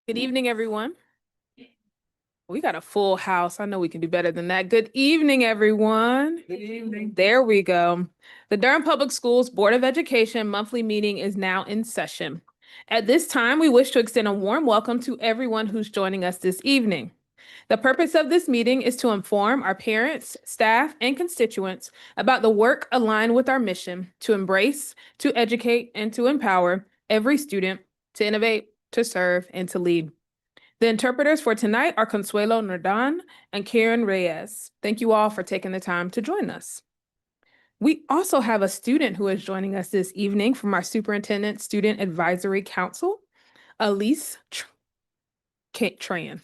Good evening, everyone. We got a full house. I know we can do better than that. Good evening, everyone. Good evening. There we go. The Durham Public Schools Board of Education monthly meeting is now in session. At this time, we wish to extend a warm welcome to everyone who's joining us this evening. The purpose of this meeting is to inform our parents, staff, and constituents about the work aligned with our mission to embrace, to educate, and to empower every student to innovate, to serve, and to lead. The interpreters for tonight are Consuelo Nerdan and Karen Reyes. Thank you all for taking the time to join us. We also have a student who is joining us this evening from our Superintendent Student Advisory Council, Elise Tran.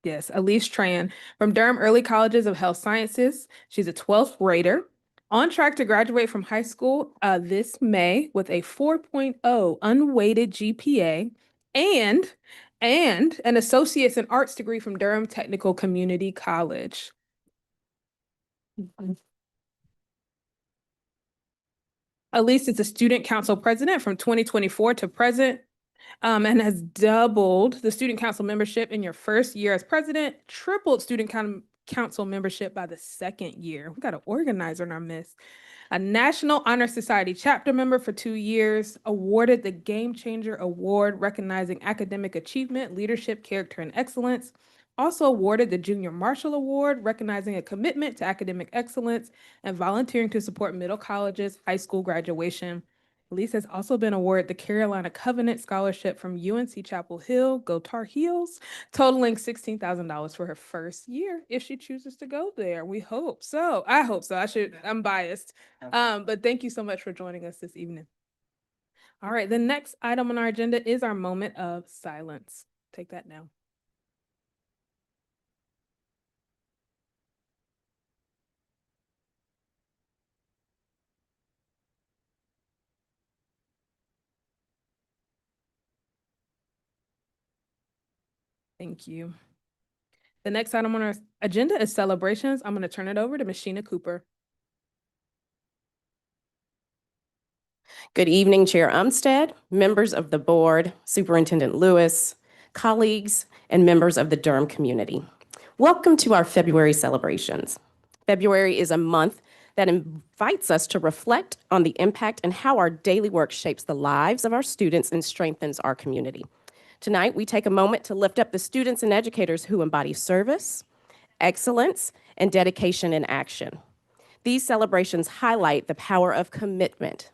Yes, Elise Tran from Durham Early Colleges of Health Sciences. She's a 12th grader, on track to graduate from high school this May with a 4.0 unweighted GPA and an associate's in arts degree from Durham Technical Community College. Elise is the student council president from 2024 to present, and has doubled the student council membership in your first year as president, tripled student council membership by the second year. We got an organizer in our midst. A National Honor Society chapter member for 2 years, awarded the Game Changer Award recognizing academic achievement, leadership, character, and excellence. Also awarded the Junior Marshall Award, recognizing a commitment to academic excellence and volunteering to support middle colleges, high school graduation. Elise has also been awarded the Carolina Covenant Scholarship from UNC Chapel Hill, Go Tar Heels, totaling $16,000 for her first year, if she chooses to go there. We hope so. I hope so. I'm biased. But thank you so much for joining us this evening. All right, the next item on our agenda is our moment of silence. Take that now. Thank you. The next item on our agenda is celebrations. I'm going to turn it over to Ms. Sheena Cooper. Good evening, Chair Umstead, members of the board, Superintendent Lewis, colleagues, and members of the Durham community. Welcome to our February celebrations. February is a month that invites us to reflect on the impact and how our daily work shapes the lives of our students and strengthens our community. Tonight, we take a moment to lift up the students and educators who embody service, excellence, and dedication in action. These celebrations highlight the power of commitment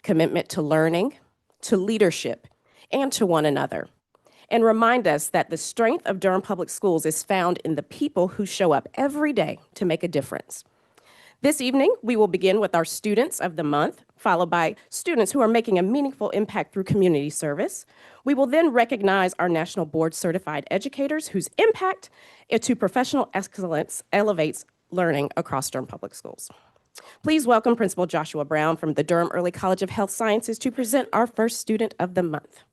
to learning, to leadership, and to one another, and remind us that the strength of Durham Public Schools is found in the people who show up every day to make a difference. This evening, we will begin with our Students of the Month, followed by students who are making a meaningful impact through community service. We will then recognize our National Board Certified Educators whose impact to professional excellence elevates learning across Durham Public Schools. Please welcome Principal Joshua Brown from the Durham Early College of Health Sciences to present our first Student of the Month.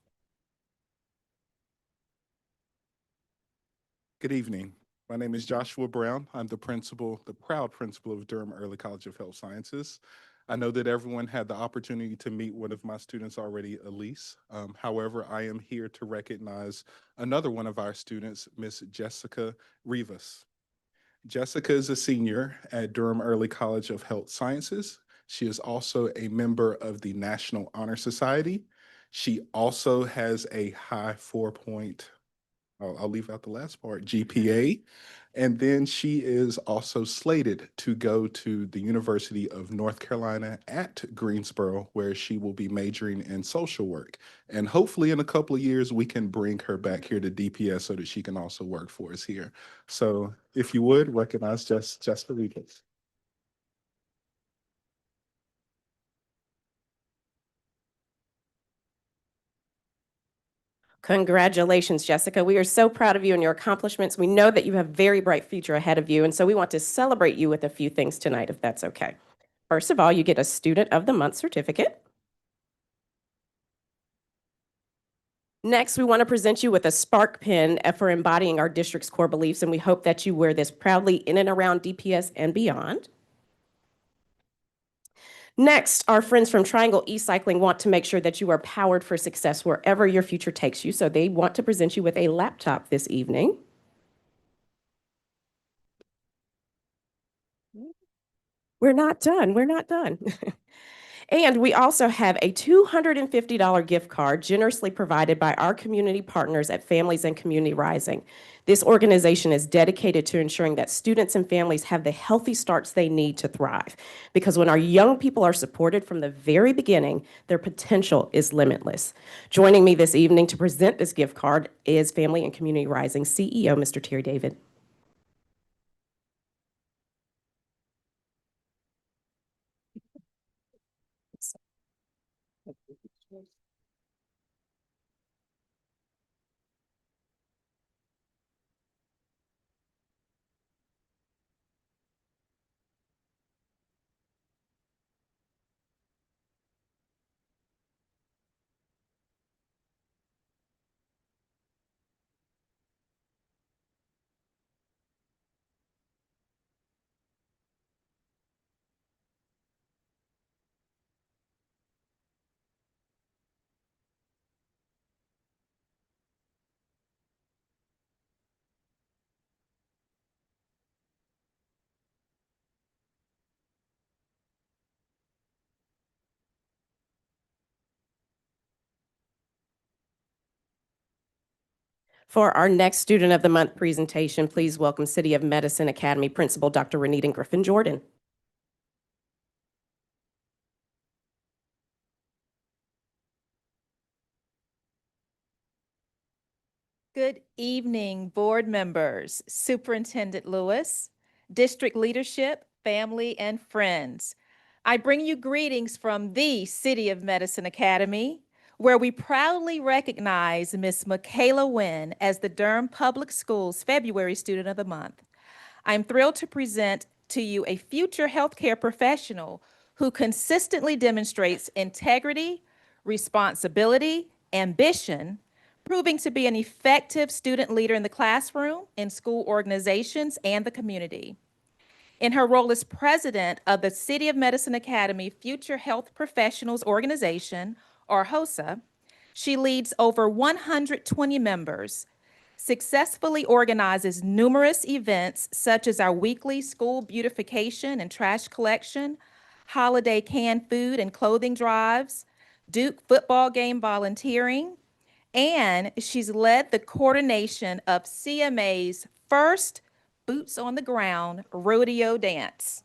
Good evening. My name is Joshua Brown. I'm the proud principal of Durham Early College of Health Sciences. I know that everyone had the opportunity to meet one of my students already, Elise. However, I am here to recognize another one of our students, Miss Jessica Rivas. Jessica is a senior at Durham Early College of Health Sciences. She is also a member of the National Honor Society. She also has a high I'll leave out the last part, GPA. And then she is also slated to go to the University of North Carolina at Greensboro, where she will be majoring in social work. And hopefully in a couple of years, we can bring her back here to DPS so that she can also work for us here. So if you would, recognize Jessica Rivas. Congratulations, Jessica. We are so proud of you and your accomplishments. We know that you have a very bright future ahead of you, and so we want to celebrate you with a few things tonight, if that's okay. First of all, you get a Student of the Month certificate. Next, we want to present you with a Spark Pin for embodying our district's core beliefs, and we hope that you wear this proudly in and around DPS and beyond. Next, our friends from Triangle E-Cycling want to make sure that you are powered for success wherever your future takes you, so they want to present you with a laptop this evening. We're not done. We're not done. And we also have a $250 gift card generously provided by our community partners at Families and Community Rising. This organization is dedicated to ensuring that students and families have the healthy starts they need to thrive. Because when our young people are supported from the very beginning, their potential is limitless. Joining me this evening to present this gift card is Family and Community Rising CEO, Mr. Terry David. For our next Student of the Month presentation, please welcome City of Medicine Academy Principal Dr. Renita Griffin Jordan. Good evening, board members, Superintendent Lewis, district leadership, family, and friends. I bring you greetings from the City of Medicine Academy, where we proudly recognize Miss Michaela Wynn as the Durham Public Schools February Student of the Month. I'm thrilled to present to you a future healthcare professional who consistently demonstrates integrity, responsibility, ambition, proving to be an effective student leader in the classroom, in school organizations, and the community. In her role as president of the City of Medicine Academy Future Health Professionals Organization, or HOSA, she leads over 120 members, successfully organizes numerous events such as our weekly school beautification and trash collection, holiday canned food and clothing drives, Duke football game volunteering, and she's led the coordination of CMA's first boots on the ground rodeo dance.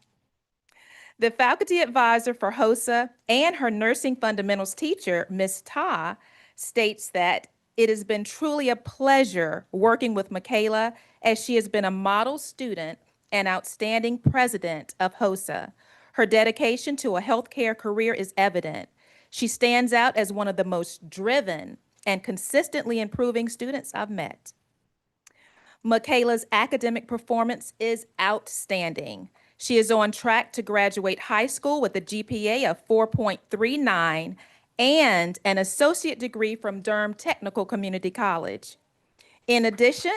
The faculty advisor for HOSA and her nursing fundamentals teacher, Ms. Ta, states that it has been truly a pleasure working with Michaela, as she has been a model student and outstanding president of HOSA. Her dedication to a healthcare career is evident. She stands out as one of the most driven and consistently improving students I've met. Michaela's academic performance is outstanding. She is on track to graduate high school with a GPA of 4.39 and an associate degree from Durham Technical Community College. In addition,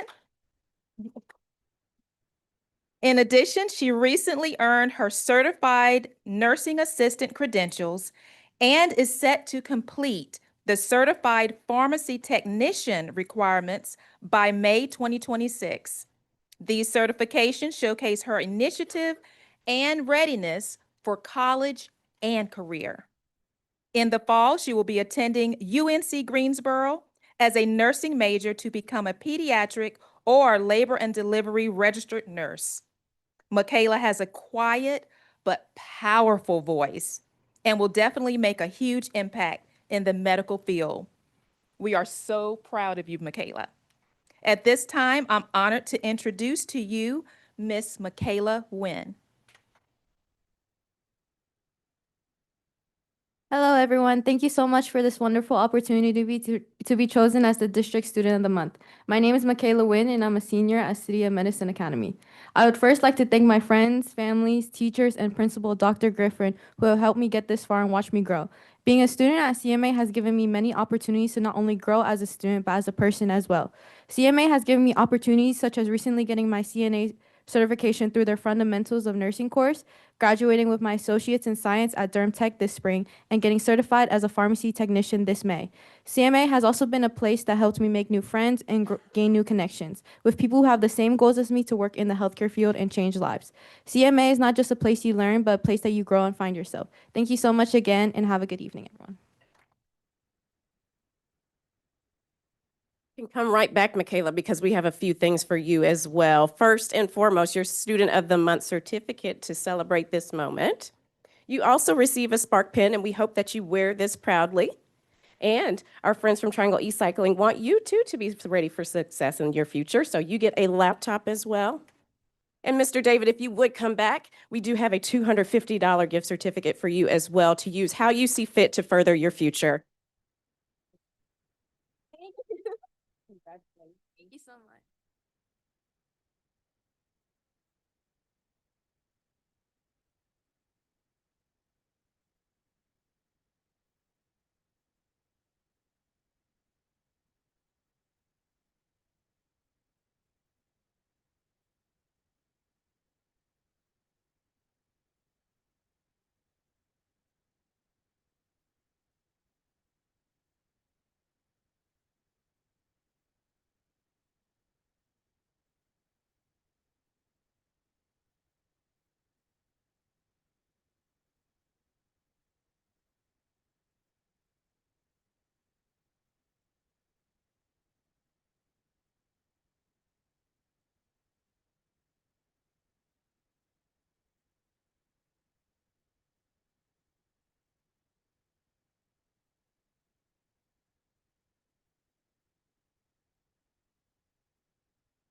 she recently earned her certified nursing assistant credentials and is set to complete the certified pharmacy technician requirements by May 2026. These certifications showcase her initiative and readiness for college and career. In the fall, she will be attending UNC Greensboro as a nursing major to become a pediatric or labor and delivery registered nurse. Michaela has a quiet but powerful voice and will definitely make a huge impact in the medical field. We are so proud of you, Michaela. At this time, I'm honored to introduce to you Miss Michaela Wynn. Hello, everyone. Thank you so much for this wonderful opportunity to be chosen as the District Student of the Month. My name is Michaela Wynn, and I'm a senior at City of Medicine Academy. I would first like to thank my friends, families, teachers, and Principal Dr. Griffin, who have helped me get this far and watch me grow. Being a student at CMA has given me many opportunities to not only grow as a student, but as a person as well. CMA has given me opportunities such as recently getting my CNA certification through their Fundamentals of Nursing course, graduating with my associates in science at Durham Tech this spring, and getting certified as a pharmacy technician this May. CMA has also been a place that helped me make new friends and gain new connections with people who have the same goals as me to work in the healthcare field and change lives. CMA is not just a place you learn, but a place that you grow and find yourself. Thank you so much again, and have a good evening, everyone. You can come right back, Michaela, because we have a few things for you as well. First and foremost, your Student of the Month certificate to celebrate this moment. You also receive a Spark Pen, and we hope that you wear this proudly. And our friends from Triangle E-Cycling want you too to be ready for success in your future, so you get a laptop as well. And Mr. David, if you would come back, we do have a $250 gift certificate for you as well to use how you see fit to further your future. Thank you so much.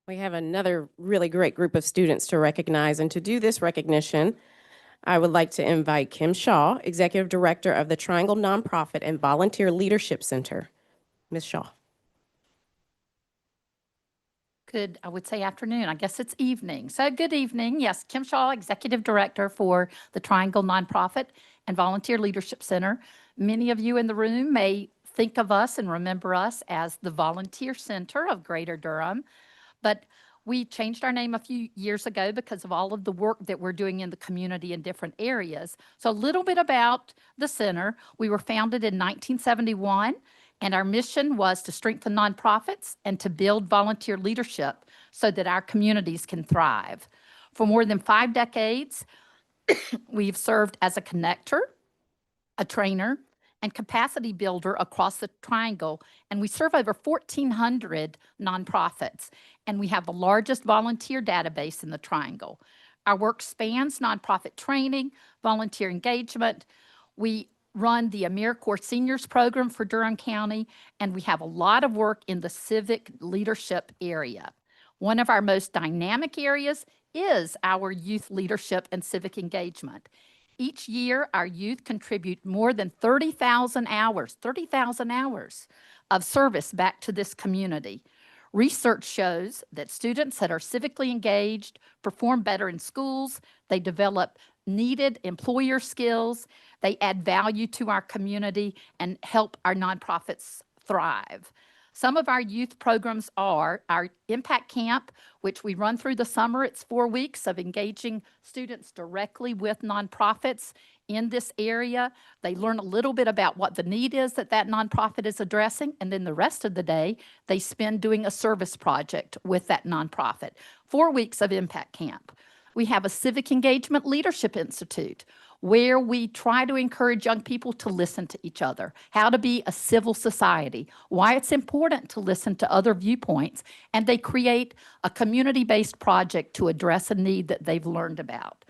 We have another really great group of students to recognize, and to do this recognition, I would like to invite Kim Shaw, Executive Director of the Triangle Nonprofit and Volunteer Leadership Center. Ms. Shaw. Good, I would say afternoon. I guess it's evening. So good evening. Yes, Kim Shaw, Executive Director for the Triangle Nonprofit and Volunteer Leadership Center. Many of you in the room may think of us and remember us as the Volunteer Center of Greater Durham, but we changed our name a few years ago because of all of the work that we're doing in the community in different areas. So a little bit about the center. We were founded in 1971. And our mission was to strengthen nonprofits and to build volunteer leadership so that our communities can thrive. For more than 5 decades, we've served as a connector, a trainer, and capacity builder across the Triangle. And we serve over 1,400 nonprofits. And we have the largest volunteer database in the Triangle. Our work spans nonprofit training, volunteer engagement. We run the AmeriCorps Seniors Program for Durham County, and we have a lot of work in the civic leadership area. One of our most dynamic areas is our youth leadership and civic engagement. Each year, our youth contribute more than 30,000 hours of service back to this community. Research shows that students that are civically engaged perform better in schools, they develop needed employer skills, they add value to our community and help our nonprofits thrive. Some of our youth programs are our Impact Camp, which we run through the summer. It's 4 weeks of engaging students directly with nonprofits in this area. They learn a little bit about what the need is that that nonprofit is addressing, and then the rest of the day, they spend doing a service project with that nonprofit. 4 weeks of Impact Camp. We have a Civic Engagement Leadership Institute where we try to encourage young people to listen to each other, how to be a civil society, why it's important to listen to other viewpoints, and they create a community-based project to address a need that they've learned about.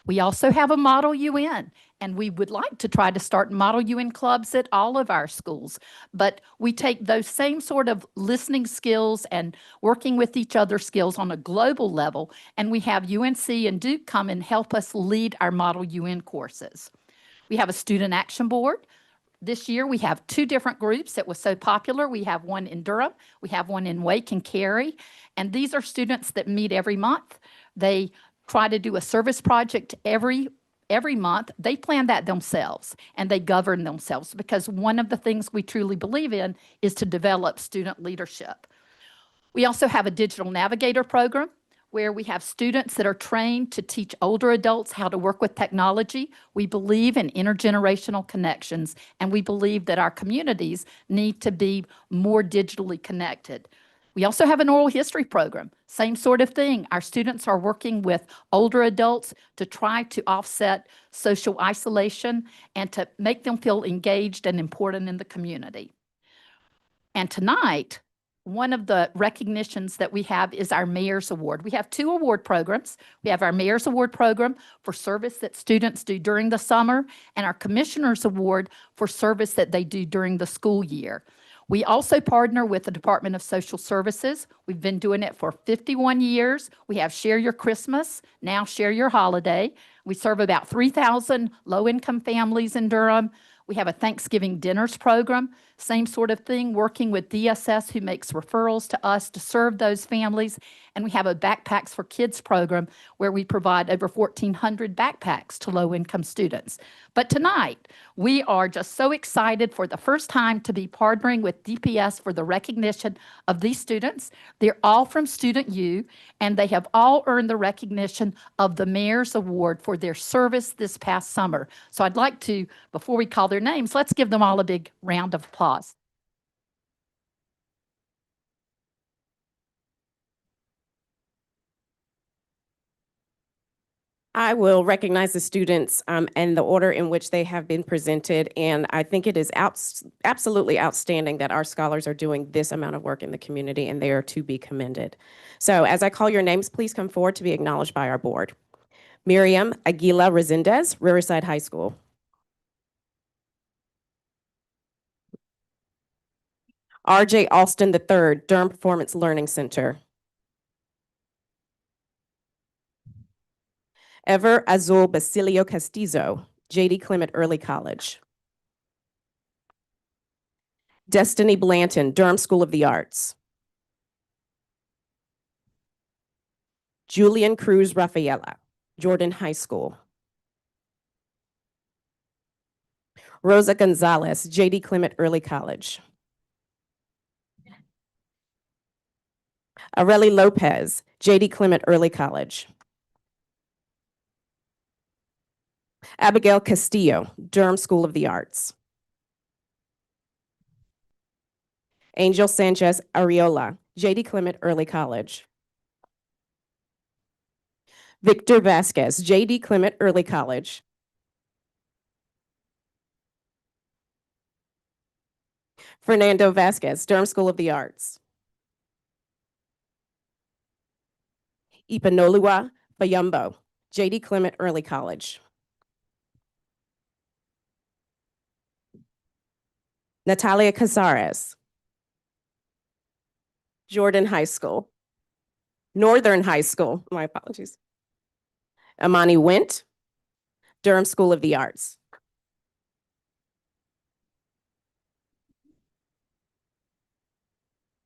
We also have a Model UN, and we would like to try to start Model UN clubs at all of our schools. But we take those same sort of listening skills and working with each other skills on a global level, and we have UNC and Duke come and help us lead our Model UN courses. We have a Student Action Board. This year, we have 2 different groups that was so popular. We have one in Durham, we have one in Wake and Cary, and these are students that meet every month. They try to do a service project every month. They plan that themselves and they govern themselves because one of the things we truly believe in is to develop student leadership. We also have a digital navigator program where we have students that are trained to teach older adults how to work with technology. We believe in intergenerational connections, and we believe that our communities need to be more digitally connected. We also have an oral history program, same sort of thing. Our students are working with older adults to try to offset social isolation and to make them feel engaged and important in the community. And tonight, one of the recognitions that we have is our Mayor's Award. We have two award programs. We have our Mayor's Award program for service that students do during the summer, and our Commissioner's Award for service that they do during the school year. We also partner with the Department of Social Services. We've been doing it for 51 years. We have Share Your Christmas, now Share Your Holiday. We serve about 3,000 low-income families in Durham. We have a Thanksgiving dinners program, same sort of thing, working with DSS, who makes referrals to us to serve those families. And we have a Backpacks for Kids program where we provide over 1,400 backpacks to low-income students. But tonight, we are just so excited for the first time to be partnering with DPS for the recognition of these students. They're all from Student U, and they have all earned the recognition of the Mayor's Award for their service this past summer. So I'd like to, before we call their names, let's give them all a big round of applause. I will recognize the students and the order in which they have been presented, and I think it is absolutely outstanding that our scholars are doing this amount of work in the community, and they are to be commended. So as I call your names, please come forward to be acknowledged by our board. Miriam Aguila Resendez, Riverside High School. RJ Alston III, Durham Performance Learning Center. Ever Azul Basilio Castillo, J.D. Clement Early College. Destiny Blanton, Durham School of the Arts. Julian Cruz Rafaela, Jordan High School. Rosa Gonzalez, J.D. Clement Early College. Areli Lopez, J.D. Clement Early College. Abigail Castillo, Durham School of the Arts. Angel Sanchez Ariola, J.D. Clement Early College. Victor Vasquez, J.D. Clement Early College. Fernando Vasquez, Durham School of the Arts. Ipanolua Bayumbo, J.D. Clement Early College. Natalia Cazares, Jordan High School. Northern High School, my apologies. Amani Wint, Durham School of the Arts.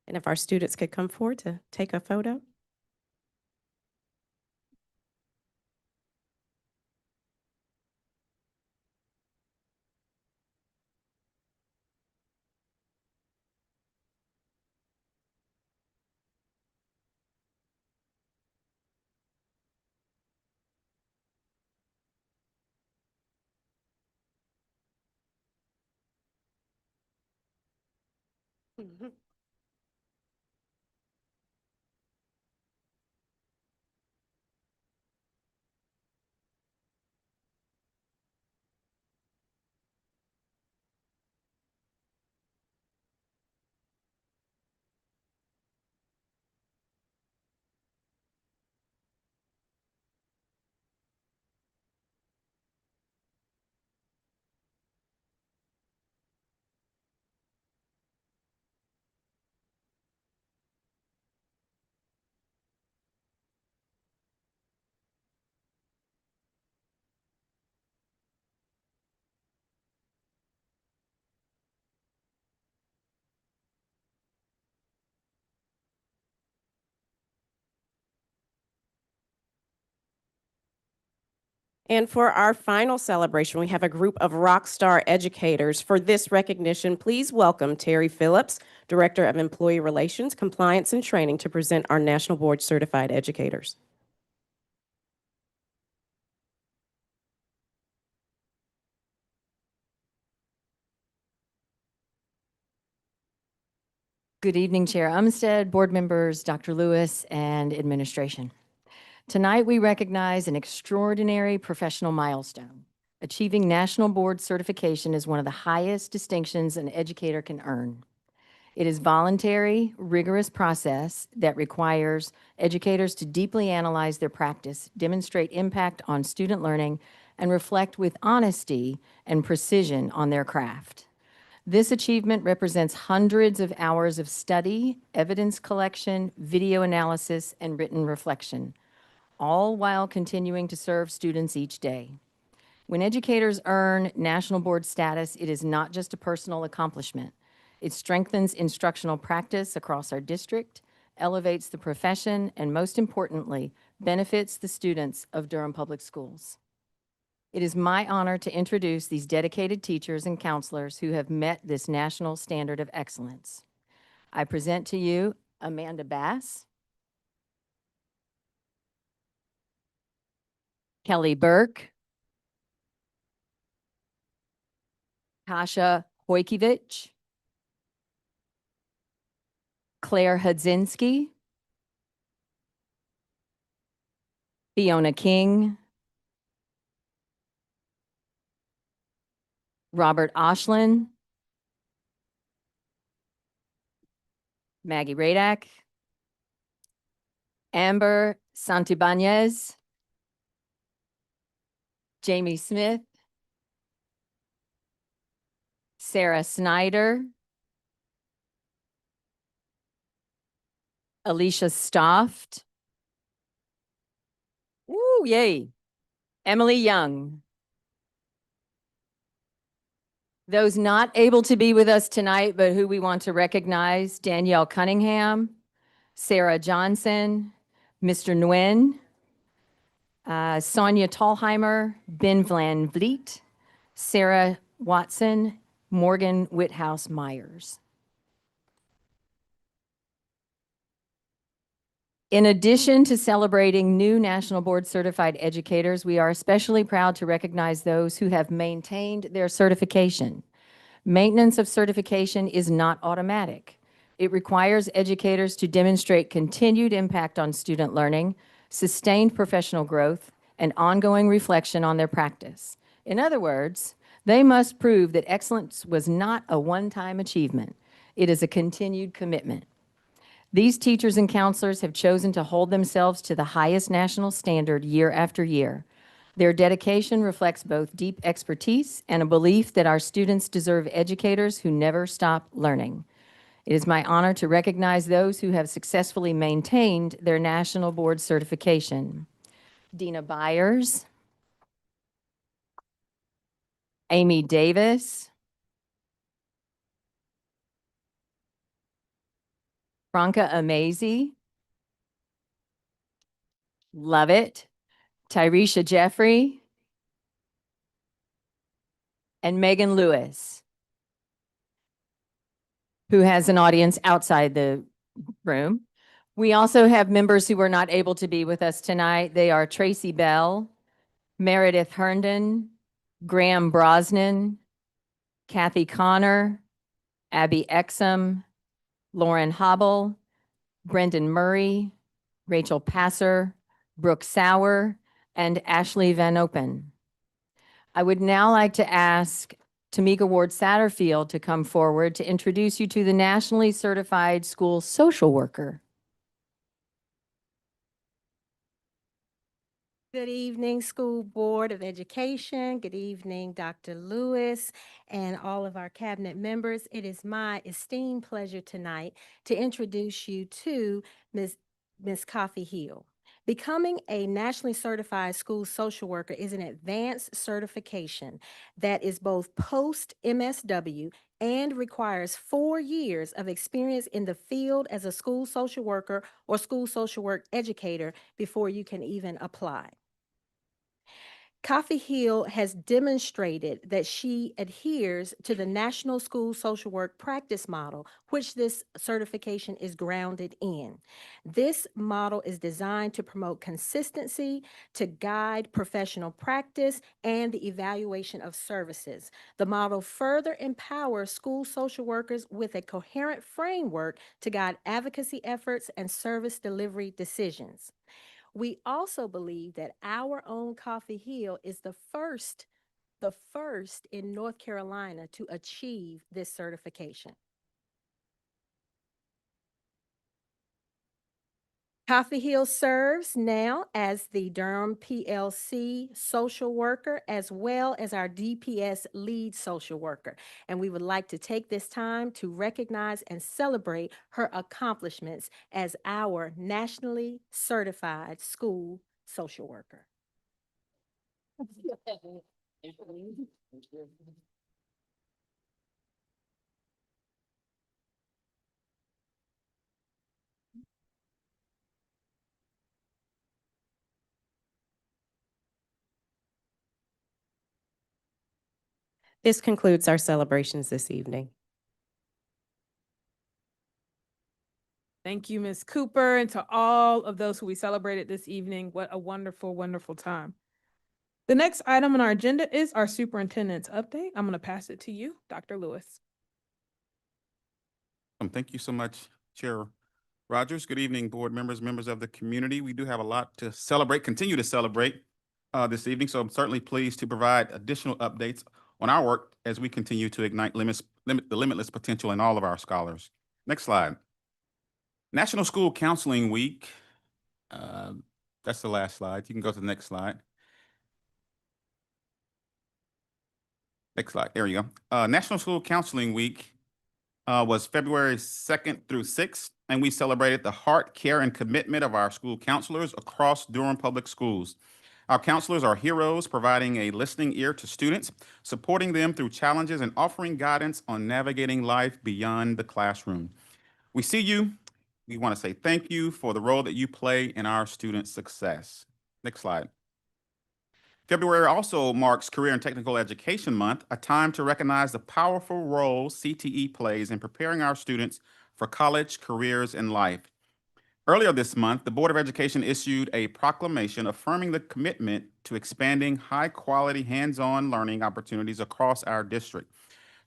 And if our students could come forward to take a photo. And for our final celebration, we have a group of rock star educators. For this recognition, please welcome Terry Phillips, Director of Employee Relations, Compliance, and Training, to present our National Board Certified Educators. Good evening, Chair Umstead, board members, Dr. Lewis, and administration. Tonight, we recognize an extraordinary professional milestone. Achieving national board certification is one of the highest distinctions an educator can earn. It is voluntary, rigorous process that requires educators to deeply analyze their practice, demonstrate impact on student learning, and reflect with honesty and precision on their craft. This achievement represents hundreds of hours of study, evidence collection, video analysis, and written reflection, all while continuing to serve students each day. When educators earn national board status, it is not just a personal accomplishment. It strengthens instructional practice across our district, elevates the profession, and most importantly, benefits the students of Durham Public Schools. It is my honor to introduce these dedicated teachers and counselors who have met this national standard of excellence. I present to you Amanda Bass, Kelly Burke, Kasha Hojkiewicz, Claire Hudzinski, Fiona King, Robert Oshlin, Maggie Radak, Amber Santibanez, Jamie Smith, Sarah Snyder, Alicia Stoft, woo, yay, Emily Young. Those not able to be with us tonight, but who we want to recognize: Danielle Cunningham, Sarah Johnson, Mr. Nguyen, Sonia Tallheimer, Ben Van Vliet, Sarah Watson, Morgan Whithouse Myers. In addition to celebrating new National Board Certified Educators, we are especially proud to recognize those who have maintained their certification. Maintenance of certification is not automatic. It requires educators to demonstrate continued impact on student learning, sustained professional growth, and ongoing reflection on their practice. In other words, they must prove that excellence was not a one-time achievement. It is a continued commitment. These teachers and counselors have chosen to hold themselves to the highest national standard year after year. Their dedication reflects both deep expertise and a belief that our students deserve educators who never stop learning. It is my honor to recognize those who have successfully maintained their national board certification. Dina Byers, Amy Davis, Franca Amazy, love it, Tyresha Jeffrey, and Megan Lewis, who has an audience outside the room. We also have members who were not able to be with us tonight. They are Tracy Bell, Meredith Herndon, Graham Brosnan, Kathy Connor, Abby Exum, Lauren Hobble, Brendan Murray, Rachel Passer, Brooke Sauer, and Ashley Van Open. I would now like to ask Tamika Ward Satterfield to come forward to introduce you to the nationally certified school social worker. Good evening, School Board of Education. Good evening, Dr. Lewis and all of our cabinet members. It is my esteemed pleasure tonight to introduce you to Ms. Coffee Hill. Becoming a nationally certified school social worker is an advanced certification that is both post-MSW and requires 4 years of experience in the field as a school social worker or school social work educator before you can even apply. Coffee Hill has demonstrated that she adheres to the National School Social Work Practice Model, which this certification is grounded in. This model is designed to promote consistency, to guide professional practice, and the evaluation of services. The model further empowers school social workers with a coherent framework to guide advocacy efforts and service delivery decisions. We also believe that our own Coffee Hill is the first in North Carolina to achieve this certification. Coffee Hill serves now as the Durham PLC social worker as well as our DPS lead social worker. And we would like to take this time to recognize and celebrate her accomplishments as our nationally certified school social worker. This concludes our celebrations this evening. Thank you, Ms. Cooper, and to all of those who we celebrated this evening. What a wonderful, wonderful time. The next item on our agenda is our superintendent's update. I'm going to pass it to you, Dr. Lewis. Thank you so much, Chair Rogers. Good evening, board members, members of the community. We do have a lot to celebrate, continue to celebrate this evening, so I'm certainly pleased to provide additional updates on our work as we continue to ignite the limitless potential in all of our scholars. Next slide. National School Counseling Week. That's the last slide. You can go to the next slide. Next slide. There you go. National School Counseling Week was February 2nd through 6th, and we celebrated the heart, care, and commitment of our school counselors across Durham Public Schools. Our counselors are heroes, providing a listening ear to students, supporting them through challenges, and offering guidance on navigating life beyond the classroom. We see you. We want to say thank you for the role that you play in our students' success. Next slide. February also marks Career and Technical Education Month, a time to recognize the powerful role CTE plays in preparing our students for college, careers, and life. Earlier this month, the Board of Education issued a proclamation affirming the commitment to expanding high-quality hands-on learning opportunities across our district.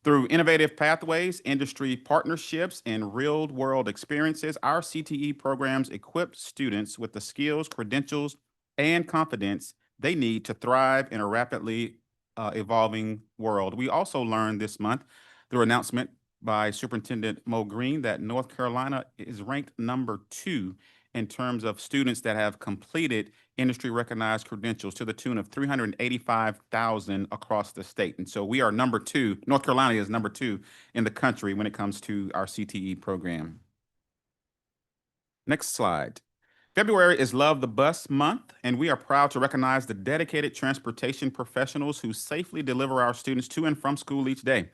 Through innovative pathways, industry partnerships, and real-world experiences, our CTE programs equip students with the skills, credentials, and confidence they need to thrive in a rapidly evolving world. We also learned this month through announcement by Superintendent Mo Green that North Carolina is ranked number 2 in terms of students that have completed industry recognized credentials to the tune of 385,000 across the state. And so we are number 2. North Carolina is number 2 in the country when it comes to our CTE program. Next slide. February is Love the Bus Month, and we are proud to recognize the dedicated transportation professionals who safely deliver our students to and from school each day.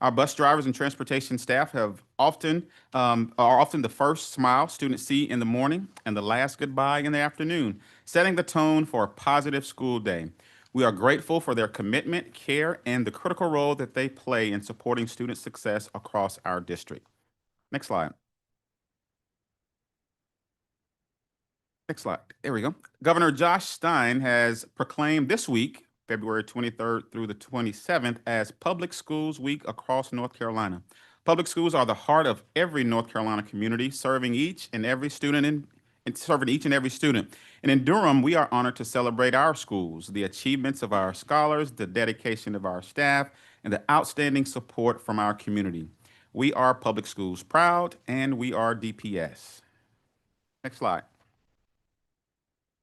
Our bus drivers and transportation staff are often the first smile students see in the morning and the last goodbye in the afternoon, setting the tone for a positive school day. We are grateful for their commitment, care, and the critical role that they play in supporting student success across our district. Next slide. Next slide. There we go. Governor Josh Stein has proclaimed this week, February 23rd through the 27th, as Public Schools Week across North Carolina. Public schools are the heart of every North Carolina community, serving each and every student. And in Durham, we are honored to celebrate our schools, the achievements of our scholars, the dedication of our staff, and the outstanding support from our community. We are public schools proud, and we are DPS. Next slide.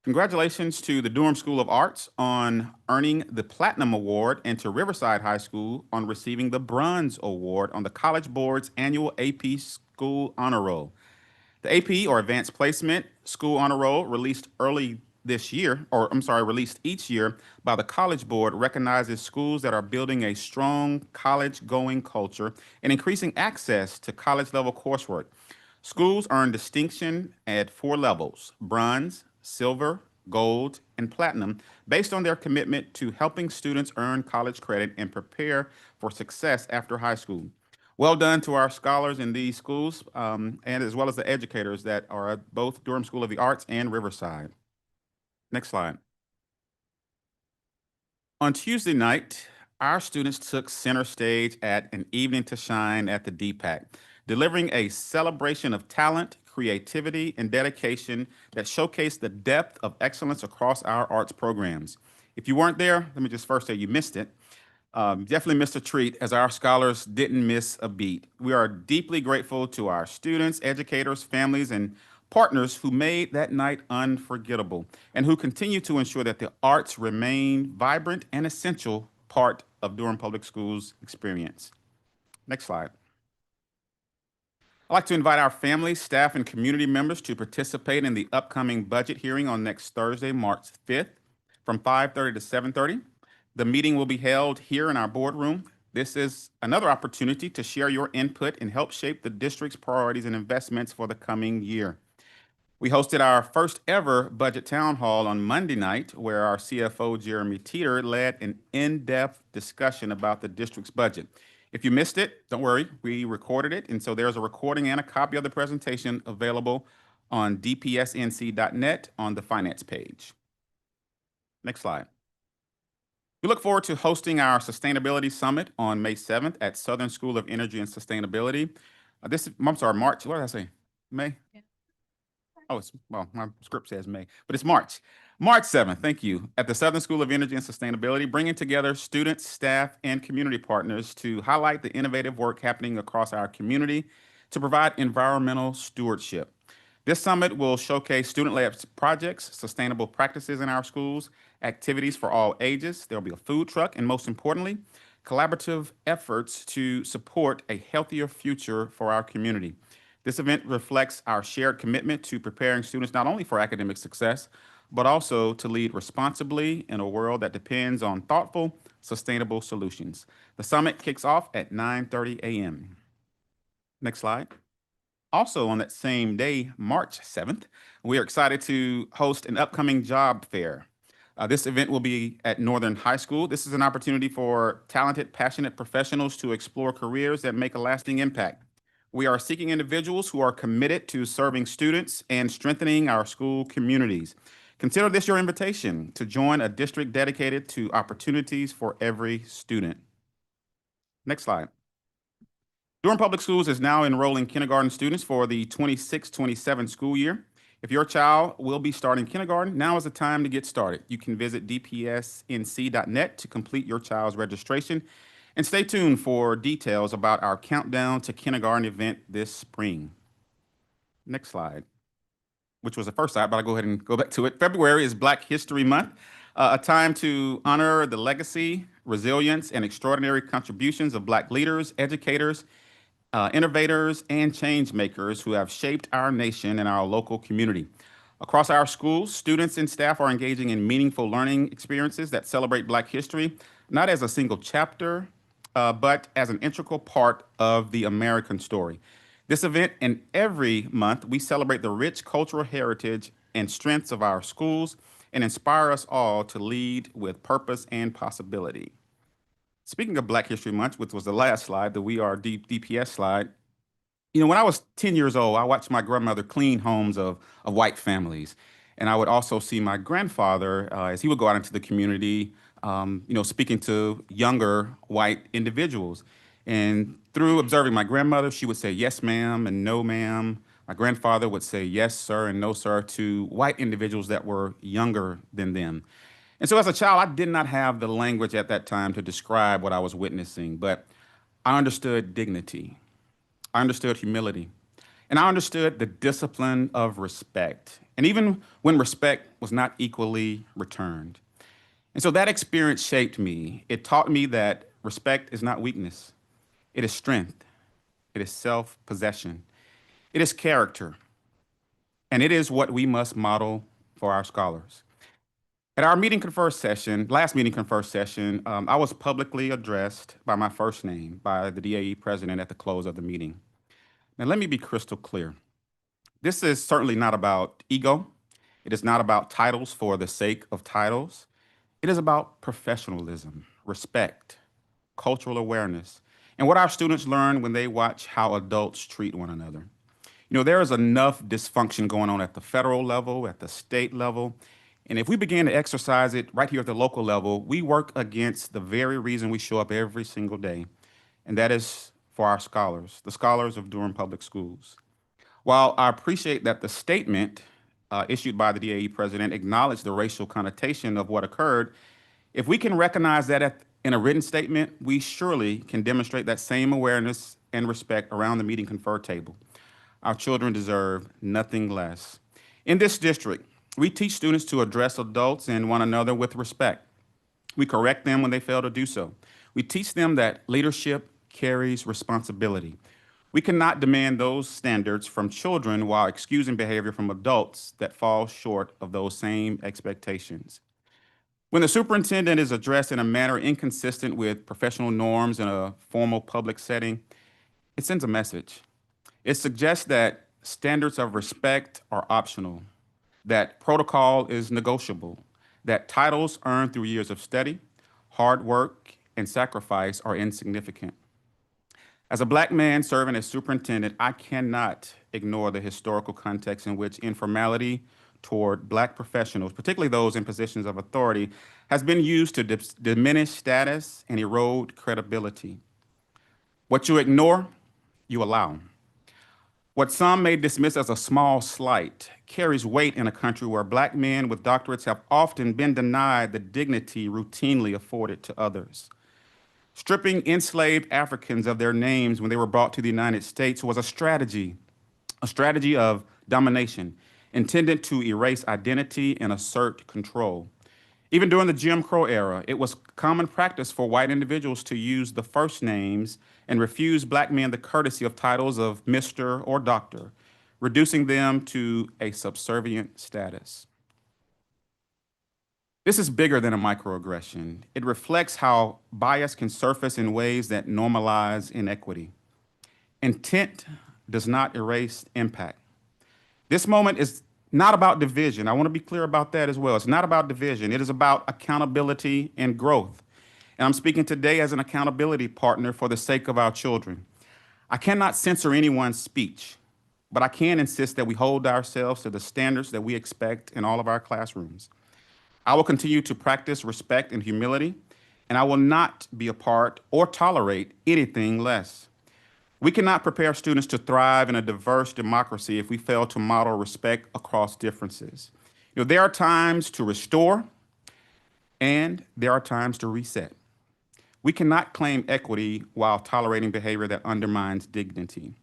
Congratulations to the Durham School of Arts on earning the Platinum Award and to Riverside High School on receiving the Bronze Award on the College Board's annual AP School Honor Roll. The AP, or Advanced Placement School Honor Roll, released each year by the College Board, recognizes schools that are building a strong college-going culture and increasing access to college-level coursework. Schools earn distinction at 4 levels: bronze, silver, gold, and platinum based on their commitment to helping students earn college credit and prepare for success after high school. Well done to our scholars in these schools, and as well as the educators that are at both Durham School of the Arts and Riverside. Next slide. On Tuesday night, our students took center stage at An Evening to Shine at the DPAC, delivering a celebration of talent, creativity, and dedication that showcased the depth of excellence across our arts programs. If you weren't there, let me just first say you missed it. Definitely missed a treat, as our scholars didn't miss a beat. We are deeply grateful to our students, educators, families, and partners who made that night unforgettable and who continue to ensure that the arts remain vibrant and essential part of Durham Public Schools experience. Next slide. I'd like to invite our family, staff, and community members to participate in the upcoming budget hearing on next Thursday, March 5th, from 5:30 to 7:30. The meeting will be held here in our boardroom. This is another opportunity to share your input and help shape the district's priorities and investments for the coming year. We hosted our first ever budget town hall on Monday night, where our CFO, Jeremy Teeter, led an in-depth discussion about the district's budget. If you missed it, don't worry, we recorded it, and so there's a recording and a copy of the presentation available on dpsnc.net on the finance page. Next slide. We look forward to hosting our Sustainability Summit on May 7th at Southern School of Energy and Sustainability. March, what did I say? May? Yeah. Oh, well, my script says May, but it's March. March 7th, thank you, at the Southern School of Energy and Sustainability, bringing together students, staff, and community partners to highlight the innovative work happening across our community to provide environmental stewardship. This summit will showcase student-led projects, sustainable practices in our schools, activities for all ages. There'll be a food truck, and most importantly, collaborative efforts to support a healthier future for our community. This event reflects our shared commitment to preparing students not only for academic success, but also to lead responsibly in a world that depends on thoughtful, sustainable solutions. The summit kicks off at 9:30 a.m. Next slide. Also on that same day, March 7th, we are excited to host an upcoming job fair. This event will be at Northern High School. This is an opportunity for talented, passionate professionals to explore careers that make a lasting impact. We are seeking individuals who are committed to serving students and strengthening our school communities. Consider this your invitation to join a district dedicated to opportunities for every student. Next slide. Durham Public Schools is now enrolling kindergarten students for the 26-27 school year. If your child will be starting kindergarten, now is the time to get started. You can visit dpsnc.net to complete your child's registration, and stay tuned for details about our Countdown to Kindergarten event this spring. Next slide, which was the first slide, but I'll go ahead and go back to it. February is Black History Month, a time to honor the legacy, resilience, and extraordinary contributions of Black leaders, educators, innovators, and change makers who have shaped our nation and our local community. Across our schools, students and staff are engaging in meaningful learning experiences that celebrate Black history, not as a single chapter, but as an integral part of the American story. This event and every month, we celebrate the rich cultural heritage and strengths of our schools and inspire us all to lead with purpose and possibility. Speaking of Black History Month, which was the last slide, the We Are DPS slide, when I was 10 years old, I watched my grandmother clean homes of white families. And I would also see my grandfather, as he would go out into the community, speaking to younger white individuals. And through observing my grandmother, she would say, yes, ma'am, and no, ma'am. My grandfather would say, yes, sir, and no, sir, to white individuals that were younger than them. And so as a child, I did not have the language at that time to describe what I was witnessing, but I understood dignity. I understood humility. And I understood the discipline of respect. And even when respect was not equally returned. And so that experience shaped me. It taught me that respect is not weakness. It is strength. It is self-possession. It is character. And it is what we must model for our scholars. At our last meeting confer session, I was publicly addressed by my first name by the DAE president at the close of the meeting. Now, let me be crystal clear. This is certainly not about ego. It is not about titles for the sake of titles. It is about professionalism, respect, cultural awareness, and what our students learn when they watch how adults treat one another. You know, there is enough dysfunction going on at the federal level, at the state level, and if we begin to exercise it right here at the local level, we work against the very reason we show up every single day, and that is for our scholars, the scholars of Durham Public Schools. While I appreciate that the statement issued by the DAE president acknowledged the racial connotation of what occurred, if we can recognize that in a written statement, we surely can demonstrate that same awareness and respect around the meeting confer table. Our children deserve nothing less. In this district, we teach students to address adults and one another with respect. We correct them when they fail to do so. We teach them that leadership carries responsibility. We cannot demand those standards from children while excusing behavior from adults that fall short of those same expectations. When the superintendent is addressed in a manner inconsistent with professional norms in a formal public setting, it sends a message. It suggests that standards of respect are optional, that protocol is negotiable, that titles earned through years of study, hard work, and sacrifice are insignificant. As a Black man serving as superintendent, I cannot ignore the historical context in which informality toward Black professionals, particularly those in positions of authority, has been used to diminish status and erode credibility. What you ignore, you allow. What some may dismiss as a small slight carries weight in a country where Black men with doctorates have often been denied the dignity routinely afforded to others. Stripping enslaved Africans of their names when they were brought to the United States was a strategy of domination intended to erase identity and assert control. Even during the Jim Crow era, it was common practice for white individuals to use the first names and refuse Black men the courtesy of titles of Mr. or Doctor, reducing them to a subservient status. This is bigger than a microaggression. It reflects how bias can surface in ways that normalize inequity. Intent does not erase impact. This moment is not about division. I want to be clear about that as well. It's not about division. It is about accountability and growth. And I'm speaking today as an accountability partner for the sake of our children. I cannot censor anyone's speech, but I can insist that we hold ourselves to the standards that we expect in all of our classrooms. I will continue to practice respect and humility, and I will not be a part or tolerate anything less. We cannot prepare students to thrive in a diverse democracy if we fail to model respect across differences. You know, there are times to restore, and there are times to reset. We cannot claim equity while tolerating behavior that undermines dignity.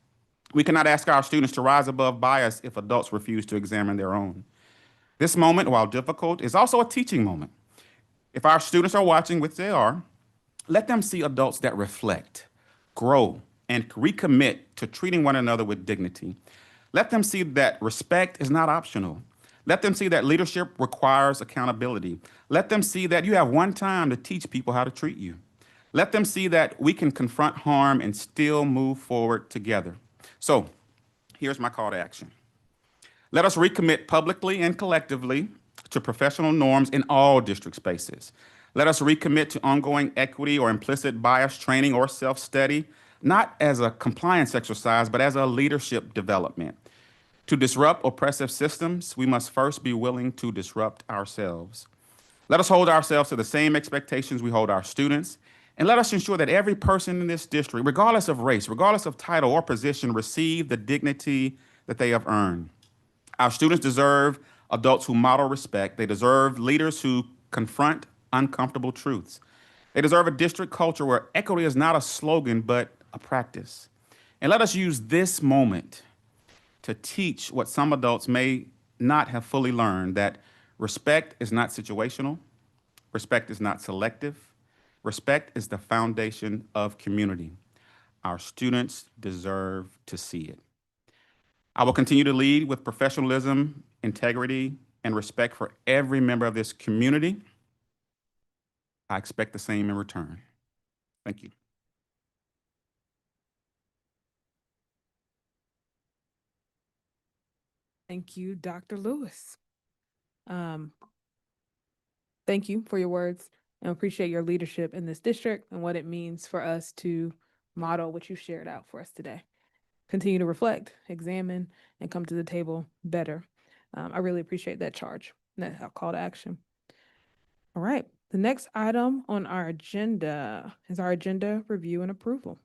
We cannot ask our students to rise above bias if adults refuse to examine their own. This moment, while difficult, is also a teaching moment. If our students are watching, which they are, let them see adults that reflect, grow, and recommit to treating one another with dignity. Let them see that respect is not optional. Let them see that leadership requires accountability. Let them see that you have one time to teach people how to treat you. Let them see that we can confront harm and still move forward together. So here's my call to action. Let us recommit publicly and collectively to professional norms in all district spaces. Let us recommit to ongoing equity or implicit bias training or self-study, not as a compliance exercise, but as a leadership development. To disrupt oppressive systems, we must first be willing to disrupt ourselves. Let us hold ourselves to the same expectations we hold our students, and let us ensure that every person in this district, regardless of race, regardless of title or position, receive the dignity that they have earned. Our students deserve adults who model respect. They deserve leaders who confront uncomfortable truths. They deserve a district culture where equity is not a slogan, but a practice. And let us use this moment to teach what some adults may not have fully learned, that respect is not situational, respect is not selective, respect is the foundation of community. Our students deserve to see it. I will continue to lead with professionalism, integrity, and respect for every member of this community. I expect the same in return. Thank you. Thank you, Dr. Lewis. Thank you for your words and appreciate your leadership in this district and what it means for us to model what you shared out for us today. Continue to reflect, examine, and come to the table better. I really appreciate that charge, that call to action. All right, the next item on our agenda is our agenda review and approval.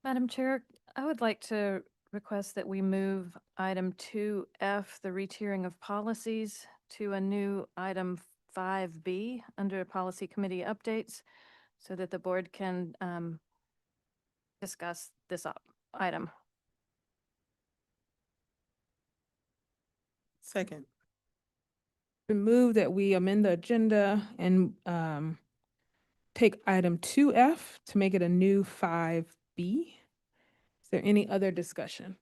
Madam Chair, I would like to request that we move item 2F, the retiering of policies, to a new item 5B under Policy Committee updates so that the board can discuss this item. Second. Been moved that we amend the agenda and take item 2F to make it a new 5B. Is there any other discussion?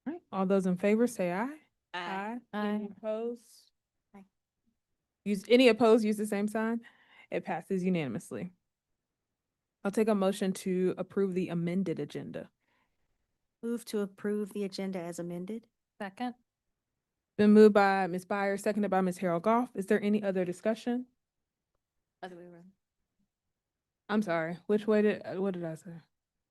All right, all those in favor say aye. Aye. Any Aye. opposed? Aye. Any opposed, use the same sign. It passes unanimously. I'll take a motion to approve the amended agenda. Move to approve the agenda as amended. Second. Been moved by Ms. Byers, seconded by Ms. Harold Goff. Is there any other discussion? Other way around. I'm sorry, what did I say?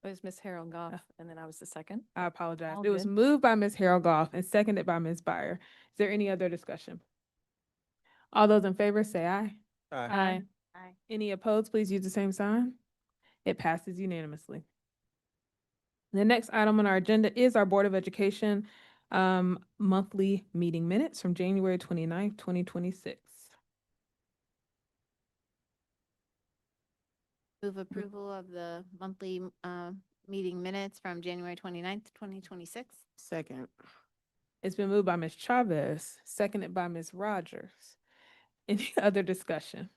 It was Ms. Harold Goff, and then I was the second. I apologize. All It was good. moved by Ms. Harold Goff and seconded by Ms. Byer. Is there any other discussion? All those in favor say aye. Aye. Aye. Any opposed, please use the same sign. It passes unanimously. The next item on our agenda is our Board of Education monthly meeting minutes from January 29th, 2026. Move approval of the monthly meeting minutes from January 29th, 2026. Second. It's been moved by Ms. Chavez, seconded by Ms. Rogers. Any other discussion?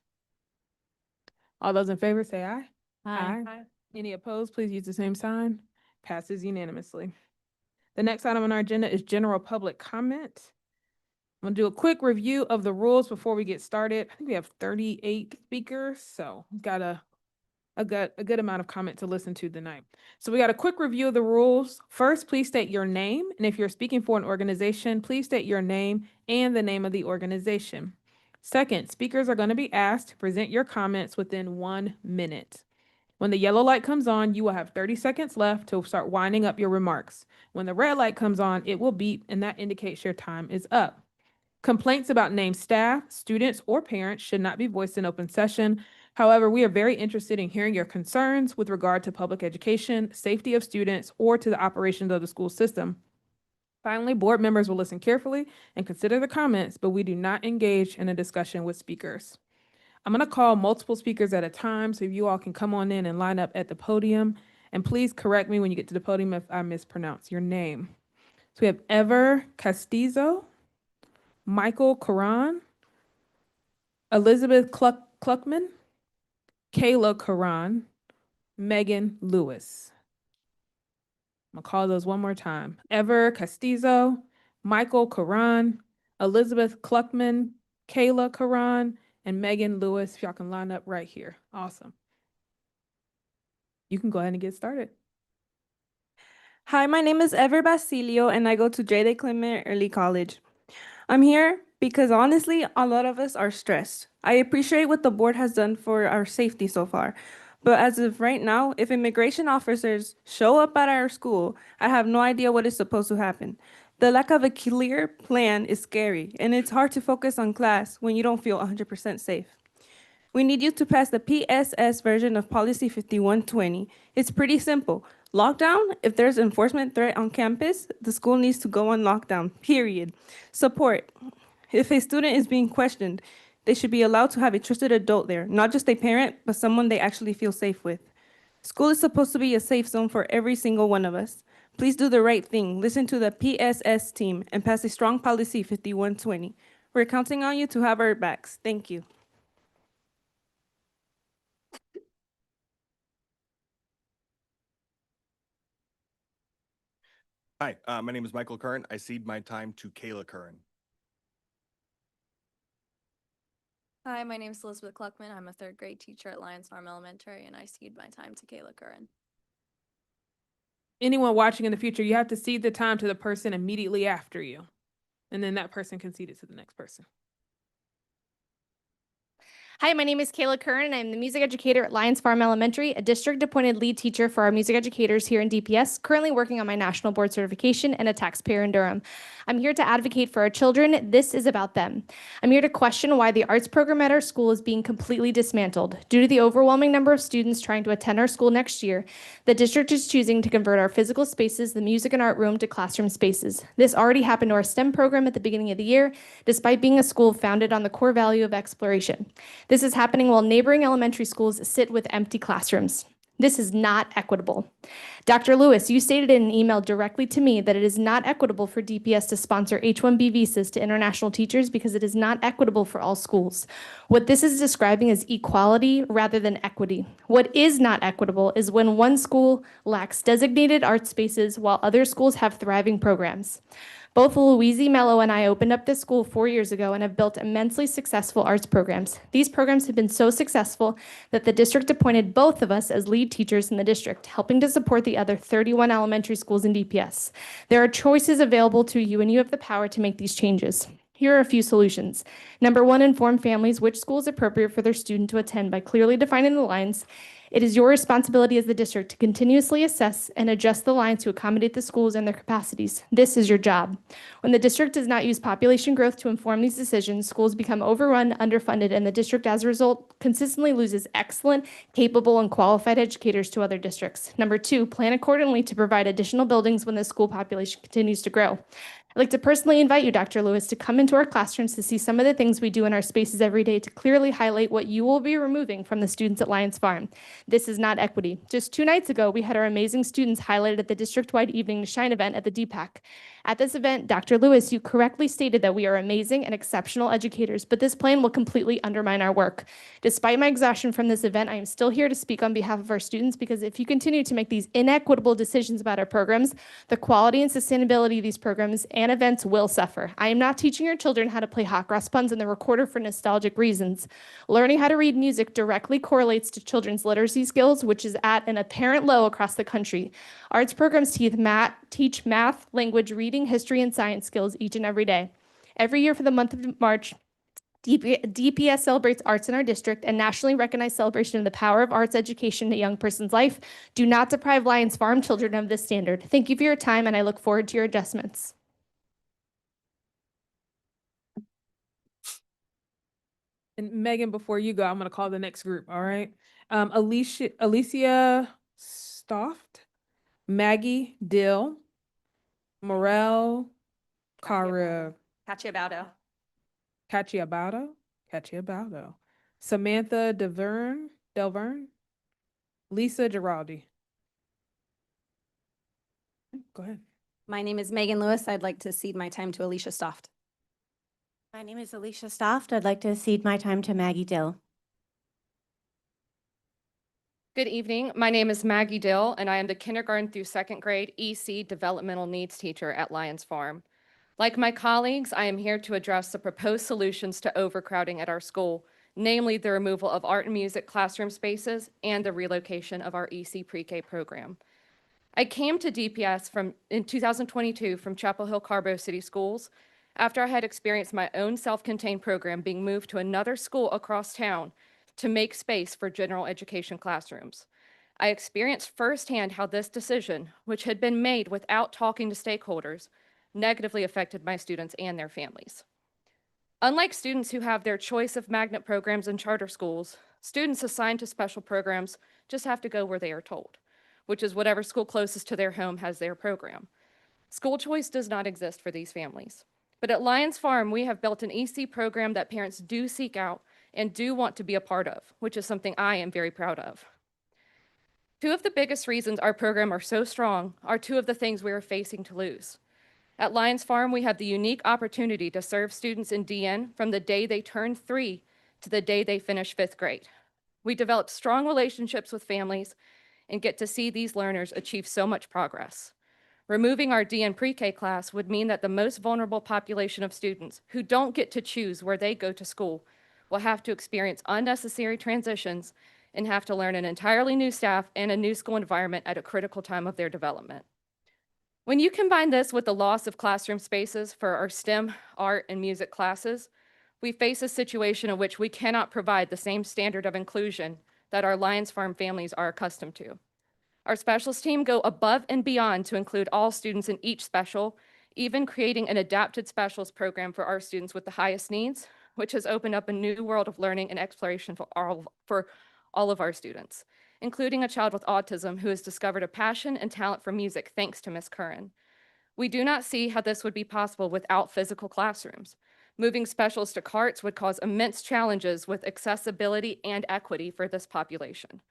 All those in favor say aye. Aye. Any opposed, please use the same sign. Passes unanimously. The next item on our agenda is general public comment. I'm gonna do a quick review of the rules before we get started. I think we have 38 speakers, so we've got a good amount of comment to listen to tonight. So we got a quick review of the rules. First, please state your name, and if you're speaking for an organization, please state your name and the name of the organization. Second, speakers are going to be asked to present your comments within 1 minute. When the yellow light comes on, you will have 30 seconds left to start winding up your remarks. When the red light comes on, it will beep, and that indicates your time is up. Complaints about named staff, students, or parents should not be voiced in open session. However, we are very interested in hearing your concerns with regard to public education, safety of students, or to the operations of the school system. Finally, board members will listen carefully and consider the comments, but we do not engage in a discussion with speakers. I'm going to call multiple speakers at a time, so you all can come on in and line up at the podium. And please correct me when you get to the podium if I mispronounce your name. So we have Ever Castillo, Michael Karan, Elizabeth Cluckman, Kayla Karan, Megan Lewis. I'm gonna call those one more time. Ever Castillo, Michael Karan, Elizabeth Cluckman, Kayla Karan, and Megan Lewis. If y'all can line up right here. Awesome. You can go ahead and get started. Hi, my name is Ever Basilio, and I go to J.D. Clement Early College. I'm here because honestly, a lot of us are stressed. I appreciate what the board has done for our safety so far. But as of right now, if immigration officers show up at our school, I have no idea what is supposed to happen. The lack of a clear plan is scary, and it's hard to focus on class when you don't feel 100% safe. We need you to pass the PSS version of Policy 5120. It's pretty simple. Lockdown, if there's enforcement threat on campus, the school needs to go on lockdown, period. Support. If a student is being questioned, they should be allowed to have a trusted adult there, not just a parent, but someone they actually feel safe with. School is supposed to be a safe zone for every single one of us. Please do the right thing, listen to the PSS team, and pass a strong Policy 5120. We're counting on you to have our backs. Thank you. Hi, my name is Michael Curran. I cede my time to Kayla Curran. Hi, my name is Elizabeth Cluckman. I'm a third grade teacher at Lions Farm Elementary, and I cede my time to Kayla Curran. anyone watching in the future, you have to cede the time to the person immediately after you. And then that person can cede it to the next person. Hi, my name is Kayla Kern, and I'm the music educator at Lions Farm Elementary, a district-appointed lead teacher for our music educators here in DPS, currently working on my national board certification and a taxpayer in Durham. I'm here to advocate for our children. This is about them. I'm here to question why the arts program at our school is being completely dismantled. Due to the overwhelming number of students trying to attend our school next year, the district is choosing to convert our physical spaces, the music and art room, to classroom spaces. This already happened to our STEM program at the beginning of the year, despite being a school founded on the core value of exploration. This is happening while neighboring elementary schools sit with empty classrooms. This is not equitable. Dr. Lewis, you stated in an email directly to me that it is not equitable for DPS to sponsor H-1B visas to international teachers because it is not equitable for all schools. What this is describing is equality rather than equity. What is not equitable is when one school lacks designated art spaces while other schools have thriving programs. Both Louise Mello and I opened up this school 4 years ago and have built immensely successful arts programs. These programs have been so successful that the district appointed both of us as lead teachers in the district, helping to support the other 31 elementary schools in DPS. There are choices available to you, and you have the power to make these changes. Here are a few solutions. Number one, inform families which school is appropriate for their student to attend by clearly defining the lines. It is your responsibility as the district to continuously assess and adjust the lines to accommodate the schools and their capacities. This is your job. When the district does not use population growth to inform these decisions, schools become overrun, underfunded, and the district, as a result, consistently loses excellent, capable, and qualified educators to other districts. Number two, plan accordingly to provide additional buildings when the school population continues to grow. I'd like to personally invite you, Dr. Lewis, to come into our classrooms to see some of the things we do in our spaces every day to clearly highlight what you will be removing from the students at Lions Farm. This is not equity. Just 2 nights ago, we had our amazing students highlighted at the district-wide Evening to Shine event at the DPAC. At this event, Dr. Lewis, you correctly stated that we are amazing and exceptional educators, but this plan will completely undermine our work. Despite my exhaustion from this event, I am still here to speak on behalf of our students because if you continue to make these inequitable decisions about our programs, the quality and sustainability of these programs and events will suffer. I am not teaching your children how to play hot cross buns in the recorder for nostalgic reasons. Learning how to read music directly correlates to children's literacy skills, which is at an apparent low across the country. Arts programs teach math, language, reading, history, and science skills each and every day. Every year for the month of March, DPS celebrates arts in our district, and nationally recognized celebration of the power of arts education in a young person's life. Do not deprive Lions Farm children of this standard. Thank you for your time, and I look forward to your adjustments. And Megan, before you go, I'm going to call the next group, all right? Alicia Stoft, Maggie Dill, Morel Cacciabaudo. Cacciabaudo, Samantha Delverne, Lisa Giraldi. Go ahead. My name is Megan Lewis. I'd like to cede my time to Alicia Stoft. My name is Alicia Stoft. I'd like to cede my time to Maggie Dill. Good evening. My name is Maggie Dill, and I am the kindergarten through 2nd grade EC developmental needs teacher at Lions Farm. Like my colleagues, I am here to address the proposed solutions to overcrowding at our school, namely the removal of art and music classroom spaces and the relocation of our EC pre-K program. I came to DPS in 2022 from Chapel Hill Carbo City Schools after I had experienced my own self-contained program being moved to another school across town to make space for general education classrooms. I experienced firsthand how this decision, which had been made without talking to stakeholders, negatively affected my students and their families. Unlike students who have their choice of magnet programs in charter schools, students assigned to special programs just have to go where they are told, which is whatever school closest to their home has their program. School choice does not exist for these families. But at Lions Farm, we have built an EC program that parents do seek out and do want to be a part of, which is something I am very proud of. 2 of the biggest reasons our program are so strong are 2 of the things we are facing to lose. At Lions Farm, we have the unique opportunity to serve students in DN from the day they turn 3 to the day they finish 5th grade. We develop strong relationships with families and get to see these learners achieve so much progress. Removing our DN pre-K class would mean that the most vulnerable population of students who don't get to choose where they go to school will have to experience unnecessary transitions and have to learn an entirely new staff and a new school environment at a critical time of their development. When you combine this with the loss of classroom spaces for our STEM, art, and music classes, we face a situation in which we cannot provide the same standard of inclusion that our Lions Farm families are accustomed to. Our specials team go above and beyond to include all students in each special, even creating an adapted specials program for our students with the highest needs, which has opened up a new world of learning and exploration for all of our students, including a child with autism who has discovered a passion and talent for music thanks to Ms. Curran. We do not see how this would be possible without physical classrooms. Moving specials to carts would cause immense challenges with accessibility and equity for this population.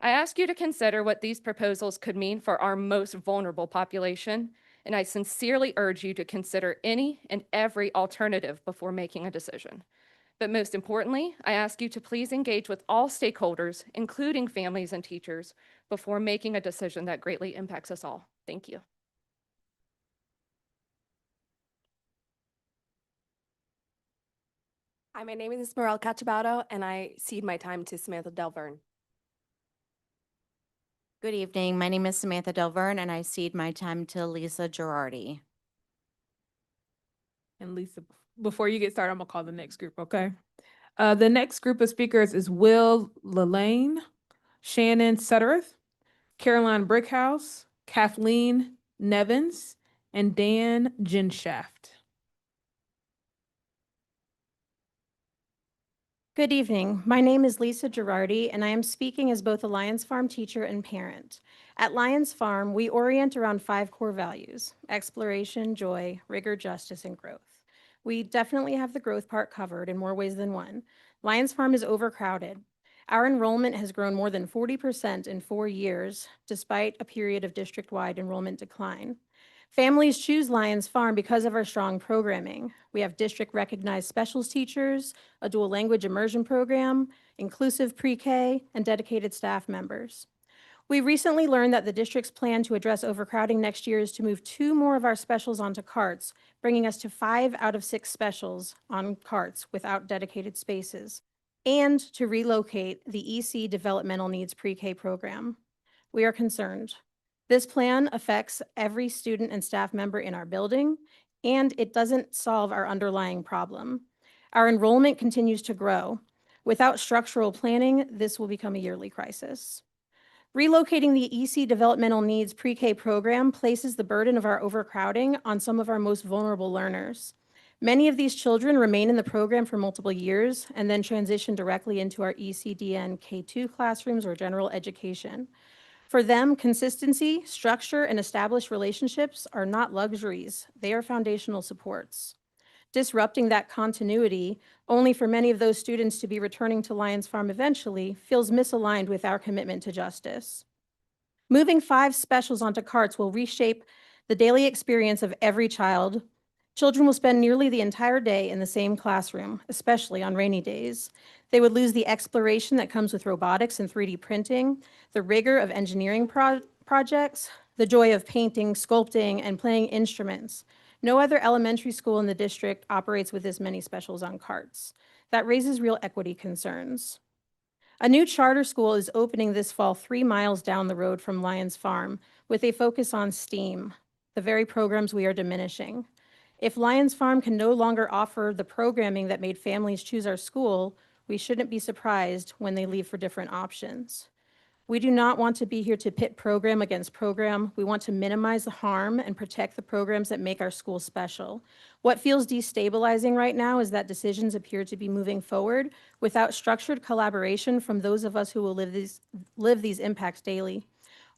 I ask you to consider what these proposals could mean for our most vulnerable population, and I sincerely urge you to consider any and every alternative before making a decision. But most importantly, I ask you to please engage with all stakeholders, including families and teachers, before making a decision that greatly impacts us all. Thank you. Hi, my name is Esmeralda Cachabato, and I cede my time to Samantha Delverne. Good evening. My name is Samantha Delverne, and I cede my time to Lisa Girardi. And Lisa, before you get started, I'm gonna call the next group, okay? The next group of speakers is Will Lelane, Shannon Sutterth, Caroline Brickhouse, Kathleen Nevins, and Dan Genshaft. Good evening. My name is Lisa Girardi, and I am speaking as both a Lions Farm teacher and parent. At Lions Farm, we orient around 5 core values: exploration, joy, rigor, justice, and growth. We definitely have the growth part covered in more ways than one. Lions Farm is overcrowded. Our enrollment has grown more than 40% in 4 years, despite a period of district-wide enrollment decline. Families choose Lions Farm because of our strong programming. We have district-recognized specials teachers, a dual language immersion program, inclusive pre-K, and dedicated staff members. We recently learned that the district's plan to address overcrowding next year is to move 2 more of our specials onto carts, bringing us to 5 out of 6 specials on carts without dedicated spaces, and to relocate the EC Developmental Needs Pre-K program. We are concerned. This plan affects every student and staff member in our building, and it doesn't solve our underlying problem. Our enrollment continues to grow. Without structural planning, this will become a yearly crisis. Relocating the EC Developmental Needs Pre-K program places the burden of our overcrowding on some of our most vulnerable learners. Many of these children remain in the program for multiple years and then transition directly into our ECDN K2 classrooms or general education. For them, consistency, structure, and established relationships are not luxuries. They are foundational supports. Disrupting that continuity, only for many of those students to be returning to Lions Farm eventually, feels misaligned with our commitment to justice. Moving 5 specials onto carts will reshape the daily experience of every child. Children will spend nearly the entire day in the same classroom, especially on rainy days. They would lose the exploration that comes with robotics and 3D printing, the rigor of engineering projects, the joy of painting, sculpting, and playing instruments. No other elementary school in the district operates with this many specials on carts. That raises real equity concerns. A new charter school is opening this fall 3 miles down the road from Lions Farm with a focus on STEAM, the very programs we are diminishing. If Lions Farm can no longer offer the programming that made families choose our school, we shouldn't be surprised when they leave for different options. We do not want to be here to pit program against program. We want to minimize the harm and protect the programs that make our school special. What feels destabilizing right now is that decisions appear to be moving forward without structured collaboration from those of us who will live these impacts daily.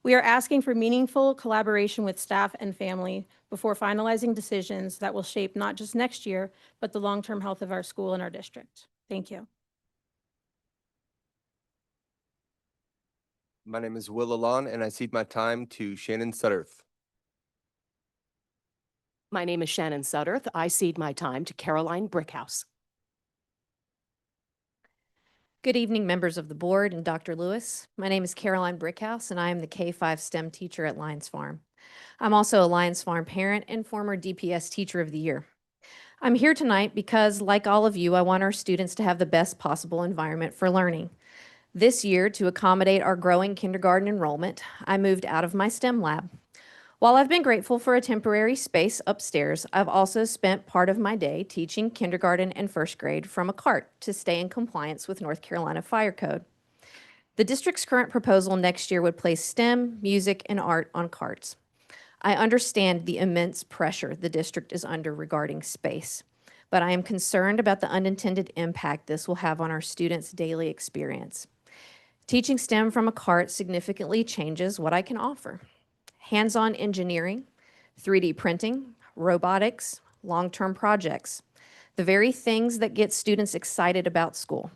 We are asking for meaningful collaboration with staff and family before finalizing decisions that will shape not just next year, but the long-term health of our school and our district. Thank you. My name is Will Alon, and I cede my time to Shannon Sutterth. My name is Shannon Sutterth. I cede my time to Caroline Brickhouse. Good evening, members of the board and Dr. Lewis. My name is Caroline Brickhouse, and I am the K-5 STEM teacher at Lions Farm. I'm also a Lions Farm parent and former DPS Teacher of the Year. I'm here tonight because, like all of you, I want our students to have the best possible environment for learning. This year, to accommodate our growing kindergarten enrollment, I moved out of my STEM lab. While I've been grateful for a temporary space upstairs, I've also spent part of my day teaching kindergarten and first grade from a cart to stay in compliance with North Carolina Fire Code. The district's current proposal next year would place STEM, music, and art on carts. I understand the immense pressure the district is under regarding space, but I am concerned about the unintended impact this will have on our students' daily experience. Teaching STEM from a cart significantly changes what I can offer. Hands-on engineering, 3D printing, robotics, long-term projects, the very things that get students excited about school,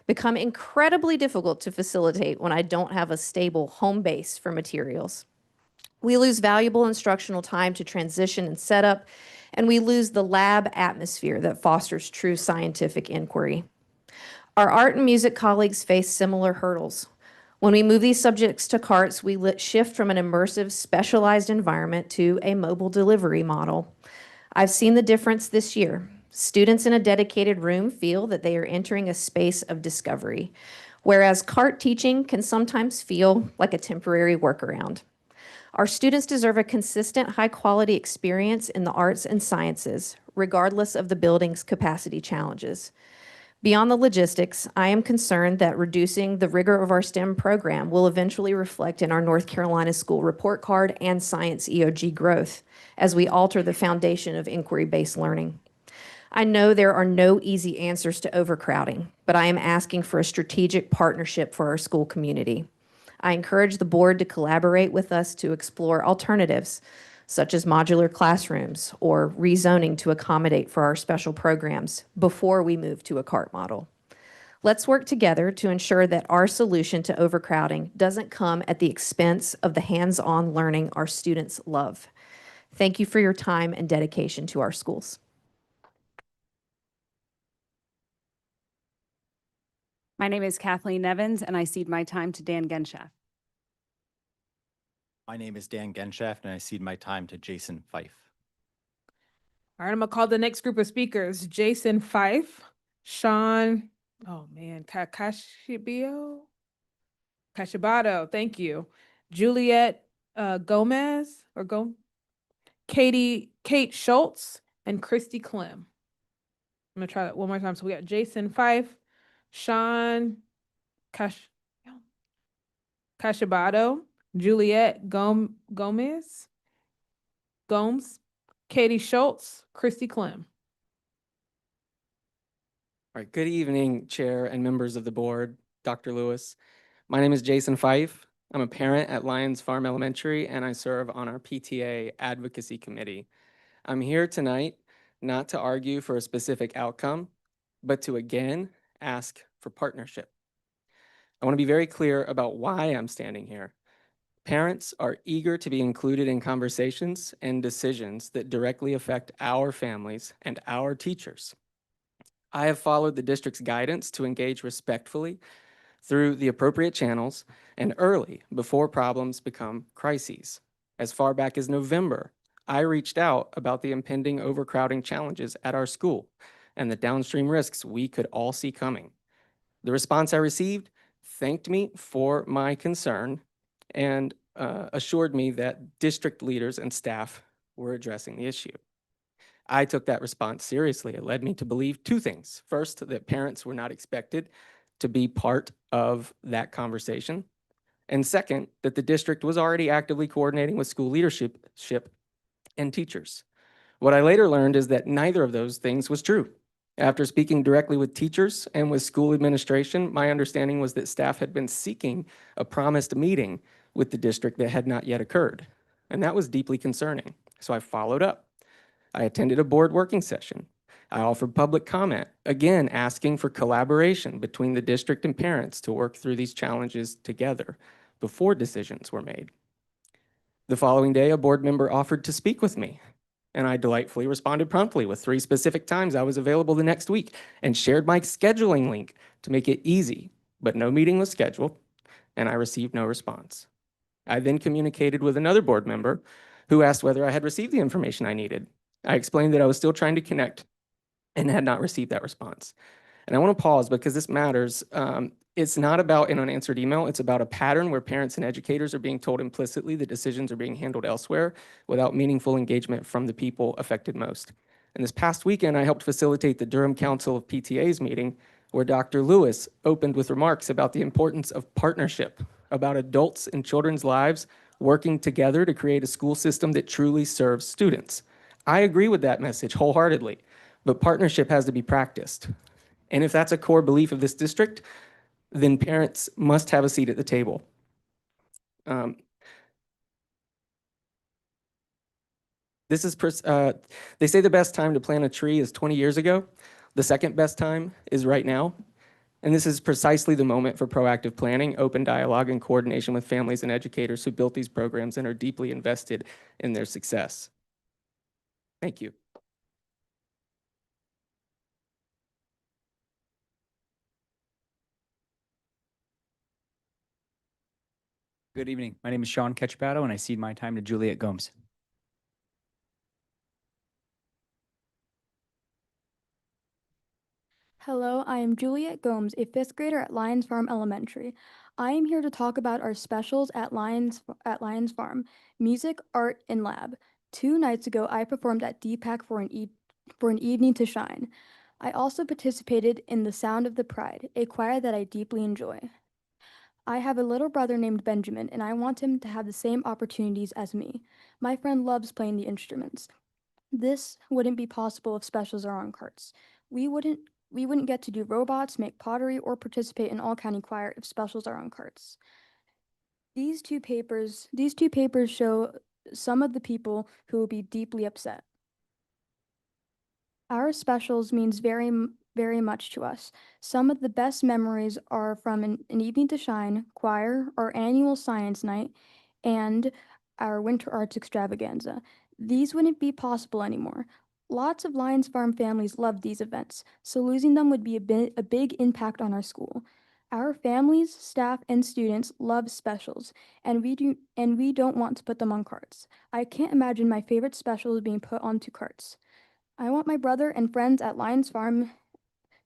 become incredibly difficult to facilitate when I don't have a stable home base for materials. We lose valuable instructional time to transition and setup, and we lose the lab atmosphere that fosters true scientific inquiry. Our art and music colleagues face similar hurdles. When we move these subjects to carts, we shift from an immersive, specialized environment to a mobile delivery model. I've seen the difference this year. Students in a dedicated room feel that they are entering a space of discovery, whereas cart teaching can sometimes feel like a temporary workaround. Our students deserve a consistent, high-quality experience in the arts and sciences, regardless of the building's capacity challenges. Beyond the logistics, I am concerned that reducing the rigor of our STEM program will eventually reflect in our North Carolina school report card and science EOG growth as we alter the foundation of inquiry-based learning. I know there are no easy answers to overcrowding, but I am asking for a strategic partnership for our school community. I encourage the board to collaborate with us to explore alternatives, such as modular classrooms or rezoning to accommodate for our special programs before we move to a cart model. Let's work together to ensure that our solution to overcrowding doesn't come at the expense of the hands-on learning our students love. Thank you for your time and dedication to our schools. My name is Kathleen Nevins, and I cede my time to Dan Genschaft. My name is Dan Genschaft, and I cede my time to Jason Fife. All right, I'm gonna call the next group of speakers. Jason Fife, Sean, Cashibato, thank you. Juliet Gomez, Kate Schultz, and Christy Clem. I'm gonna try that one more time. So we got Jason Fife, Sean Cashibato, Juliet Gomes, Katie Schultz, Christy Clem. All right, good evening, Chair and members of the board, Dr. Lewis. My name is Jason Fife. I'm a parent at Lions Farm Elementary, and I serve on our PTA Advocacy Committee. I'm here tonight not to argue for a specific outcome, but to again ask for partnership. I want to be very clear about why I'm standing here. Parents are eager to be included in conversations and decisions that directly affect our families and our teachers. I have followed the district's guidance to engage respectfully through the appropriate channels and early before problems become crises. As far back as November, I reached out about the impending overcrowding challenges at our school and the downstream risks we could all see coming. The response I received thanked me for my concern and assured me that district leaders and staff were addressing the issue. I took that response seriously. It led me to believe two things. First, that parents were not expected to be part of that conversation. And second, that the district was already actively coordinating with school leadership and teachers. What I later learned is that neither of those things was true. After speaking directly with teachers and with school administration, my understanding was that staff had been seeking a promised meeting with the district that had not yet occurred. And that was deeply concerning. So I followed up. I attended a board working session. I offered public comment, again asking for collaboration between the district and parents to work through these challenges together before decisions were made. The following day, a board member offered to speak with me, and I delightfully responded promptly with 3 specific times I was available the next week and shared my scheduling link to make it easy, but no meeting was scheduled, and I received no response. I then communicated with another board member who asked whether I had received the information I needed. I explained that I was still trying to connect and had not received that response. And I want to pause because this matters. It's not about an unanswered email. It's about a pattern where parents and educators are being told implicitly that decisions are being handled elsewhere without meaningful engagement from the people affected most. And this past weekend, I helped facilitate the Durham Council of PTA's meeting where Dr. Lewis opened with remarks about the importance of partnership, about adults in children's lives working together to create a school system that truly serves students. I agree with that message wholeheartedly, but partnership has to be practiced. And if that's a core belief of this district, then parents must have a seat at the table. They say the best time to plant a tree is 20 years ago. The second best time is right now. And this is precisely the moment for proactive planning, open dialogue, and coordination with families and educators who built these programs and are deeply invested in their success. Thank you. Good evening. My name is Sean Ketchapato, and I cede my time to Juliet Gomes. Hello, I am Juliet Gomes, a fifth grader at Lions Farm Elementary. I am here to talk about our specials at Lions Farm, music, art, and lab. 2 nights ago, I performed at DPAC for an evening to shine. I also participated in the Sound of the Pride, a choir that I deeply enjoy. I have a little brother named Benjamin, and I want him to have the same opportunities as me. My friend loves playing the instruments. This wouldn't be possible if specials are on carts. We wouldn't get to do robots, make pottery, or participate in all county choir if specials are on carts. These two papers show some of the people who will be deeply upset. Our specials means very much to us. Some of the best memories are from an evening to shine, choir, our annual science night, and our winter arts extravaganza. These wouldn't be possible anymore. Lots of Lions Farm families love these events, so losing them would be a big impact on our school. Our families, staff, and students love specials, and we don't want to put them on carts. I can't imagine my favorite specials being put onto carts. I want my brother and friends at Lions Farm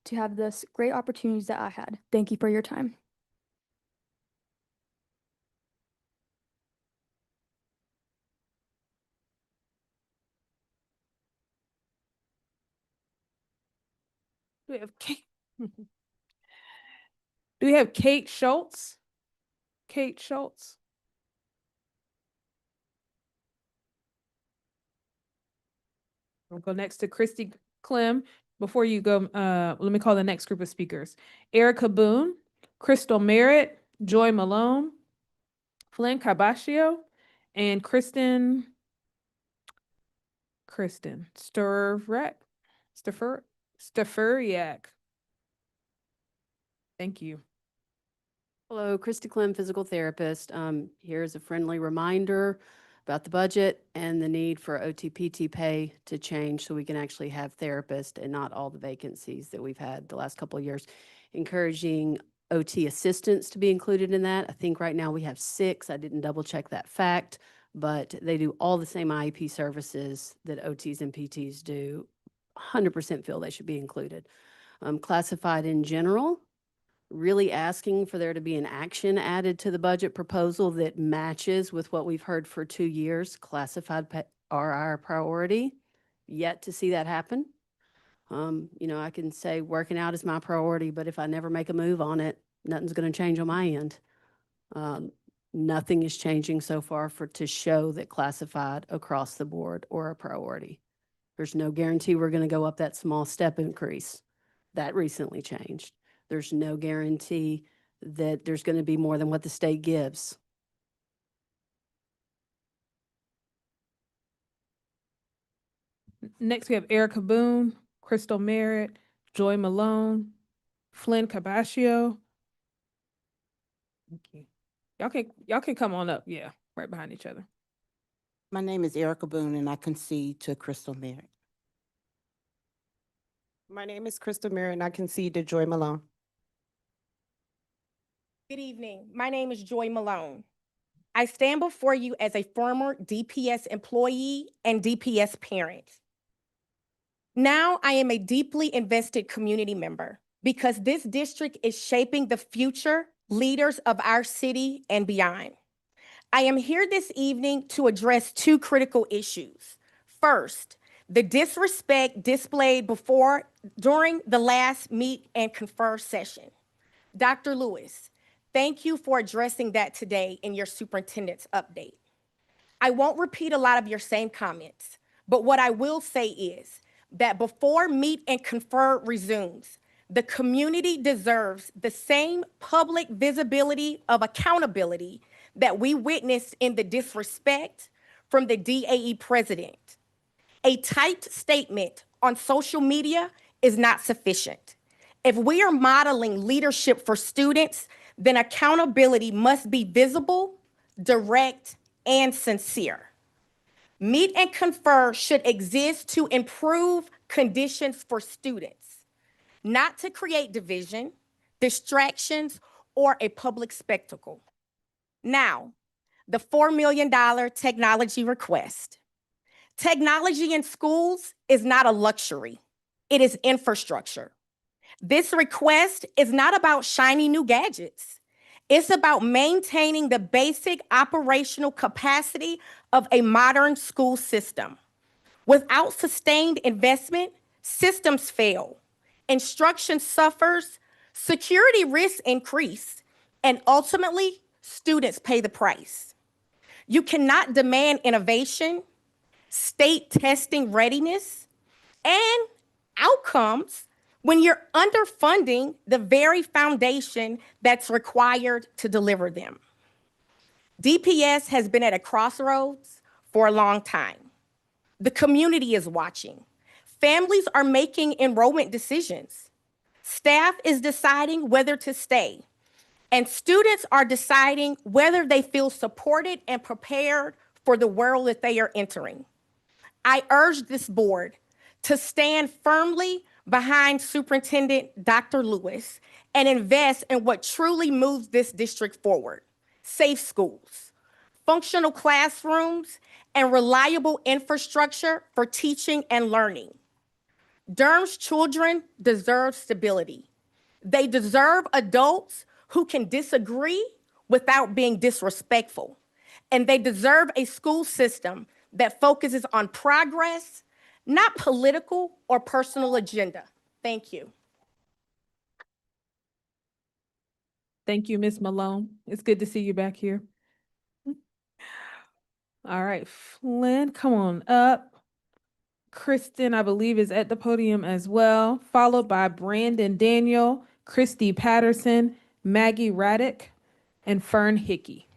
to have this great opportunities that I had. Thank you for your time. Do we have Kate? Do we have Kate Schultz? Kate Schultz. We'll go next to Christy Clem. Before you go, let me call the next group of speakers. Erica Boone, Crystal Merritt, Joy Malone, Flynn Cabascio, and Kristen Stefuriak. Thank you. Hello, Christy Clem, physical therapist. Here's a friendly reminder about the budget and the need for OT-PT pay to change so we can actually have therapists and not all the vacancies that we've had the last couple of years. Encouraging OT assistants to be included in that. I think right now we have 6. I didn't double check that fact, but they do all the same IEP services that OTs and PTs do. 100% feel they should be included. Classified in general, really asking for there to be an action added to the budget proposal that matches with what we've heard for 2 years. Classified are our priority. Yet to see that happen. I can say working out is my priority, but if I never make a move on it, nothing's going to change on my end. Nothing is changing so far to show that classified across the board or a priority. There's no guarantee we're going to go up that small step increase. That recently changed. There's no guarantee that there's going to be more than what the state gives. Next, we have Erica Boone, Crystal Merritt, Joy Malone, Flynn Cabascio. Thank you. Y'all can come on up. Yeah, right behind each other. My name is Erica Boone, and I concede to Crystal Merritt. My name is Crystal Merritt, and I concede to Joy Malone. Good evening. My name is Joy Malone. I stand before you as a former DPS employee and DPS parent. Now I am a deeply invested community member. because this district is shaping the future leaders of our city and beyond. I am here this evening to address two critical issues. First, the disrespect displayed during the last meet and confer session. Dr. Lewis, thank you for addressing that today in your superintendent's update. I won't repeat a lot of your same comments, but what I will say is that before meet and confer resumes, the community deserves the same public visibility of accountability that we witnessed in the disrespect from the DAE president. A typed statement on social media is not sufficient. If we are modeling leadership for students, then accountability must be visible, direct, and sincere. Meet and confer should exist to improve conditions for students, not to create division, distractions, or a public spectacle. Now, the $4 million technology request. Technology in schools is not a luxury, it is infrastructure. This request is not about shiny new gadgets. It's about maintaining the basic operational capacity of a modern school system. Without sustained investment, systems fail, instruction suffers, security risks increase, and ultimately, students pay the price. You cannot demand innovation, state testing readiness, and outcomes when you're underfunding the very foundation that's required to deliver them. DPS has been at a crossroads for a long time. The community is watching. Families are making enrollment decisions. Staff is deciding whether to stay. And students are deciding whether they feel supported and prepared for the world that they are entering. I urge this board to stand firmly behind Superintendent Dr. Lewis and invest in what truly moves this district forward: safe schools, functional classrooms, and reliable infrastructure for teaching and learning. Durham's children deserve stability. They deserve adults who can disagree without being disrespectful. And they deserve a school system that focuses on progress, not political or personal agenda. Thank you. Thank you, Ms. Malone. It's good to see you back here. All right, Flynn, come on up. Kristen, I believe, is at the podium as well, followed by Brandon Daniel, Christy Patterson, Maggie Raddick, and Fern Hickey.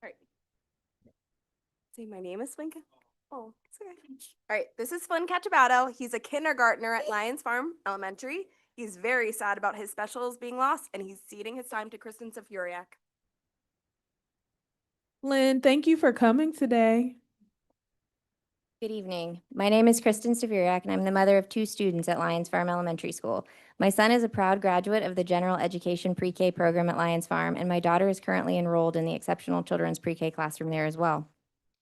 All right. Say my name is Flynn. Oh, it's okay. All right, this is Flynn Cachabato. He's a kindergartner at Lions Farm Elementary. He's very sad about his specials being lost, and he's ceding his time to Kristen Safuriak. Flynn, thank you for coming today. Good evening. My name is Kristen Staviriak, and I'm the mother of two students at Lions Farm Elementary School. My son is a proud graduate of the General Education Pre-K program at Lions Farm, and my daughter is currently enrolled in the Exceptional Children's Pre-K classroom there as well.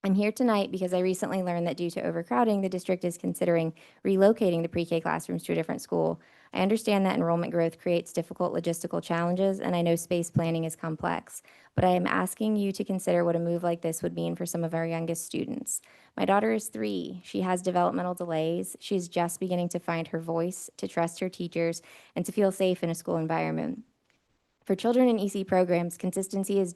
I'm here tonight because I recently learned that due to overcrowding, the district is considering relocating the pre-K classrooms to a different school. I understand that enrollment growth creates difficult logistical challenges, and I know space planning is complex, but I am asking you to consider what a move like this would mean for some of our youngest students. My daughter is 3. She has developmental delays. She's just beginning to find her voice, to trust her teachers, and to feel safe in a school environment. For children in EC programs, consistency is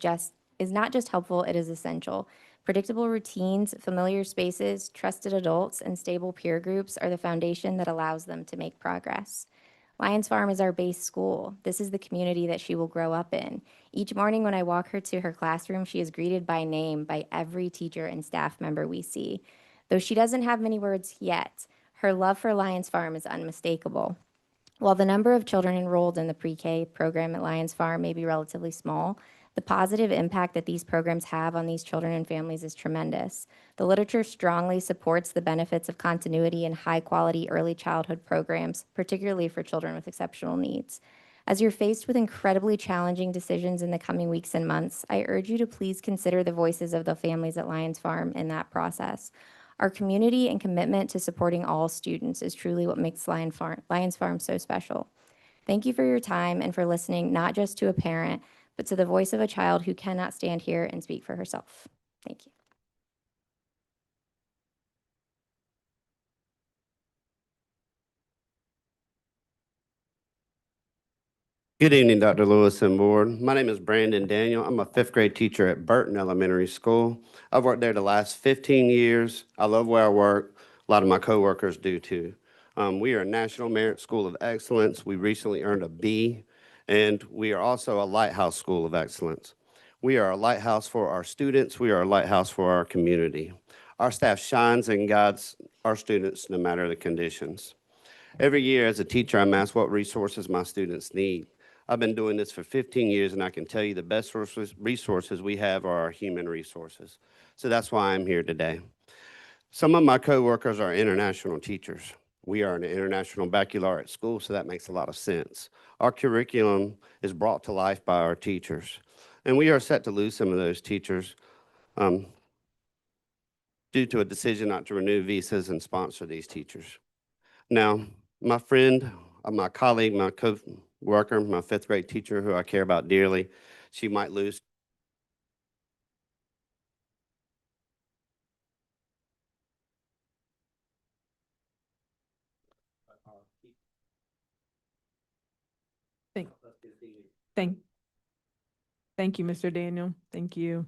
not just helpful, it is essential. Predictable routines, familiar spaces, trusted adults, and stable peer groups are the foundation that allows them to make progress. Lions Farm is our base school. This is the community that she will grow up in. Each morning when I walk her to her classroom, she is greeted by name by every teacher and staff member we see. Though she doesn't have many words yet, her love for Lions Farm is unmistakable. While the number of children enrolled in the pre-K program at Lions Farm may be relatively small, the positive impact that these programs have on these children and families is tremendous. The literature strongly supports the benefits of continuity and high-quality early childhood programs, particularly for children with exceptional needs. As you're faced with incredibly challenging decisions in the coming weeks and months, I urge you to please consider the voices of the families at Lions Farm in that process. Our community and commitment to supporting all students is truly what makes Lions Farm so special. Thank you for your time and for listening, not just to a parent, but to the voice of a child who cannot stand here and speak for herself. Thank you. Good evening, Dr. Lewis and board. My name is Brandon Daniel. I'm a fifth grade teacher at Burton Elementary School. I've worked there the last 15 years. I love where I work. A lot of my coworkers do too. We are a National Merit School of Excellence. We recently earned a B, and we are also a Lighthouse School of Excellence. We are a lighthouse for our students. We are a lighthouse for our community. Our staff shines and guides our students no matter the conditions. Every year as a teacher, I'm asked what resources my students need. I've been doing this for 15 years, and I can tell you the best resources we have are our human resources. So that's why I'm here today. Some of my coworkers are international teachers. We are an international baccalaureate school, so that makes a lot of sense. Our curriculum is brought to life by our teachers, and we are set to lose some of those teachers due to a decision not to renew visas and sponsor these teachers. Now, my friend, my colleague, my co-worker, my fifth grade teacher who I care about dearly, she might lose. Thank you, Mr. Daniel. Thank you.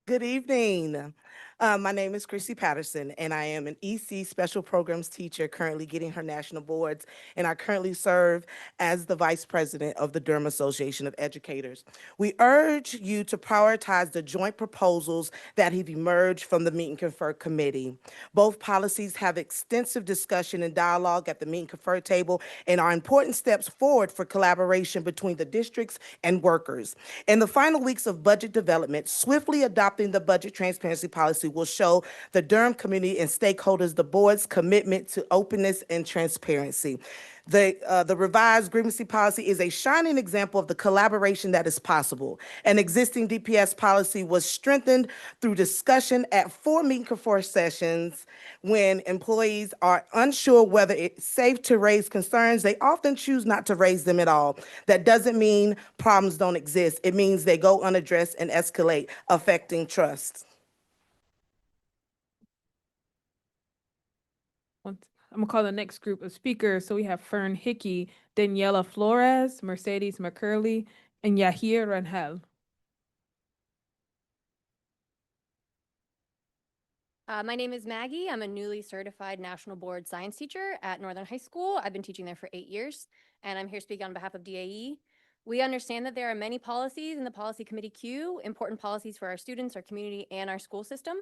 Good evening. My name is Chrissy Patterson, and I am an EC Special Programs teacher currently getting her national boards, and I currently serve as the Vice President of the Durham Association of Educators. We urge you to prioritize the joint proposals that have emerged from the Meet and Confer Committee. Both policies have extensive discussion and dialogue at the Meet and Confer table and are important steps forward for collaboration between the districts and workers. In the final weeks of budget development, swiftly adopting the budget transparency policy will show the Durham community and stakeholders the board's commitment to openness and transparency. The revised grievancy policy is a shining example of the collaboration that is possible. An existing DPS policy was strengthened through discussion at 4 Meet and Confer sessions. When employees are unsure whether it's safe to raise concerns, they often choose not to raise them at all. That doesn't mean problems don't exist. It means they go unaddressed and escalate, affecting trust. I'm gonna call the next group of speakers. So we have Fern Hickey, Daniela Flores, Mercedes McCurley, and Yahir Rangel. My name is Maggie. I'm a newly certified National Board Science teacher at Northern High School. I've been teaching there for 8 years, and I'm here speaking on behalf of DAE. We understand that there are many policies in the policy committee queue, important policies for our students, our community, and our school system.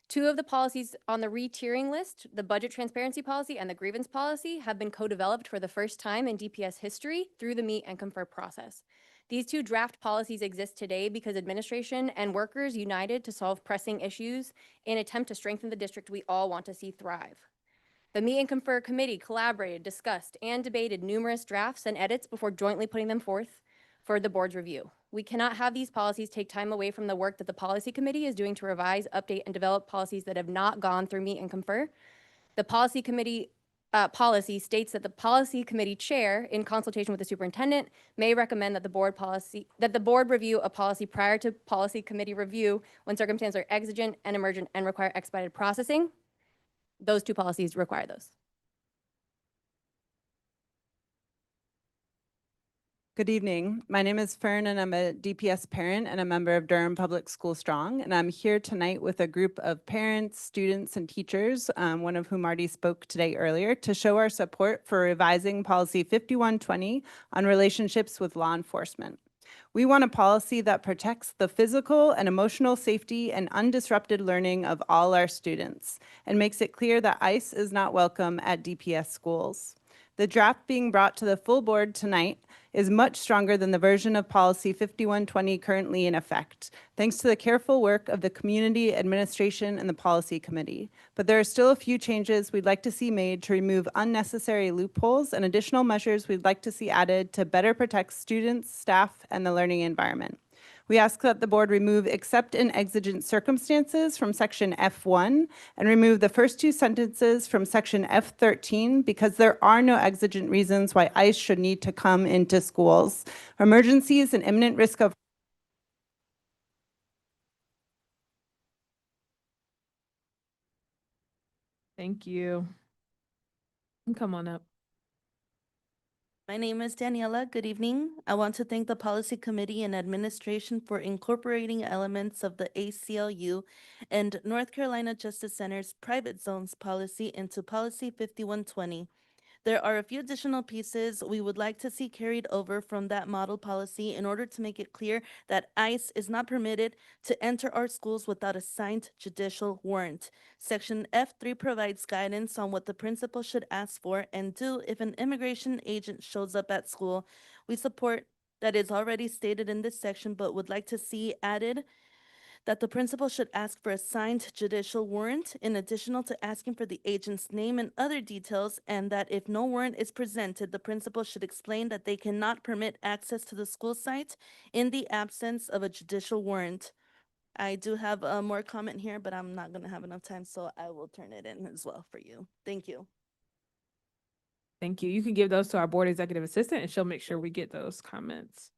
2 of the policies on the re-tiering list, the budget transparency policy and the grievance policy, have been co-developed for the first time in DPS history through the Meet and Confer process. These 2 draft policies exist today because administration and workers united to solve pressing issues in an attempt to strengthen the district we all want to see thrive. The Meet and Confer committee collaborated, discussed, and debated numerous drafts and edits before jointly putting them forth for the board's review. We cannot have these policies take time away from the work that the policy committee is doing to revise, update, and develop policies that have not gone through Meet and Confer. The policy committee policy states that the policy committee chair, in consultation with the superintendent, may recommend that the board review a policy prior to policy committee review when circumstances are exigent and emergent and require expedited processing. Those 2 policies require those. Good evening. My name is Fern, and I'm a DPS parent and a member of Durham Public School Strong. And I'm here tonight with a group of parents, students, and teachers, one of whom already spoke today earlier, to show our support for revising Policy 5120 on relationships with law enforcement. We want a policy that protects the physical and emotional safety and undisrupted learning of all our students and makes it clear that ICE is not welcome at DPS schools. The draft being brought to the full board tonight is much stronger than the version of Policy 5120 currently in effect, thanks to the careful work of the community, administration, and the policy committee. But there are still a few changes we'd like to see made to remove unnecessary loopholes and additional measures we'd like to see added to better protect students, staff, and the learning environment. We ask that the board remove except in exigent circumstances from section F1 and remove the first two sentences from section F13 because there are no exigent reasons why ICE should need to come into schools. Emergencies and imminent risk of Thank you. Come on up. My name is Daniela. Good evening. I want to thank the Policy Committee and Administration for incorporating elements of the ACLU and North Carolina Justice Center's private zones policy into Policy 5120. There are a few additional pieces we would like to see carried over from that model policy in order to make it clear that ICE is not permitted to enter our schools without a signed judicial warrant. Section F3 provides guidance on what the principal should ask for and do if an immigration agent shows up at school. We support that is already stated in this section, but would like to see added that the principal should ask for a signed judicial warrant in addition to asking for the agent's name and other details, and that if no warrant is presented, the principal should explain that they cannot permit access to the school site in the absence of a judicial warrant. I do have more comment here, but I'm not going to have enough time, so I will turn it in as well for you. Thank you. Thank you. You can give those to our board executive assistant and she'll make sure we get those comments.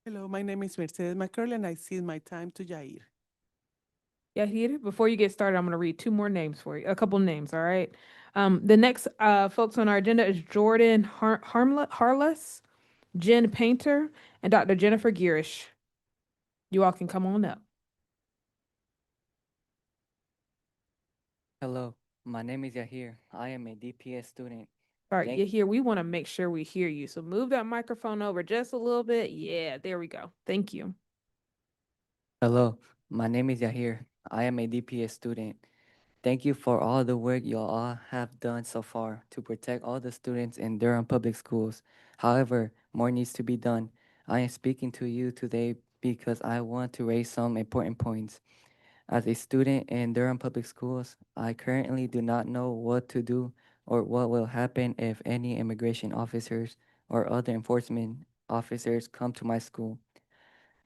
Hello, my name is Mercedes McCurley and I cede my time to Jair. Yahir, before you get started, I'm going to read two more names for you, a couple names, all right? The next folks on our agenda is Jordan Harless, Jen Painter, and Dr. Jennifer Girish. You all can come on up. Hello, my name is Yahir. I am a DPS student. All right, Thank- Yahir, we want to make sure we hear you. So move that microphone over just a little bit. Yeah, there we go. Thank you. Hello, my name is Yahir. I am a DPS student. Thank you for all the work you all have done so far to protect all the students in Durham Public Schools. However, more needs to be done. I am speaking to you today because I want to raise some important points. As a student in Durham Public Schools, I currently do not know what to do or what will happen if any immigration officers or other enforcement officers come to my school.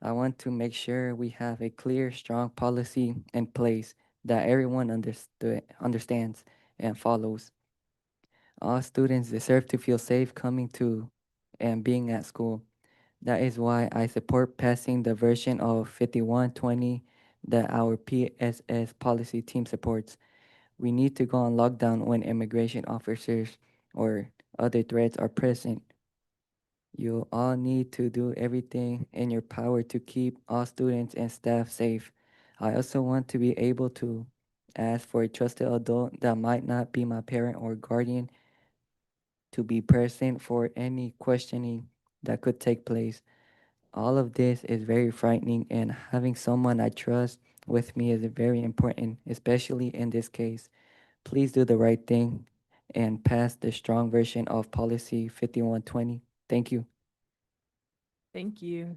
I want to make sure we have a clear, strong policy in place that everyone understands and follows. All students deserve to feel safe coming to and being at school. That is why I support passing the version of 5120 that our PSS policy team supports. We need to go on lockdown when immigration officers or other threats are present. You all need to do everything in your power to keep all students and staff safe. I also want to be able to ask for a trusted adult that might not be my parent or guardian to be present for any questioning that could take place. All of this is very frightening, and having someone I trust with me is very important, especially in this case. Please do the right thing and pass the strong version of Policy 5120. Thank you. Thank you.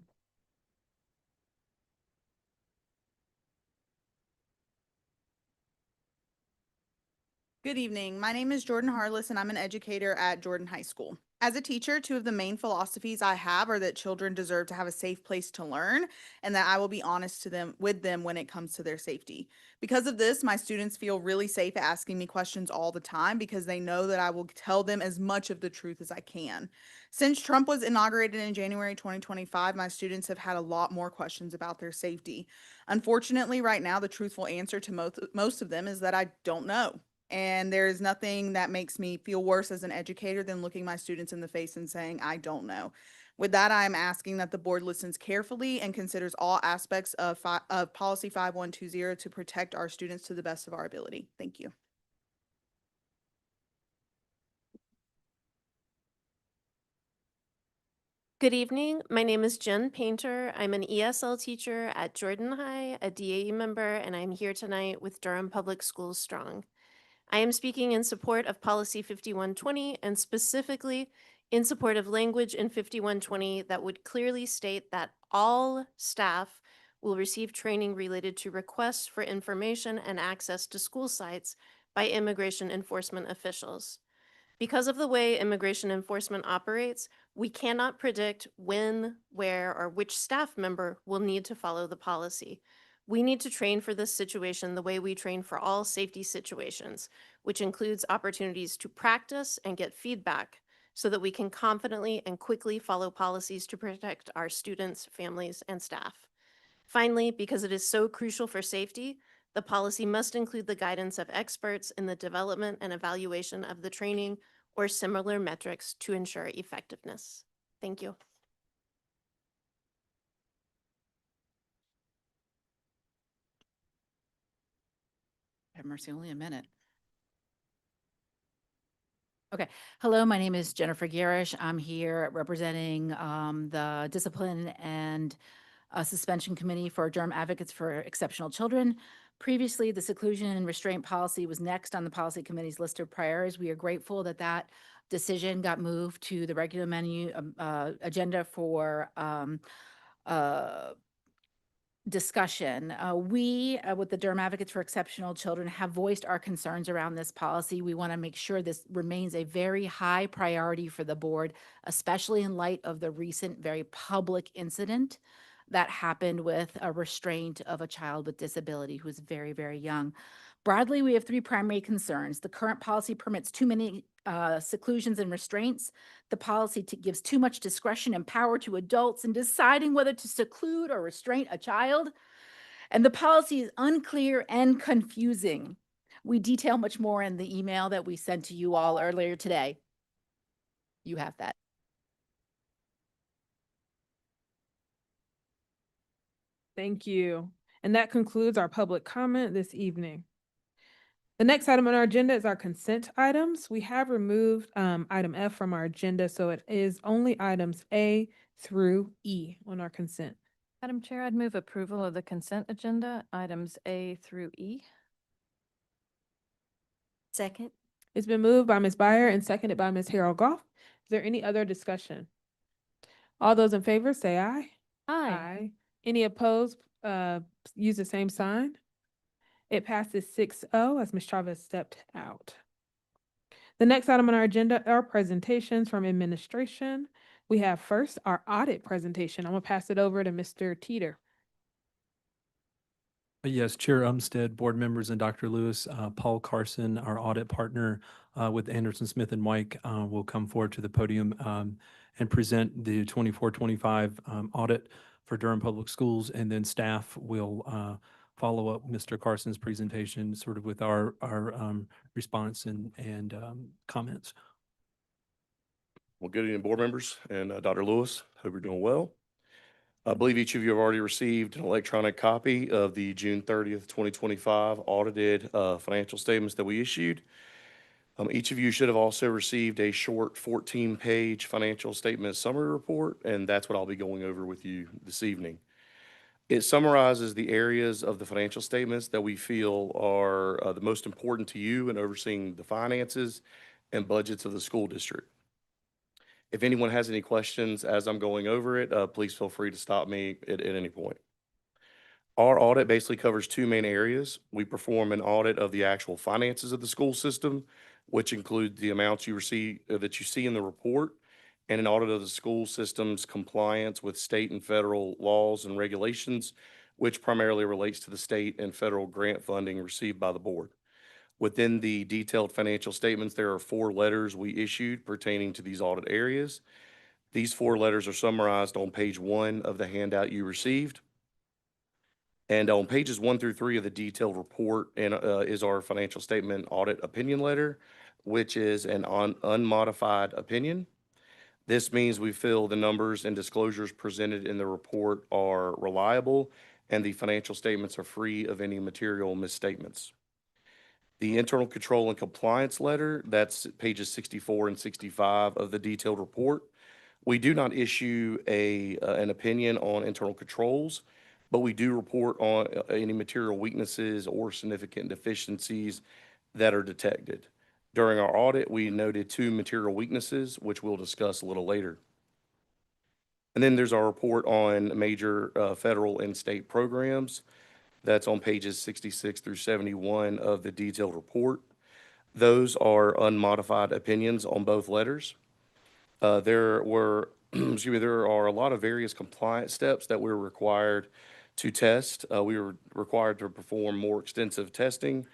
Good evening. My name is Jordan Harless, and I'm an educator at Jordan High School. As a teacher, two of the main philosophies I have are that children deserve to have a safe place to learn and that I will be honest with them when it comes to their safety. Because of this, my students feel really safe asking me questions all the time because they know that I will tell them as much of the truth as I can. Since Trump was inaugurated in January 2025, my students have had a lot more questions about their safety. Unfortunately, right now, the truthful answer to most of them is that I don't know. And there is nothing that makes me feel worse as an educator than looking my students in the face and saying, I don't know. With that, I am asking that the board listens carefully and considers all aspects of Policy 5120 to protect our students to the best of our ability. Thank you. Good evening. My name is Jen Painter. I'm an ESL teacher at Jordan High, a DAE member, and I'm here tonight with Durham Public Schools Strong. I am speaking in support of Policy 5120 and specifically in support of language in 5120 that would clearly state that all staff will receive training related to requests for information and access to school sites by immigration enforcement officials. Because of the way immigration enforcement operates, we cannot predict when, where, or which staff member will need to follow the policy. We need to train for this situation the way we train for all safety situations, which includes opportunities to practice and get feedback so that we can confidently and quickly follow policies to protect our students, families, and staff. Finally, because it is so crucial for safety, the policy must include the guidance of experts in the development and evaluation of the training or similar metrics to ensure effectiveness. Thank you. Have mercy, only a minute. Okay. Hello, my name is Jennifer Garish. I'm here representing the Discipline and Suspension Committee for Durham Advocates for Exceptional Children. Previously, the seclusion and restraint policy was next on the policy committee's list of priorities. We are grateful that that decision got moved to the regular menu agenda for discussion. We, with the Durham Advocates for Exceptional Children, have voiced our concerns around this policy. We want to make sure this remains a very high priority for the board, especially in light of the recent very public incident that happened with a restraint of a child with disability who is very, very young. Broadly, we have three primary concerns. The current policy permits too many seclusions and restraints. The policy gives too much discretion and power to adults in deciding whether to seclude or restrain a child. And the policy is unclear and confusing. We detail much more in the email that we sent to you all earlier today. You have that. Thank you. And that concludes our public comment this evening. The next item on our agenda is our consent items. We have removed item F from our agenda, so it is only items A through E on our consent. Madam Chair, I'd move approval of the consent agenda, items A through E. Second. It's been moved by Ms. Byer and seconded by Ms. Harold Goff. Is there any other discussion? All those in favor say aye. Aye. Any opposed, use the same sign. It passes 6-0 as Ms. Chavez stepped out. The next item on our agenda are presentations from administration. We have first our audit presentation. I'm gonna pass it over to Mr. Teeter. Yes, Chair Umstead, board members, and Dr. Lewis, Paul Carson, our audit partner with Anderson, Smith and White, will come forward to the podium and present the 24-25 audit for Durham Public Schools, and then staff will follow up Mr. Carson's presentation sort of with our response and comments. Well, good evening, board members and Dr. Lewis. Hope you're doing well. I believe each of you have already received an electronic copy of the June 30th, 2025 audited financial statements that we issued. Each of you should have also received a short 14-page financial statement summary report, and that's what I'll be going over with you this evening. It summarizes the areas of the financial statements that we feel are the most important to you in overseeing the finances and budgets of the school district. If anyone has any questions as I'm going over it, please feel free to stop me at any point. Our audit basically covers two main areas. We perform an audit of the actual finances of the school system, which include the amounts you see in the report, and an audit of the school system's compliance with state and federal laws and regulations, which primarily relates to the state and federal grant funding received by the board. Within the detailed financial statements, there are 4 letters we issued pertaining to these audit areas. These 4 letters are summarized on page 1 of the handout you received. And on pages 1 through 3 of the detailed report is our financial statement audit opinion letter, which is an unmodified opinion. This means we feel the numbers and disclosures presented in the report are reliable and the financial statements are free of any material misstatements. The internal control and compliance letter, that's pages 64 and 65 of the detailed report. We do not issue an opinion on internal controls, but we do report on any material weaknesses or significant deficiencies that are detected. During our audit, we noted 2 material weaknesses, which we'll discuss a little later. And then there's our report on major federal and state programs. That's on pages 66 through 71 of the detailed report. Those are unmodified opinions on both letters. There were, excuse me, there are a lot of various compliance steps that we're required to test. We were required to perform more extensive testing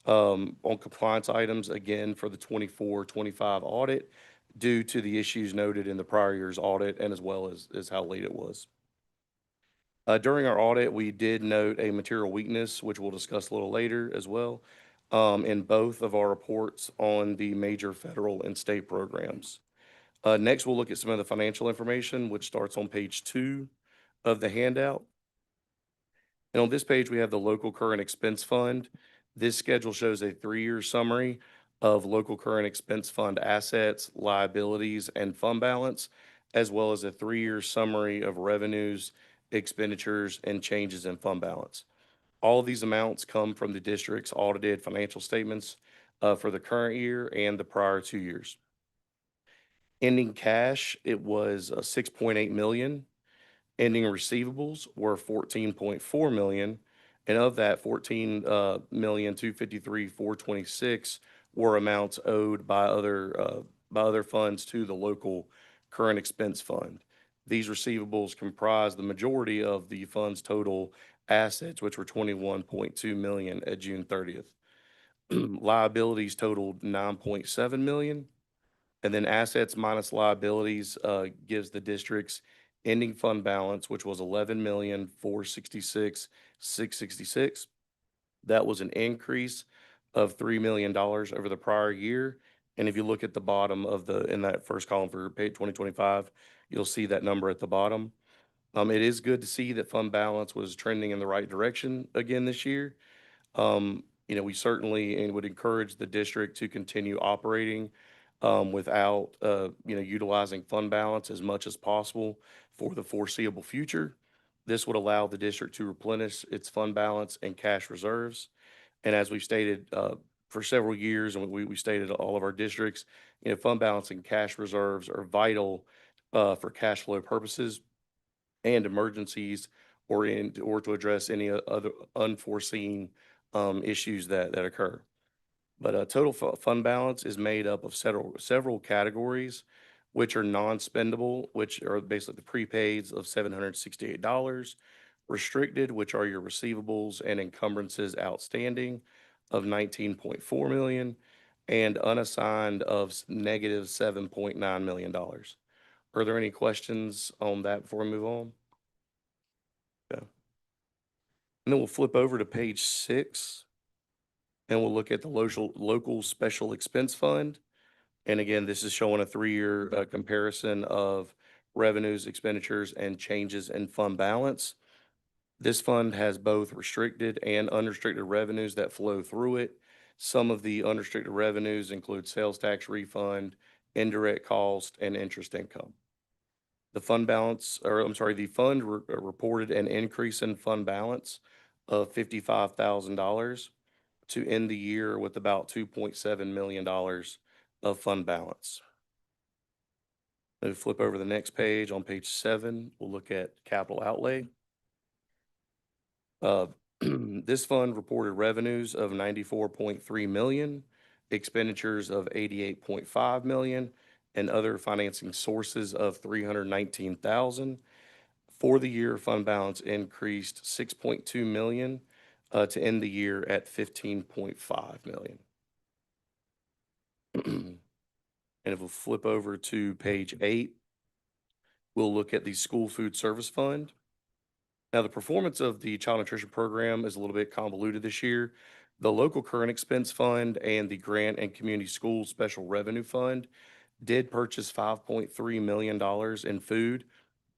on compliance items, again, for the 24-25 audit due to the issues noted in the prior year's audit and as well as how late it was. During our audit, we did note a material weakness, which we'll discuss a little later as well, in both of our reports on the major federal and state programs. Next, we'll look at some of the financial information, which starts on page 2 of the handout. And on this page, we have the local current expense fund. This schedule shows a 3-year summary of local current expense fund assets, liabilities, and fund balance, as well as a 3-year summary of revenues, expenditures, and changes in fund balance. All of these amounts come from the district's audited financial statements for the current year and the prior 2 years. Ending cash, it was 6.8 million. Ending receivables were 14.4 million. And of that, 14,253,426 were amounts owed by other funds to the local current expense fund. These receivables comprise the majority of the fund's total assets, which were 21.2 million at June 30th. Liabilities totaled 9.7 million. And then assets minus liabilities gives the district's ending fund balance, which was 11,466,666. That was an increase of $3 million over the prior year. And if you look at the bottom of in that first column for page 2025, you'll see that number at the bottom. It is good to see that fund balance was trending in the right direction again this year. We certainly would encourage the district to continue operating without, utilizing fund balance as much as possible for the foreseeable future. This would allow the district to replenish its fund balance and cash reserves. And as we've stated for several years, and we stated all of our districts, fund balance and cash reserves are vital for cash flow purposes and emergencies or to address any other unforeseen issues that occur. But total fund balance is made up of several categories, which are non-spendable, which are basically the prepaids of $768, restricted, which are your receivables and encumbrances outstanding of $19.4 million, and unassigned of negative $7.9 million. Are there any questions on that before we move on? Okay. And then we'll flip over to page 6. And we'll look at the local special expense fund. And again, this is showing a 3-year comparison of revenues, expenditures, and changes in fund balance. This fund has both restricted and unrestricted revenues that flow through it. Some of the unrestricted revenues include sales tax refund, indirect cost, and interest income. The fund reported an increase in fund balance of $55,000 to end the year with about $2.7 million of fund balance. Then we flip over the next page. On page 7, we'll look at capital outlay. This fund reported revenues of $94.3 million, expenditures of $88.5 million, and other financing sources of $319,000. For the year, fund balance increased $6.2 million to end the year at $15.5 million. And if we'll flip over to page 8, we'll look at the school food service fund. Now, the performance of the child nutrition program is a little bit convoluted this year. The local current expense fund and the grant and community school special revenue fund did purchase $5.3 million in food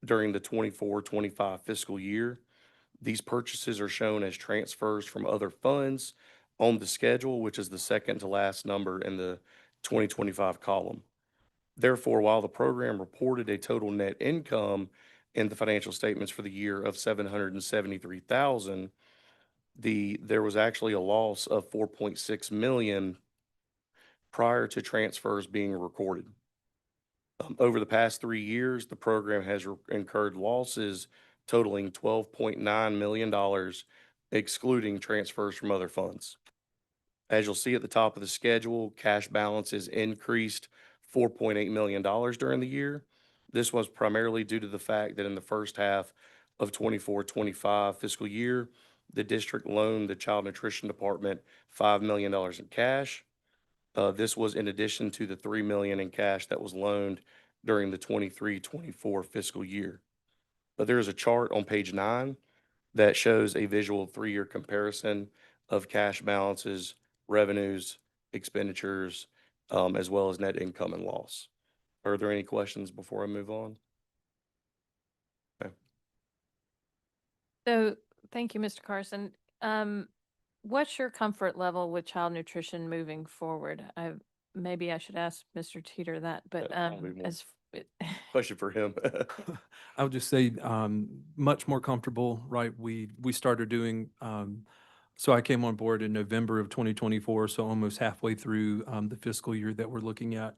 during the 24-25 fiscal year. These purchases are shown as transfers from other funds on the schedule, which is the second to last number in the 2025 column. Therefore, while the program reported a total net income in the financial statements for the year of $773,000, there was actually a loss of $4.6 million prior to transfers being recorded. Over the past 3 years, the program has incurred losses totaling $12.9 million, excluding transfers from other funds. As you'll see at the top of the schedule, cash balances increased $4.8 million during the year. This was primarily due to the fact that in the first half of 24-25 fiscal year, the district loaned the Child Nutrition Department $5 million in cash. This was in addition to the $3 million in cash that was loaned during the 23-24 fiscal year. But there is a chart on page 9 that shows a visual 3-year comparison of cash balances, revenues, expenditures, as well as net income and loss. Are there any questions before I move on? Okay. So, thank you, Mr. Carson. What's your comfort level with child nutrition moving forward? Maybe I should ask Mr. Teeter that, but Probably more as question for him. I would just say much more comfortable, right? We started doing, so I came on board in November of 2024, so almost halfway through the fiscal year that we're looking at.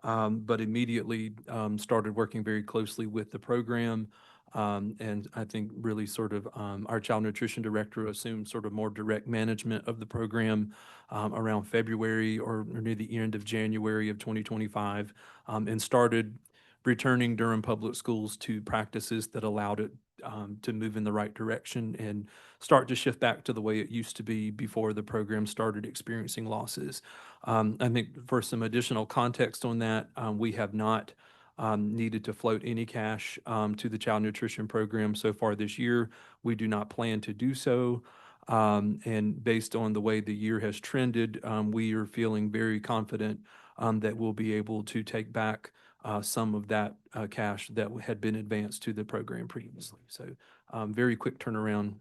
But immediately started working very closely with the program. And I think really sort of our child nutrition director assumed sort of more direct management of the program around February or near the end of January of 2025, and started returning Durham Public Schools to practices that allowed it to move in the right direction and start to shift back to the way it used to be before the program started experiencing losses. I think for some additional context on that, we have not needed to float any cash to the child nutrition program so far this year. We do not plan to do so. And based on the way the year has trended, we are feeling very confident that we'll be able to take back some of that cash that had been advanced to the program previously. So very quick turnaround,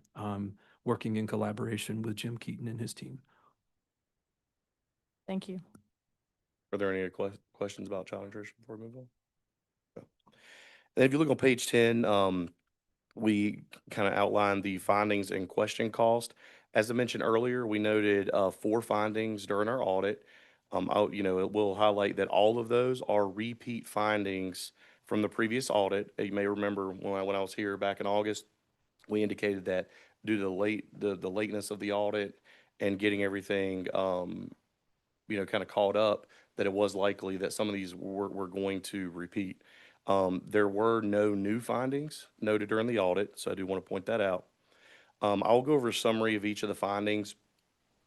working in collaboration with Jim Keaton and his team. Thank you. Are there any questions about child nutrition before we move on? No. And if you look on page 10, we kind of outlined the findings and question cost. As I mentioned earlier, we noted 4 findings during our audit. It will highlight that all of those are repeat findings from the previous audit. You may remember when I was here back in August, we indicated that due to the lateness of the audit and getting everything, kind of caught up, that it was likely that some of these were going to repeat. There were no new findings noted during the audit, so I do want to point that out. I'll go over a summary of each of the findings.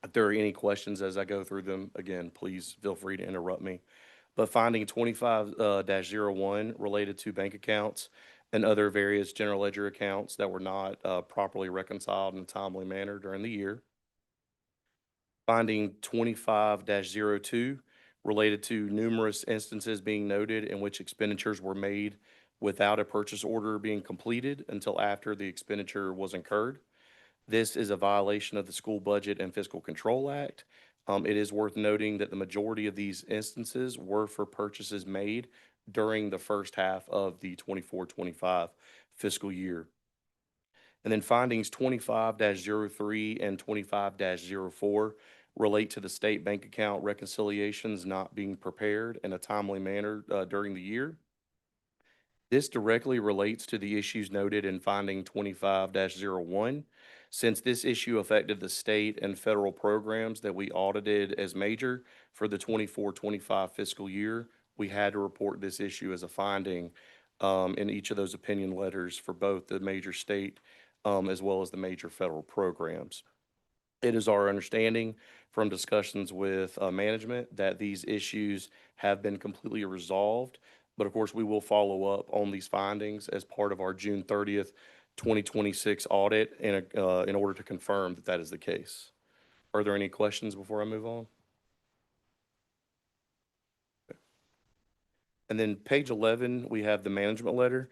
If there are any questions as I go through them, again, please feel free to interrupt me. But finding 25-01 related to bank accounts and other various general ledger accounts that were not properly reconciled in a timely manner during the year. Finding 25-02 related to numerous instances being noted in which expenditures were made without a purchase order being completed until after the expenditure was incurred. This is a violation of the School Budget and Fiscal Control Act. It is worth noting that the majority of these instances were for purchases made during the first half of the 24-25 fiscal year. And then findings 25-03 and 25-04 relate to the state bank account reconciliations not being prepared in a timely manner during the year. This directly relates to the issues noted in finding 25-01. Since this issue affected the state and federal programs that we audited as major for the 24-25 fiscal year, we had to report this issue as a finding in each of those opinion letters for both the major state as well as the major federal programs. It is our understanding from discussions with management that these issues have been completely resolved. But of course, we will follow up on these findings as part of our June 30th, 2026 audit in order to confirm that that is the case. Are there any questions before I move on? Okay. And then page 11, we have the management letter.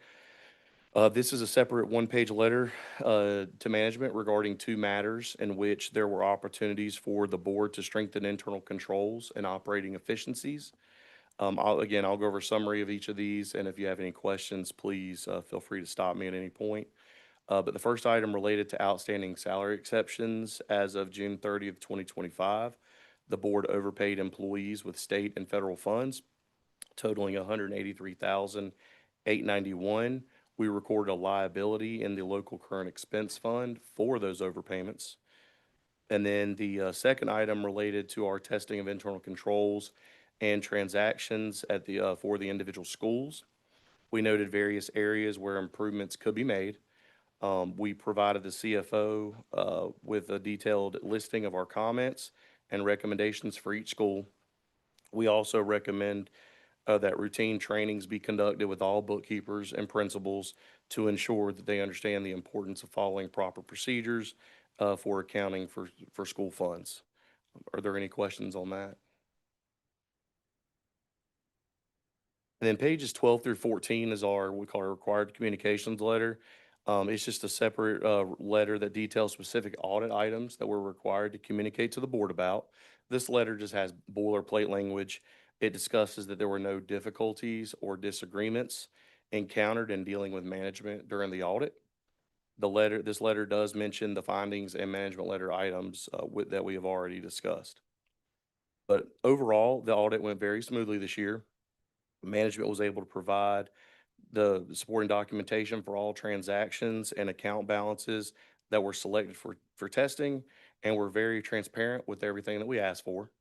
This is a separate one-page letter to management regarding 2 matters in which there were opportunities for the board to strengthen internal controls and operating efficiencies. I'll go over a summary of each of these, and if you have any questions, please feel free to stop me at any point. But the first item related to outstanding salary exceptions as of June 30th, 2025. The board overpaid employees with state and federal funds totaling $183,891. We recorded a liability in the local current expense fund for those overpayments. And then the second item related to our testing of internal controls and transactions at for the individual schools. We noted various areas where improvements could be made. We provided the CFO with a detailed listing of our comments and recommendations for each school. We also recommend that routine trainings be conducted with all bookkeepers and principals to ensure that they understand the importance of following proper procedures for accounting for school funds. Are there any questions on that? And then pages 12 through 14 is we call our required communications letter. It's just a separate letter that details specific audit items that we're required to communicate to the board about. This letter just has boilerplate language. It discusses that there were no difficulties or disagreements encountered in dealing with management during the audit. This letter does mention the findings and management letter items that we have already discussed. But overall, the audit went very smoothly this year. Management was able to provide the supporting documentation for all transactions and account balances that were selected for testing, and we're very transparent with everything that we asked for.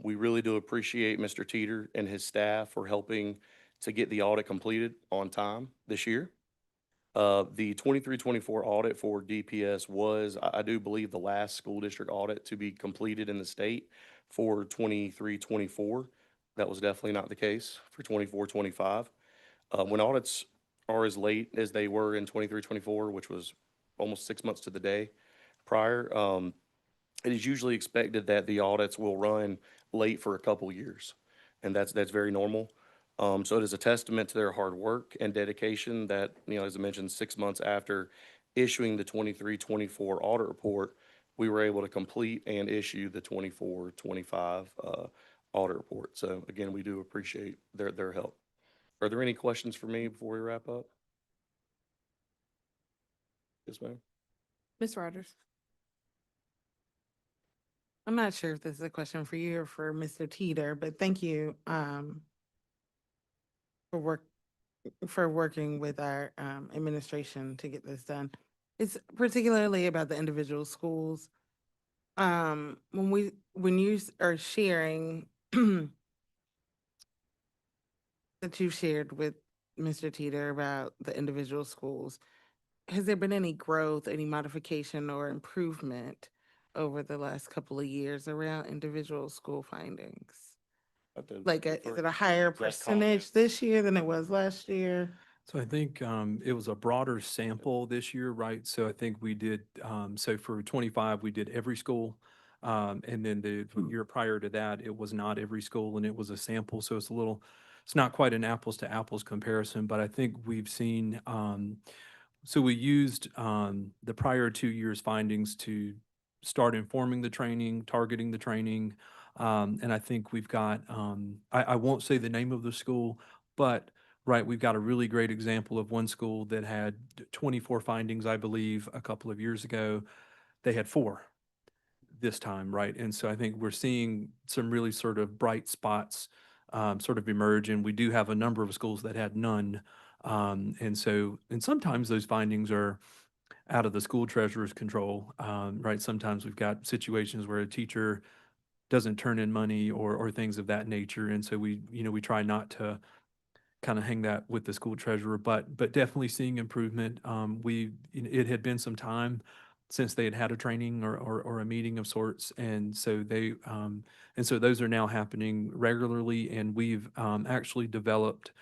We really do appreciate Mr. Teeter and his staff for helping to get the audit completed on time this year. The 23-24 audit for DPS was, I do believe, the last school district audit to be completed in the state for 23-24. That was definitely not the case for 24-25. When audits are as late as they were in 23-24, which was almost 6 months to the day prior, it is usually expected that the audits will run late for a couple years, and that's very normal. So it is a testament to their hard work and dedication that, as I mentioned, 6 months after issuing the 23-24 audit report, we were able to complete and issue the 24-25 audit report. So again, we do appreciate their help. Are there any questions for me before we wrap up? Yes, ma'am. Ms. Rogers. I'm not sure if this is a question for you or for Mr. Teeter, but thank you for working with our administration to get this done. It's particularly about the individual schools. When you are sharing that you shared with Mr. Teeter about the individual schools, has there been any growth, any modification or improvement over the last couple of years around individual school findings? Like, is it a higher percentage this year than it was last year? So I think it was a broader sample this year, right? So I think we did, so for 25, we did every school. And then the year prior to that, it was not every school and it was a sample. So it's not quite an apples to apples comparison, but I think we've seen, so we used the prior 2 years' findings to start informing the training, targeting the training. And I think we've got, I won't say the name of the school, but right, we've got a really great example of one school that had 24 findings, I believe, a couple of years ago. They had 4 this time, right? And so I think we're seeing some really sort of bright spots sort of emerge, and we do have a number of schools that had none. And sometimes those findings are out of the school treasurer's control, right? Sometimes we've got situations where a teacher doesn't turn in money or things of that nature. And so we try not to kind of hang that with the school treasurer, but definitely seeing improvement. It had been some time since they had had a training or a meeting of sorts, and so those are now happening regularly. And we've actually developed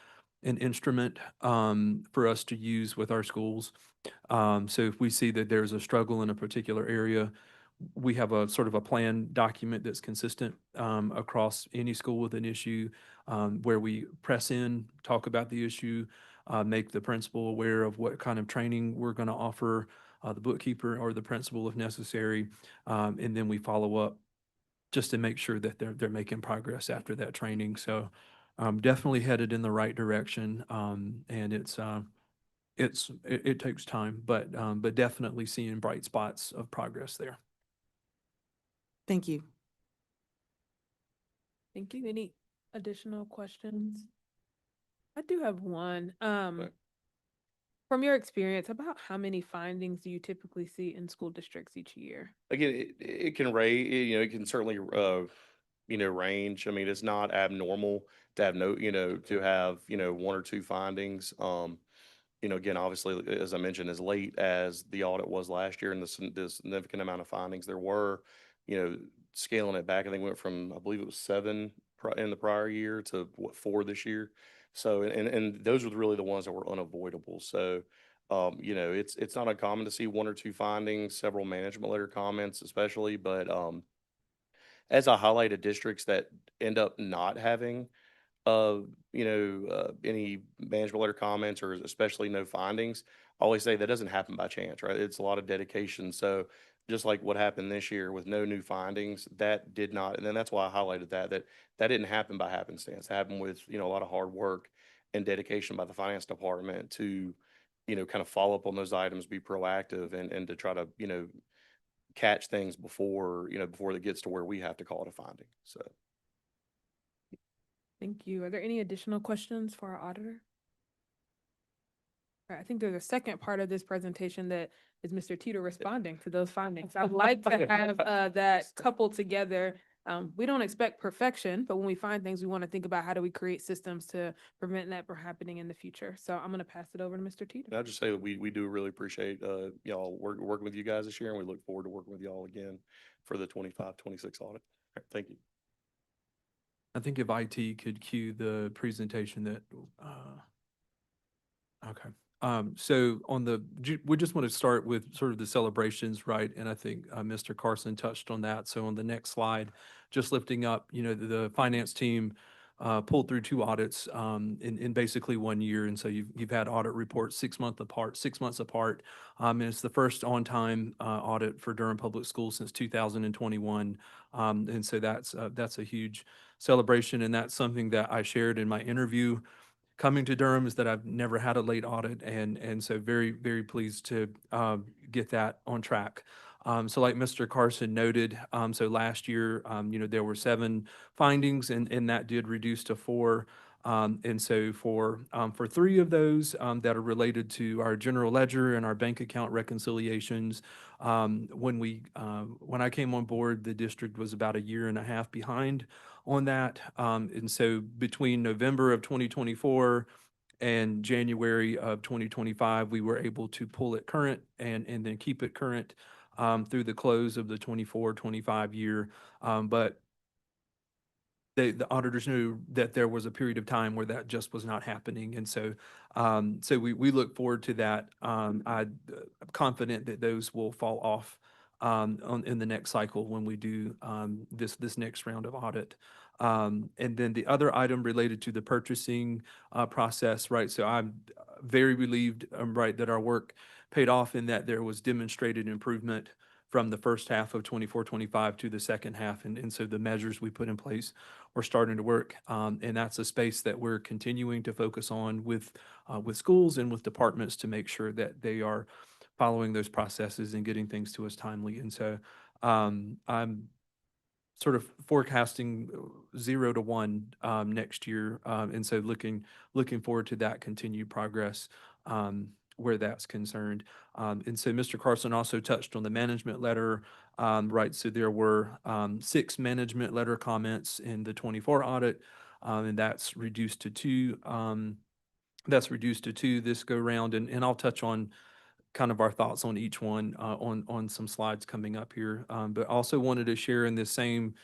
an instrument for us to use with our schools. So if we see that there's a struggle in a particular area, we have a sort of a plan document that's consistent across any school with an issue, where we press in, talk about the issue, make the principal aware of what kind of training we're going to offer, the bookkeeper or the principal if necessary, and then we follow up just to make sure that they're making progress after that training. So definitely headed in the right direction, and it takes time, but definitely seeing bright spots of progress there. Thank you. Thank you. Any additional questions? I do have one. From your experience, about how many findings do you typically see in school districts each year? Again, it can it can certainly, range. I mean, it's not abnormal to have to have, one or two findings. Again, obviously, as I mentioned, as late as the audit was last year and the significant amount of findings there were, scaling it back, I think went from, I believe it was seven in the prior year to what, four this year. So, and those were really the ones that were unavoidable. So, it's not uncommon to see one or two findings, several management letter comments, especially, but, as I highlighted districts that end up not having any management letter comments or especially no findings, I always say that doesn't happen by chance, right? It's a lot of dedication. So just like what happened this year with no new findings, that did not, and then that's why I highlighted that didn't happen by happenstance. It happened with, a lot of hard work and dedication by the finance department to, kind of follow up on those items, be proactive and to try to, catch things before it gets to where we have to call it a finding. So. Thank you. Are there any additional questions for our auditor? All right, I think there's a second part of this presentation that is Mr. Teeter responding to those findings. I'd like to have that coupled together. We don't expect perfection, but when we find things, we want to think about how do we create systems to prevent that from happening in the future. So I'm going to pass it over to Mr. Teeter. And I'll just say that we do really appreciate y'all working with you guys this year, and we look forward to working with y'all again for the 25-26 audit. All right, thank you. I think if IT could cue the presentation that, okay. So we just want to start with sort of the celebrations, right? And I think Mr. Carson touched on that. So on the next slide, just lifting up, the finance team pulled through two audits in basically 1 year. And so you've had audit reports 6 months apart. And it's the first on-time audit for Durham Public Schools since 2021. And so that's a huge celebration. And that's something that I shared in my interview coming to Durham, is that I've never had a late audit, and so very, very pleased to get that on track. So like Mr. Carson noted, so last year, there were 7 findings, and that did reduce to 4. And so for 3 of those that are related to our general ledger and our bank account reconciliations, when I came on board, the district was about 1.5 years behind on that. And so between November of 2024 and January of 2025, we were able to pull it current and then keep it current through the close of the 24-25 year. But the auditors knew that there was a period of time where that just was not happening. And so we look forward to that. I'm confident that those will fall off in the next cycle when we do this next round of audit. And then the other item related to the purchasing process, right? So I'm very relieved, right, that our work paid off in that there was demonstrated improvement from the first half of 24-25 to the second half. And so the measures we put in place are starting to work. And that's a space that we're continuing to focus on with schools and with departments to make sure that they are following those processes and getting things to us timely. And so I'm sort of forecasting 0 to 1 next year. And so looking forward to that continued progress where that's concerned. And so Mr. Carson also touched on the management letter, right? So there were 6 management letter comments in the 24 audit, and that's reduced to 2. That's reduced to 2 this go round, and I'll touch on kind of our thoughts on each one on some slides coming up here. But also wanted to share in this same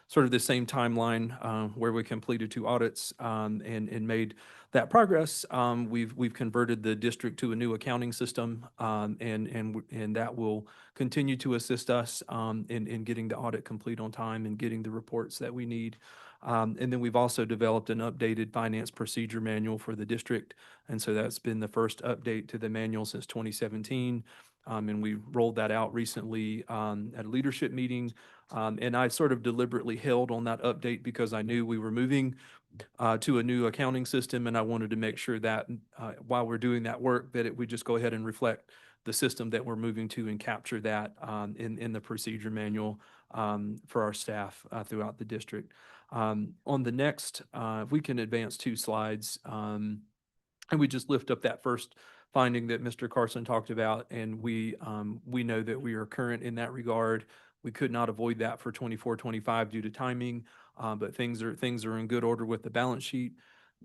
timeline where we completed 2 audits and made that progress. We've converted the district to a new accounting system, and that will continue to assist us in getting the audit complete on time and getting the reports that we need. And then we've also developed an updated finance procedure manual for the district. And so that's been the first update to the manual since 2017. And we rolled that out recently at a leadership meeting. And I sort of deliberately held on that update because I knew we were moving to a new accounting system, and I wanted to make sure that while we're doing that work, that it would just go ahead and reflect the system that we're moving to and capture that in the procedure manual for our staff throughout the district. On the next, if we can advance 2 slides. And we just lift up that first finding that Mr. Carson talked about, and we know that we are current in that regard. We could not avoid that for 24-25 due to timing, but things are in good order with the balance sheet.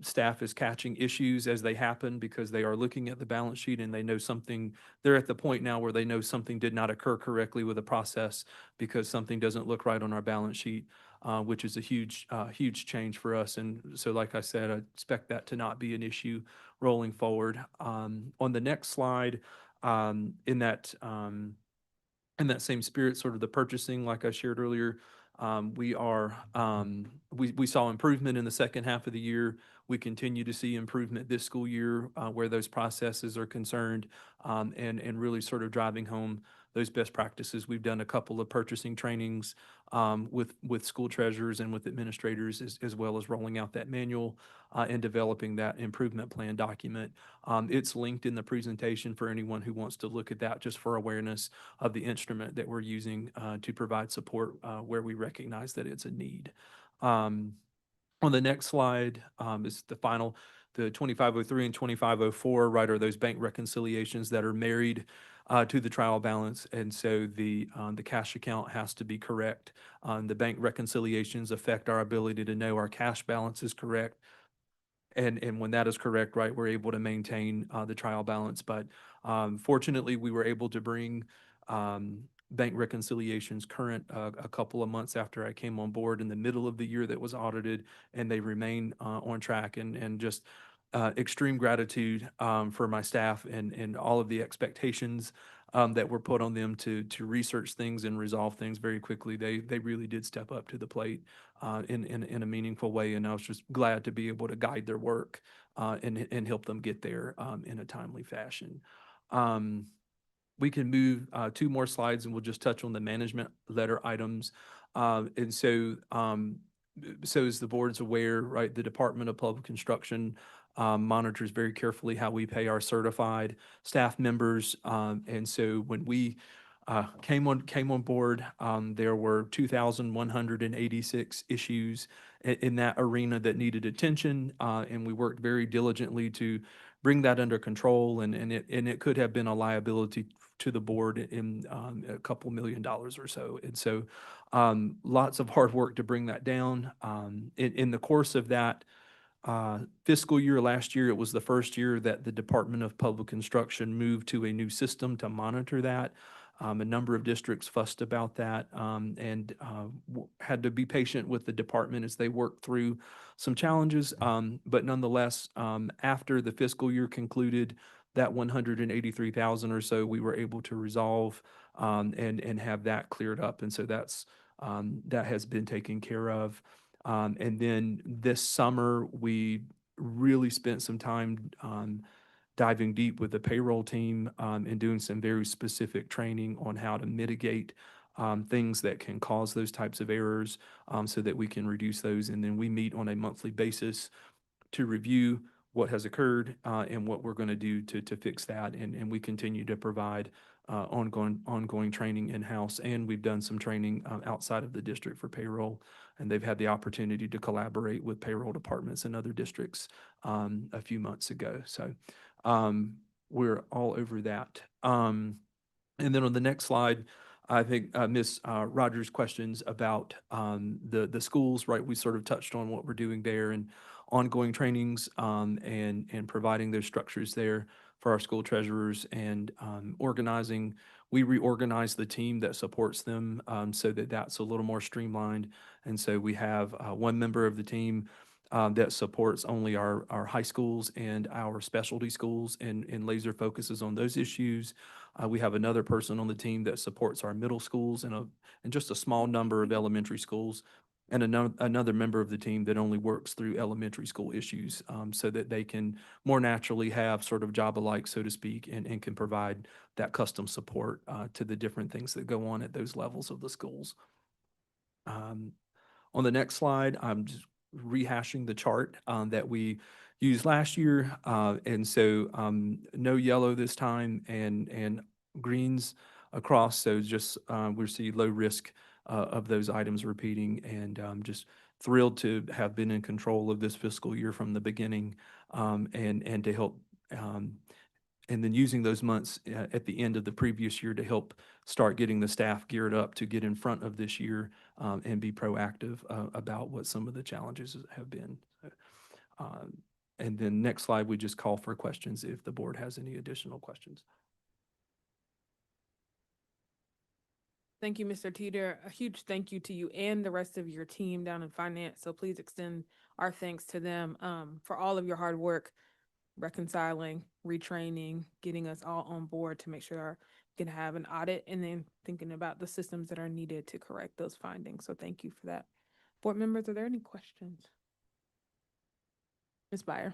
Staff is catching issues as they happen because they are looking at the balance sheet and they know something. They're at the point now where they know something did not occur correctly with the process because something doesn't look right on our balance sheet, which is a huge change for us. And so, like I said, I expect that to not be an issue rolling forward. On the next slide, in that same spirit, sort of the purchasing, like I shared earlier, we saw improvement in the second half of the year. We continue to see improvement this school year where those processes are concerned, and really sort of driving home those best practices. We've done a couple of purchasing trainings with school treasurers and with administrators, as well as rolling out that manual and developing that improvement plan document. It's linked in the presentation for anyone who wants to look at that, just for awareness of the instrument that we're using to provide support where we recognize that it's a need. On the next slide is the 2503 and 2504, right, are those bank reconciliations that are married to the trial balance. And so the cash account has to be correct. The bank reconciliations affect our ability to know our cash balance is correct. And when that is correct, right, we're able to maintain the trial balance. But fortunately, we were able to bring bank reconciliations current a couple of months after I came on board in the middle of the year that was audited, and they remain on track. And just extreme gratitude for my staff and all of the expectations that were put on them to research things and resolve things very quickly. They really did step up to the plate in a meaningful way, and I was just glad to be able to guide their work and help them get there in a timely fashion. We can move 2 more slides and we'll just touch on the management letter items. And so as the board's aware, right, the Department of Public Instruction monitors very carefully how we pay our certified staff members. And so when we came on board, there were 2,186 issues in that arena that needed attention, and we worked very diligently to bring that under control. And it could have been a liability to the board in a couple $1 million or so. And so lots of hard work to bring that down. In the course of that fiscal year last year, it was the first year that the Department of Public Instruction moved to a new system to monitor that. A number of districts fussed about that and had to be patient with the department as they worked through some challenges. But nonetheless, after the fiscal year concluded, that 183,000 or so, we were able to resolve and have that cleared up. And so that has been taken care of. And then this summer, we really spent some time diving deep with the payroll team and doing some very specific training on how to mitigate things that can cause those types of errors so that we can reduce those. And then we meet on a monthly basis to review what has occurred and what we're going to do to fix that. And we continue to provide ongoing training in-house. And we've done some training outside of the district for payroll. And they've had the opportunity to collaborate with payroll departments in other districts a few months ago. So we're all over that. And then on the next slide, I think Ms. Rogers' questions about the schools, right? We sort of touched on what we're doing there and ongoing trainings and providing those structures there for our school treasurers and organizing. We reorganized the team that supports them so that that's a little more streamlined. And so we have one member of the team that supports only our high schools and our specialty schools and laser focuses on those issues. We have another person on the team that supports our middle schools and just a small number of elementary schools, and another member of the team that only works through elementary school issues so that they can more naturally have sort of job-alike, so to speak, and can provide that custom support to the different things that go on at those levels of the schools. On the next slide, I'm just rehashing the chart that we used last year. And so no yellow this time and greens across. So just we see low risk of those items repeating, and just thrilled to have been in control of this fiscal year from the beginning and to help, and then using those months at the end of the previous year to help start getting the staff geared up to get in front of this year and be proactive about what some of the challenges have been. And then next slide, we just call for questions if the board has any additional questions. Thank you, Mr. Teeter. A huge thank you to you and the rest of your team down in finance. So please extend our thanks to them for all of your hard work, reconciling, retraining, getting us all on board to make sure we can have an audit and then thinking about the systems that are needed to correct those findings. So thank you for that. Board members, are there any questions? Ms. Byer.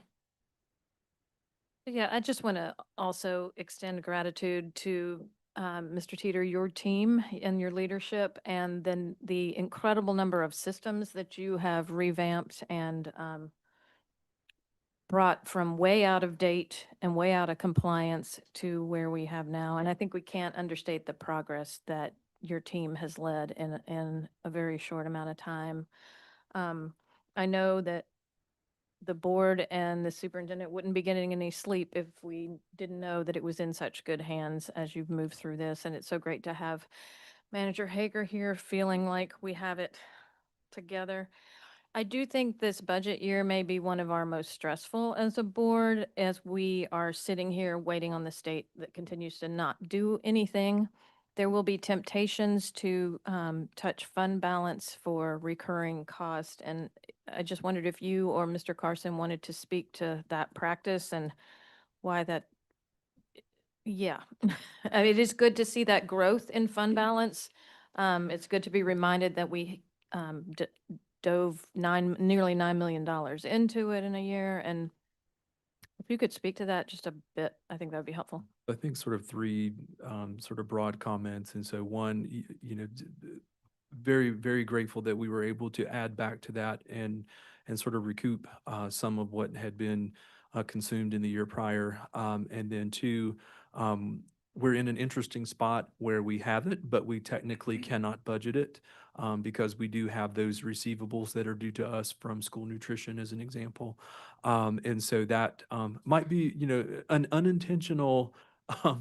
Yeah, I just want to also extend gratitude to Mr. Teeter, your team and your leadership, and then the incredible number of systems that you have revamped and brought from way out of date and way out of compliance to where we have now. And I think we can't understate the progress that your team has led in a very short amount of time. I know that the board and the superintendent wouldn't be getting any sleep if we didn't know that it was in such good hands as you've moved through this. And it's so great to have Manager Hager here feeling like we have it together. I do think this budget year may be one of our most stressful as a board, as we are sitting here waiting on the state that continues to not do anything. There will be temptations to touch fund balance for recurring cost. And I just wondered if you or Mr. Carson wanted to speak to that practice and why that, yeah. I mean, it is good to see that growth in fund balance. It's good to be reminded that we dove nearly $9 million into it in a year. And if you could speak to that just a bit, I think that would be helpful. I think sort of three sort of broad comments. And so one, very, very grateful that we were able to add back to that and sort of recoup some of what had been consumed in the year prior. And then two, we're in an interesting spot where we have it, but we technically cannot budget it because we do have those receivables that are due to us from school nutrition as an example. And so that might be, an unintentional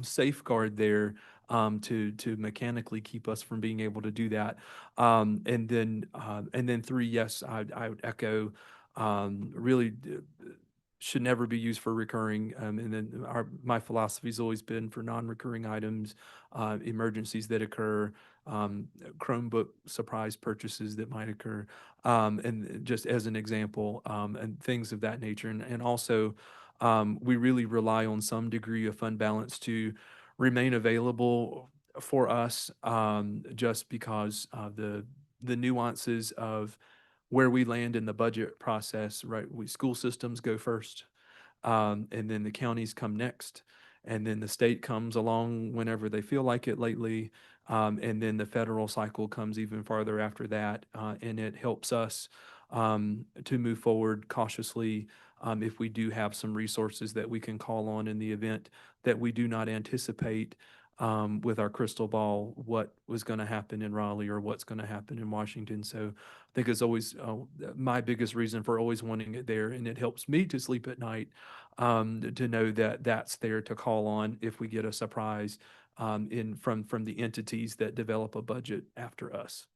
safeguard there to mechanically keep us from being able to do that. And then three, yes, I would echo, really should never be used for recurring. And then my philosophy has always been for non-recurring items, emergencies that occur, Chromebook surprise purchases that might occur, and just as an example, and things of that nature. And also, we really rely on some degree of fund balance to remain available for us, just because the nuances of where we land in the budget process, right? School systems go first, and then the counties come next, and then the state comes along whenever they feel like it lately, and then the federal cycle comes even farther after that, and it helps us to move forward cautiously if we do have some resources that we can call on in the event that we do not anticipate with our crystal ball what was going to happen in Raleigh or what's going to happen in Washington. So I think it's always my biggest reason for always wanting it there, and it helps me to sleep at night to know that that's there to call on if we get a surprise from the entities that develop a budget after us.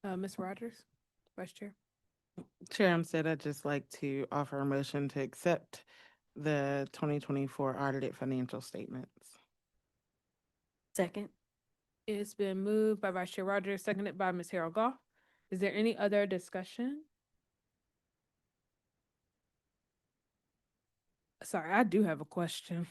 Ms. Rogers, Vice Chair. Chair Armstead, I'd just like to offer a motion to accept the 2024 audited financial statements. Second. It's been moved by Vice Chair Rogers, seconded by Ms. Harold Goff. Is there any other discussion? Sorry, I do have a question.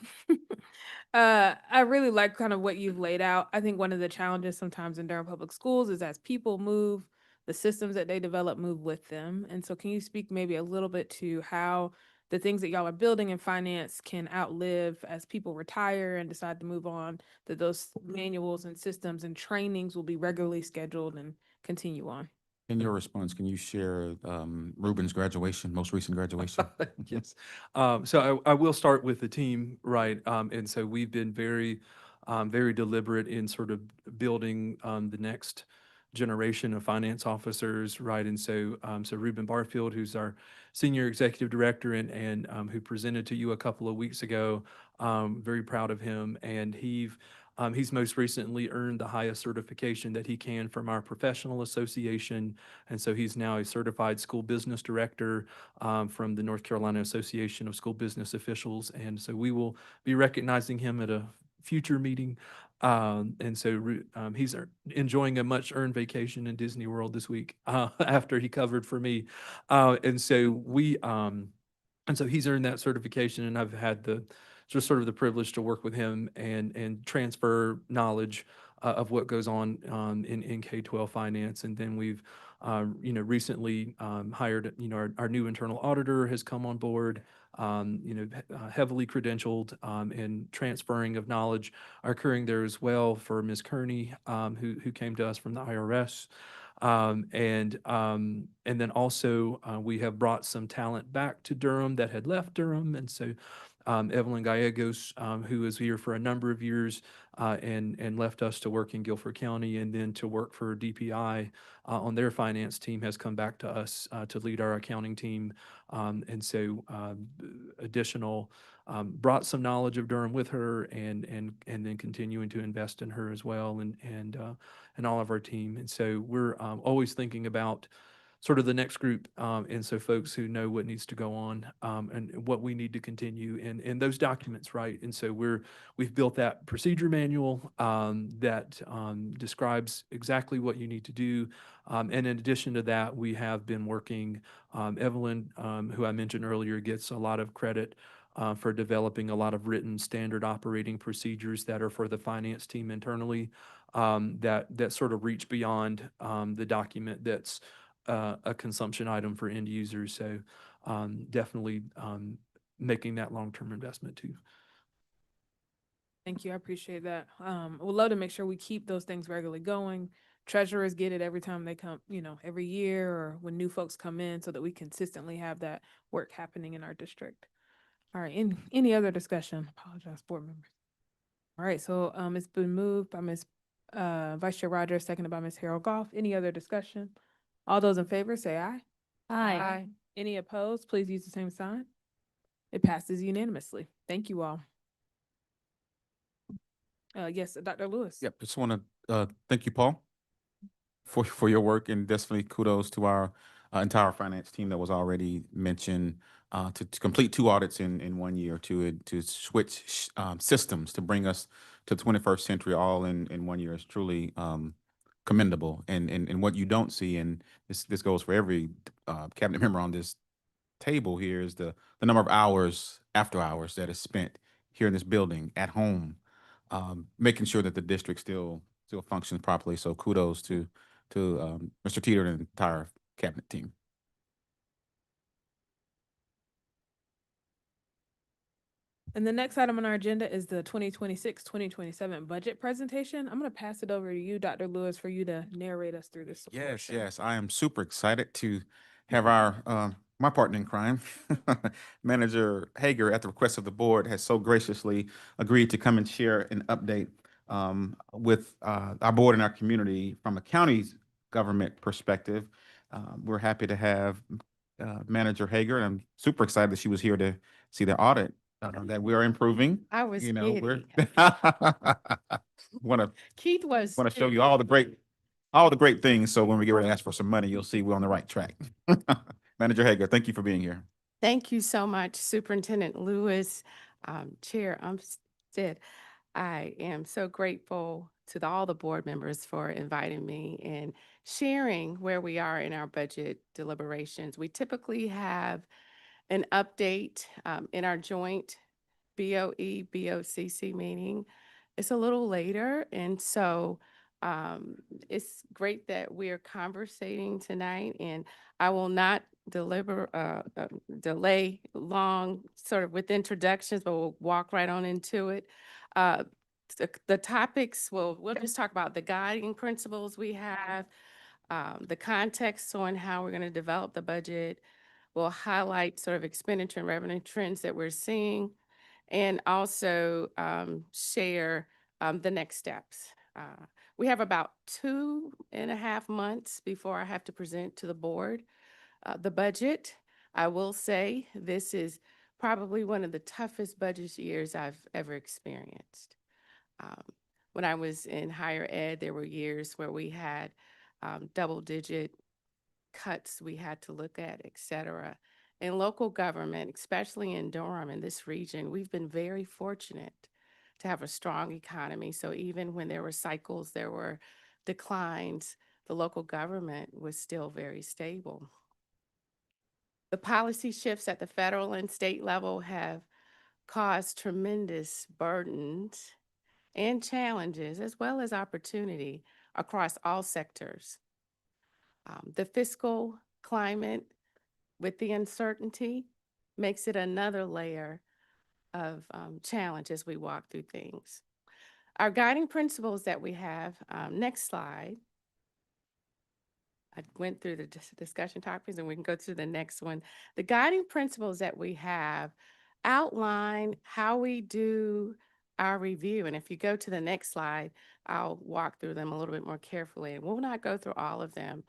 I really like kind of what you've laid out. I think one of the challenges sometimes in Durham Public Schools is as people move, the systems that they develop move with them. And so can you speak maybe a little bit to how the things that y'all are building in finance can outlive as people retire and decide to move on, that those manuals and systems and trainings will be regularly scheduled and continue on? In your response, can you share Ruben's graduation, most recent graduation? Yes. So I will start with the team, right? And so we've been very, very deliberate in sort of building the next generation of finance officers, right? And so, so Ruben Barfield, who's our senior executive director and who presented to you a couple of weeks ago, very proud of him. And he's most recently earned the highest certification that he can from our professional association. And so he's now a certified school business director from the North Carolina Association of School Business Officials. And so we will be recognizing him at a future meeting. And so he's enjoying a much earned vacation in Disney World this week after he covered for me. And so and so he's earned that certification, and I've had the just sort of the privilege to work with him and transfer knowledge of what goes on in K-12 finance. And then we've recently hired our new internal auditor has come on board. Heavily credentialed, and transferring of knowledge are occurring there as well for Ms. Kearney, who came to us from the IRS. And then also we have brought some talent back to Durham that had left Durham. And so Evelyn Gallegos, who was here for a number of years and left us to work in Guilford County and then to work for DPI on their finance team, has come back to us to lead our accounting team. And so additional brought some knowledge of Durham with her, and then continuing to invest in her as well, and all of our team. And so we're always thinking about sort of the next group, and so folks who know what needs to go on, and what we need to continue in those documents, right? And so we've built that procedure manual that describes exactly what you need to do. And in addition to that, we have been working, Evelyn, who I mentioned earlier, gets a lot of credit for developing a lot of written standard operating procedures that are for the finance team internally, that sort of reach beyond the document that's a consumption item for end users. So definitely making that long-term investment too. Thank you. I appreciate that. We'd love to make sure we keep those things regularly going. Treasurers get it every time they come, every year or when new folks come in, so that we consistently have that work happening in our district. All right. Any other discussion? Apologize, board members. All right. So it's been moved by Ms. Vice Chair Rogers, seconded by Ms. Harold Goff. Any other discussion? All those in favor say aye. Aye. Any opposed, please use the same sign. It passes unanimously. Thank you all. Yes, Dr. Lewis. Yep, just want to thank you, Paul, for your work, and definitely kudos to our entire finance team that was already mentioned to complete 2 audits in 1 year, to switch systems to bring us to the 21st century all in 1 year is truly commendable. And what you don't see, and this goes for every cabinet member on this table here, is the number of hours after hours that is spent here in this building, at home, making sure that the district still functions properly. So kudos to Mr. Teeter and the entire cabinet team. And the next item on our agenda is the 2026-2027 budget presentation. I'm going to pass it over to you, Dr. Lewis, for you to narrate us through this. Yes, I am super excited to have our my partner in crime, Manager Hager, at the request of the board, has so graciously agreed to come and share an update with our board and our community from a county's government perspective. We're happy to have Manager Hager, and I'm super excited that she was here to see the audit that we are improving. I was We're Keith was. want to show you all the great things. So when we get ready to ask for some money, you'll see we're on the right track. Manager Hager, thank you for being here. Thank you so much, Superintendent Lewis, Chair Umstead. I am so grateful to all the board members for inviting me and sharing where we are in our budget deliberations. We typically have an update in our joint BOE-BOCC meeting. It's a little later, and so it's great that we're conversating tonight, and I will not delay long sort of with introductions, but we'll walk right on into it. The topics, we'll just talk about the guiding principles we have, the context on how we're going to develop the budget. We'll highlight sort of expenditure and revenue trends that we're seeing, and also share the next steps. We have about 2.5 months before I have to present to the board the budget. I will say this is probably one of the toughest budget years I've ever experienced. When I was in higher ed, there were years where we had double-digit cuts we had to look at, et cetera. In local government, especially in Durham, in this region, we've been very fortunate to have a strong economy. So even when there were cycles, there were declines, the local government was still very stable. The policy shifts at the federal and state level have caused tremendous burdens and challenges, as well as opportunity across all sectors. The fiscal climate with the uncertainty makes it another layer of challenge as we walk through things. Our guiding principles that we have, next slide. I went through the discussion topics and we can go to the next one. The guiding principles that we have outline how we do our review. And if you go to the next slide, I'll walk through them a little bit more carefully. And we'll not go through all of them,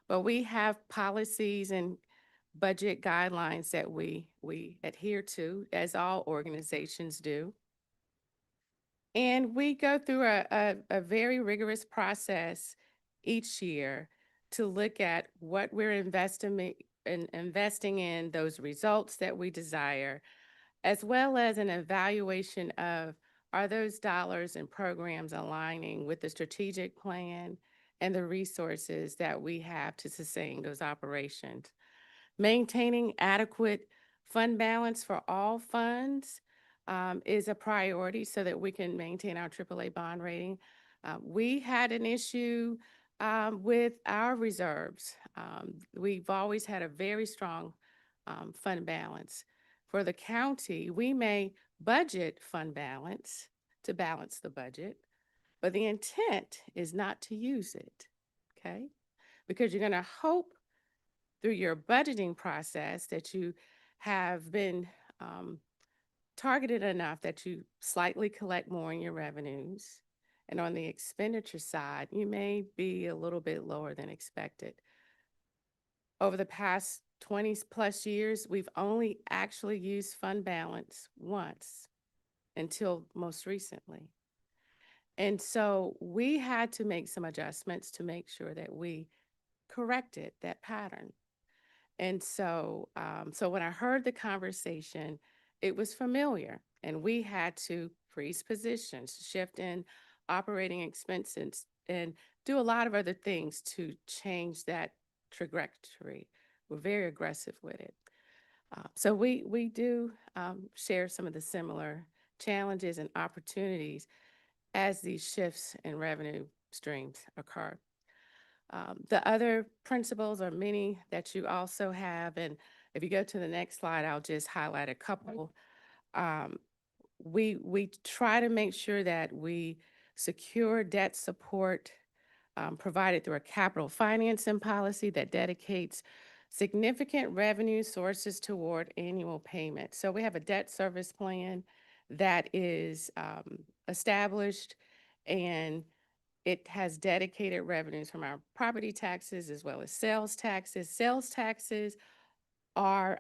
but we have policies and budget guidelines that we adhere to, as all organizations do. And we go through a very rigorous process each year to look at what we're investing in, those results that we desire, as well as an evaluation of, are those dollars and programs aligning with the strategic plan and the resources that we have to sustain those operations. Maintaining adequate fund balance for all funds is a priority so that we can maintain our AAA bond rating. We had an issue with our reserves. We've always had a very strong fund balance. For the county, we may budget fund balance to balance the budget, but the intent is not to use it, okay? Because you're gonna hope through your budgeting process that you have been targeted enough that you slightly collect more in your revenues. And on the expenditure side, you may be a little bit lower than expected. Over the past 20 plus years, we've only actually used fund balance once until most recently. And so we had to make some adjustments to make sure that we corrected that pattern. And so, so when I heard the conversation, it was familiar, and we had to freeze positions, shift in operating expenses, and do a lot of other things to change that trajectory. We're very aggressive with it. So we do share some of the similar challenges and opportunities as these shifts in revenue streams occur. The other principles are many that you also have, and if you go to the next slide, I'll just highlight a couple. We try to make sure that we secure debt support provided through a capital financing policy that dedicates significant revenue sources toward annual payment. So we have a debt service plan that is established, and it has dedicated revenues from our property taxes as well as sales taxes. Sales taxes are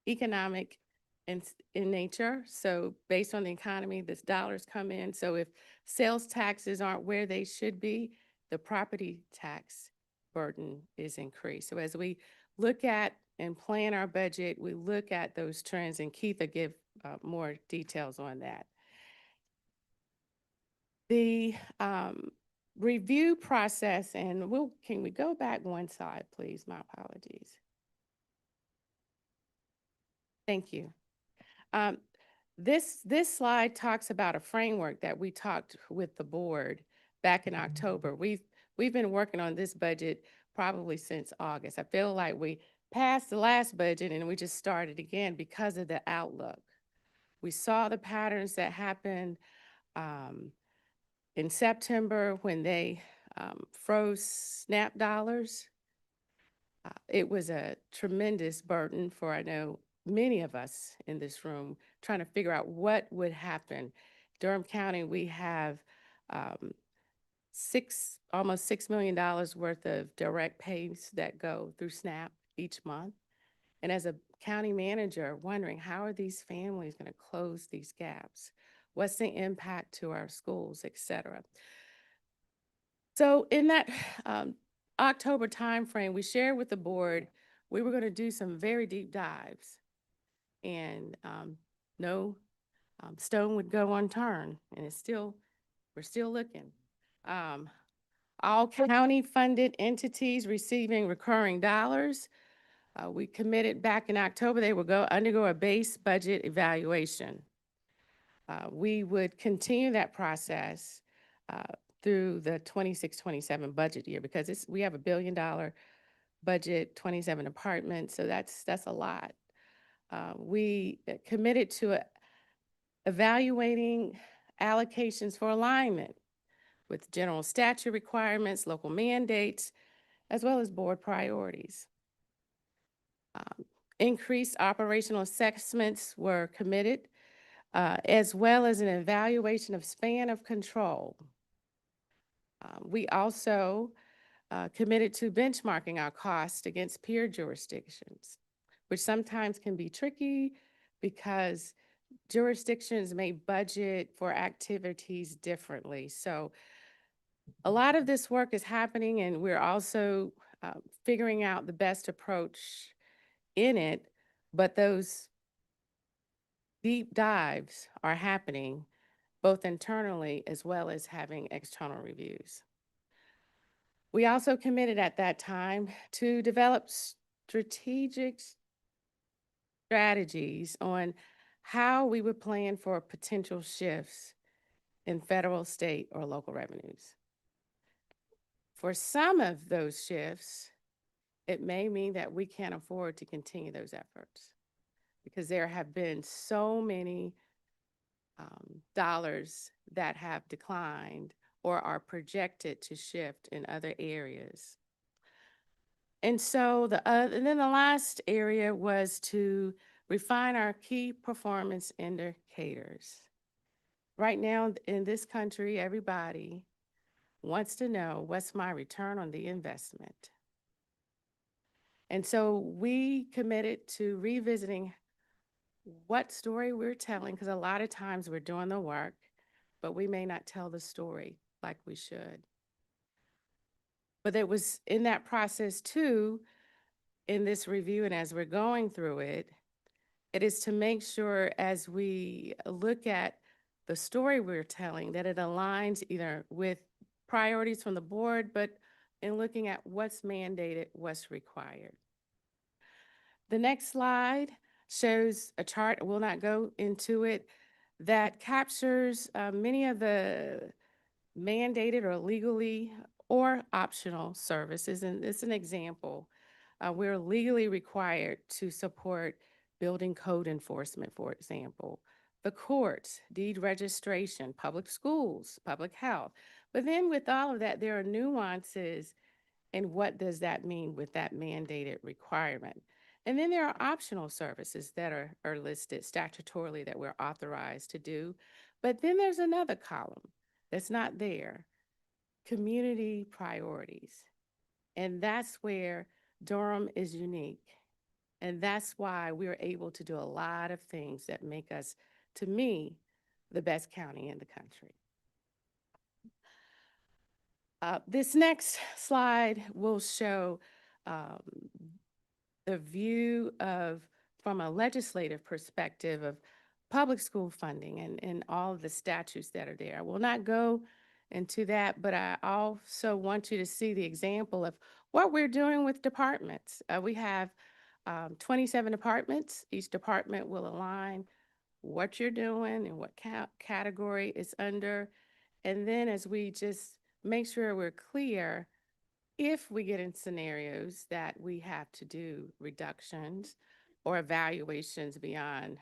economic in nature. So based on the economy, the dollars come in. So if sales taxes aren't where they should be, the property tax burden is increased. So as we look at and plan our budget, we look at those trends, and Keith will give more details on that. The review process, and can we go back one slide, please? My apologies. Thank you. This slide talks about a framework that we talked with the board back in October. We've been working on this budget probably since August. I feel like we passed the last budget and we just started again because of the outlook. We saw the patterns that happened in September when they froze SNAP dollars. It was a tremendous burden for, I know, many of us in this room trying to figure out what would happen. Durham County, we have almost $6 million worth of direct pays that go through SNAP each month. And as a county manager, wondering how are these families going to close these gaps? What's the impact to our schools, et cetera? So in that October timeframe, we shared with the board, we were going to do some very deep dives, and no stone would go unturned, and we're still looking. All county-funded entities receiving recurring dollars, we committed back in October they would undergo a base budget evaluation. We would continue that process through the 26-27 budget year, because we have $1 billion budget, 27 departments, so that's a lot. We committed to evaluating allocations for alignment with general statute requirements, local mandates, as well as board priorities. Increased operational assessments were committed, as well as an evaluation of span of control. We also committed to benchmarking our costs against peer jurisdictions, which sometimes can be tricky because jurisdictions may budget for activities differently. So a lot of this work is happening, and we're also figuring out the best approach in it, but those deep dives are happening both internally as well as having external reviews. We also committed at that time to develop strategic strategies on how we would plan for potential shifts in federal, state, or local revenues. For some of those shifts, it may mean that we can't afford to continue those efforts, because there have been so many dollars that have declined or are projected to shift in other areas. And so and then the last area was to refine our key performance indicators. Right now in this country, everybody wants to know, what's my return on the investment? And so we committed to revisiting what story we're telling, because a lot of times we're doing the work, but we may not tell the story like we should. But it was in that process too, in this review and as we're going through it, it is to make sure as we look at the story we're telling that it aligns either with priorities from the board, but in looking at what's mandated, what's required. The next slide shows a chart, I will not go into it, that captures many of the mandated or legally or optional services. And it's an example. We're legally required to support building code enforcement, for example, the courts, deed registration, public schools, public health. But then with all of that, there are nuances, and what does that mean with that mandated requirement? And then there are optional services that are listed statutorily that we're authorized to do. But then there's another column that's not there, community priorities. And that's where Durham is unique. And that's why we're able to do a lot of things that make us, to me, the best county in the country. This next slide will show the view from a legislative perspective of public school funding and all of the statutes that are there. I will not go into that, but I also want you to see the example of what we're doing with departments. We have 27 departments. Each department will align what you're doing and what category it's under. And then as we just make sure we're clear, if we get in scenarios that we have to do reductions or evaluations beyond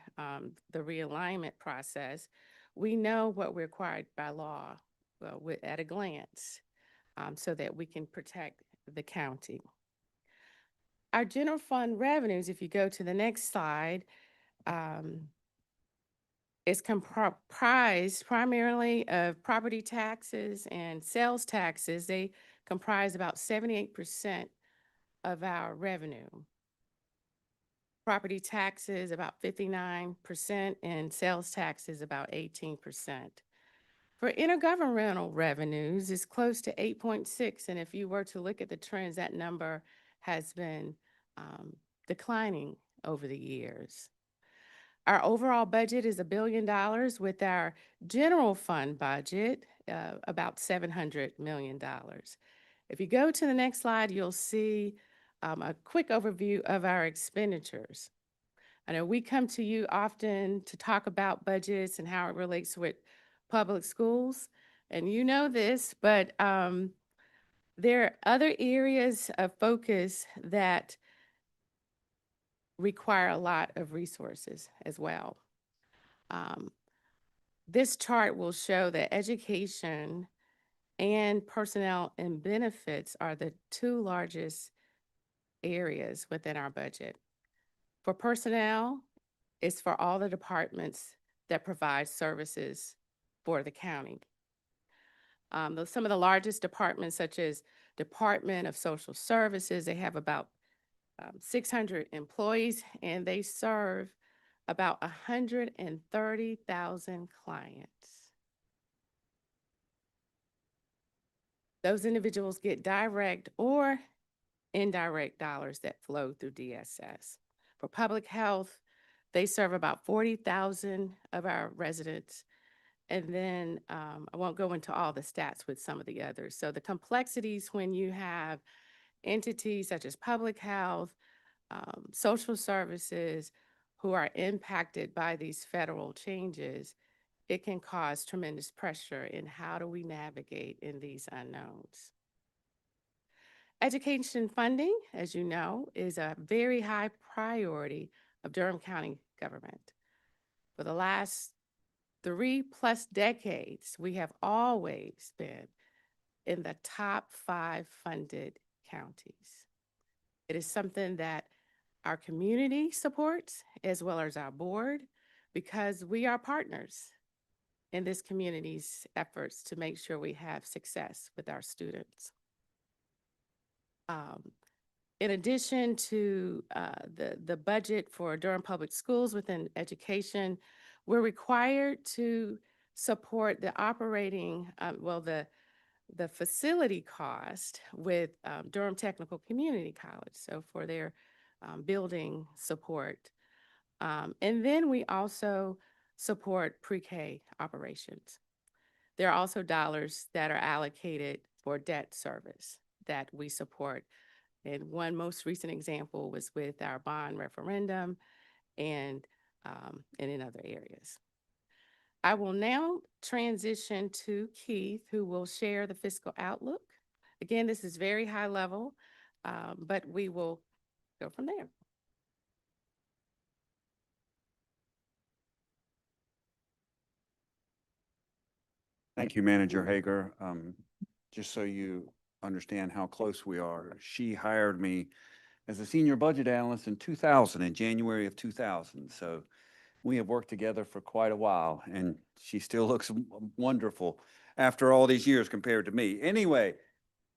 the realignment process, we know what we're required by law at a glance, so that we can protect the county. Our general fund revenues, if you go to the next slide, is comprised primarily of property taxes and sales taxes. They comprise about 78% of our revenue. Property taxes about 59% and sales taxes about 18%. For intergovernmental revenues, it's close to 8.6, and if you were to look at the trends, that number has been declining over the years. Our overall budget is $1 billion, with our general fund budget about $700 million. If you go to the next slide, you'll see a quick overview of our expenditures. I know we come to you often to talk about budgets and how it relates with public schools, and you know this, but there are other areas of focus that require a lot of resources as well. This chart will show that education and personnel and benefits are the two largest areas within our budget. For personnel, it's for all the departments that provide services for the county. Some of the largest departments, such as Department of Social Services, they have about 600 employees, and they serve about 130,000 clients. Those individuals get direct or indirect dollars that flow through DSS. For public health, they serve about 40,000 of our residents. And then I won't go into all the stats with some of the others. So the complexities when you have entities such as public health, social services, who are impacted by these federal changes, it can cause tremendous pressure in how do we navigate in these unknowns. Education funding, as you know, is a very high priority of Durham County government. For the last 3+ decades, we have always been in the top 5 funded counties. It is something that our community supports as well as our board, because we are partners in this community's efforts to make sure we have success with our students. In addition to the budget for Durham Public Schools within education, we're required to support the operating, the facility cost with Durham Technical Community College, so for their building support. And then we also support pre-K operations. There are also dollars that are allocated for debt service that we support. And one most recent example was with our bond referendum and in other areas. I will now transition to Keith, who will share the fiscal outlook. Again, this is very high level, but we will go from there. Thank you, Manager Hager. Just so you understand how close we are, she hired me as a senior budget analyst in 2000, in January of 2000. So we have worked together for quite a while, and she still looks wonderful after all these years compared to me. Anyway,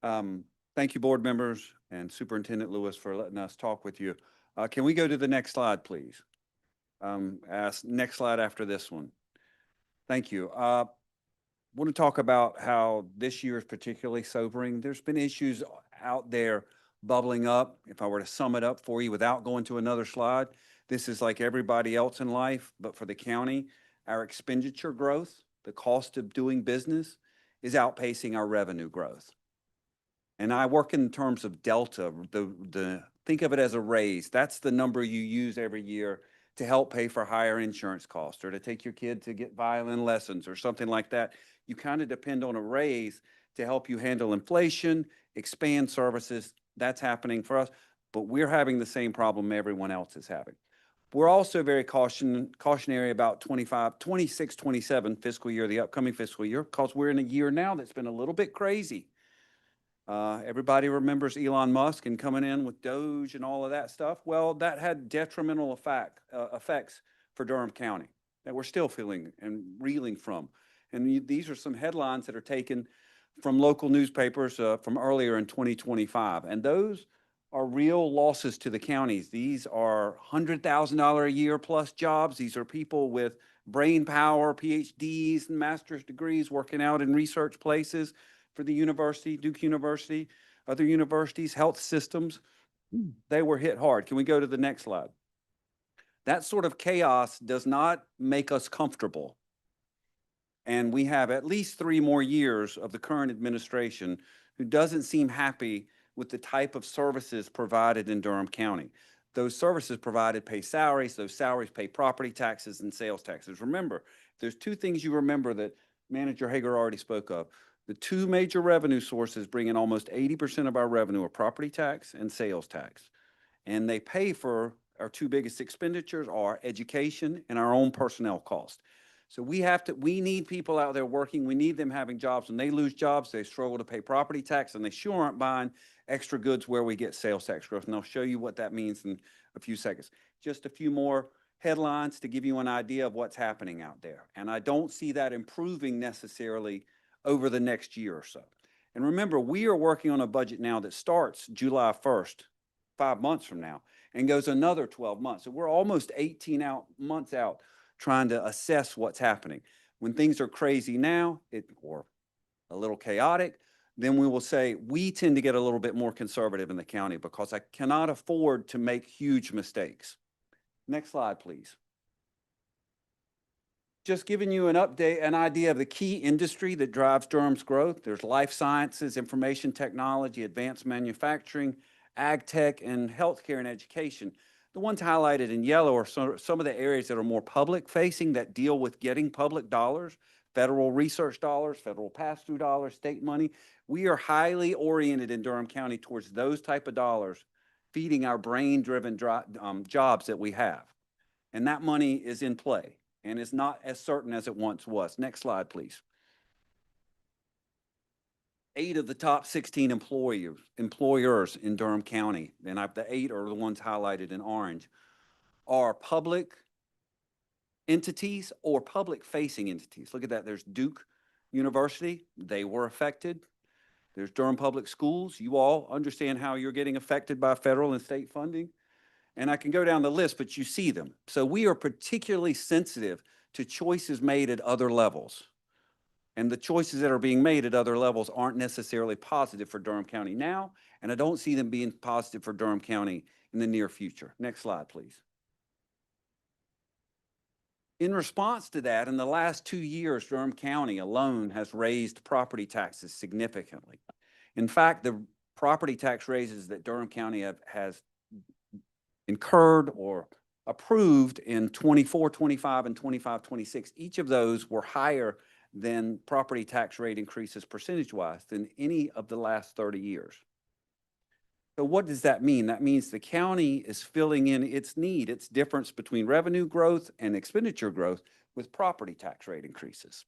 thank you, board members and Superintendent Lewis, for letting us talk with you. Can we go to the next slide, please? Next slide after this one. Thank you. I want to talk about how this year is particularly sobering. There's been issues out there bubbling up. If I were to sum it up for you without going to another slide, this is like everybody else in life, but for the county, our expenditure growth, the cost of doing business, is outpacing our revenue growth. And I work in terms of delta. Think of it as a raise. That's the number you use every year to help pay for higher insurance costs, or to take your kid to get violin lessons or something like that. You kind of depend on a raise to help you handle inflation, expand services. That's happening for us, but we're having the same problem everyone else is having. We're also very cautionary about 26, 27 fiscal year, the upcoming fiscal year, because we're in a year now that's been a little bit crazy. Everybody remembers Elon Musk and coming in with Doge and all of that stuff. Well, that had detrimental effects for Durham County. that we're still feeling and reeling from. And these are some headlines that are taken from local newspapers from earlier in 2025. And those are real losses to the counties. These are $100,000 a year plus jobs. These are people with brain power, PhDs and master's degrees working out in research places for the university, Duke University, other universities, health systems. They were hit hard. Can we go to the next slide? That sort of chaos does not make us comfortable. And we have at least 3 more years of the current administration who doesn't seem happy with the type of services provided in Durham County. Those services provided pay salaries, those salaries pay property taxes and sales taxes. Remember, there's 2 things you remember that Manager Hager already spoke of. The 2 major revenue sources bring in almost 80% of our revenue are property tax and sales tax. And they pay for our 2 biggest expenditures are education and our own personnel cost. So we need people out there working. We need them having jobs. When they lose jobs, they struggle to pay property tax, and they sure aren't buying extra goods where we get sales tax growth. And I'll show you what that means in a few seconds. Just a few more headlines to give you an idea of what's happening out there. And I don't see that improving necessarily over the next year or so. And remember, we are working on a budget now that starts July 1st, 5 months from now, and goes another 12 months. So we're almost 18 months out trying to assess what's happening. When things are crazy now, or a little chaotic, then we will say we tend to get a little bit more conservative in the county because I cannot afford to make huge mistakes. Next slide, please. Just giving you an update, an idea of the key industry that drives Durham's growth. There's life sciences, information technology, advanced manufacturing, ag tech, and healthcare and education. The ones highlighted in yellow are some of the areas that are more public facing that deal with getting public dollars, federal research dollars, federal pass-through dollars, state money. We are highly oriented in Durham County towards those type of dollars, feeding our brain-driven jobs that we have. And that money is in play and is not as certain as it once was. Next slide, please. 8 of the top 16 employers in Durham County, and the 8 are the ones highlighted in orange, are public entities or public-facing entities. Look at that. There's Duke University. They were affected. There's Durham Public Schools. You all understand how you're getting affected by federal and state funding. And I can go down the list, but you see them. So we are particularly sensitive to choices made at other levels. And the choices that are being made at other levels aren't necessarily positive for Durham County now, and I don't see them being positive for Durham County in the near future. Next slide, please. In response to that, in the last 2 years, Durham County alone has raised property taxes significantly. In fact, the property tax raises that Durham County has incurred or approved in 24, 25, and 25, 26, each of those were higher than property tax rate increases percentage-wise than any of the last 30 years. So what does that mean? That means the county is filling in its need, its difference between revenue growth and expenditure growth with property tax rate increases.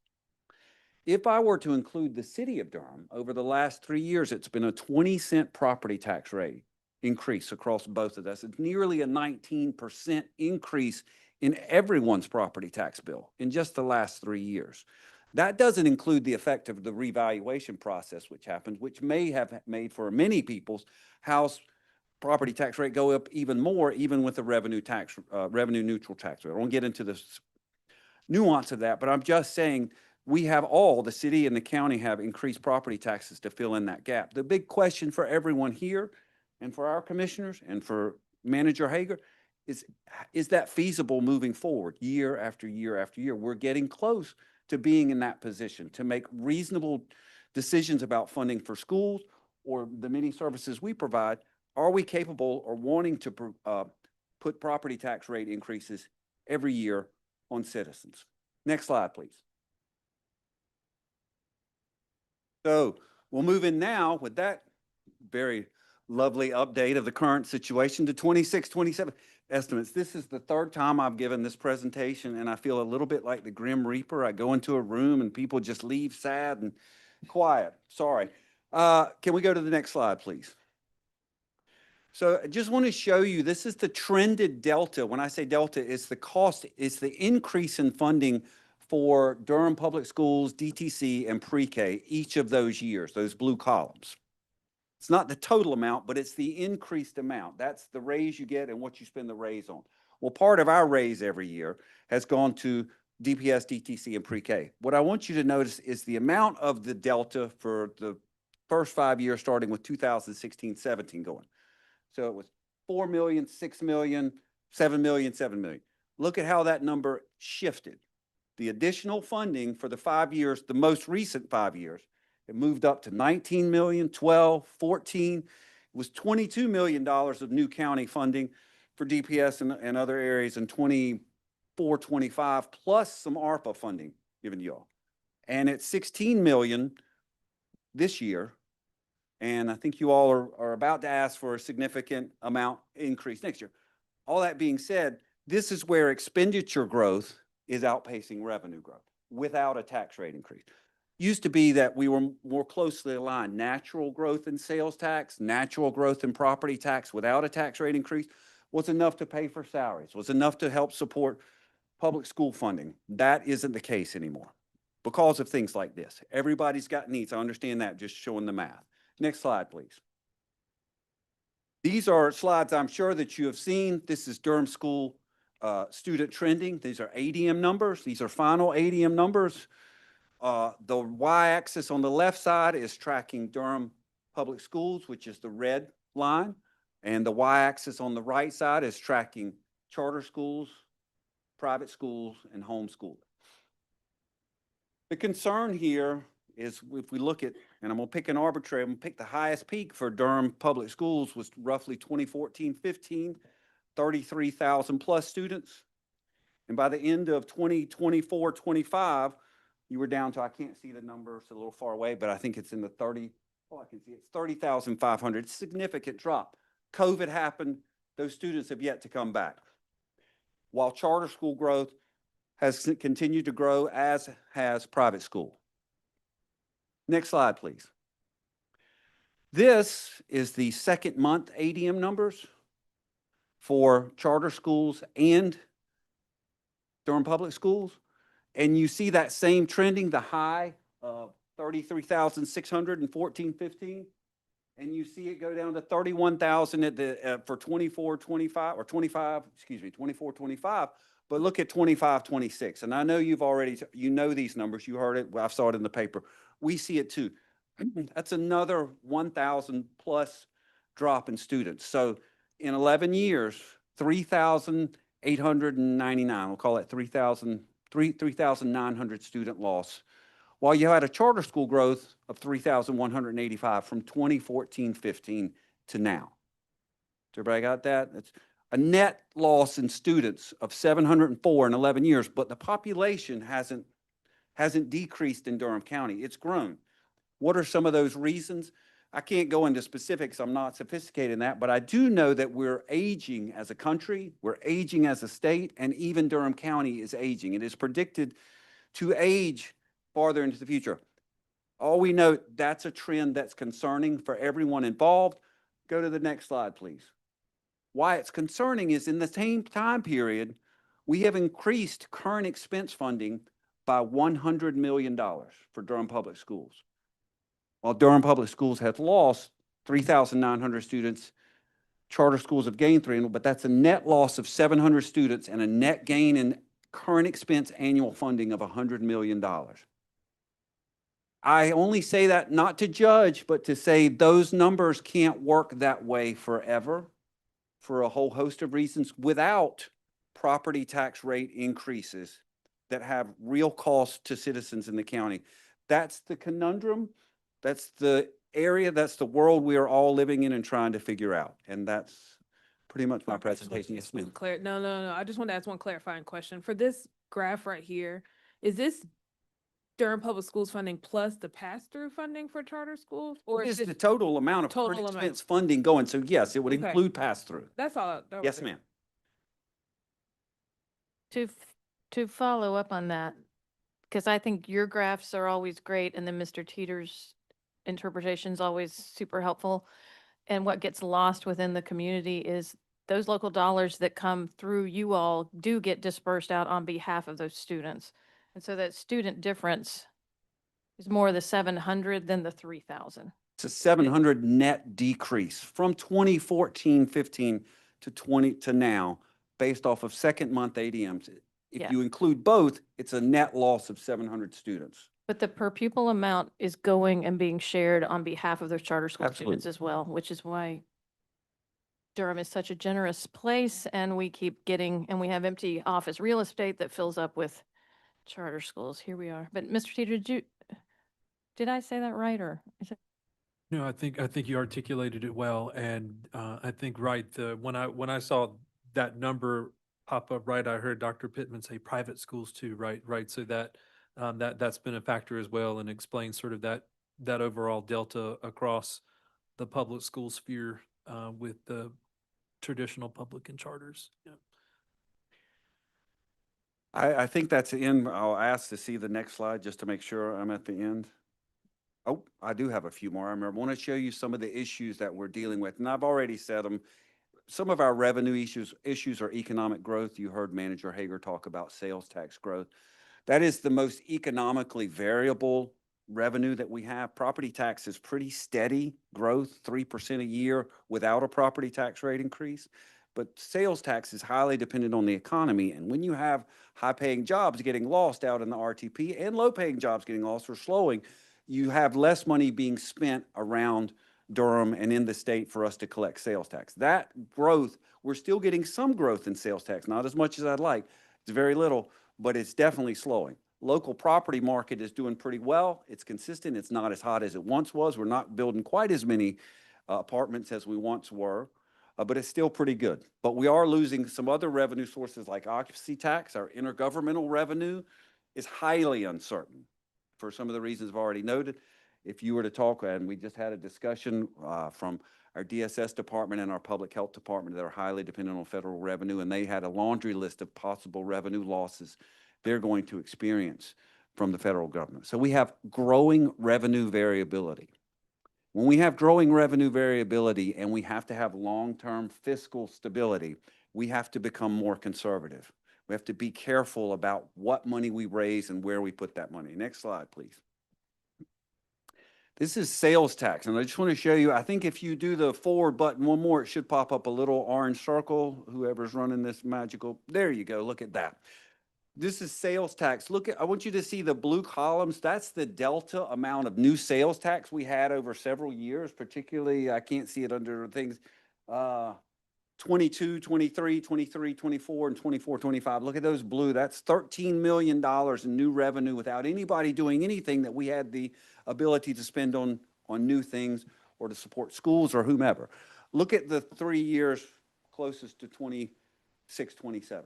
If I were to include the city of Durham, over the last 3 years, it's been a 20-cent property tax rate increase across both of those. It's nearly a 19% increase in everyone's property tax bill in just the last 3 years. That doesn't include the effect of the revaluation process, which happens, which may have made for many people's house property tax rate go up even more, even with the revenue neutral tax rate. I won't get into the nuance of that, but I'm just saying we have the city and the county have increased property taxes to fill in that gap. The big question for everyone here and for our commissioners and for Manager Hager is that feasible moving forward year after year after year? We're getting close to being in that position to make reasonable decisions about funding for schools or the many services we provide. Are we capable or wanting to put property tax rate increases every year on citizens? Next slide, please. So we'll move in now with that very lovely update of the current situation to 26, 27 estimates. This is the 3rd time I've given this presentation, and I feel a little bit like the Grim Reaper. I go into a room and people just leave sad and quiet. Sorry. Can we go to the next slide, please? So I just want to show you, this is the trended delta. When I say delta, it's the cost, it's the increase in funding for Durham Public Schools, DTC, and pre-K, each of those years, those blue columns. It's not the total amount, but it's the increased amount. That's the raise you get and what you spend the raise on. Well, part of our raise every year has gone to DPS, DTC, and pre-K. What I want you to notice is the amount of the delta for the first 5 years, starting with 2016-17 going. So it was 4 million, 6 million, 7 million, 7 million. Look at how that number shifted. The additional funding for the 5 years, the most recent 5 years, it moved up to 19 million, 12, 14. It was $22 million of new county funding for DPS and other areas in 24, 25, plus some ARPA funding given to y'all. And it's 16 million this year. And I think you all are about to ask for a significant amount increase next year. All that being said, this is where expenditure growth is outpacing revenue growth without a tax rate increase. Used to be that we were more closely aligned. Natural growth in sales tax, natural growth in property tax without a tax rate increase was enough to pay for salaries, was enough to help support public school funding. That isn't the case anymore because of things like this. Everybody's got needs. I understand that, just showing the math. Next slide, please. These are slides I'm sure that you have seen. This is Durham School student trending. These are ADM numbers. These are final ADM numbers. The y-axis on the left side is tracking Durham Public Schools, which is the red line. And the y-axis on the right side is tracking charter schools, private schools, and homeschool. The concern here is if we look at, and I'm going to pick an arbitrary, I'm going to pick the highest peak for Durham Public Schools was roughly 2014-15, 33,000 plus students. And by the end of 2024-25, you were down to, I can't see the number, it's a little far away, but I think it's in the 30, oh, I can see it's 30,500, significant drop. COVID happened, those students have yet to come back. While charter school growth has continued to grow, as has private school. Next slide, please. This is the second month ADM numbers for charter schools and Durham Public Schools. And you see that same trending, the high of 33,600 in 14-15. And you see it go down to 31,000 at the for 24-25 or 25, excuse me, 24-25. But look at 25-26. And I know you've already, you know these numbers. You heard it. I saw it in the paper. We see it too. That's another 1,000 plus drop in students. So in 11 years, 3,899, we'll call it 3,900 student loss, while you had a charter school growth of 3,185 from 2014-15 to now. So everybody got that? That's a net loss in students of 704 in 11 years, but the population hasn't decreased in Durham County. It's grown. What are some of those reasons? I can't go into specifics. I'm not sophisticated in that, but I do know that we're aging as a country, we're aging as a state, and even Durham County is aging. It is predicted to age farther into the future. All we know, that's a trend that's concerning for everyone involved. Go to the next slide, please. Why it's concerning is in the same time period, we have increased current expense funding by $100 million for Durham Public Schools. While Durham Public Schools has lost 3,900 students, charter schools have gained 300, but that's a net loss of 700 students and a net gain in current expense annual funding of $100 million. I only say that not to judge, but to say those numbers can't work that way forever for a whole host of reasons without property tax rate increases that have real costs to citizens in the county. That's the conundrum. That's the area, that's the world we are all living in and trying to figure out. And that's pretty much my presentation. Yes, ma'am. No. I just want to ask one clarifying question. For this graph right here, is this Durham Public Schools funding plus the pass-through funding for charter schools? Or It is the total amount of current expense funding going. So yes, it would Okay. include pass-through. That's all. that was Yes, it. ma'am. To follow up on that, because I think your graphs are always great, and then Mr. Teeter's interpretation is always super helpful. and what gets lost within the community is those local dollars that come through you all do get dispersed out on behalf of those students. And so that student difference is more the 700 than the 3,000. It's a 700 net decrease from 2014-15 to now, based off of second month ADMs. If Yeah. you include both, it's a net loss of 700 students. But the per pupil amount is going and being shared on behalf of those charter school students Absolutely. as well, which is why Durham is such a generous place, and we keep getting, and we have empty office real estate that fills up with charter schools. Here we are. But Mr. Teeter, did I say that right, or is it? No, I think you articulated it well, and I think when I saw that number pop up, right, I heard Dr. Pittman say private schools too, right. So that's been a factor as well, and explains sort of that overall delta across the public school sphere with the traditional public and charters. Yeah. I think that's the end. I'll ask to see the next slide just to make sure I'm at the end. Oh, I do have a few more. I want to show you some of the issues that we're dealing with, and I've already said them. Some of our revenue issues are economic growth. You heard Manager Hager talk about sales tax growth. That is the most economically variable revenue that we have. Property tax is pretty steady growth, 3% a year without a property tax rate increase. But sales tax is highly dependent on the economy. And when you have high-paying jobs getting lost out in the RTP and low-paying jobs getting lost or slowing, you have less money being spent around Durham and in the state for us to collect sales tax. That growth, we're still getting some growth in sales tax, not as much as I'd like. It's very little, but it's definitely slowing. Local property market is doing pretty well. It's consistent. It's not as hot as it once was. We're not building quite as many apartments as we once were, but it's still pretty good. But we are losing some other revenue sources like occupancy tax. Our intergovernmental revenue is highly uncertain for some of the reasons I've already noted. If you were to talk, and we just had a discussion from our DSS department and our public health department that are highly dependent on federal revenue, and they had a laundry list of possible revenue losses they're going to experience from the federal government. So we have growing revenue variability. When we have growing revenue variability and we have to have long-term fiscal stability, we have to become more conservative. We have to be careful about what money we raise and where we put that money. Next slide, please. This is sales tax, and I just want to show you, I think if you do the forward button one more, it should pop up a little orange circle, whoever's running this magical, there you go, look at that. This is sales tax. Look at, I want you to see the blue columns. That's the delta amount of new sales tax we had over several years, particularly, I can't see it under things, 22, 23, 23, 24, and 24, 25. Look at those blue. That's $13 million in new revenue without anybody doing anything that we had the ability to spend on new things or to support schools or whomever. Look at the 3 years closest to 26, 27.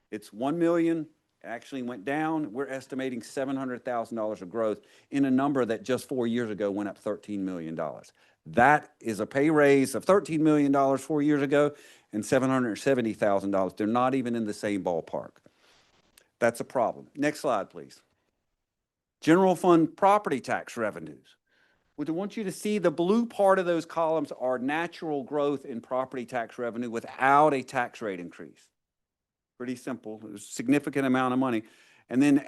It's 1 million, actually went down. We're estimating $700,000 of growth in a number that just 4 years ago went up $13 million. That is a pay raise of $13 million 4 years ago and $770,000. They're not even in the same ballpark. That's a problem. Next slide, please. General fund property tax revenues. What I want you to see, the blue part of those columns are natural growth in property tax revenue without a tax rate increase. Pretty simple. It was a significant amount of money. And then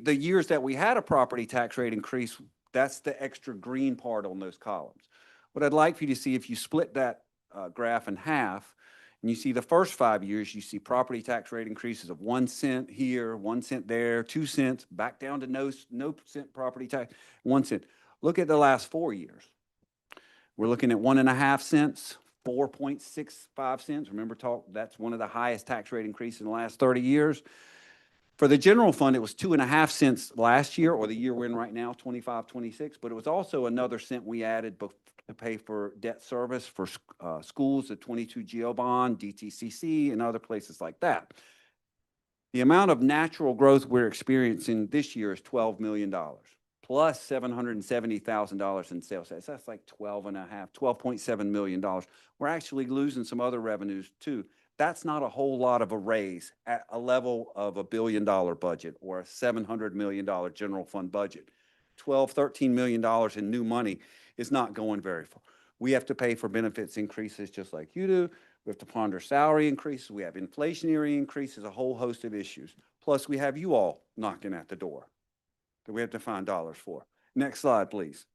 the years that we had a property tax rate increase, that's the extra green part on those columns. What I'd like for you to see, if you split that graph in half, and you see the first 5 years, you see property tax rate increases of 1 cent here, 1 cent there, 2 cents, back down to no cent property tax, 1 cent. Look at the last 4 years. We're looking at 1.5 cents, 4.65 cents. Remember, that's one of the highest tax rate increases in the last 30 years. For the general fund, it was 2.5 cents last year, or the year we're in right now, 25, 26, but it was also another cent we added to pay for debt service for schools, the 22 GO bond, DTCC, and other places like that. The amount of natural growth we're experiencing this year is $12 million, plus $770,000 in sales tax. That's like $12.7 million. We're actually losing some other revenues too. That's not a whole lot of a raise at a level of $1 billion budget or a $700 million general fund budget. $13 million in new money is not going very far. We have to pay for benefits increases just like you do. We have to ponder salary increases. We have inflationary increases, a whole host of issues. Plus, we have you all knocking at the door that we have to find dollars for. Next slide, please.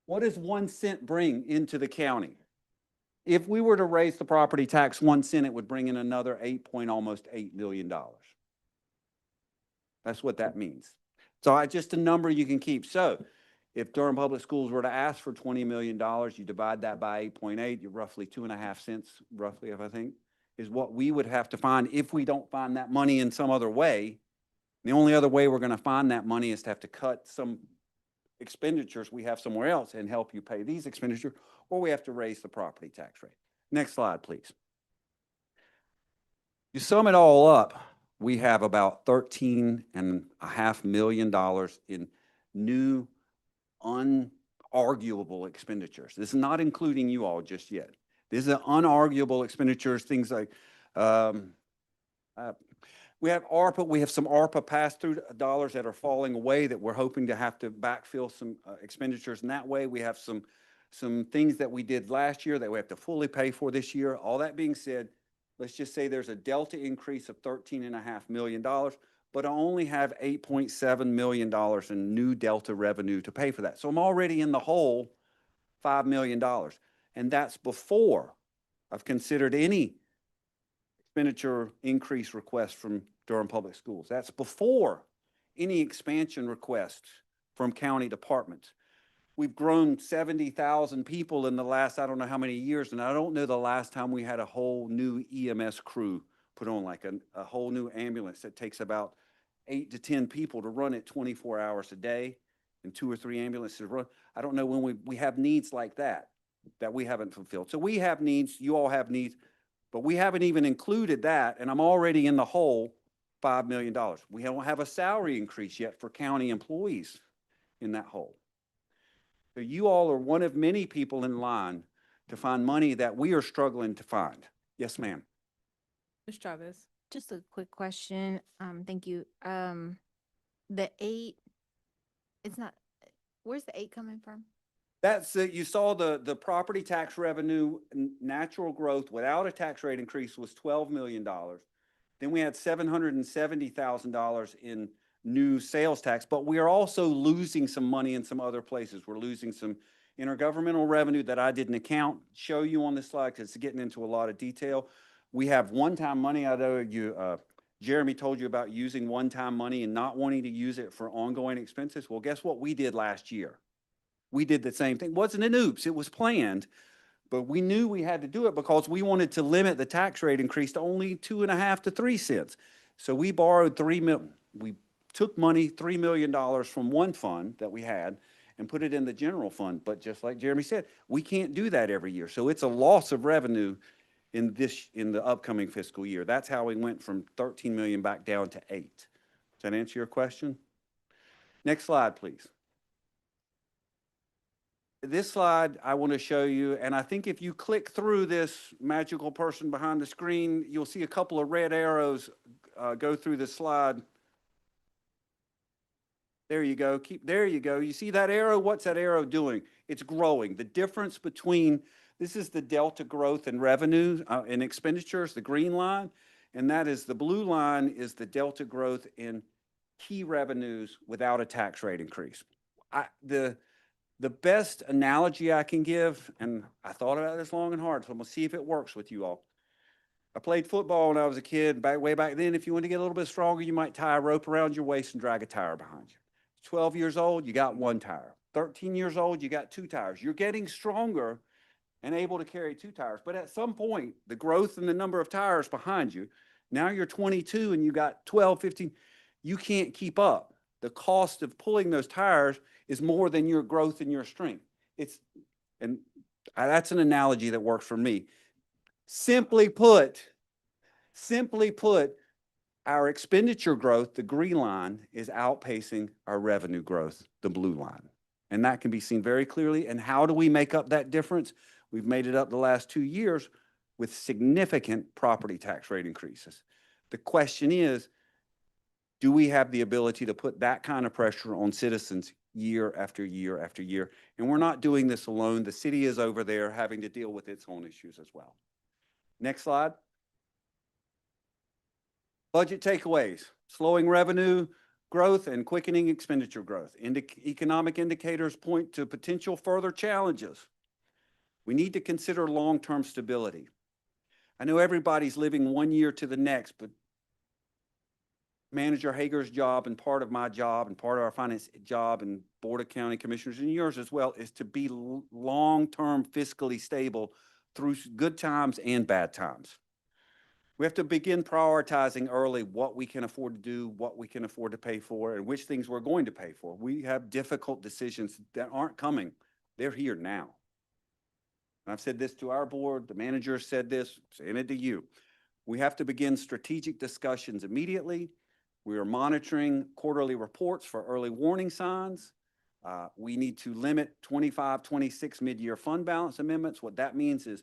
What does 1 cent bring into the county? If we were to raise the property tax 1 cent, it would bring in another almost $8 million. That's what that means. So just a number you can keep. So if Durham Public Schools were to ask for $20 million, you divide that by 8.8, you're roughly 2.5 cents, roughly, if I think, is what we would have to find if we don't find that money in some other way. The only other way we're going to find that money is to have to cut some expenditures we have somewhere else and help you pay these expenditures, or we have to raise the property tax rate. Next slide, please. You sum it all up, we have about $13.5 million in new unarguable expenditures. This is not including you all just yet. This is unarguable expenditures, things like we have ARPA. We have some ARPA pass-through dollars that are falling away that we're hoping to have to backfill some expenditures in that way. We have some things that we did last year that we have to fully pay for this year. All that being said, let's just say there's a delta increase of $13.5 million, but I only have $8.7 million in new delta revenue to pay for that. So I'm already in the hole $5 million. And that's before I've considered any expenditure increase request from Durham Public Schools. That's before any expansion requests from county departments. We've grown 70,000 people in the last, I don't know how many years, and I don't know the last time we had a whole new EMS crew put on, like a whole new ambulance that takes about 8 to 10 people to run it 24 hours a day, and 2 or 3 ambulances to run. I don't know when we have needs like that we haven't fulfilled. So we have needs, you all have needs, but we haven't even included that, and I'm already in the hole $5 million. We don't have a salary increase yet for county employees in that hole. So you all are one of many people in line to find money that we are struggling to find. Yes, ma'am. Ms. Chavez. Just a quick question. Thank you. The 8, it's not, where's the 8 coming from? That's you saw the property tax revenue natural growth without a tax rate increase was $12 million. Then we had $770,000 in new sales tax, but we are also losing some money in some other places. We're losing some intergovernmental revenue that I didn't show you on this slide because it's getting into a lot of detail. We have one-time money. I know you, Jeremy told you about using one-time money and not wanting to use it for ongoing expenses. Well, guess what we did last year? We did the same thing. It wasn't an oops, it was planned, but we knew we had to do it because we wanted to limit the tax rate increase to only 2.5 to 3 cents. So we borrowed we took money, $3 million from one fund that we had and put it in the general fund. But just like Jeremy said, we can't do that every year. So it's a loss of revenue in the upcoming fiscal year. That's how we went from 13 million back down to 8. Does that answer your question? Next slide, please. This slide I want to show you, and I think if you click through this magical person behind the screen, you'll see a couple of red arrows go through the slide. There you go. There you go. You see that arrow? What's that arrow doing? It's growing. The difference between, this is the delta growth in revenue and expenditures, the green line, and that is the blue line is the delta growth in key revenues without a tax rate increase. The best analogy I can give, and I thought about this long and hard, so I'm going to see if it works with you all. I played football when I was a kid, way back then. If you want to get a little bit stronger, you might tie a rope around your waist and drag a tire behind you. 12 years old, you got 1 tire. 13 years old, you got 2 tires. You're getting stronger and able to carry 2 tires. But at some point, the growth in the number of tires behind you, now you're 22 and you got 12, 15, you can't keep up. The cost of pulling those tires is more than your growth and your strength. That's an analogy that works for me. Simply put, our expenditure growth, the green line, is outpacing our revenue growth, the blue line. And that can be seen very clearly. And how do we make up that difference? We've made it up the last 2 years with significant property tax rate increases. The question is, do we have the ability to put that kind of pressure on citizens year after year after year. And we're not doing this alone. The city is over there having to deal with its own issues as well. Next slide. Budget takeaways: slowing revenue growth and quickening expenditure growth. Economic indicators point to potential further challenges. We need to consider long-term stability. I know everybody's living one year to the next, but Manager Hager's job and part of my job and part of our finance job and Board of County Commissioners and yours as well is to be long-term fiscally stable through good times and bad times. We have to begin prioritizing early what we can afford to do, what we can afford to pay for, and which things we're going to pay for. We have difficult decisions that aren't coming. They're here now. And I've said this to our board, the manager said this, saying it to you. We have to begin strategic discussions immediately. We are monitoring quarterly reports for early warning signs. We need to limit 25, 26 mid-year fund balance amendments. What that means is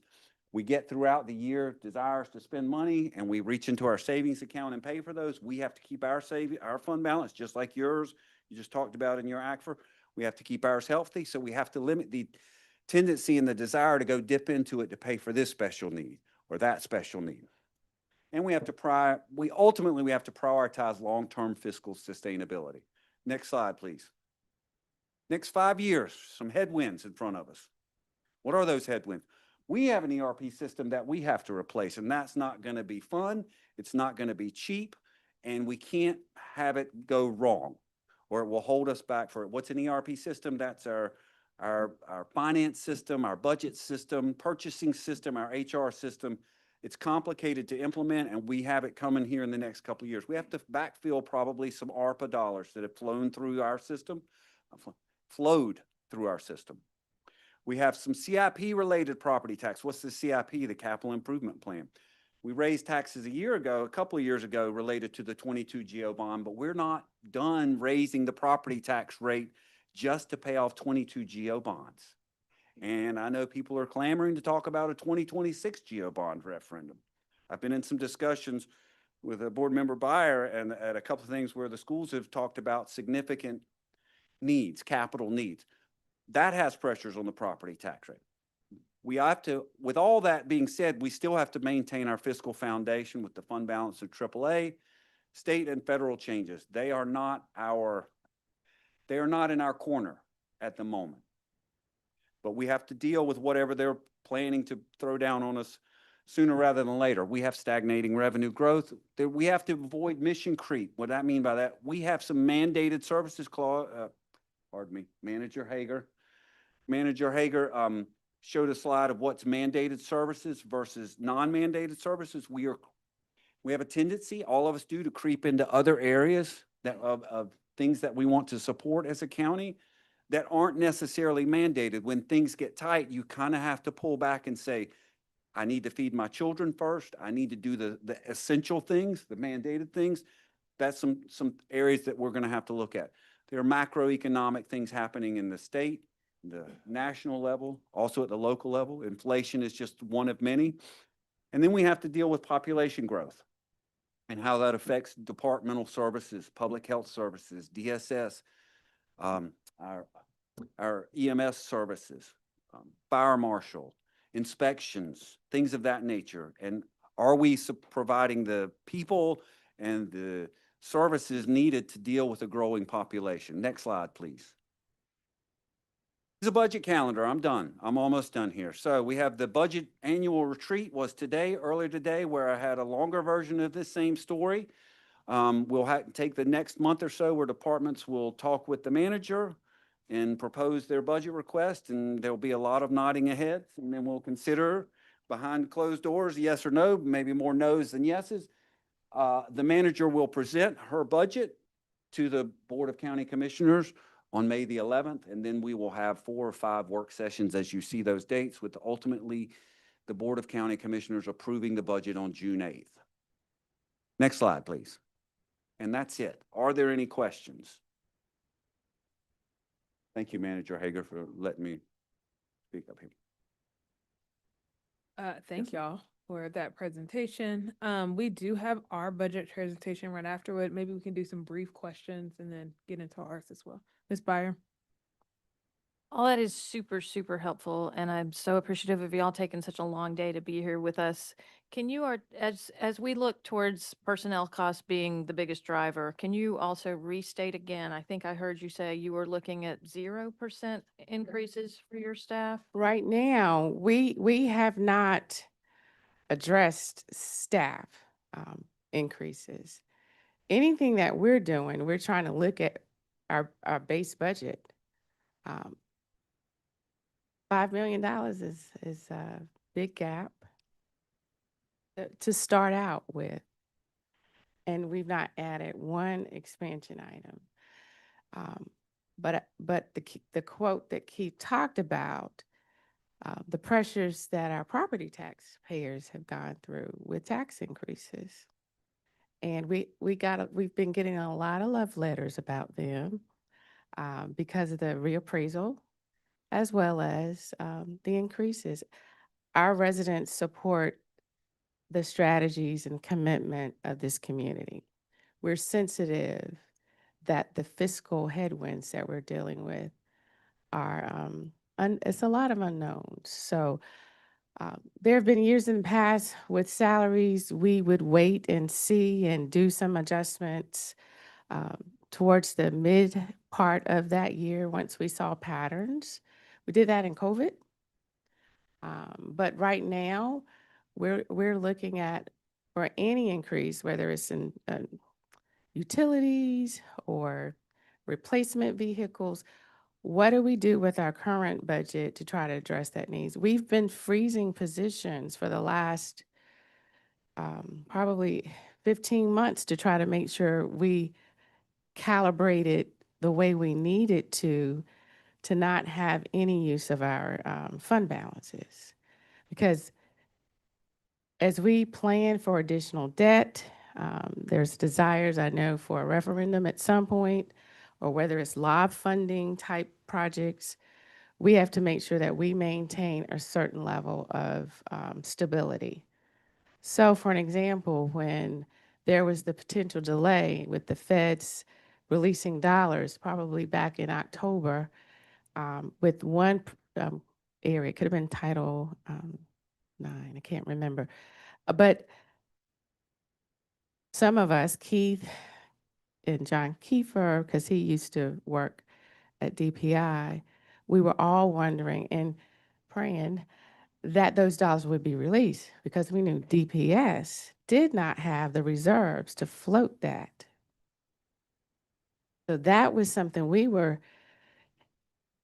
we get throughout the year desires to spend money and we reach into our savings account and pay for those. We have to keep our fund balance just like yours. You just talked about in your ACFR. We have to keep ours healthy. So we have to limit the tendency and the desire to go dip into it to pay for this special need or that special need. And we have to ultimately we have to prioritize long-term fiscal sustainability. Next slide, please. Next 5 years, some headwinds in front of us. What are those headwinds? We have an ERP system that we have to replace, and that's not going to be fun. It's not going to be cheap, and we can't have it go wrong, or it will hold us back for it. What's an ERP system? That's our finance system, our budget system, purchasing system, our HR system. It's complicated to implement, and we have it coming here in the next couple of years. We have to backfill probably some ARPA dollars that have flowed through our system. We have some CIP-related property tax. What's the CIP? The Capital Improvement Plan. We raised taxes a couple of years ago related to the 22 GO bond, but we're not done raising the property tax rate just to pay off 22 GO bonds. And I know people are clamoring to talk about a 2026 GO bond referendum. I've been in some discussions with a board member Beyer and at a couple of things where the schools have talked about significant needs, capital needs. That has pressures on the property tax rate. We have to, with all that being said, we still have to maintain our fiscal foundation with the fund balance of AAA, state and federal changes. They are not in our corner at the moment. But we have to deal with whatever they're planning to throw down on us sooner rather than later. We have stagnating revenue growth. We have to avoid mission creep. What do I mean by that? We have some mandated services clause, Manager Hager. Manager Hager showed a slide of what's mandated services versus non-mandated services. We have a tendency, all of us do, to creep into other areas of things that we want to support as a county that aren't necessarily mandated. When things get tight, you kind of have to pull back and say, I need to feed my children first. I need to do the essential things, the mandated things. That's some areas that we're going to have to look at. There are macroeconomic things happening in the state, the national level, also at the local level. Inflation is just one of many. And then we have to deal with population growth and how that affects departmental services, public health services, DSS, our EMS services, fire marshal, inspections, things of that nature. And are we providing the people and the services needed to deal with a growing population? Next slide, please. This is a budget calendar. I'm done. I'm almost done here. So we have the budget annual retreat was earlier today, where I had a longer version of this same story. We'll take the next month or so where departments will talk with the manager and propose their budget request, and there'll be a lot of nodding ahead, and then we'll consider behind closed doors, yes or no, maybe more no's than yeses. The manager will present her budget to the Board of County Commissioners on May the 11th, and then we will have 4 or 5 work sessions as you see those dates, with ultimately the Board of County Commissioners approving the budget on June 8th. Next slide, please. And that's it. Are there any questions? Thank you, Manager Hager, for letting me speak up here. Thank y'all for that presentation. We do have our budget presentation right afterward. Maybe we can do some brief questions and then get into ours as well. Ms. Beyer. All that is super, super helpful, and I'm so appreciative of y'all taking such a long day to be here with us. Can you, as we look towards personnel costs being the biggest driver, can you also restate again? I think I heard you say you were looking at 0% increases for your staff? Right now, we have not addressed staff increases. Anything that we're doing, we're trying to look at our base budget. $5 million is a big gap to start out with. And we've not added one expansion item. But the quote that Keith talked about, the pressures that our property taxpayers have gone through with tax increases. And we've been getting a lot of love letters about them because of the reappraisal as well as the increases. Our residents support the strategies and commitment of this community. We're sensitive that the fiscal headwinds that we're dealing with are, it's a lot of unknowns. So there have been years in the past with salaries, we would wait and see and do some adjustments towards the mid part of that year once we saw patterns. We did that in COVID. But right now, we're looking at for any increase, whether it's in utilities or replacement vehicles, what do we do with our current budget to try to address that needs? We've been freezing positions for the last probably 15 months to try to make sure we calibrated the way we needed to not have any use of our fund balances. Because as we plan for additional debt, there's desires, I know, for a referendum at some point, or whether it's LOB funding type projects, we have to make sure that we maintain a certain level of stability. So for an example, when there was the potential delay with the feds releasing dollars, probably back in October, with one area, it could have been Title 9, I can't remember. But some of us, Keith and John Kiefer, because he used to work at DPI, we were all wondering and praying that those dollars would be released because we knew DPS did not have the reserves to float that. So that was something we were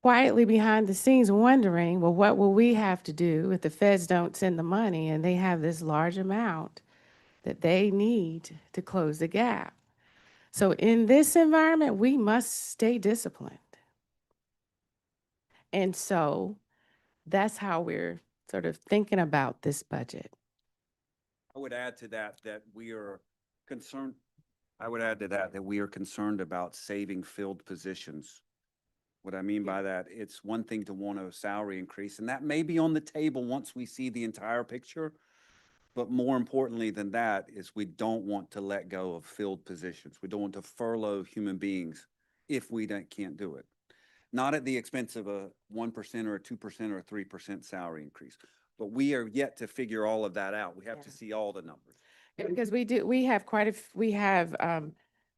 quietly behind the scenes wondering, well, what will we have to do if the feds don't send the money and they have this large amount that they need to close the gap? So in this environment, we must stay disciplined. And so that's how we're sort of thinking about this budget. I would add to that we are concerned. I would add to that we are concerned about saving filled positions. What I mean by that, it's one thing to want a salary increase, and that may be on the table once we see the entire picture. But more importantly than that is we don't want to let go of filled positions. We don't want to furlough human beings if we can't do it. Not at the expense of a 1% or a 2% or a 3% salary increase. But we are yet to figure all of that out. We have to see all the numbers. Because we have we have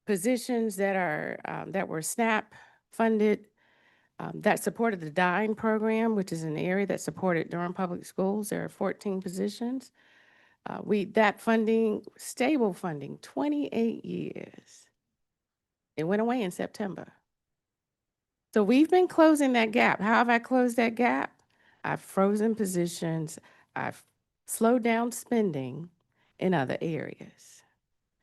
positions that are, that were SNAP funded, that supported the DINE program, which is an area that supported Durham Public Schools. There are 14 positions. That funding, stable funding, 28 years. It went away in September. So we've been closing that gap. How have I closed that gap? I've frozen positions. I've slowed down spending in other areas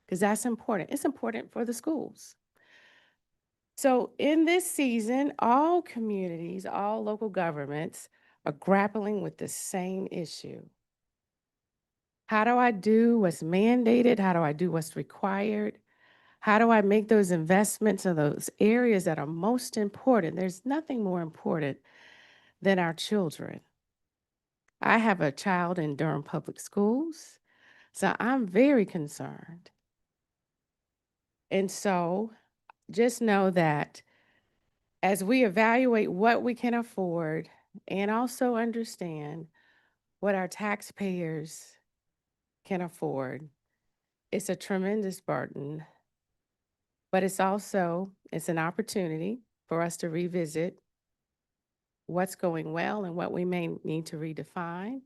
because that's important. It's important for the schools. So in this season, all communities, all local governments are grappling with the same issue. How do I do what's mandated? How do I do what's required? How do I make those investments in those areas that are most important? There's nothing more important than our children. I have a child in Durham Public Schools, so I'm very concerned. And so just know that as we evaluate what we can afford and also understand what our taxpayers can afford, it's a tremendous burden, but it's an opportunity for us to revisit what's going well and what we may need to redefine.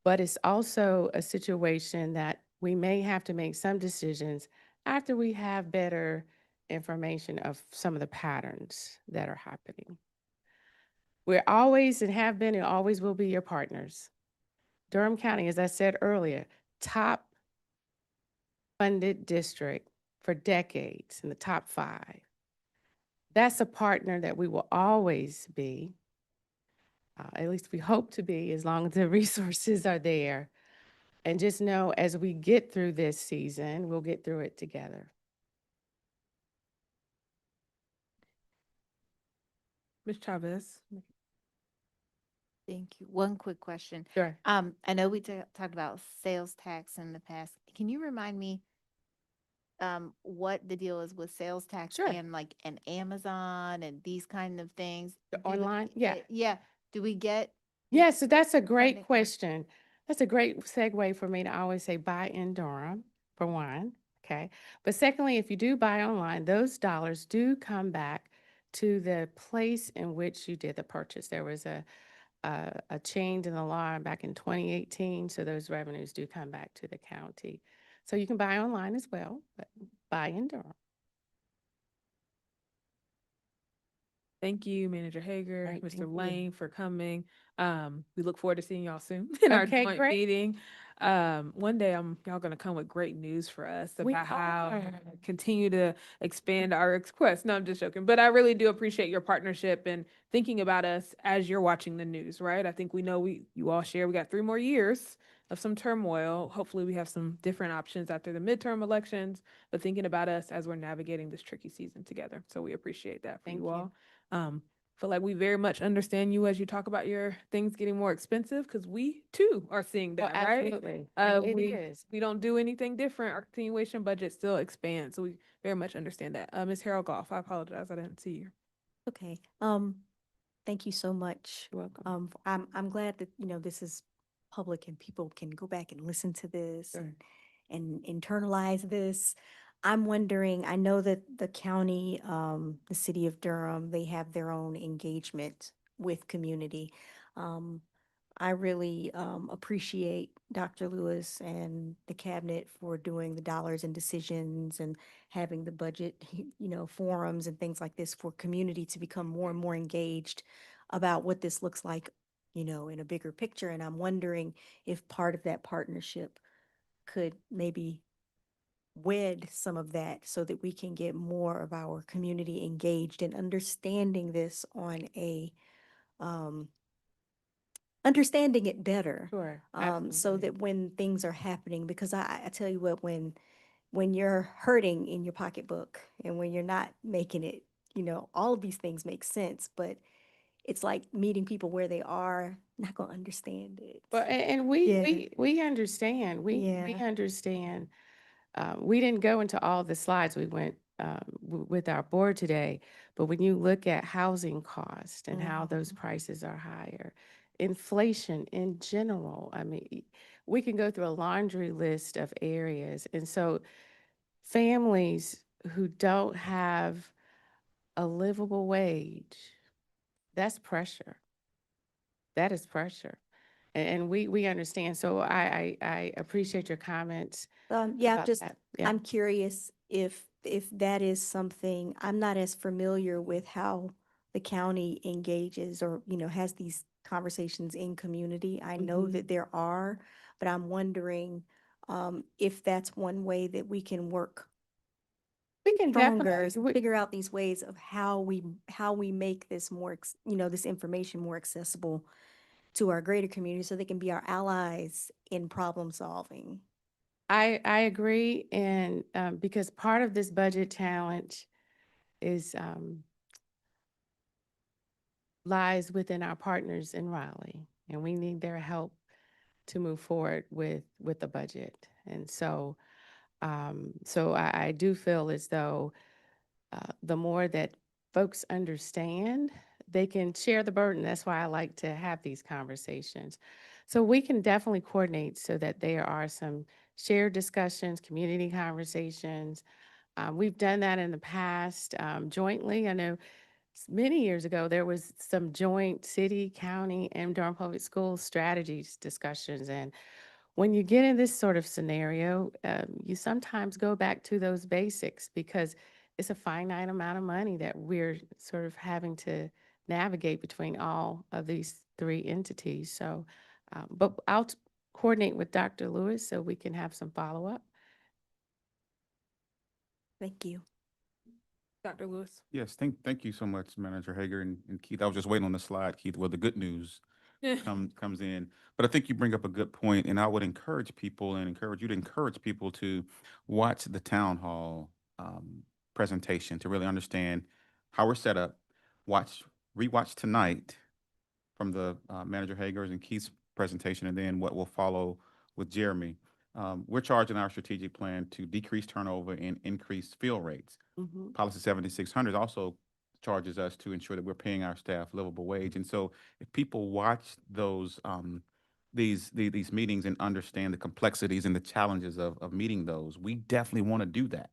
But it's also a situation that we may have to make some decisions after we have better information of some of the patterns that are happening. We're always and have been and always will be your partners. Durham County, as I said earlier, top funded district for decades in the top 5. That's a partner that we will always be, at least we hope to be, as long as the resources are there. And just know as we get through this season, we'll get through it together. Ms. Chavez. Thank you. One quick question. Sure. I know we talked about sales tax in the past. Can you remind me what the deal is with sales tax Sure. and like an Amazon and these kind of things? The online? Yeah. Yeah. Do we get? Yeah, so that's a great funding? question. That's a great segue for me to always say buy in Durham, for one, okay? But secondly, if you do buy online, those dollars do come back to the place in which you did the purchase. There was a change in the law back in 2018, so those revenues do come back to the county. So you can buy online as well, but buy in Durham. Thank you, Manager Hager, Right, thank Mr. you. Lane, for coming. We look forward to seeing y'all soon in our Okay, joint great. meeting. One day y'all gonna come with great news for us We about how are. continue to expand our requests. No, I'm just joking, but I really do appreciate your partnership and thinking about us as you're watching the news, right? I think we know you all share we got 3 more years of some turmoil. Hopefully we have some different options after the midterm elections, but thinking about us as we're navigating this tricky season together. So we appreciate that for Thank you you. all. Feel like we very much understand you as you talk about your things getting more expensive, because we too are seeing Oh, that, right? absolutely. It We is. don't do anything different. Our continuation budget still expands, so we very much understand that. Ms. Harold Goff, I apologize, I didn't see you. Okay. Thank you so much. You're welcome. I'm glad that, this is public and people can go back and listen to this Sure. and internalize this. I'm wondering, I know that the county, the city of Durham, they have their own engagement with community. I really appreciate Dr. Lewis and the cabinet for doing the dollars and decisions and having the budget, forums and things like this for community to become more and more engaged about what this looks like, in a bigger picture. And I'm wondering if part of that partnership could maybe wed some of that so that we can get more of our community engaged in understanding this on a understanding it better. Sure. So Absolutely. that when things are happening, because I tell you what, when you're hurting in your pocketbook and when you're not making it, all of these things make sense, but it's like meeting people where they are, not gonna understand it. Well, and Yeah. we understand. We Yeah. understand. We didn't go into all the slides we went with our board today, but when you look at housing costs and how those prices are higher, inflation in general, I mean, we can go through a laundry list of areas. And so families who don't have a livable wage, that's pressure. That is pressure. And we understand. So I appreciate your comments Yeah, about that. Yeah. I'm curious if that is something, I'm not as familiar with how the county engages or, has these conversations in community. I know that there are, but I'm wondering if that's one way that we can work We can stronger, definitely, figure out these ways of how we make this more, this information more accessible to our greater community so they can be our allies in problem solving. I agree. And because part of this budget challenge is lies within our partners in Raleigh, and we need their help to move forward with the budget. And so so I do feel as though the more that folks understand, they can share the burden. That's why I like to have these conversations. So we can definitely coordinate so that there are some shared discussions, community conversations. We've done that in the past jointly. I know many years ago, there was some joint city, county, and Durham Public Schools strategies discussions. And when you get in this sort of scenario, you sometimes go back to those basics because it's a finite amount of money that we're sort of having to navigate between all of these three entities. So, but I'll coordinate with Dr. Lewis so we can have some follow-up. Thank you. Dr. Lewis. Yes, thank you so much, Manager Hager and Keith. I was just waiting on the slide, Keith, where the good news comes in. But I think you bring up a good point, and I would encourage people and encourage you to encourage people to watch the town hall presentation to really understand how we're set up. Rewatch tonight from the Manager Hager's and Keith's presentation, and then what will follow with Jeremy. We're charging our strategic plan to decrease turnover and increase fill rates. Policy 7600 also charges us to ensure that we're paying our staff livable wage. And so if people watch those these meetings and understand the complexities and the challenges of meeting those, we definitely want to do that.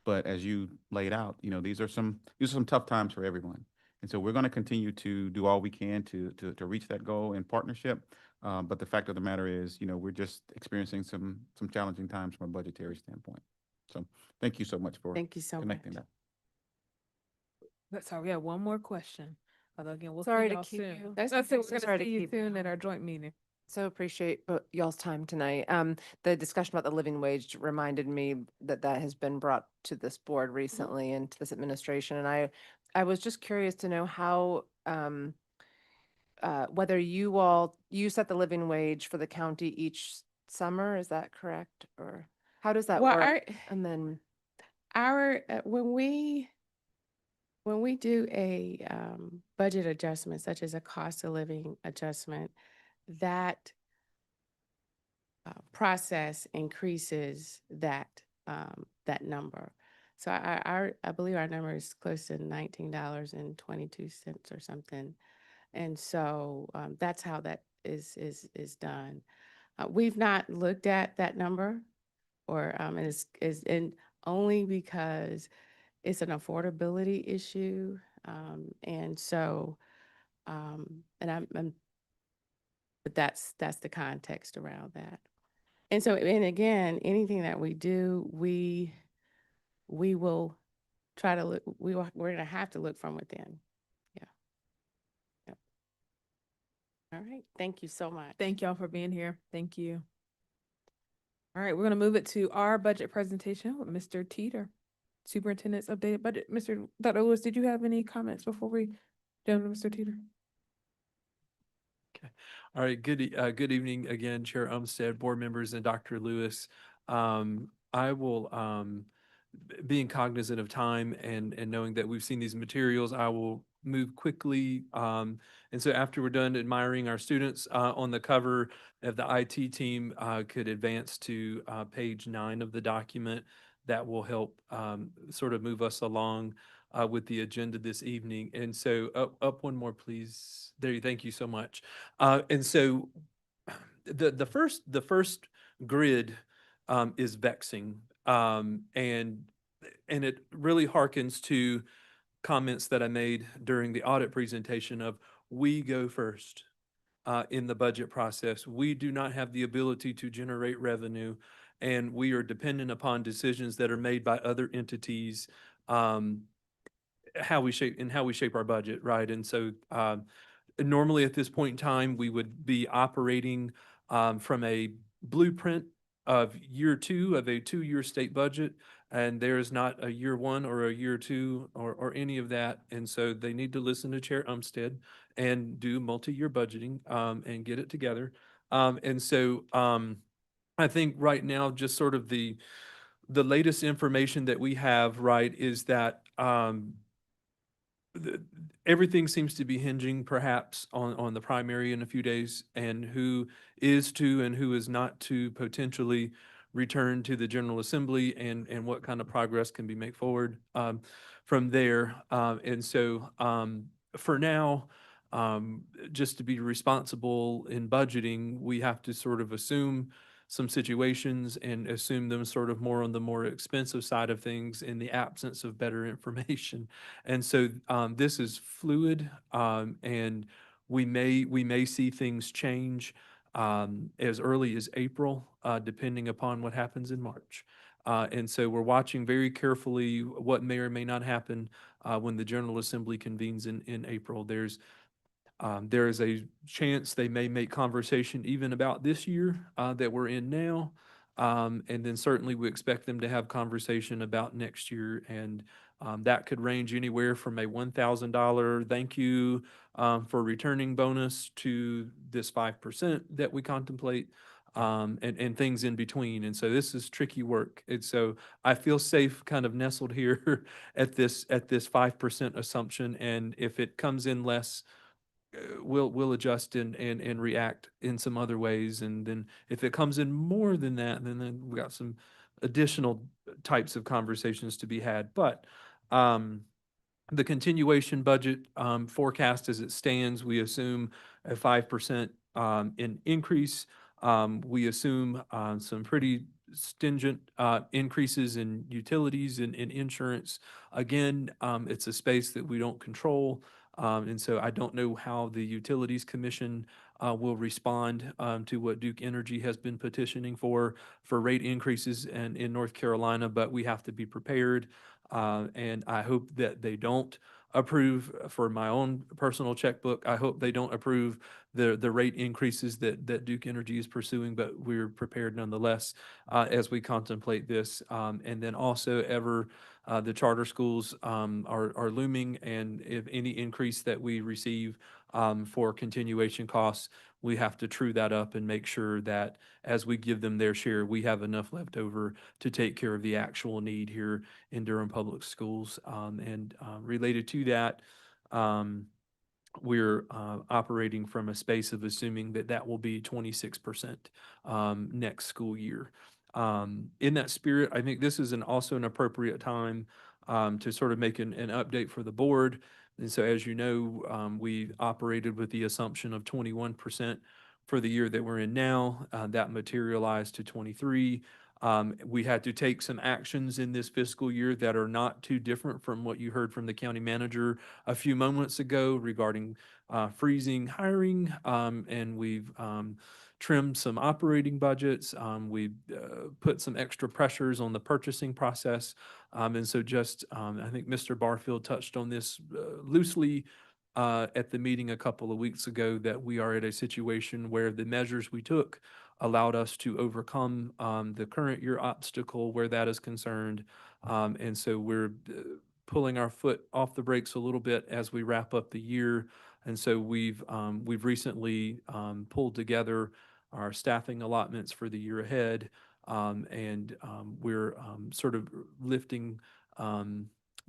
But as you laid out, these are some tough times for everyone. And so we're going to continue to do all we can to reach that goal in partnership. But the fact of the matter is, we're just experiencing some challenging times from a budgetary standpoint. So thank you so much for connecting that. That's all. We have one more question. Although again, we'll Sorry see to y'all keep soon. you. That's we're Sorry going to to see you keep- soon at our joint meeting. So appreciate y'all's time tonight. The discussion about the living wage reminded me that has been brought to this board recently and to this administration. And I was just curious to know how, whether you set the living wage for the county each summer, is that correct? Or how does that Well, work? And then when we do a budget adjustment, such as a cost of living adjustment, that process increases that number. So I believe our number is close to $19.22 or something, and so that's how that is done. We've not looked at that number, or and is and only because it's an affordability issue, and so but that's the context around that. And so, and again, anything that we do, we will try to look, we're going to have to look from within. Yeah. Yep. All right. Thank you so much. Thank y'all for being here. Thank you. All right, we're going to move it to our budget presentation with Mr. Teeter. Superintendent's updated budget. Dr. Lewis, did you have any comments before we jump to Mr. Teeter? All right, good evening again, Chair Umstead, board members, and Dr. Lewis. I will, being cognizant of time and knowing that we've seen these materials, I will move quickly. And so after we're done admiring our students on the cover, if the IT team could advance to page 9 of the document, that will help sort of move us along with the agenda this evening. And so up one more, please. There, thank you so much. And so the first grid is vexing, and it really harkens to comments that I made during the audit presentation of we go first in the budget process. We do not have the ability to generate revenue, and we are dependent upon decisions that are made by other entities, how we shape our budget, right? And so normally at this point in time, we would be operating from a blueprint of year 2 of a 2-year state budget, and there is not a year 1 or a year 2 or any of that. And so they need to listen to Chair Umstead and do multi-year budgeting and get it together. And so I think right now, just sort of the latest information that we have, right, is that everything seems to be hinging perhaps on the primary in a few days, and who is to and who is not to potentially return to the General Assembly and what kind of progress can be made forward from there. For now, just to be responsible in budgeting, we have to sort of assume some situations and assume them sort of more on the more expensive side of things in the absence of better information. And so this is fluid, and we may see things change as early as April, depending upon what happens in March. And so we're watching very carefully what may or may not happen when the General Assembly convenes in April. There is a chance they may make conversation even about this year that we're in now. And then certainly we expect them to have conversation about next year. And that could range anywhere from a $1,000 thank you for returning bonus to this 5% that we contemplate. And things in between. And so this is tricky work. And so I feel safe kind of nestled here at this 5% assumption. And if it comes in less, we'll adjust and react in some other ways. And then if it comes in more than that, then we got some additional types of conversations to be had. But the continuation budget forecast as it stands, we assume a 5% increase. We assume some pretty stringent increases in utilities and in insurance. Again, it's a space that we don't control. And so I don't know how the Utilities Commission will respond to what Duke Energy has been petitioning for rate increases in North Carolina, but we have to be prepared. And I hope that they don't approve for my own personal checkbook. I hope they don't approve the rate increases that Duke Energy is pursuing, but we're prepared nonetheless as we contemplate this. And then also the charter schools are looming, and if any increase that we receive for continuation costs, we have to true that up and make sure that as we give them their share, we have enough left over to take care of the actual need here in Durham Public Schools. And related to that, we're operating from a space of assuming that will be 26% next school year. In that spirit, I think this is also an appropriate time to sort of make an update for the board. And so, as you know, we operated with the assumption of 21% for the year that we're in now. That materialized to 23. We had to take some actions in this fiscal year that are not too different from what you heard from the county manager a few moments ago regarding freezing hiring, and we've trimmed some operating budgets. We put some extra pressures on the purchasing process. And so I think Mr. Barfield touched on this loosely at the meeting a couple of weeks ago, that we are at a situation where the measures we took allowed us to overcome the current year obstacle where that is concerned. And so we're pulling our foot off the brakes a little bit as we wrap up the year. And so we've recently pulled together our staffing allotments for the year ahead. And we're sort of lifting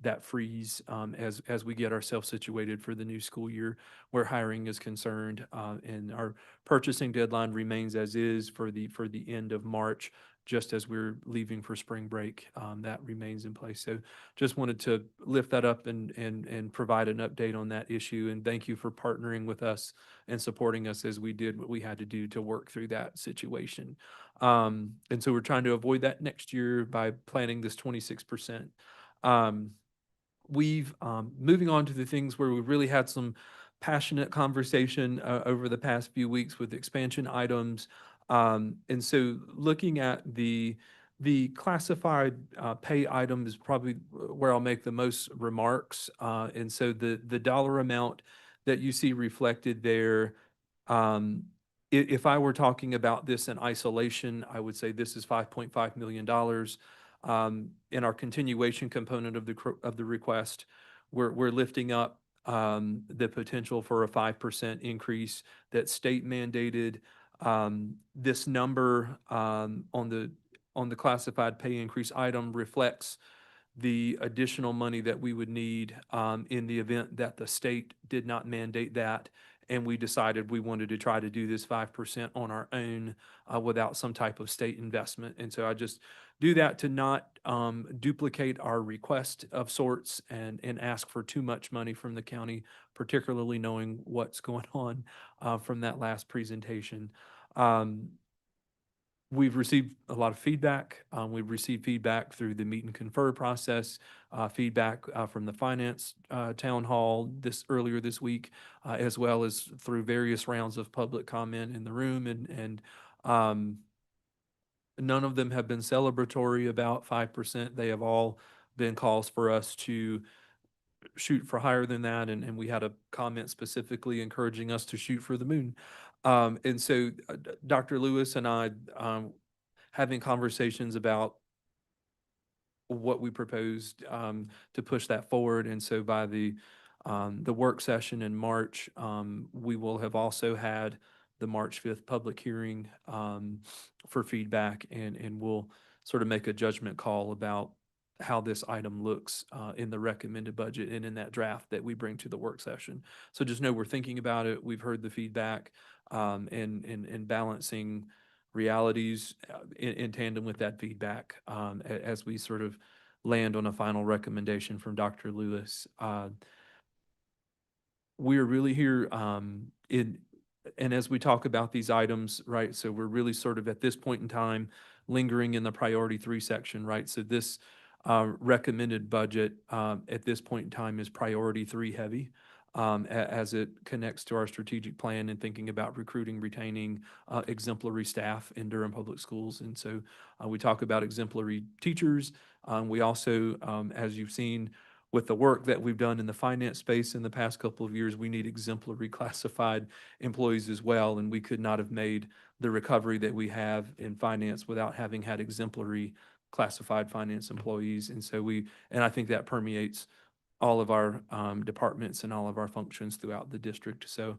that freeze as we get ourselves situated for the new school year where hiring is concerned. And our purchasing deadline remains as is for the end of March, just as we're leaving for spring break. That remains in place. So just wanted to lift that up and provide an update on that issue. And thank you for partnering with us and supporting us as we did what we had to do to work through that situation. And so we're trying to avoid that next year by planning this 26%. We've moving on to the things where we've really had some passionate conversation over the past few weeks with expansion items. And so looking at the classified pay item is probably where I'll make the most remarks. And so the dollar amount that you see reflected there, if I were talking about this in isolation, I would say this is $5.5 million. In our continuation component of the request, we're lifting up the potential for a 5% increase that's state mandated. This number on the classified pay increase item reflects the additional money that we would need in the event that the state did not mandate that. and we decided we wanted to try to do this 5% on our own without some type of state investment. And so I just do that to not duplicate our request of sorts and ask for too much money from the county, particularly knowing what's going on from that last presentation. We've received a lot of feedback. We've received feedback through the meet and confer process, feedback from the finance town hall earlier this week, as well as through various rounds of public comment in the room. And none of them have been celebratory about 5%. They have all been calls for us to shoot for higher than that. And we had a comment specifically encouraging us to shoot for the moon. And so Dr. Lewis and I, having conversations about what we proposed to push that forward. And so by the work session in March, we will have also had the March 5th public hearing for feedback, and we'll sort of make a judgment call about how this item looks in the recommended budget and in that draft that we bring to the work session. So just know we're thinking about it. We've heard the feedback and balancing realities in tandem with that feedback as we sort of land on a final recommendation from Dr. Lewis. We're really here and as we talk about these items, right, so we're really sort of at this point in time lingering in the priority 3 section, right? So this recommended budget at this point in time is priority 3 heavy as it connects to our strategic plan and thinking about recruiting, retaining exemplary staff in Durham Public Schools. And so we talk about exemplary teachers. We also, as you've seen, with the work that we've done in the finance space in the past couple of years, we need exemplary classified employees as well. And we could not have made the recovery that we have in finance without having had exemplary classified finance employees. And so and I think that permeates all of our departments and all of our functions throughout the district. So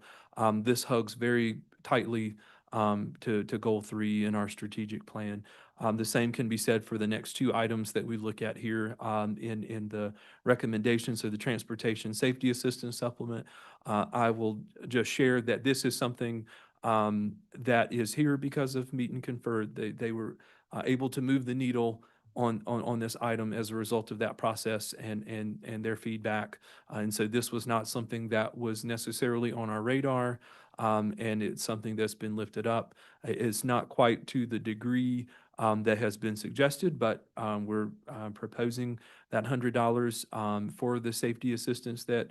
this hugs very tightly to goal 3 in our strategic plan. The same can be said for the next 2 items that we look at here in the recommendations. So the transportation safety assistance supplement. I will just share that this is something that is here because of meet and confer. They were able to move the needle on this item as a result of that process and their feedback. And so this was not something that was necessarily on our radar, and it's something that's been lifted up. It's not quite to the degree that has been suggested, but we're proposing that $100 for the safety assistants that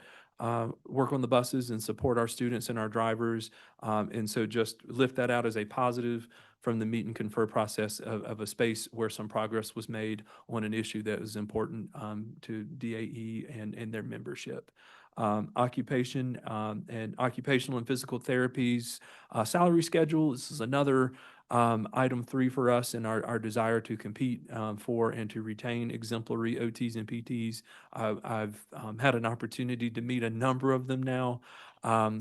work on the buses and support our students and our drivers. And so just lift that out as a positive from the meet and confer process of a space where some progress was made on an issue that was important to DAE and their membership. Occupation and occupational and physical therapies, salary schedule. This is another item 3 for us in our desire to compete for and to retain exemplary OTs and PTs. I've had an opportunity to meet a number of them now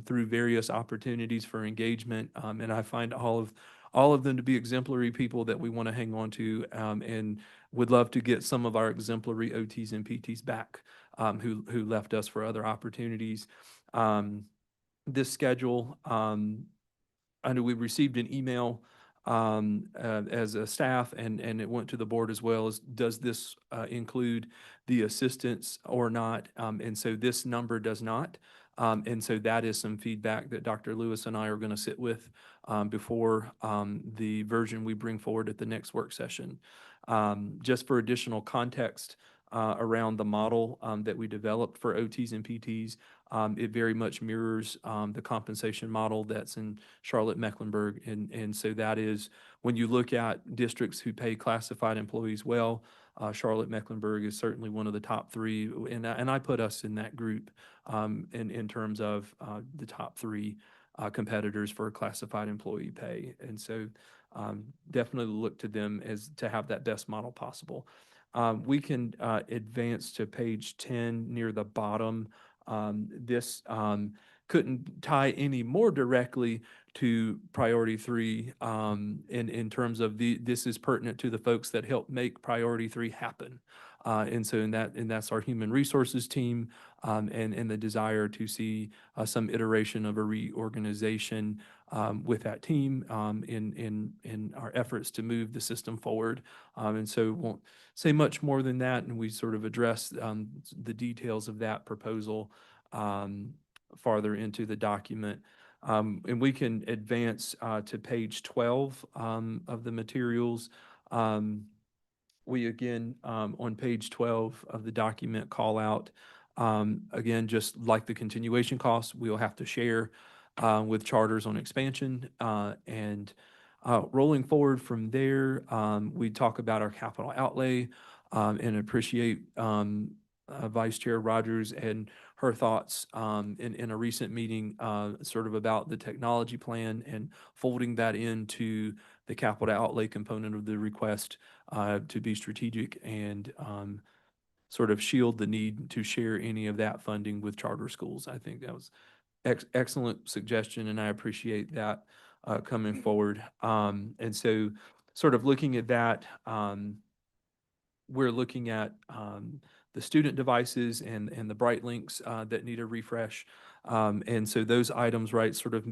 through various opportunities for engagement, and I find all of them to be exemplary people that we want to hang on to, and would love to get some of our exemplary OTs and PTs back who left us for other opportunities. This schedule, I know we received an email as a staff, and it went to the board as well, as does this include the assistants or not? And so this number does not. And so that is some feedback that Dr. Lewis and I are going to sit with before the version we bring forward at the next work session. Just for additional context around the model that we developed for OTs and PTs, it very much mirrors the compensation model that's in Charlotte-Mecklenburg. And so that is, when you look at districts who pay classified employees well, Charlotte-Mecklenburg is certainly one of the top 3, and I put us in that group in terms of the top 3 competitors for classified employee pay. And so definitely look to them as to have that best model possible. We can advance to page 10 near the bottom. This couldn't tie any more directly to priority three in terms of this is pertinent to the folks that help make priority three happen. And so that's our human resources team and the desire to see some iteration of a reorganization with that team in our efforts to move the system forward. And so won't say much more than that, and we sort of address the details of that proposal farther into the document. And we can advance to page 12 of the materials. We again, on page 12 of the document, call out, again, just like the continuation costs, we'll have to share with charters on expansion. And rolling forward from there, we talk about our capital outlay and appreciate Vice Chair Rogers and her thoughts in a recent meeting sort of about the technology plan and folding that into the capital outlay component of the request to be strategic and sort of shield the need to share any of that funding with charter schools. I think that was excellent suggestion, and I appreciate that coming forward. And so sort of looking at that, we're looking at the student devices and the Bright Links that need a refresh. And so those items, right, sort of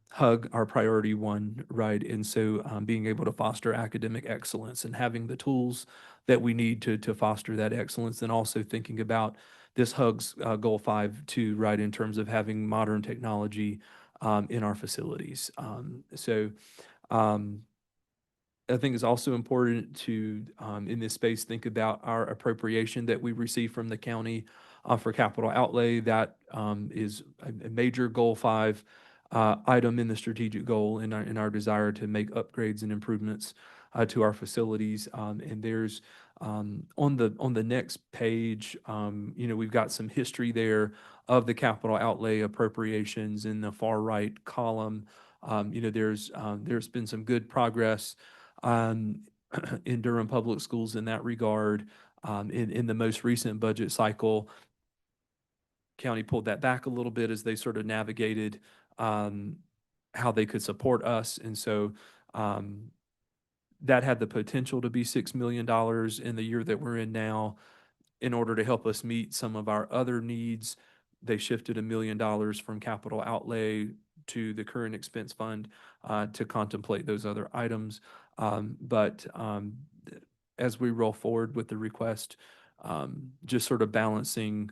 hug our priority one, right? And so being able to foster academic excellence and having the tools that we need to foster that excellence, and also thinking about this hugs goal 5 too, right, in terms of having modern technology in our facilities. I think it's also important to, in this space, think about our appropriation that we receive from the county for capital outlay. That is a major goal 5 item in the strategic goal in our desire to make upgrades and improvements to our facilities. And there's on the next page, we've got some history there of the capital outlay appropriations in the far right column. There's been some good progress in Durham Public Schools in that regard. In the most recent budget cycle, county pulled that back a little bit as they sort of navigated how they could support us. And so that had the potential to be $6 million in the year that we're in now. In order to help us meet some of our other needs, they shifted $1 million from capital outlay to the current expense fund to contemplate those other items. But as we roll forward with the request, just sort of balancing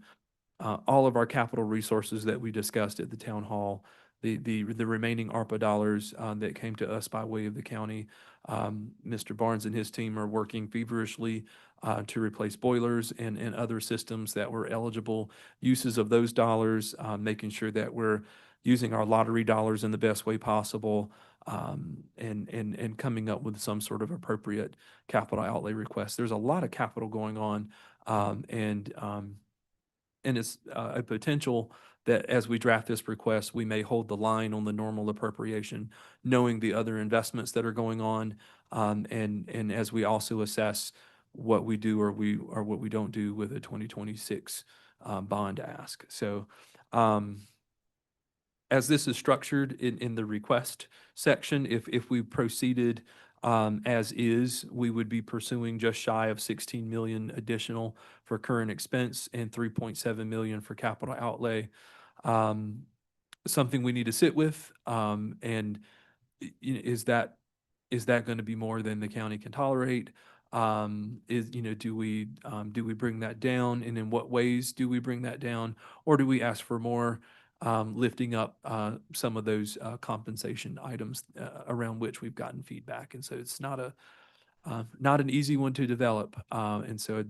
all of our capital resources that we discussed at the town hall, the remaining ARPA dollars that came to us by way of the county. Mr. Barnes and his team are working feverishly to replace boilers and other systems that were eligible uses of those dollars, making sure that we're using our lottery dollars in the best way possible, and coming up with some sort of appropriate capital outlay request. There's a lot of capital going on, and it's a potential that as we draft this request, we may hold the line on the normal appropriation, knowing the other investments that are going on, and as we also assess what we do or what we don't do with a 2026 bond ask. So as this is structured in the request section, if we proceeded as is, we would be pursuing just shy of 16 million additional for current expense and 3.7 million for capital outlay. Something we need to sit with, and is that going to be more than the county can tolerate? Do we bring that down, and in what ways do we bring that down, or do we ask for more, lifting up some of those compensation items around which we've gotten feedback? And so it's not an easy one to develop, and so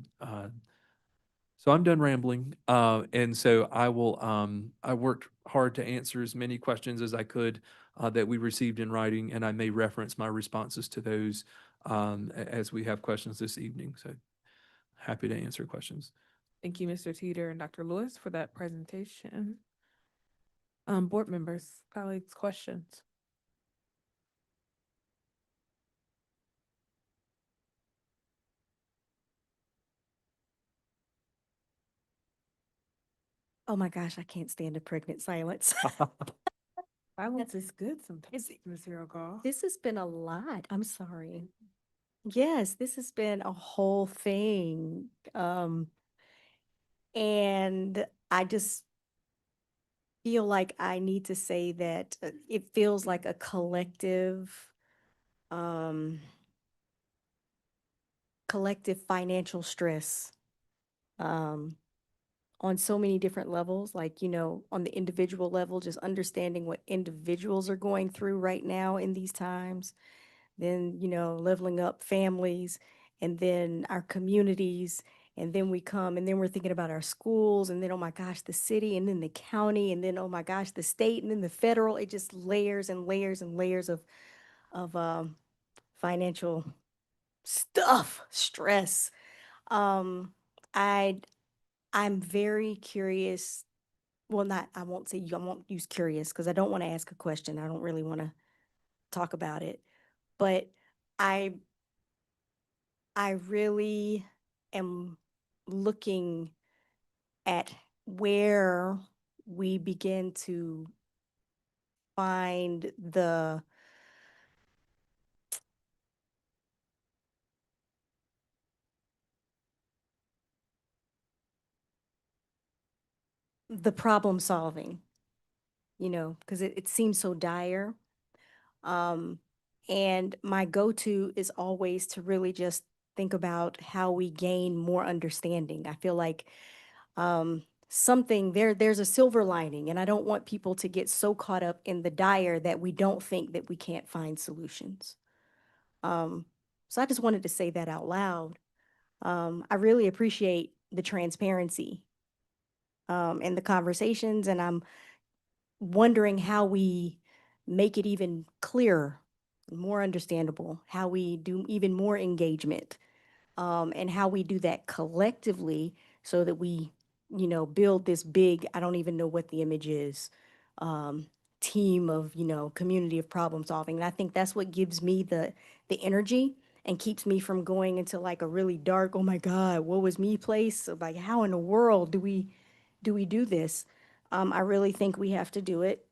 I'm done rambling, and so I will. I worked hard to answer as many questions as I could that we received in writing, and I may reference my responses to those as we have questions this evening. So happy to answer questions. Thank you, Mr. Teeter and Dr. Lewis, for that presentation. Board members, colleagues, questions? Oh my gosh, I can't stand a pregnant silence. Silence is good sometimes, Ms. Hiroko. This has been a lot. I'm sorry. Yes, this has been a whole thing. And I just feel like I need to say that it feels like a um, collective financial stress, um, on so many different levels, like, on the individual level, just understanding what individuals are going through right now in these times, then, leveling up families and then our communities. And then we come and then we're thinking about our schools and then, oh my gosh, the city and then the county and then, oh my gosh, the state and then the federal. It just layers and layers and layers of financial stuff, stress. Um, I I'm very curious. Well, not, I won't say I won't use curious because I don't want to ask a question. I don't really want to talk about it. But I I really am looking at where we begin to find the problem solving, because it seems so dire. Um, and my go-to is always to really just think about how we gain more understanding. I feel like there's a silver lining, and I don't want people to get so caught up in the dire that we don't think that we can't find solutions. Um, so I just wanted to say that out loud. I really appreciate the transparency and the conversations, and I'm wondering how we make it even clearer, more understandable, how we do even more engagement, and how we do that collectively so that we, build this big, I don't even know what the image is, um, team of, community of problem solving. And I think that's what gives me the energy and keeps me from going into like a really dark, oh my God, what was me place? Of like, how in the world do we do this? I really think we have to do it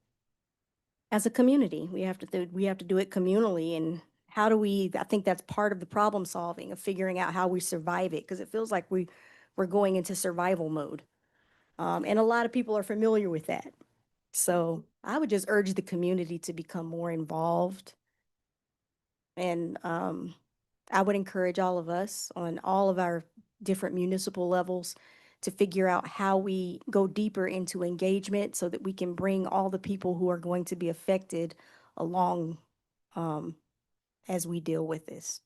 as a community. We have to do it communally. And how do we, I think that's part of the problem solving, of figuring out how we survive it, because it feels like we're going into survival mode. And a lot of people are familiar with that. So I would just urge the community to become more involved. And I would encourage all of us on all of our different municipal levels to figure out how we go deeper into engagement so that we can bring all the people who are going to be affected along um, as we deal with this.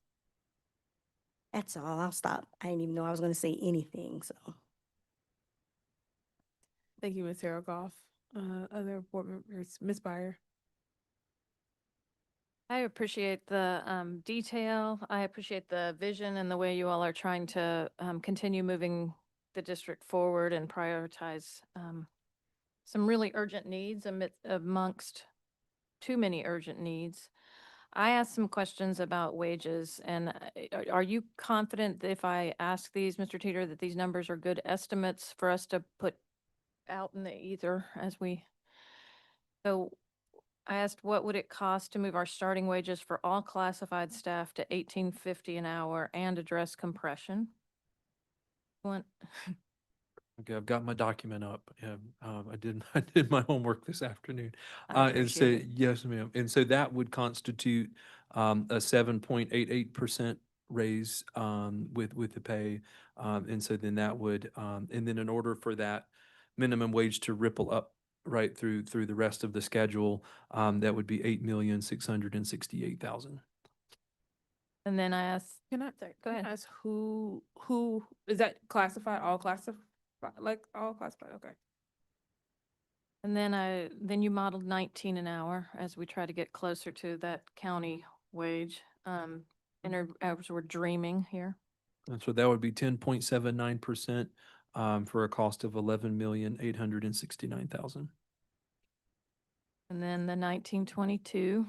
That's all. I'll stop. I didn't even know I was going to say anything. So Thank you, Ms. Harold. Other board members, Ms. Byer. I appreciate the detail. I appreciate the vision and the way you all are trying to continue moving the district forward and prioritize some really urgent needs amongst too many urgent needs. I asked some questions about wages, and are you confident that if I ask these, Mr. Teeter, that these numbers are good estimates for us to put out in the ether as we, so I asked, what would it cost to move our starting wages for all classified staff to $18.50 an hour and address compression? One, Okay, I've got my document up. I did my homework this afternoon. I And so, appreciate it. yes, ma'am. And so that would constitute a 7.88% raise with the pay. And so then that would, and then in order for that minimum wage to ripple up right through the rest of the schedule, that would be 8,668,000. And then I asked, Can I sorry, go ahead. ask who is that classified? All classified, like all classified? Okay. And then you modeled 19 an hour as we try to get closer to that county wage. And as we're dreaming here. And so that would be 10.79% for a cost of 11,869,000. And then the 1922.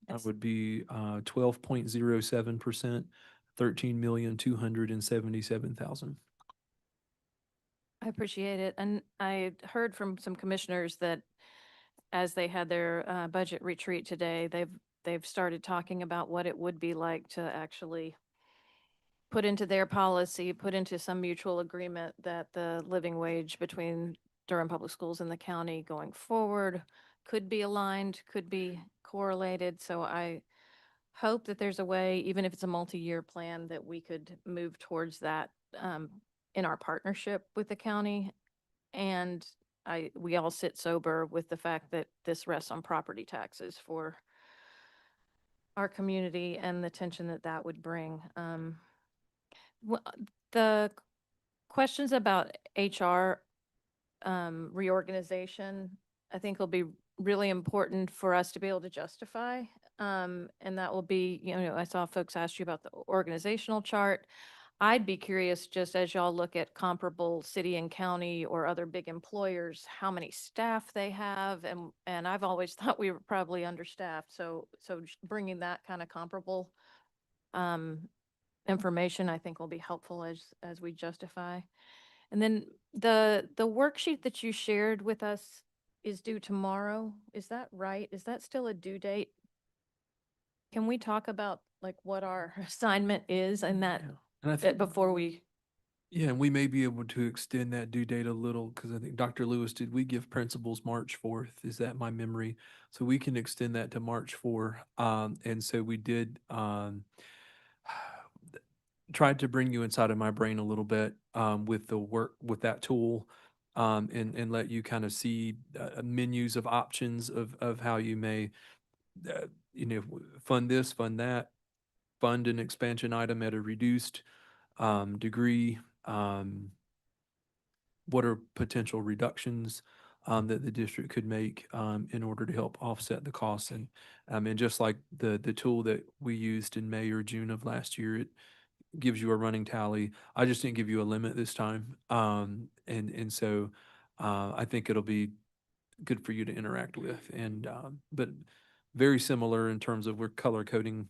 That would be 12.07%, 13,277,000. I appreciate it. And I heard from some commissioners that as they had their budget retreat today, they've started talking about what it would be like to actually put into their policy, put into some mutual agreement that the living wage between Durham Public Schools and the county going forward could be aligned, could be correlated. So I hope that there's a way, even if it's a multi-year plan, that we could move towards that in our partnership with the county. And we all sit sober with the fact that this rests on property taxes for our community and the tension that that would bring. The questions about HR reorganization, I think will be really important for us to be able to justify. And that will be, I saw folks ask you about the organizational chart. I'd be curious, just as y'all look at comparable city and county or other big employers, how many staff they have. And I've always thought we were probably understaffed. So bringing that kind of comparable information, I think will be helpful as we justify. And then the worksheet that you shared with us is due tomorrow. Is that right? Is that still a due date? Can we talk about like what our assignment is and that And I think, before we? yeah, and we may be able to extend that due date a little because I think Dr. Lewis, did we give principals March 4th? Is that my memory? So we can extend that to March 4. And so we did tried to bring you inside of my brain a little bit with the work with that tool and let you kind of see menus of options of how you may fund this, fund that, fund an expansion item at a reduced degree. What are potential reductions that the district could make in order to help offset the costs? And just like the tool that we used in May or June of last year, it gives you a running tally. I just didn't give you a limit this time. And so I think it'll be good for you to interact with. And but very similar in terms of we're color coding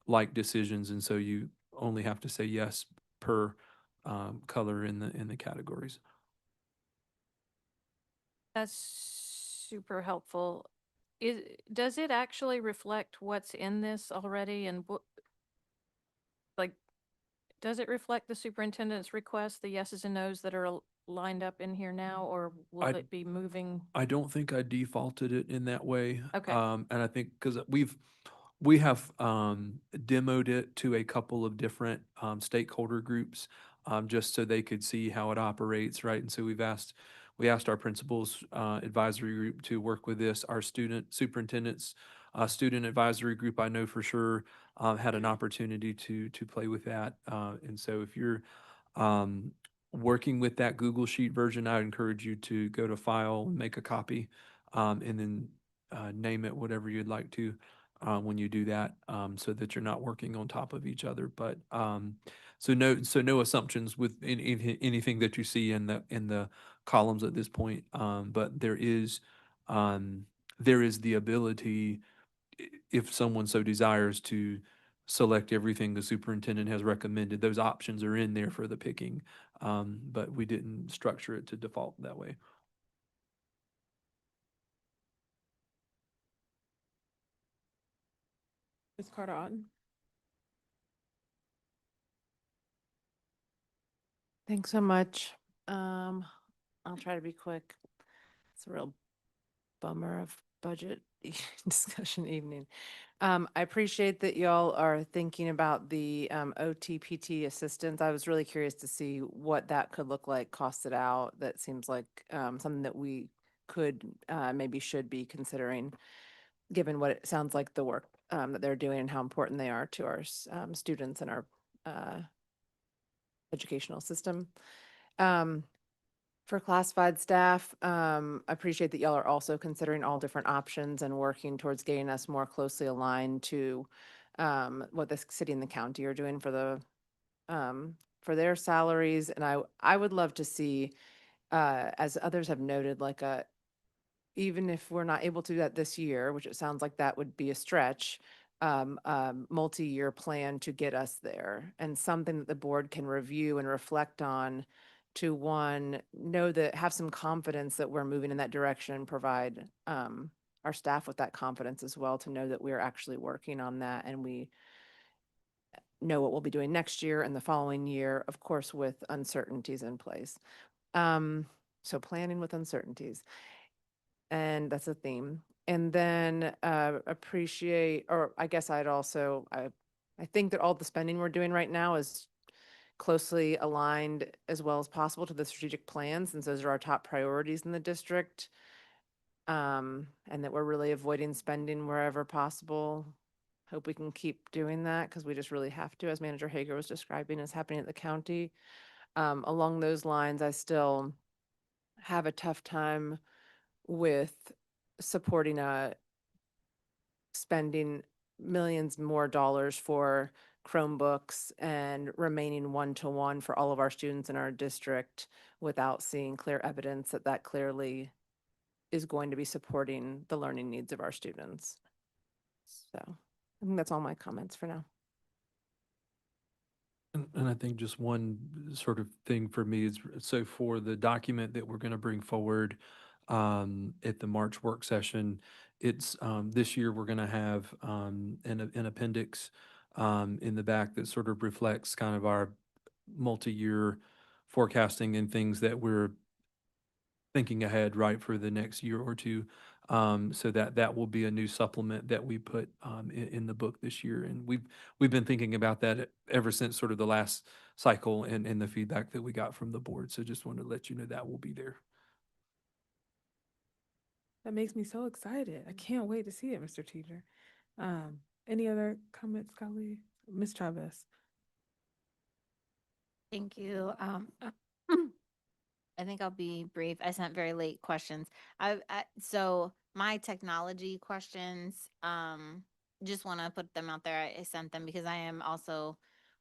like decisions, and so you only have to say yes per color in the categories. That's super helpful. Does it actually reflect what's in this already and like, does it reflect the superintendent's request, the yeses and nos that are lined up in here now, or will it be moving? I don't think I defaulted it in that way. Okay. And I think because we have demoed it to a couple of different stakeholder groups just so they could see how it operates, right? And so we asked our principals advisory group to work with this. Our superintendents student advisory group, I know for sure, had an opportunity to play with that. And so if you're working with that Google Sheet version, I would encourage you to go to File, make a copy, and then name it whatever you'd like to when you do that, so that you're not working on top of each other. But so no assumptions with anything that you see in the columns at this point. But there is the ability, if someone so desires, to select everything the superintendent has recommended. Those options are in there for the picking, but we didn't structure it to default that way. Ms. Carter Otten. Thanks so much. I'll try to be quick. It's a real bummer of budget discussion evening. I appreciate that y'all are thinking about the OTPT assistance. I was really curious to see what that could look like, costed out. That seems like something that we could maybe should be considering, given what it sounds like the work that they're doing and how important they are to our students and our educational system. For classified staff, I appreciate that y'all are also considering all different options and working towards getting us more closely aligned to what the city and the county are doing for their salaries. And I would love to see, as others have noted, like even if we're not able to do that this year, which it sounds like that would be a stretch, multi-year plan to get us there, and something that the board can review and reflect on to one, have some confidence that we're moving in that direction, and provide our staff with that confidence as well, to know that we're actually working on that and we know what we'll be doing next year and the following year, of course, with uncertainties in place. So planning with uncertainties, and that's a theme. And then appreciate, or I guess I think that all the spending we're doing right now is closely aligned as well as possible to the strategic plans, and those are our top priorities in the district. And that we're really avoiding spending wherever possible. Hope we can keep doing that, because we just really have to, as Manager Hager was describing is happening at the county. Along those lines, I still have a tough time with supporting spending millions more dollars for Chromebooks and remaining one-to-one for all of our students in our district without seeing clear evidence that that clearly is going to be supporting the learning needs of our students. So I think that's all my comments for now. And I think just one sort of thing for me is, so for the document that we're going to bring forward at the March work session, it's this year we're going to have an appendix in the back that sort of reflects kind of our multi-year forecasting and things that we're thinking ahead, right, for the next year or two. So that will be a new supplement that we put in the book this year. And we've been thinking about that ever since sort of the last cycle and the feedback that we got from the board. So just wanted to let you know that will be there. That makes me so excited. I can't wait to see it, Mr. Teacher. Any other comments, colleague? Ms. Chavez? Thank you. I think I'll be brief. I sent very late questions. So my technology questions, just want to put them out there. I sent them because I am also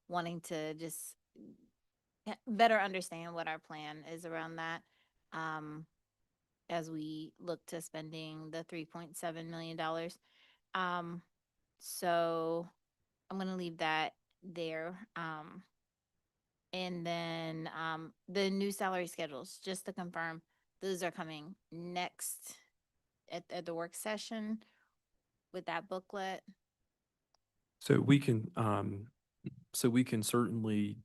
wanting to just better understand what our plan is around that. As we look to spending the $3.7 million. So I'm going to leave that there. And then the new salary schedules, just to confirm, those are coming next at the work session with that booklet. So we can certainly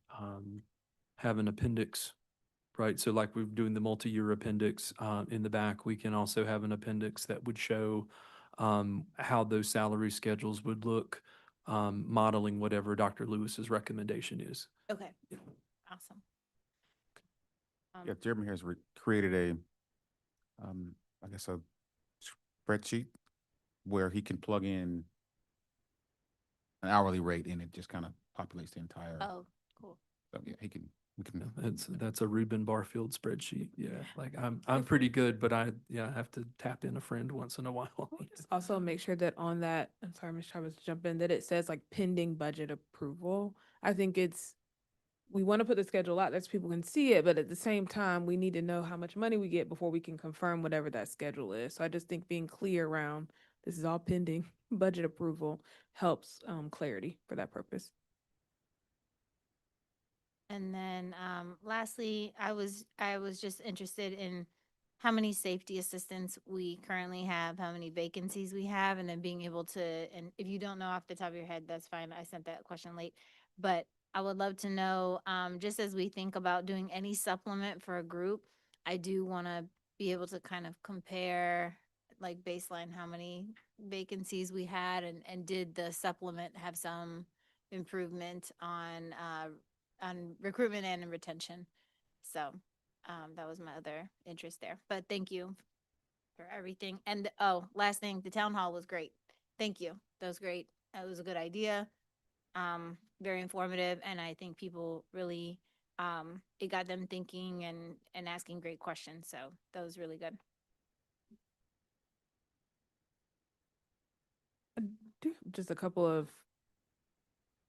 have an appendix, right? So like we're doing the multi-year appendix in the back, we can also have an appendix that would show how those salary schedules would look, modeling whatever Dr. Lewis's recommendation is. Okay. Awesome. Yeah, Jeremy has created a, I guess a spreadsheet where he can plug in an hourly rate and it just kind of populates the entire. Oh, cool. So yeah, we can. That's a Reuben Barfield spreadsheet. Yeah, like I'm pretty good, but I have to tap in a friend once in a while. Also make sure that on that, I'm sorry, Ms. Chavez, to jump in, that it says like pending budget approval. I think we want to put the schedule out there so people can see it, but at the same time, we need to know how much money we get before we can confirm whatever that schedule is. So I just think being clear around this is all pending budget approval helps clarity for that purpose. And then lastly, I was just interested in how many safety assistants we currently have, how many vacancies we have, and then being able to, and if you don't know off the top of your head, that's fine. I sent that question late, but I would love to know, just as we think about doing any supplement for a group, I do want to be able to kind of compare like baseline how many vacancies we had, and did the supplement have some improvement on recruitment and retention. So that was my other interest there. But thank you for everything. And last thing, the town hall was great. Thank you. That was great. That was a good idea. Very informative, and I think people really it got them thinking and asking great questions. So that was really good. I do have just a couple of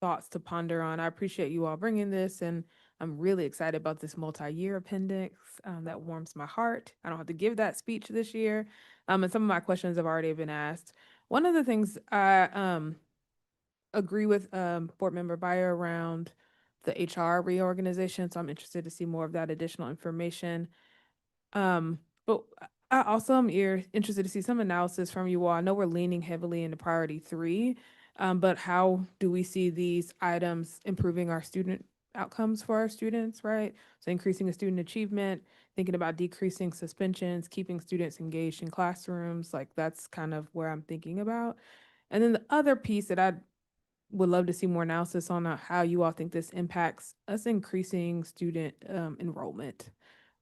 thoughts to ponder on. I appreciate you all bringing this, and I'm really excited about this multi-year appendix. That warms my heart. I don't have to give that speech this year. And some of my questions have already been asked. One of the things I agree with Board Member Byer around the HR reorganization. So I'm interested to see more of that additional information. But I also am interested to see some analysis from you all. I know we're leaning heavily into priority 3, but how do we see these items improving our student outcomes for our students, right? So increasing the student achievement, thinking about decreasing suspensions, keeping students engaged in classrooms, like that's kind of where I'm thinking about. And then the other piece that I would love to see more analysis on how you all think this impacts us increasing student enrollment.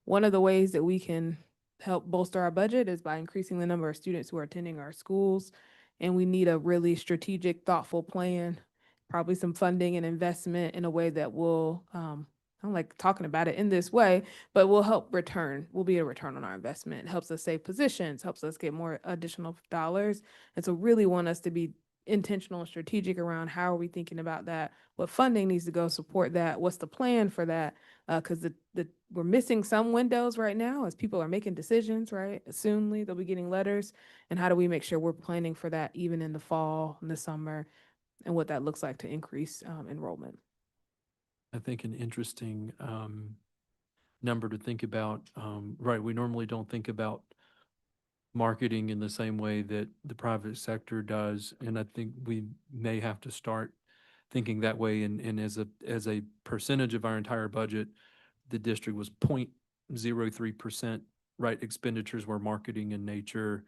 One of the ways that we can help bolster our budget is by increasing the number of students who are attending our schools. And we need a really strategic, thoughtful plan, probably some funding and investment in a way that will, I don't like talking about it in this way, but will will be a return on our investment. It helps us save positions, helps us get more additional dollars. And so really want us to be intentional and strategic around how are we thinking about that, what funding needs to go support that, what's the plan for that, because we're missing some windows right now as people are making decisions, right? Soonly they'll be getting letters, and how do we make sure we're planning for that even in the fall and the summer, and what that looks like to increase enrollment. I think an interesting number to think about, right, we normally don't think about marketing in the same way that the private sector does, and I think we may have to start thinking that way. And as a percentage of our entire budget, the district was 0.03%, right? Expenditures were marketing in nature,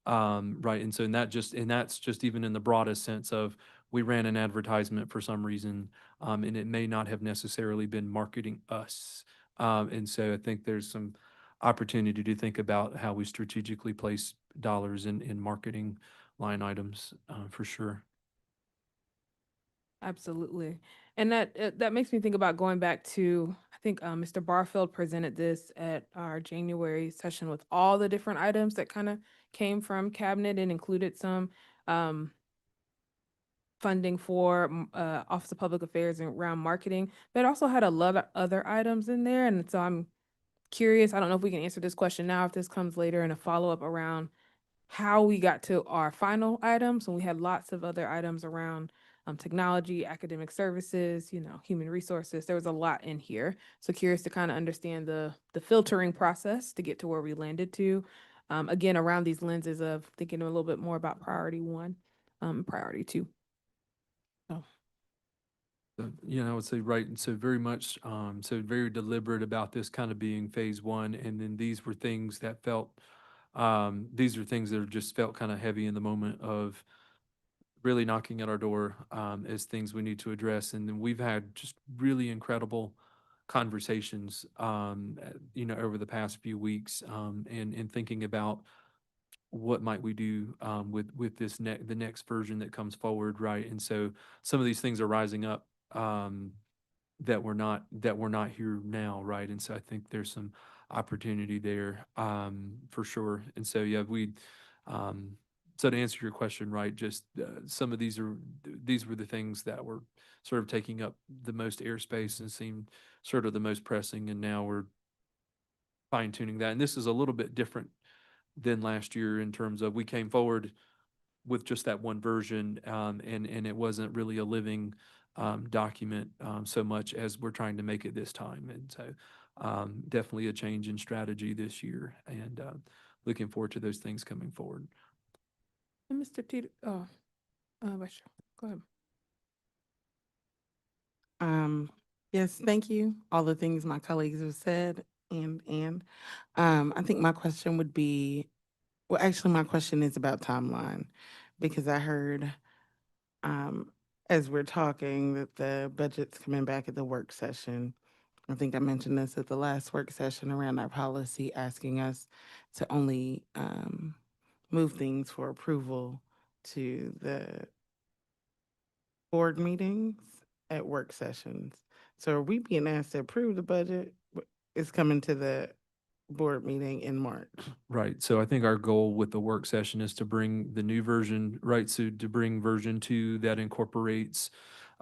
right? And so that's just even in the broadest sense of we ran an advertisement for some reason, and it may not have necessarily been marketing us. And so I think there's some opportunity to think about how we strategically place dollars in marketing line items, for sure. Absolutely. And that makes me think about going back to, I think Mr. Barfield presented this at our January session with all the different items that kind of came from cabinet and included some funding for Office of Public Affairs and around marketing, but it also had a lot of other items in there. And so I'm curious, I don't know if we can answer this question now, if this comes later in a follow-up around how we got to our final items. And we had lots of other items around technology, academic services, human resources. There was a lot in here. So curious to kind of understand the filtering process to get to where we landed to. Again, around these lenses of thinking a little bit more about priority 1, priority 2. So. I would say, right, and so very much, so very deliberate about this kind of being phase 1, and then these were things that felt, these are things that just felt kind of heavy in the moment of really knocking at our door, as things we need to address. And then we've had just really incredible conversations, over the past few weeks, and thinking about what might we do with the next version that comes forward, right? And so some of these things are rising up, that we're not here now, right? And so I think there's some opportunity there, for sure. And so yeah, so to answer your question, right, just some of these were the things that were sort of taking up the most airspace and seemed sort of the most pressing, and now we're fine tuning that. And this is a little bit different than last year in terms of we came forward with just that one version, and it wasn't really a living document, so much as we're trying to make it this time. And so definitely a change in strategy this year, and looking forward to those things coming forward. And Mr. Tito, Rachel, go ahead. Yes, thank you. All the things my colleagues have said, and I think my question would be, well, actually, my question is about timeline, because I heard, as we're talking, that the budget's coming back at the work session. I think I mentioned this at the last work session around our policy, asking us to only move things for approval to the board meetings at work sessions. So are we being asked to approve the budget? It's coming to the board meeting in March. Right. So I think our goal with the work session is to bring the new version, right? So to bring version 2 that incorporates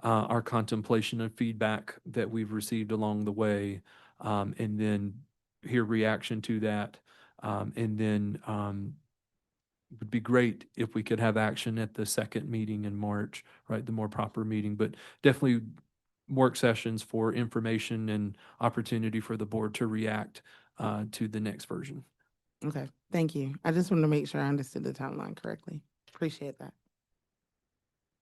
our contemplation and feedback that we've received along the way, and then hear reaction to that. And then it would be great if we could have action at the second meeting in March, right? The more proper meeting, but definitely work sessions for information and opportunity for the board to react to the next version. Okay, thank you. I just wanted to make sure I understood the timeline correctly. Appreciate that.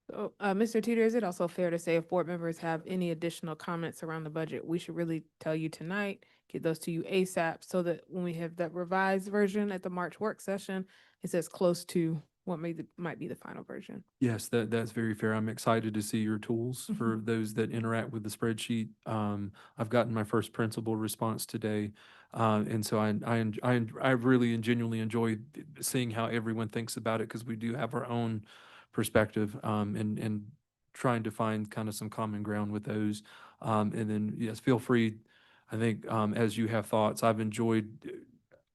So, Mr. Teeter, is it also fair to say if board members have any additional comments around the budget, we should really tell you tonight, get those to you ASAP, so that when we have that revised version at the March work session, it's as close to what might be the final version? Yes, that's very fair. I'm excited to see your tools for those that interact with the spreadsheet. I've gotten my first principal response today. And so I really and genuinely enjoy seeing how everyone thinks about it, because we do have our own perspective, and trying to find kind of some common ground with those. And then, yes, feel free. I think as you have thoughts, I've enjoyed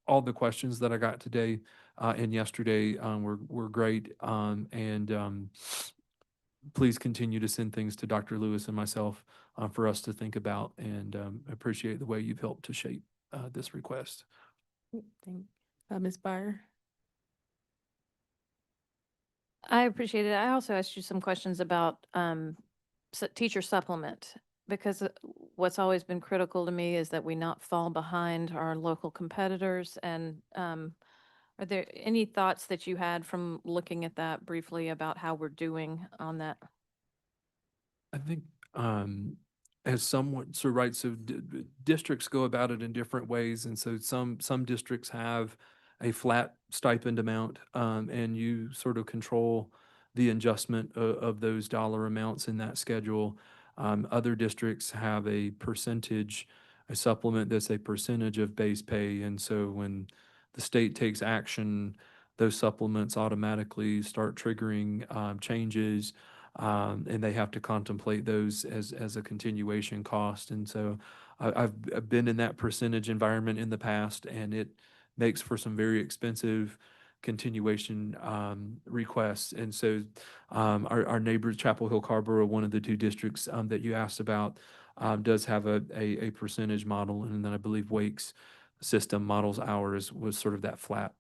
all the questions that I got today and yesterday were great. Please continue to send things to Dr. Lewis and myself for us to think about, and appreciate the way you've helped to shape this request. Thank Ms. Byer. I appreciate it. I also asked you some questions about teacher supplement, because what's always been critical to me is that we not fall behind our local competitors. And are there any thoughts that you had from looking at that briefly about how we're doing on that? I think as someone, so right, so districts go about it in different ways. And so some districts have a flat stipend amount, and you sort of control the adjustment of those dollar amounts in that schedule. Other districts have a percentage, a supplement that's a percentage of base pay. And so when the state takes action, those supplements automatically start triggering changes, and they have to contemplate those as a continuation cost. And so I've been in that percentage environment in the past, and it makes for some very expensive continuation requests. And so our neighbors, Chapel Hill Carborough, one of the two districts that you asked about, does have a percentage model. And then I believe Wake's system models ours was sort of that flat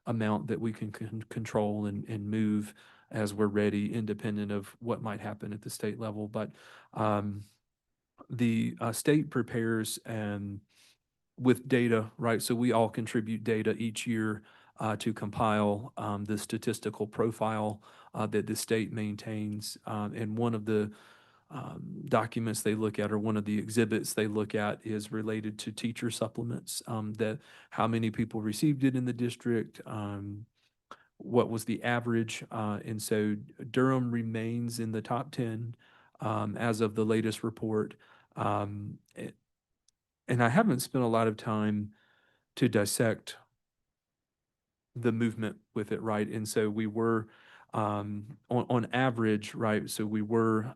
amount that we can control and move as we're ready, independent of what might happen at the state level. But the state prepares with data, right? So we all contribute data each year to compile the statistical profile that the state maintains. And one of the documents they look at, or one of the exhibits they look at, is related to teacher supplements, that how many people received it in the district, what was the average. And so Durham remains in the top 10 as of the latest report. And I haven't spent a lot of time to dissect the movement with it, right? And so we were on average, right? So we were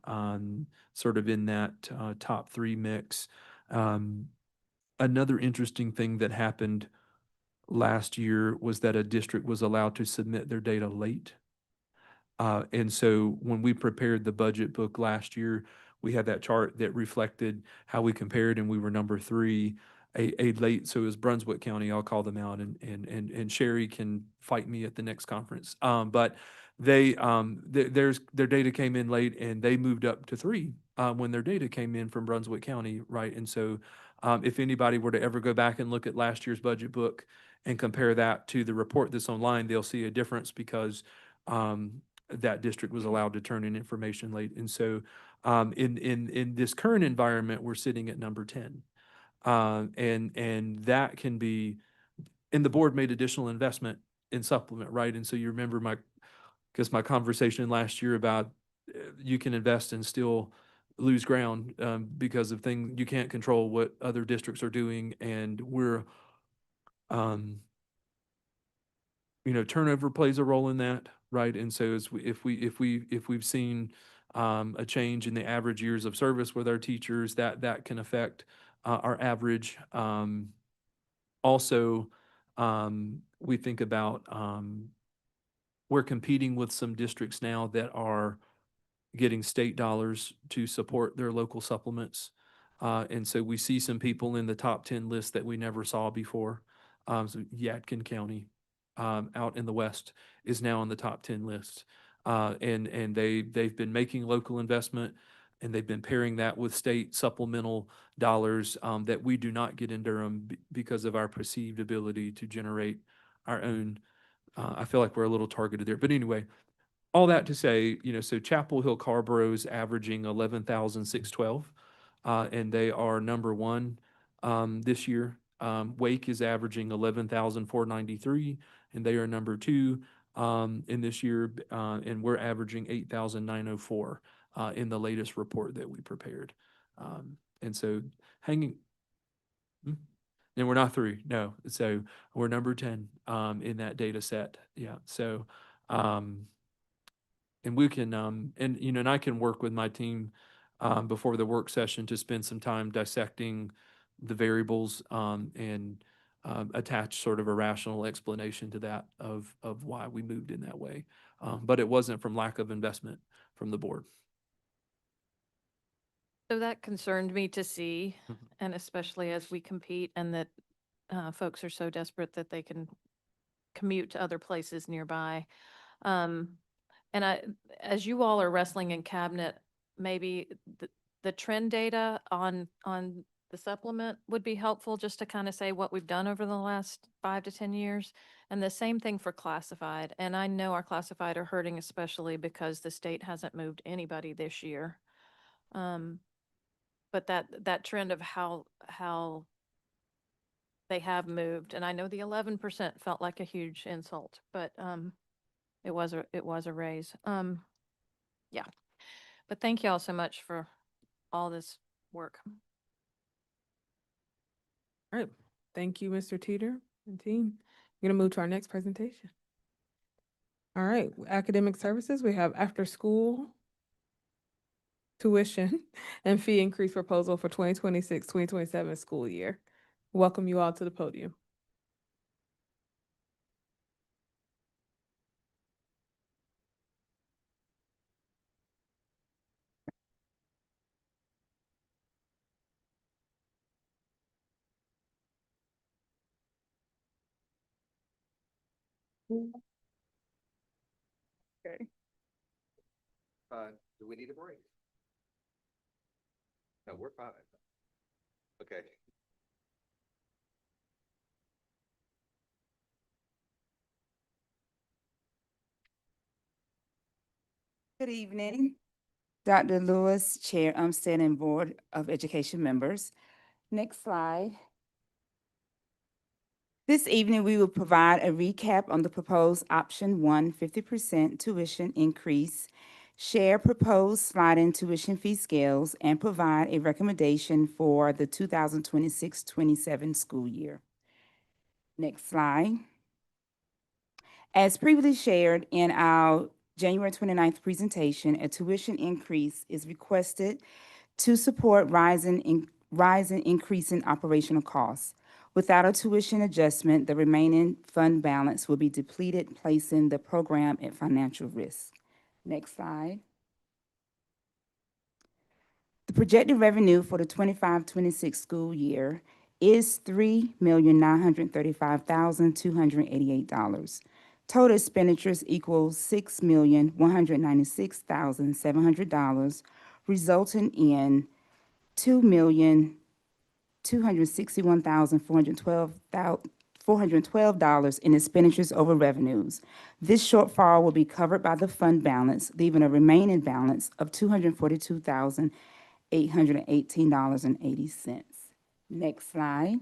sort of in that top 3 mix. Another interesting thing that happened last year was that a district was allowed to submit their data late. And so when we prepared the budget book last year, we had that chart that reflected how we compared, and we were number 3, a late. So it was Brunswick County. I'll call them out, and Sherry can fight me at the next conference. But they their data came in late, and they moved up to 3 when their data came in from Brunswick County, right? And so if anybody were to ever go back and look at last year's budget book and compare that to the report that's online, they'll see a difference, because that district was allowed to turn in information late. And so in this current environment, we're sitting at number 10. And that can be, and the board made additional investment in supplement, right? And so you remember my conversation last year about you can invest and still lose ground because of things you can't control what other districts are doing. And we're turnover plays a role in that, right? And so if we've seen a change in the average years of service with our teachers, that can affect our average. Also, we think about we're competing with some districts now that are getting state dollars to support their local supplements. And so we see some people in the top 10 list that we never saw before. So Yadkin County out in the West is now in the top 10 list. And they've been making local investment. And they've been pairing that with state supplemental dollars that we do not get in Durham because of our perceived ability to generate our own. I feel like we're a little targeted there. But anyway, all that to say, so Chapel Hill Carborough's averaging 11,612, and they are number one this year. Wake is averaging 11,493, and they are number two in this year, and we're averaging 8,904 in the latest report that we prepared. And so hanging. And we're not three, no. So we're number 10 in that data set. Yeah. So, and we can, and I can work with my team before the work session to spend some time dissecting the variables and attach sort of a rational explanation to that of why we moved in that way. But it wasn't from lack of investment from the board. So that concerned me to see, and especially as we compete and that folks are so desperate that they can commute to other places nearby. And as you all are wrestling in cabinet, maybe the trend data on the supplement would be helpful, just to kind of say what we've done over the last 5 to 10 years. And the same thing for classified. And I know our classified are hurting, especially because the state hasn't moved anybody this year. But that trend of how they have moved, and I know the 11% felt like a huge insult, but it was a raise. Yeah. But thank you all so much for all this work. All right. Thank you, Mr. Teeter and team. We're going to move to our next presentation. All right. Academic services, we have after school tuition and fee increase proposal for 2026-2027 school year. Welcome you all to the podium. Okay. Do we need a break? No, we're fine. Okay. Good evening, Dr. Lewis, Chair, Umstead, and Board of Education members. Next slide. This evening, we will provide a recap on the proposed option 1 50% tuition increase, share proposed slide-in tuition fee scales, and provide a recommendation for the 2026-27 school year. Next slide. As previously shared in our January 29th presentation, a tuition increase is requested to support rising increase in operational costs. Without a tuition adjustment, the remaining fund balance will be depleted, placing the program at financial risk. Next slide. The projected revenue for the 25-26 school year is $3,935,288. Total expenditures equals $6,196,700, resulting in $2,261,412 in expenditures over revenues. This shortfall will be covered by the fund balance, leaving a remaining balance of $242,818.80. Next slide.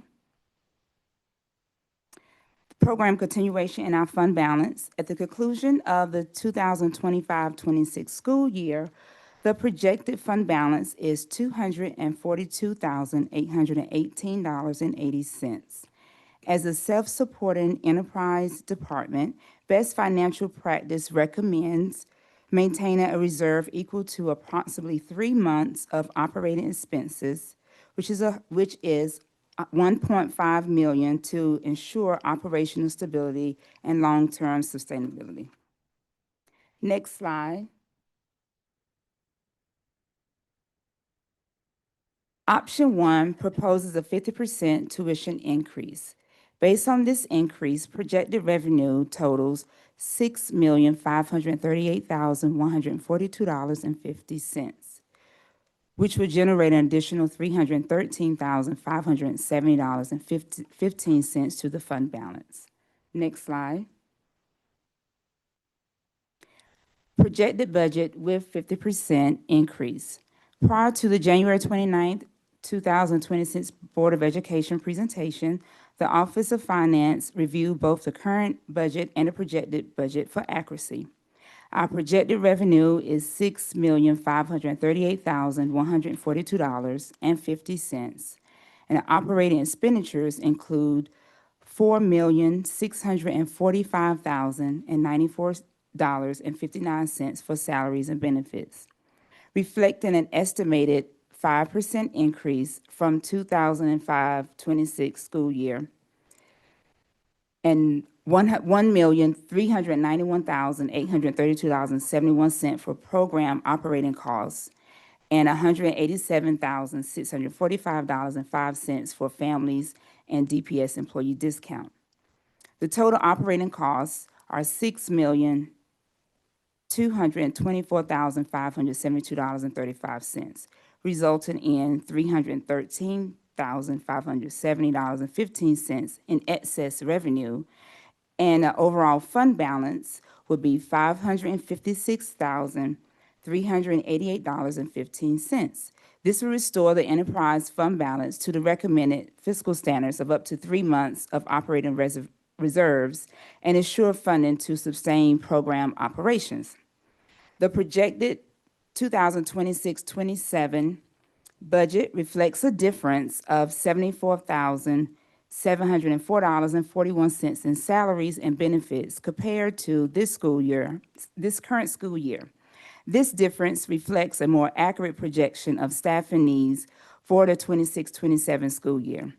Program continuation in our fund balance. At the conclusion of the 2025-26 school year, the projected fund balance is $242,818.80. As a self-supporting enterprise department, best financial practice recommends maintaining a reserve equal to approximately 3 months of operating expenses, which is 1.5 million to ensure operational stability and long-term sustainability. Next slide. Option 1 proposes a 50% tuition increase. Based on this increase, projected revenue totals $6,538,142.50. which would generate an additional $313,570.15 to the fund balance. Next slide. Projected budget with 50% increase. Prior to the January 29th, 2026 Board of Education presentation, the Office of Finance reviewed both the current budget and the projected budget for accuracy. Our projected revenue is $6,538,142.50, and the operating expenditures include $4,645,094.59 for salaries and benefits, reflecting an estimated 5% increase from 2005-26 school year, and $1,391,832.71 for program operating costs, and $187,645.05 for families and DPS employee discount. The total operating costs are $6,224,572.35, resulting in $313,570.15 in excess revenue, and the overall fund balance would be $556,388.15. This will restore the enterprise fund balance to the recommended fiscal standards of up to 3 months of operating reserves and ensure funding to sustain program operations. The projected 2026-27 budget reflects a difference of $74,704.41 in salaries and benefits compared to this current school year. This difference reflects a more accurate projection of staffing needs for the 26-27 school year.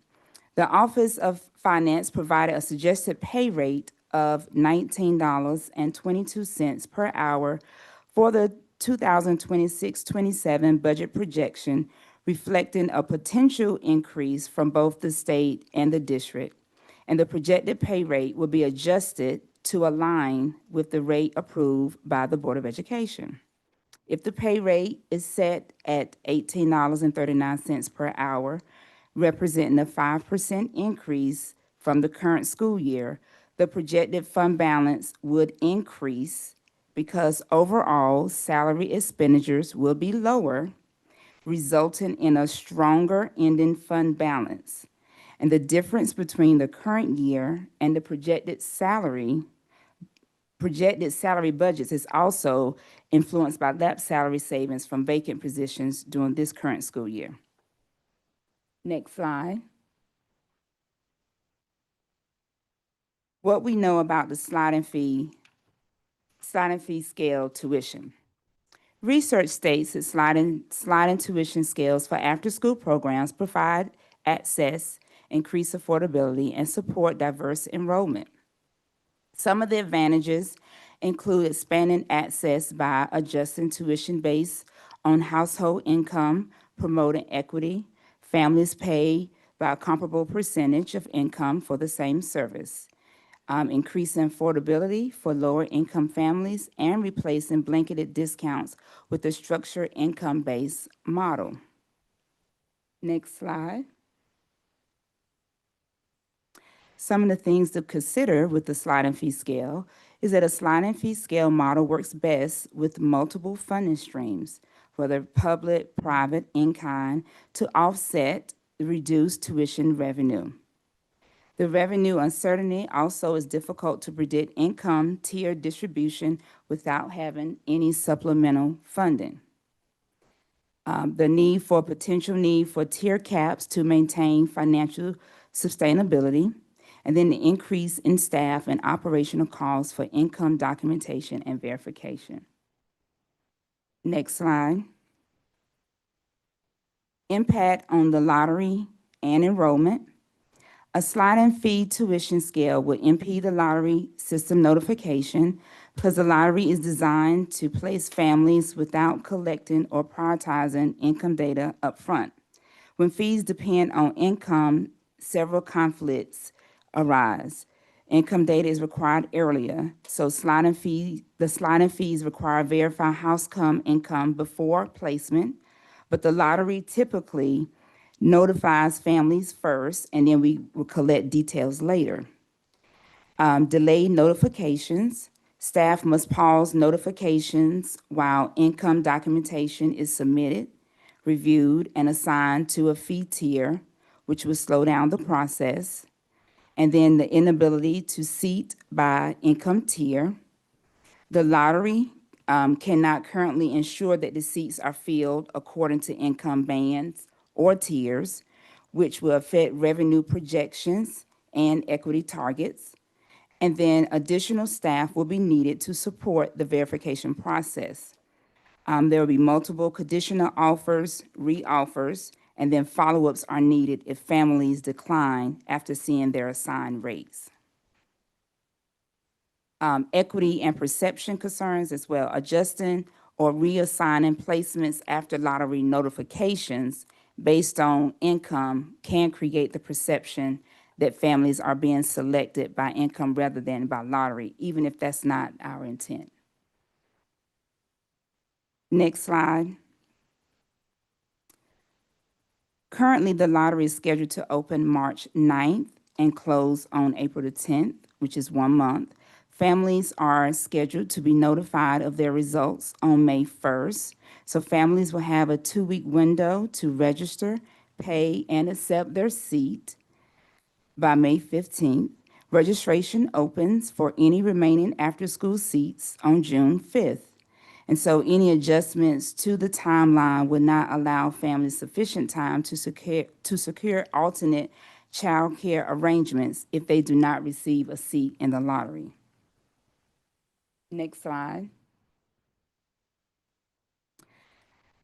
The Office of Finance provided a suggested pay rate of $19.22 per hour for the 2026-27 budget projection, reflecting a potential increase from both the state and the district. And the projected pay rate will be adjusted to align with the rate approved by the Board of Education. If the pay rate is set at $18.39 per hour, representing a 5% increase from the current school year, the projected fund balance would increase because overall salary expenditures will be lower, resulting in a stronger ending fund balance. And the difference between the current year and the projected salary budgets is also influenced by lapsed salary savings from vacant positions during this current school year. Next slide. What we know about the sliding fee scale tuition. Research states that sliding tuition scales for after-school programs provide access, increase affordability, and support diverse enrollment. Some of the advantages include expanding access by adjusting tuition based on household income, promoting equity, families pay by a comparable percentage of income for the same service, increasing affordability for lower income families, and replacing blanketed discounts with a structured income-based model. Next slide. Some of the things to consider with the sliding fee scale is that a sliding fee scale model works best with multiple funding streams, whether public, private, in-kind, to offset the reduced tuition revenue. The revenue uncertainty also is difficult to predict income tier distribution without having any supplemental funding. The potential need for tier caps to maintain financial sustainability, and then the increase in staff and operational costs for income documentation and verification. Next slide. Impact on the lottery and enrollment. A sliding fee tuition scale would impede the lottery system notification because the lottery is designed to place families without collecting or prioritizing income data upfront. When fees depend on income, several conflicts arise. Income data is required earlier, so the sliding fees require verify household income before placement, but the lottery typically notifies families first, and then we will collect details later. Delayed notifications. Staff must pause notifications while income documentation is submitted, reviewed, and assigned to a fee tier, which will slow down the process. And then the inability to seat by income tier. The lottery cannot currently ensure that the seats are filled according to income bands or tiers, which will affect revenue projections and equity targets. And then additional staff will be needed to support the verification process. There will be multiple conditional offers, re-offers, and then follow-ups are needed if families decline after seeing their assigned rates. Equity and perception concerns as well. Adjusting or reassigning placements after lottery notifications based on income can create the perception that families are being selected by income rather than by lottery, even if that's not our intent. Next slide. Currently, the lottery is scheduled to open March 9th and close on April the 10th, which is 1 month. Families are scheduled to be notified of their results on May 1st. So families will have a 2-week window to register, pay, and accept their seat by May 15th. Registration opens for any remaining after-school seats on June 5th. And so any adjustments to the timeline would not allow families sufficient time to secure alternate child care arrangements if they do not receive a seat in the lottery. Next slide.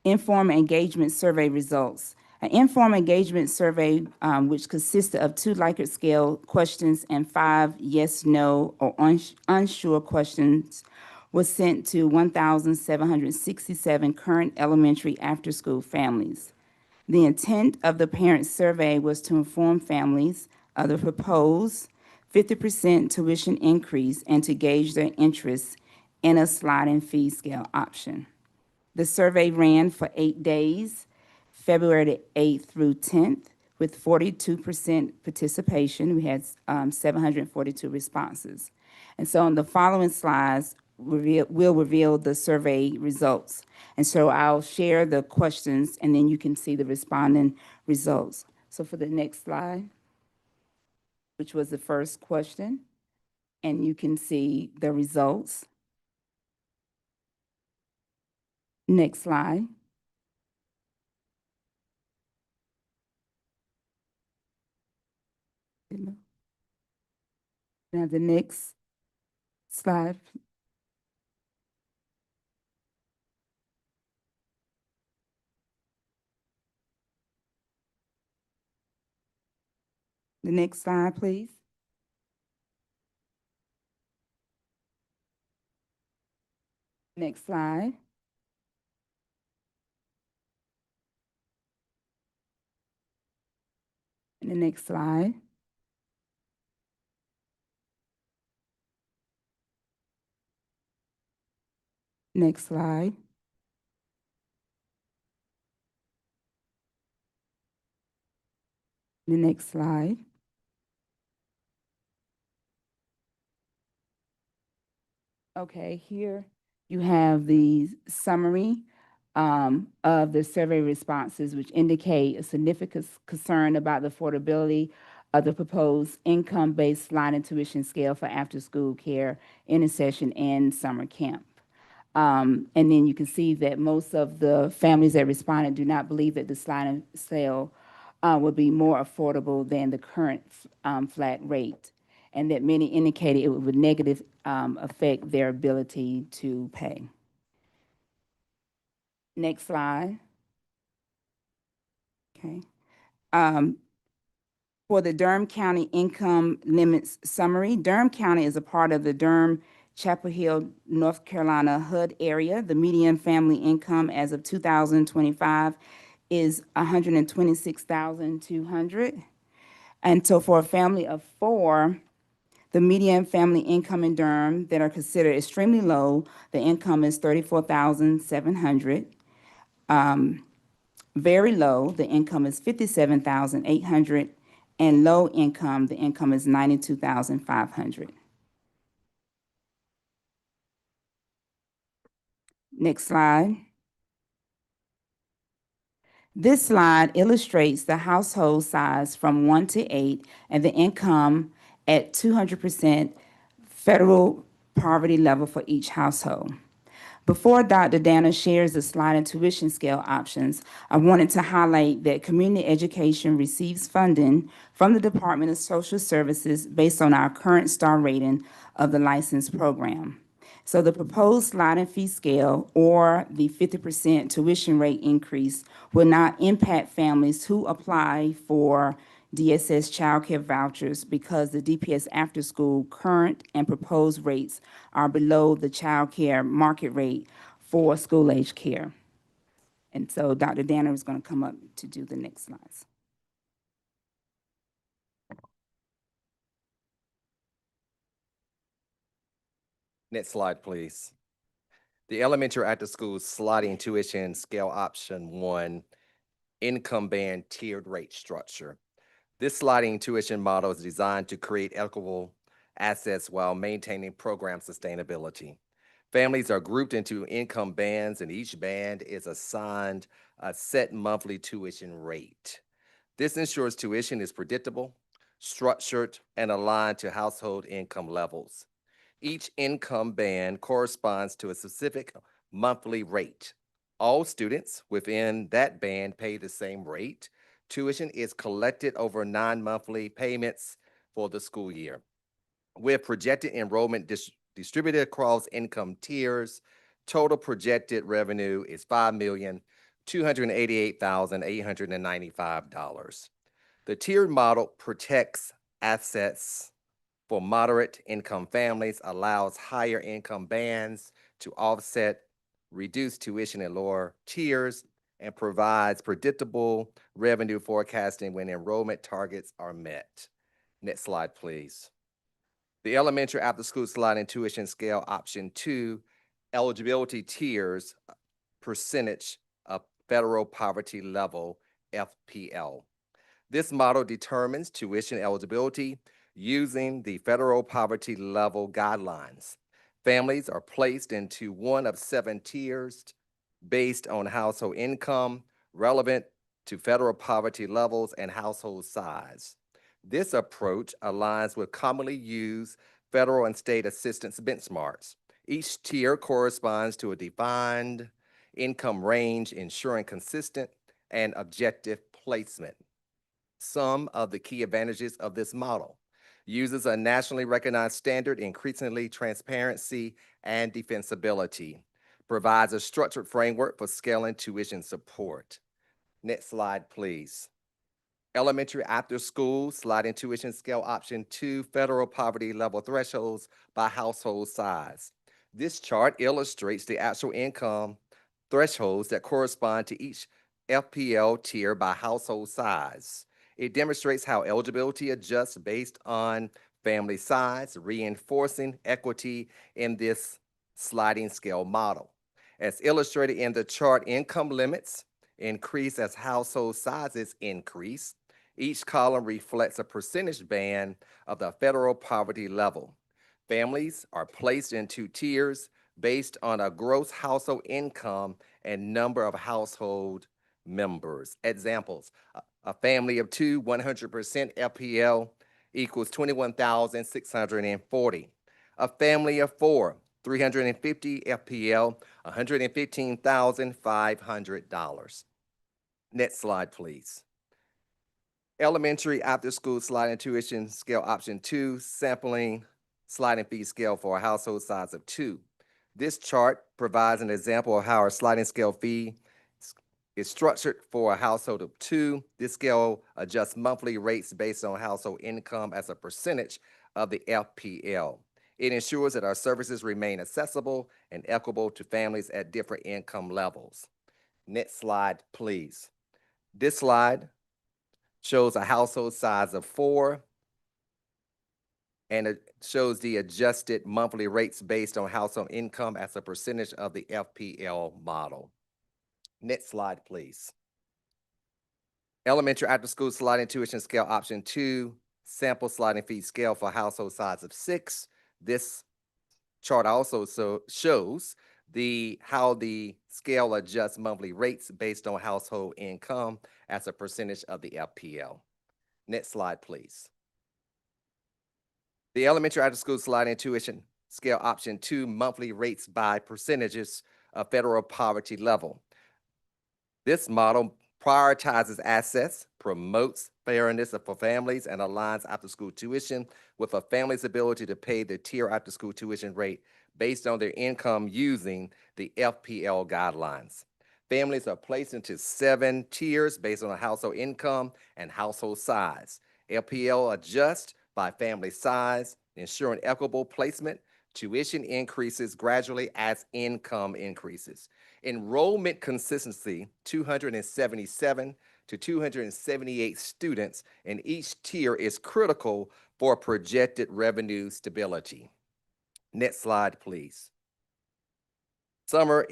Informed engagement survey results. An informed engagement survey, which consisted of 2 Likert scale questions and 5 yes, no, or unsure questions, was sent to 1,767 current elementary after-school families. The intent of the parent survey was to inform families of the proposed 50% tuition increase and to gauge their interest in a sliding fee scale option. The survey ran for 8 days, February the 8th through 10th, with 42% participation. We had 742 responses. And so on the following slides, we'll reveal the survey results. And so I'll share the questions, and then you can see the responding results. So for the next slide, which was the first question, and you can see the results. Next slide. Now the next slide. The next slide, please. Next slide. And the next slide. Next slide. The next slide. Okay, here you have the summary of the survey responses, which indicate a significant concern about the affordability of the proposed income-based sliding tuition scale for after-school care, intercession, and summer camp. And then you can see that most of the families that responded do not believe that the sliding scale would be more affordable than the current flat rate, and that many indicated it would negatively affect their ability to pay. Next slide. Okay. For the Durham County income limits summary, Durham County is a part of the Durham, Chapel Hill, North Carolina HUD area. The median family income as of 2025 is $126,200. And so for a family of 4, the median family income in Durham that are considered extremely low, the income is $34,700. Very low, the income is 57,800, and low income, the income is 92,500. Next slide. This slide illustrates the household size from 1 to 8 and the income at 200% federal poverty level for each household. Before Dr. Dana shares the sliding tuition scale options, I wanted to highlight that community education receives funding from the Department of Social Services based on our current star rating of the licensed program. So the proposed sliding fee scale or the 50% tuition rate increase will not impact families who apply for DSS childcare vouchers because the DPS after-school current and proposed rates are below the childcare market rate for school-age care. And so Dr. Danner is going to come up to do the next slides. Next slide, please. The elementary after-school sliding tuition scale option 1, income band tiered rate structure. This sliding tuition model is designed to create equitable assets while maintaining program sustainability. Families are grouped into income bands, and each band is assigned a set monthly tuition rate. This ensures tuition is predictable, structured, and aligned to household income levels. Each income band corresponds to a specific monthly rate. All students within that band pay the same rate. Tuition is collected over 9 monthly payments for the school year. With projected enrollment distributed across income tiers, total projected revenue is $5,288,895. The tiered model protects assets for moderate income families, allows higher income bands to offset reduced tuition in lower tiers, and provides predictable revenue forecasting when enrollment targets are met. Next slide, please. The elementary after-school sliding tuition scale option 2, eligibility tiers, percentage of federal poverty level, FPL. This model determines tuition eligibility using the federal poverty level guidelines. Families are placed into one of 7 tiers based on household income relevant to federal poverty levels and household size. This approach aligns with commonly used federal and state assistance benchmarks. Each tier corresponds to a defined income range, ensuring consistent and objective placement. Some of the key advantages of this model: uses a nationally recognized standard, increasingly transparency and defensibility, provides a structured framework for scaling tuition support. Next slide, please. Elementary after-school sliding tuition scale option 2, federal poverty level thresholds by household size. This chart illustrates the actual income thresholds that correspond to each FPL tier by household size. It demonstrates how eligibility adjusts based on family size, reinforcing equity in this sliding scale model. As illustrated in the chart, income limits increase as household sizes increase. Each column reflects a percentage band of the federal poverty level. Families are placed in 2 tiers based on a gross household income and number of household members. Examples: a family of 2, 100% FPL equals $21,640. A family of 4, 350 FPL, $115,500. Next slide, please. Elementary after-school sliding tuition scale option 2, sampling sliding fee scale for a household size of 2. This chart provides an example of how our sliding scale fee is structured for a household of 2. This scale adjusts monthly rates based on household income as a percentage of the FPL. It ensures that our services remain accessible and equitable to families at different income levels. Next slide, please. This slide shows a household size of 4, and it shows the adjusted monthly rates based on household income as a percentage of the FPL model. Next slide, please. Elementary after-school sliding tuition scale option 2, sample sliding fee scale for household size of 6. This chart also shows how the scale adjusts monthly rates based on household income as a percentage of the FPL. Next slide, please. The elementary after-school sliding tuition scale option 2 monthly rates by percentages of federal poverty level. This model prioritizes assets, promotes fairness for families, and aligns after-school tuition with a family's ability to pay the tier after-school tuition rate based on their income using the FPL guidelines. Families are placed into 7 tiers based on household income and household size. FPL adjusts by family size, ensuring equitable placement. Tuition increases gradually as income increases. Enrollment consistency, 277 to 278 students in each tier is critical for projected revenue stability. Next slide, please. Summer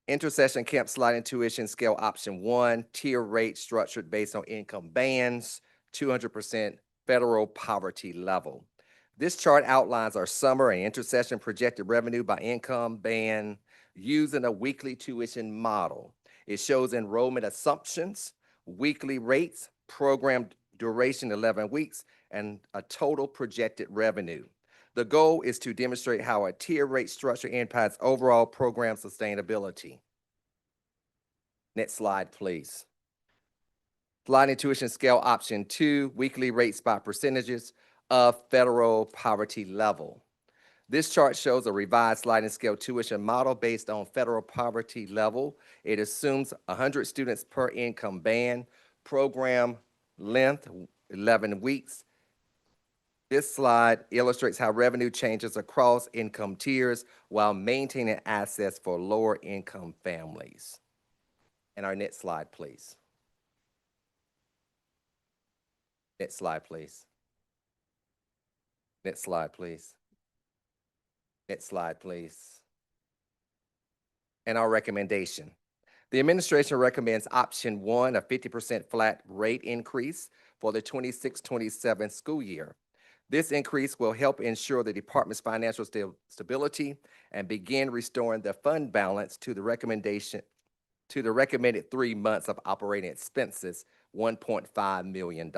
intersession camp sliding tuition scale option 1, tier rate structured based on income bands, 200% federal poverty level. This chart outlines our summer and intersession projected revenue by income band using a weekly tuition model. It shows enrollment assumptions, weekly rates, program duration 11 weeks, and a total projected revenue. The goal is to demonstrate how a tier rate structure impacts overall program sustainability. Next slide, please. Sliding tuition scale option 2, weekly rates by percentages of federal poverty level. This chart shows a revised sliding scale tuition model based on federal poverty level. It assumes 100 students per income band, program length 11 weeks. This slide illustrates how revenue changes across income tiers while maintaining access for lower income families. And our next slide, please. Next slide, please. Next slide, please. Next slide, please. And our recommendation. The administration recommends option 1, a 50% flat rate increase for the 26-27 school year. This increase will help ensure the department's financial stability and begin restoring the fund balance to the recommended 3 months of operating expenses, $1.5 million.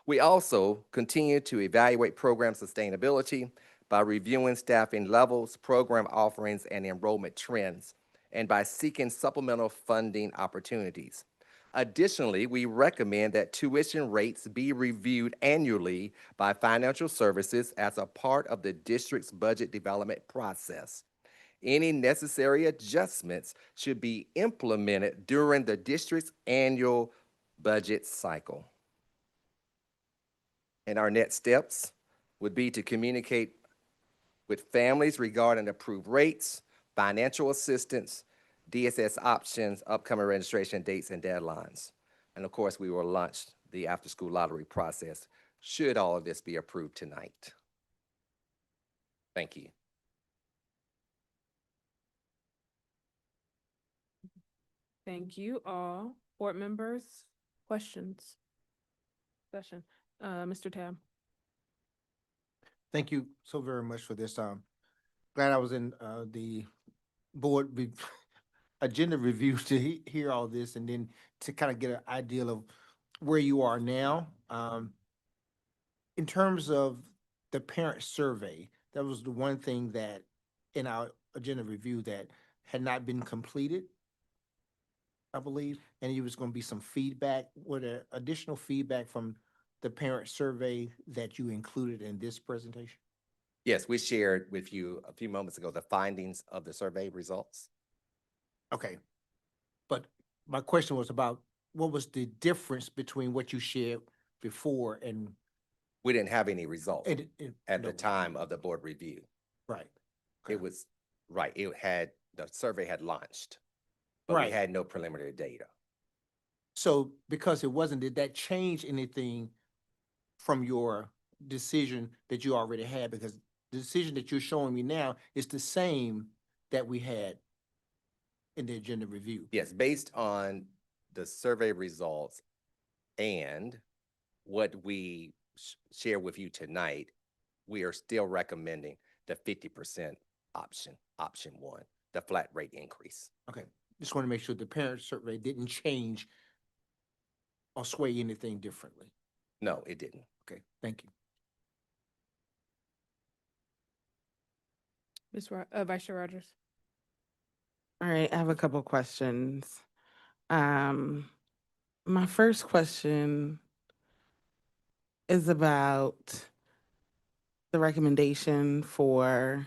We also continue to evaluate program sustainability by reviewing staffing levels, program offerings, and enrollment trends, and by seeking supplemental funding opportunities. Additionally, we recommend that tuition rates be reviewed annually by financial services as a part of the district's budget development process. Any necessary adjustments should be implemented during the district's annual budget cycle. And our next steps would be to communicate with families regarding approved rates, financial assistance, DSS options, upcoming registration dates and deadlines. And of course, we will launch the after-school lottery process should all of this be approved tonight. Thank you. Thank you all. Board members, questions? Session. Mr. Tab. Thank you so very much for this. Glad I was in the board agenda review to hear all this and then to kind of get an idea of where you are now. In terms of the parent survey, that was the one thing that in our agenda review that had not been completed, I believe, and it was going to be some feedback, with additional feedback from the parent survey that you included in this presentation? Yes, we shared with you a few moments ago the findings of the survey results. Okay, but my question was about what was the difference between what you shared before and we didn't have any results at no, the time of the board review. Right. It was right. The survey had launched, but right. We had no preliminary data. So because it wasn't, did that change anything from your decision that you already had? Because the decision that you're showing me now is the same that we had in the agenda review. Yes, based on the survey results, And what we share with you tonight, we are still recommending the 50% option one, the flat rate increase. Okay, just want to make sure the parent survey didn't change or sway anything differently. No, it didn't. Okay, thank you. Vice Chair Rogers. All right, I have a couple questions. My first question is about the recommendation for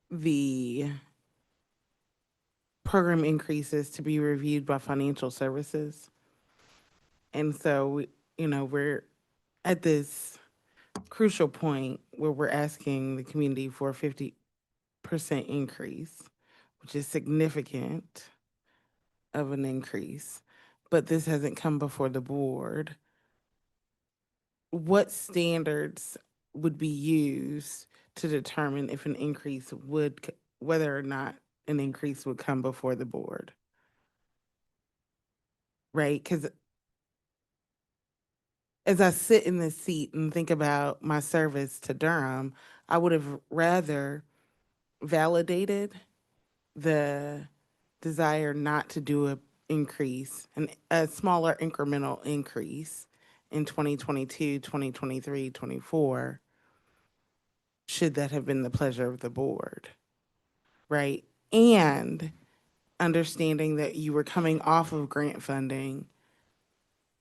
the program increases to be reviewed by financial services. And so, we're at this crucial point where we're asking the community for a 50% increase, which is significant of an increase, but this hasn't come before the board. What standards would be used to determine if an increase whether or not an increase would come before the board? Right? Because as I sit in this seat and think about my service to Durham, I would have rather validated the desire not to do a increase, a smaller incremental increase in 2022, 2023, 24, should that have been the pleasure of the board, right? And understanding that you were coming off of grant funding,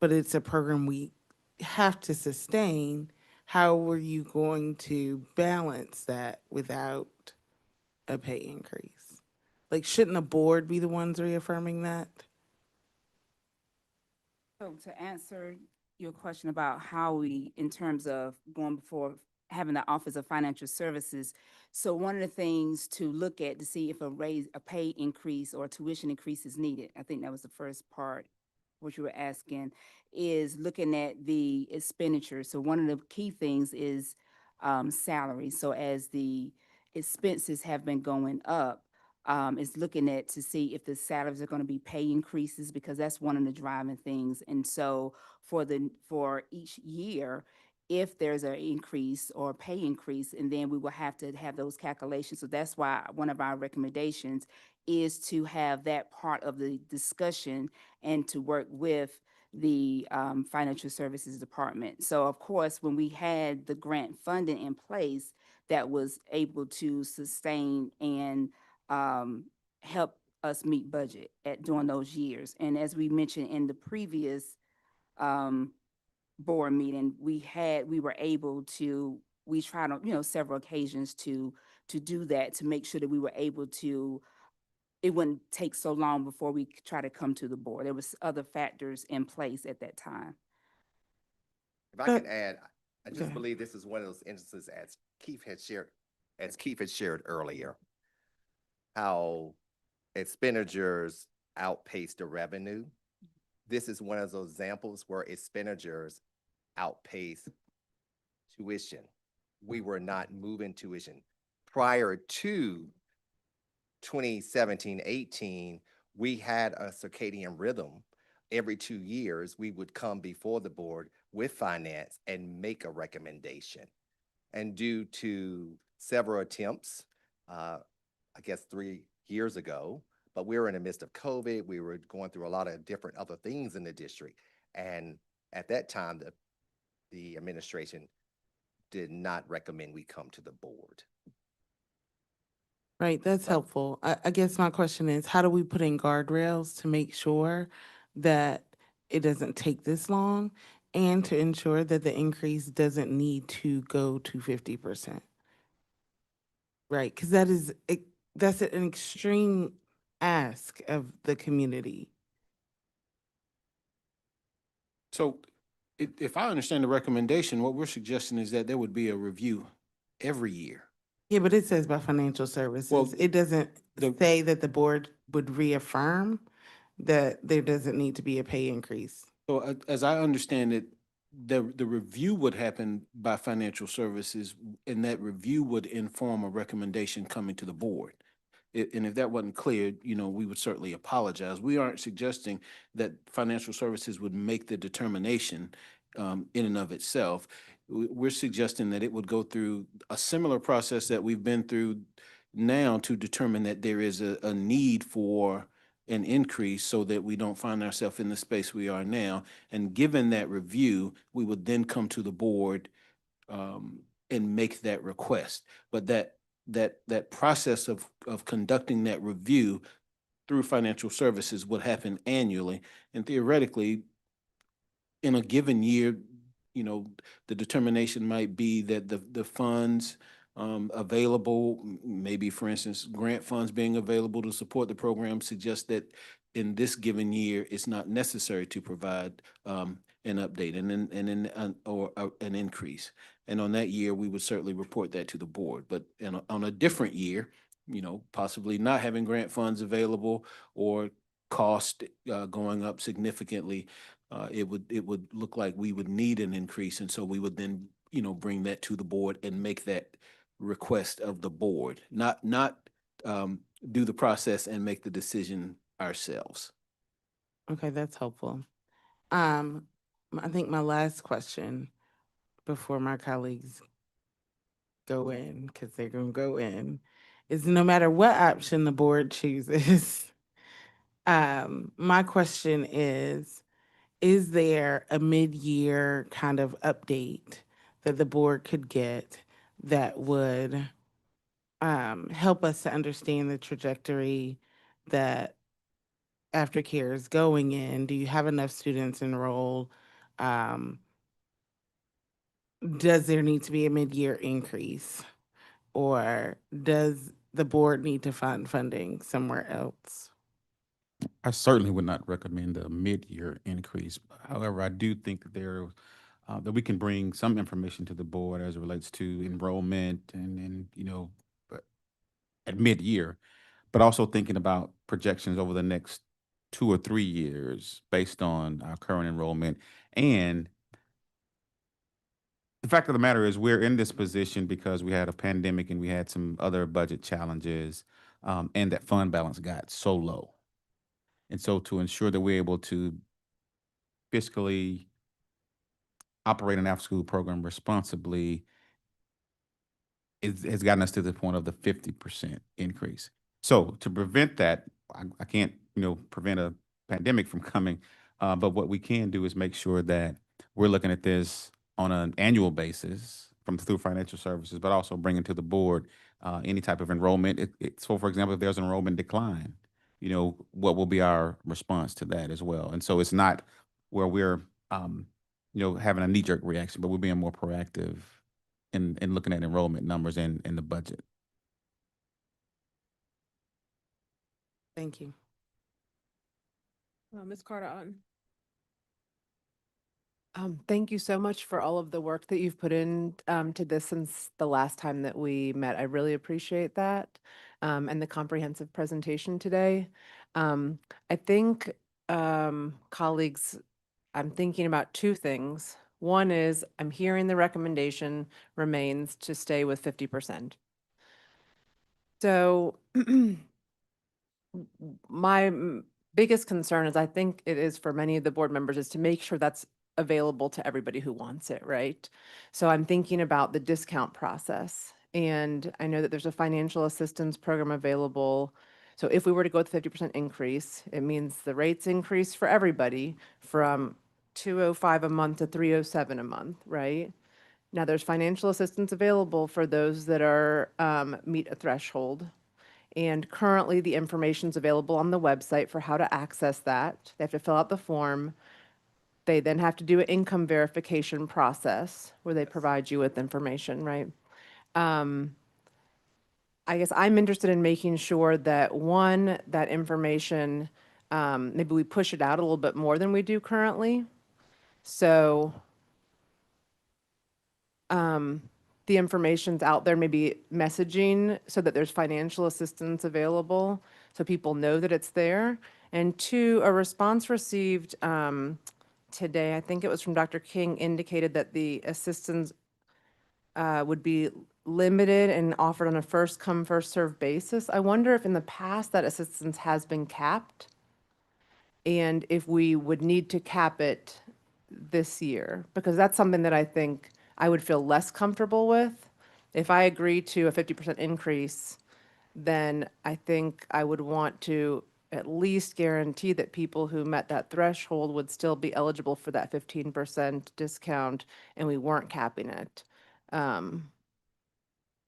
but it's a program we have to sustain. How were you going to balance that without a pay increase? Like, shouldn't the board be the ones reaffirming that? So to answer your question about how we, in terms of going before having the Office of Financial Services, so one of the things to look at to see if a pay increase or tuition increase is needed, I think that was the first part, what you were asking, is looking at the expenditure. So one of the key things is salary. So as the expenses have been going up, is looking at to see if the salaries are going to be pay increases, because that's one of the driving things. And so for each year, if there's an increase or pay increase, and then we will have to have those calculations. So that's why one of our recommendations is to have that part of the discussion and to work with the Financial Services Department. So of course, when we had the grant funding in place, that was able to sustain and help us meet budget during those years. And as we mentioned in the previous board meeting, we were able to, we tried on, several occasions to do that, to make sure that we were able to, it wouldn't take so long before we try to come to the board. There was other factors in place at that time. If I can add, I just believe this is one of those instances, as Keith had shared earlier, how expenditures outpace the revenue. This is one of those examples where expenditures outpace tuition. We were not moving tuition. Prior to 2017-18, we had a circadian rhythm. Every 2 years, we would come before the board with finance and make a recommendation. And due to several attempts, I guess 3 years ago, but we were in the midst of COVID. We were going through a lot of different other things in the district. And at that time, the administration did not recommend we come to the board. Right, that's helpful. I guess my question is, how do we put in guardrails to make sure that it doesn't take this long and to ensure that the increase doesn't need to go to 50%? Right, because that's an extreme ask of the community. So if I understand the recommendation, what we're suggesting is that there would be a review every year. Yeah, but it says by financial services. Well, it doesn't say that the board would reaffirm that there doesn't need to be a pay increase. So as I understand it, the review would happen by financial services, and that review would inform a recommendation coming to the board. And if that wasn't clear, we would certainly apologize. We aren't suggesting that financial services would make the determination in and of itself. We're suggesting that it would go through a similar process that we've been through now to determine that there is a need for an increase so that we don't find ourselves in the space we are now. And given that review, we would then come to the board and make that request. But that process of conducting that review through financial services would happen annually. And theoretically, in a given year, the determination might be that the funds available, maybe for instance, grant funds being available to support the program suggests that in this given year, it's not necessary to provide an update or an increase. And on that year, we would certainly report that to the board. But on a different year, possibly not having grant funds available or cost going up significantly, it would look like we would need an increase. And so we would then, bring that to the board and make that request of the board, not do the process and make the decision ourselves. Okay, that's helpful. I think my last question before my colleagues go in, because they're going to go in, is no matter what option the board chooses, my question is there a mid-year kind of update that the board could get that would help us to understand the trajectory that aftercare is going in? Do you have enough students enrolled? Does there need to be a mid-year increase? Or does the board need to find funding somewhere else? I certainly would not recommend a mid-year increase. However, I do think that that we can bring some information to the board as it relates to enrollment and at mid-year, but also thinking about projections over the next 2 or 3 years based on our current enrollment. And the fact of the matter is we're in this position because we had a pandemic and we had some other budget challenges, and that fund balance got so low. And so to ensure that we're able to fiscally operate an after-school program responsibly has gotten us to the point of the 50% increase. So to prevent that, I can't, prevent a pandemic from coming, but what we can do is make sure that we're looking at this on an annual basis through financial services, but also bringing to the board any type of enrollment. So, for example, if there's an enrollment decline, what will be our response to that as well? And so it's not where we're, having a knee-jerk reaction, but we're being more proactive in looking at enrollment numbers in the budget. Thank you. Ms. Carter. Thank you so much for all of the work that you've put in to this since the last time that we met. I really appreciate that, and the comprehensive presentation today. I think, colleagues, I'm thinking about two things. One is I'm hearing the recommendation remains to stay with 50%. So my biggest concern is I think it is for many of the board members is to make sure that's available to everybody who wants it, right? So I'm thinking about the discount process. And I know that there's a financial assistance program available. So if we were to go with 50% increase, it means the rates increase for everybody from $205 a month to $307 a month, right? Now there's financial assistance available for those that are meet a threshold. And currently the information's available on the website for how to access that. They have to fill out the form. They then have to do an income verification process where they provide you with information, right? I guess I'm interested in making sure that one, that information, maybe we push it out a little bit more than we do currently. So the information's out there, maybe messaging so that there's financial assistance available so people know that it's there. And two, a response received today, I think it was from Dr. King, indicated that the assistance would be limited and offered on a first come, first served basis. I wonder if in the past that assistance has been capped and if we would need to cap it this year, because that's something that I think I would feel less comfortable with. If I agree to a 50% increase, then I think I would want to at least guarantee that people who met that threshold would still be eligible for that 15% discount and we weren't capping it.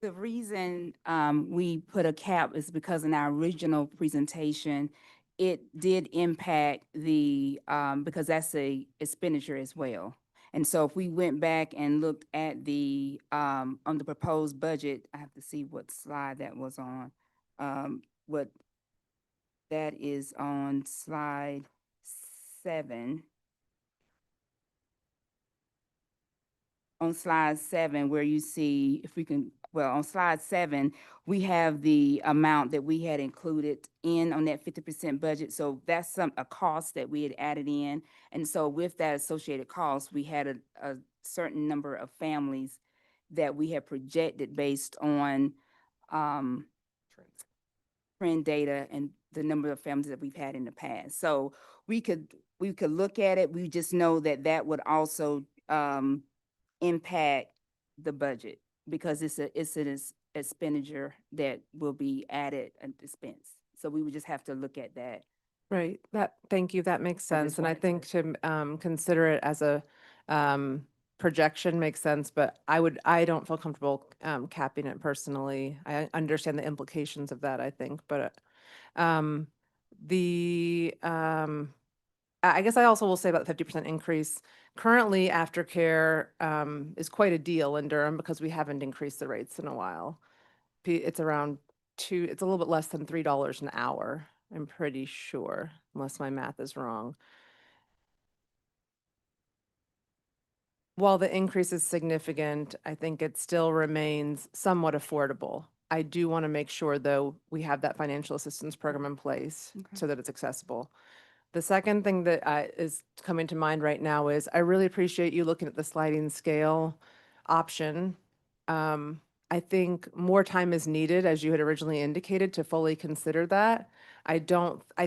The reason we put a cap is because in our original presentation, it did impact the, because that's a expenditure as well. And so if we went back and looked at the, on the proposed budget, I have to see what slide that was on. What that is on slide 7. On slide 7, where you see, if we can, well, on slide 7, we have the amount that we had included in on that 50% budget. So that's a cost that we had added in. And so with that associated cost, we had a certain number of families that we had projected based on trend data and the number of families that we've had in the past. So we could look at it. We just know that that would also impact the budget because it's an expenditure that will be added and expense. So we would just have to look at that. Right, thank you, that makes I just sense. And I wanted think to consider it as a projection makes sense, but I don't feel comfortable capping it personally. I understand the implications of that, I think, but I guess I also will say about the 50% increase. Currently, aftercare is quite a deal in Durham because we haven't increased the rates in a while. It's around it's a little bit less than $3 an hour, I'm pretty sure, unless my math is wrong. While the increase is significant, I think it still remains somewhat affordable. I do want to make sure, though, we have that financial assistance program in place so that it's accessible. The second thing that is coming to mind right now is I really appreciate you looking at the sliding scale option. I think more time is needed, as you had originally indicated, to fully consider that. I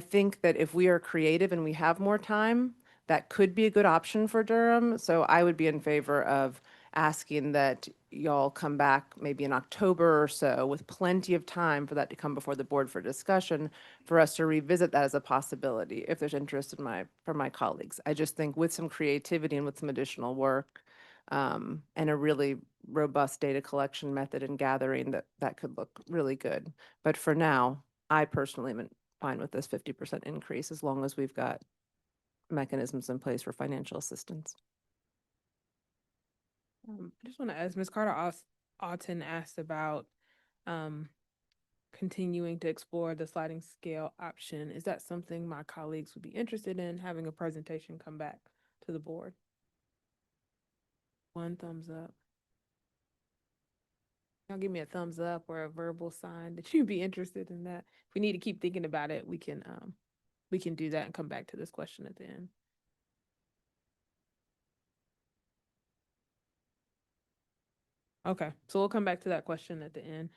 think that if we are creative and we have more time, that could be a good option for Durham. So I would be in favor of asking that y'all come back maybe in October or so with plenty of time for that to come before the board for discussion, for us to revisit that as a possibility if there's interest from my colleagues. I just think with some creativity and with some additional work and a really robust data collection method and gathering, that could look really good. But for now, I personally am fine with this 50% increase as long as we've got mechanisms in place for financial assistance. I just want to ask, Ms. Carter Alton asked about continuing to explore the sliding scale option. Is that something my colleagues would be interested in, having a presentation come back to the board? One thumbs up. Y'all give me a thumbs up or a verbal sign that you'd be interested in that. If we need to keep thinking about it, we can do that and come back to this question at the end. Okay, so we'll come back to that question at the end.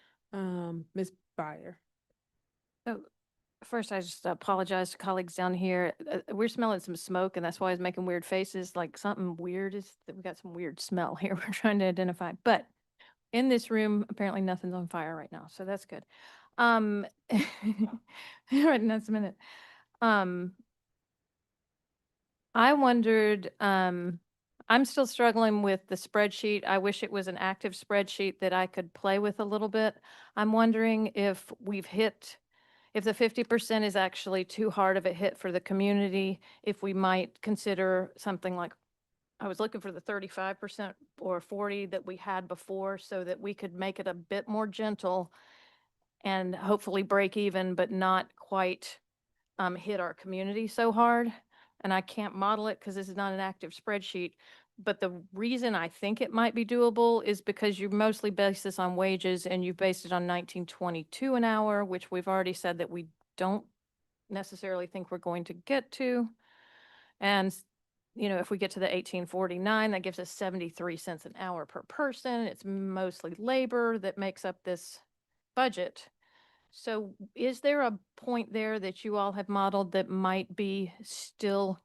Ms. Byer. So first, I just apologize to colleagues down here. We're smelling some smoke, and that's why I was making weird faces. Like something weird is that we got some weird smell here. We're trying to identify, but in this room, apparently nothing's on fire right now, so that's good. Right, that's a minute. I wondered, I'm still struggling with the spreadsheet. I wish it was an active spreadsheet that I could play with a little bit. I'm wondering if if the 50% is actually too hard of a hit for the community, if we might consider something like, I was looking for the 35% or 40 that we had before so that we could make it a bit more gentle and hopefully break even, but not quite hit our community so hard. And I can't model it because this is not an active spreadsheet. But the reason I think it might be doable is because you mostly base this on wages and you based it on 1922 an hour, which we've already said that we don't necessarily think we're going to get to. And you know, if we get to the 1849, that gives us 73 cents an hour per person. It's mostly labor that makes up this budget. So is there a point there that you all have modeled that might be still,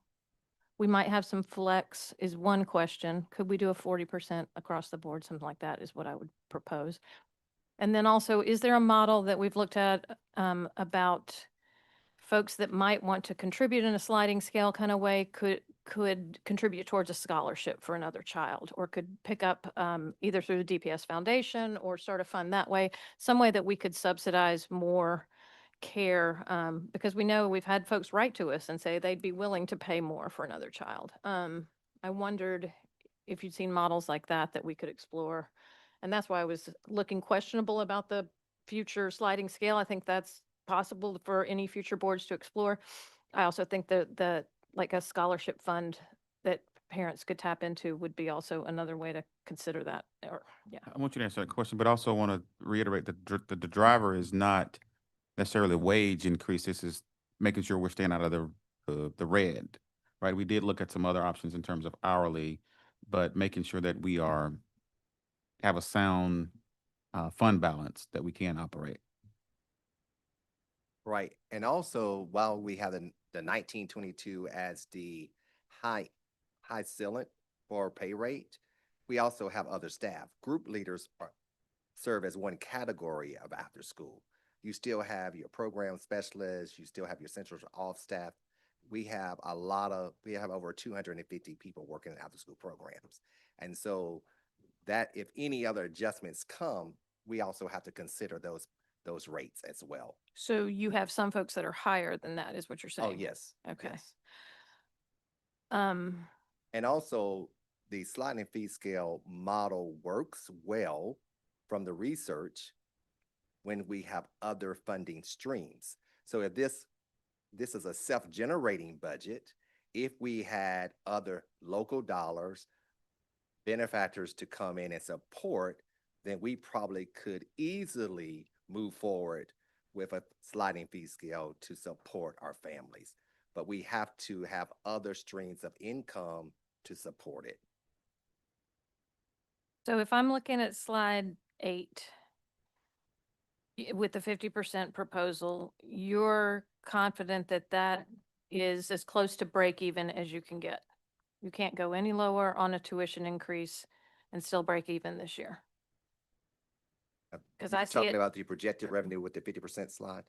we might have some flex is one question. Could we do a 40% across the board? Something like that is what I would propose. And then also, is there a model that we've looked at about folks that might want to contribute in a sliding scale kind of way could contribute towards a scholarship for another child, or could pick up either through the DPS Foundation or start a fund that way, some way that we could subsidize more care, because we know we've had folks write to us and say they'd be willing to pay more for another child. I wondered if you'd seen models like that we could explore. And that's why I was looking questionable about the future sliding scale. I think that's possible for any future boards to explore. I also think that like a scholarship fund that parents could tap into would be also another way to consider that. Or yeah. I want you to answer that question, but also want to reiterate that the driver is not necessarily wage increase. This is making sure we're staying out of the red, right? We did look at some other options in terms of hourly, but making sure that we have a sound fund balance that we can operate. Right. And also, while we have the 1922 as the high ceiling for pay rate, we also have other staff. Group leaders serve as one category of after school. You still have your program specialists, you still have your central off staff. We have over 250 people working in after school programs. And so that if any other adjustments come, we also have to consider those rates as well. So you have some folks that are higher than that, is what you're saying? Oh, yes. Okay. Yes. And also, the sliding fee scale model works well from the research when we have other funding streams. So if this is a self-generating budget, if we had other local dollars, benefactors to come in and support, then we probably could easily move forward with a sliding fee scale to support our families. But we have to have other streams of income to support it. So if I'm looking at slide 8 with the 50% proposal, you're confident that that is as close to break even as you can get? You can't go any lower on a tuition increase and still break even this year? Because I see Talking it, about the projected revenue with the 50% slide.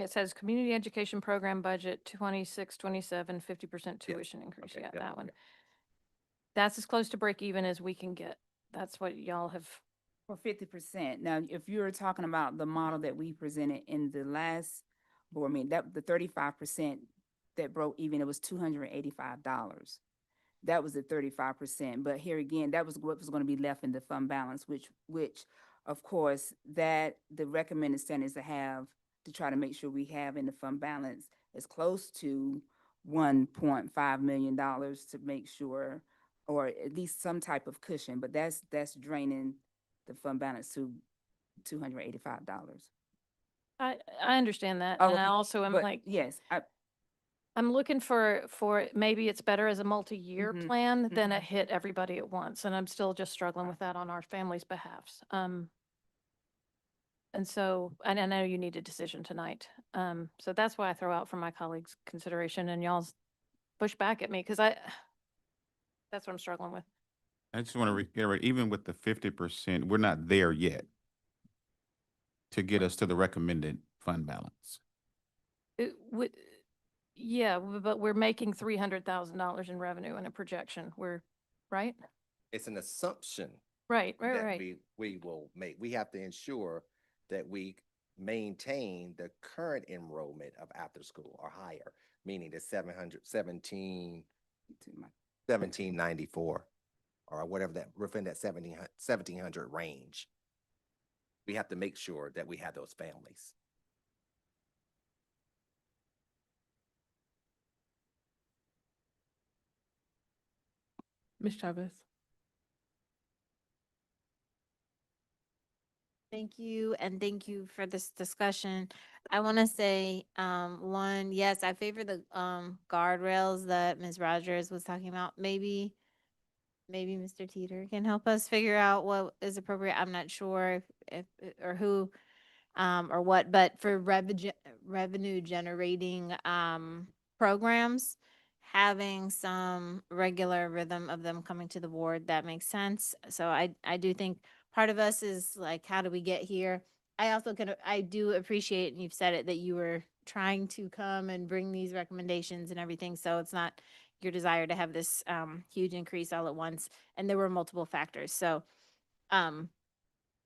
it says community education program budget 26, 27, 50% tuition increase. Okay, Yeah, yeah, that one. okay. That's as close to break even as we can get. That's what y'all have. For 50%. Now, if you're talking about the model that we presented in the last board meeting, that the 35% that broke even, it was $285. That was the 35%. But here again, that was what was going to be left in the fund balance, which of course, that the recommended standards to try to make sure we have in the fund balance is close to $1.5 million to make sure, or at least some type of cushion, but that's draining the fund balance to $285. I understand that. Oh, And I okay. also am But like, yes, I'm looking for maybe it's better as a multi-year Mhm, plan than a hit everybody at once. And I'm still just struggling with that on our family's behalfs. And so, and I know you need a decision tonight. So that's why I throw out for my colleagues' consideration and y'all's push back at me, because that's what I'm struggling with. I just want to reiterate, even with the 50%, we're not there yet to get us to the recommended fund balance. It would, yeah, but we're making $300,000 in revenue in a projection. Right? It's an assumption Right. that we will make. We have to ensure that we maintain the current enrollment of after school or higher, meaning the 1794 or whatever that, within that 1700 range. We have to make sure that we have those families. Ms. Chavez. Thank you, and thank you for this discussion. I want to say, one, yes, I favor the guardrails that Ms. Rogers was talking about. Maybe Mr. Teeter can help us figure out what is appropriate. I'm not sure if or who or what, but for revenue generating programs, having some regular rhythm of them coming to the board, that makes sense. So I do think part of us is like, how do we get here? I do appreciate, and you've said it, that you were trying to come and bring these recommendations and everything. So it's not your desire to have this huge increase all at once. And there were multiple factors. Um,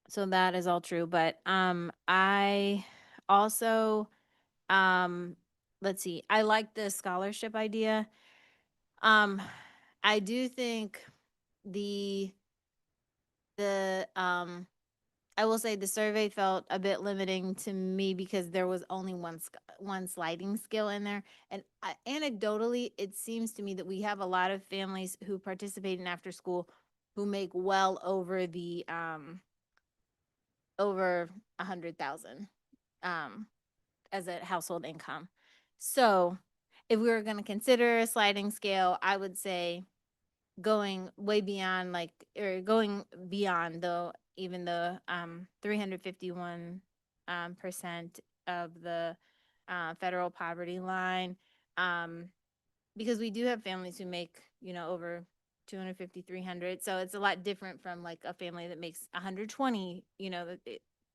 so that is all true. But I also let's see, I like the scholarship idea. I do think the I will say the survey felt a bit limiting to me because there was only one sliding scale in there. And anecdotally, it seems to me that we have a lot of families who participate in after school who make well over the over 100,000 as a household income. So if we were going to consider a sliding scale, I would say going way beyond going beyond though even the 351 percent of the federal poverty line, because we do have families who make over 250, 300. So it's a lot different from like a family that makes 120.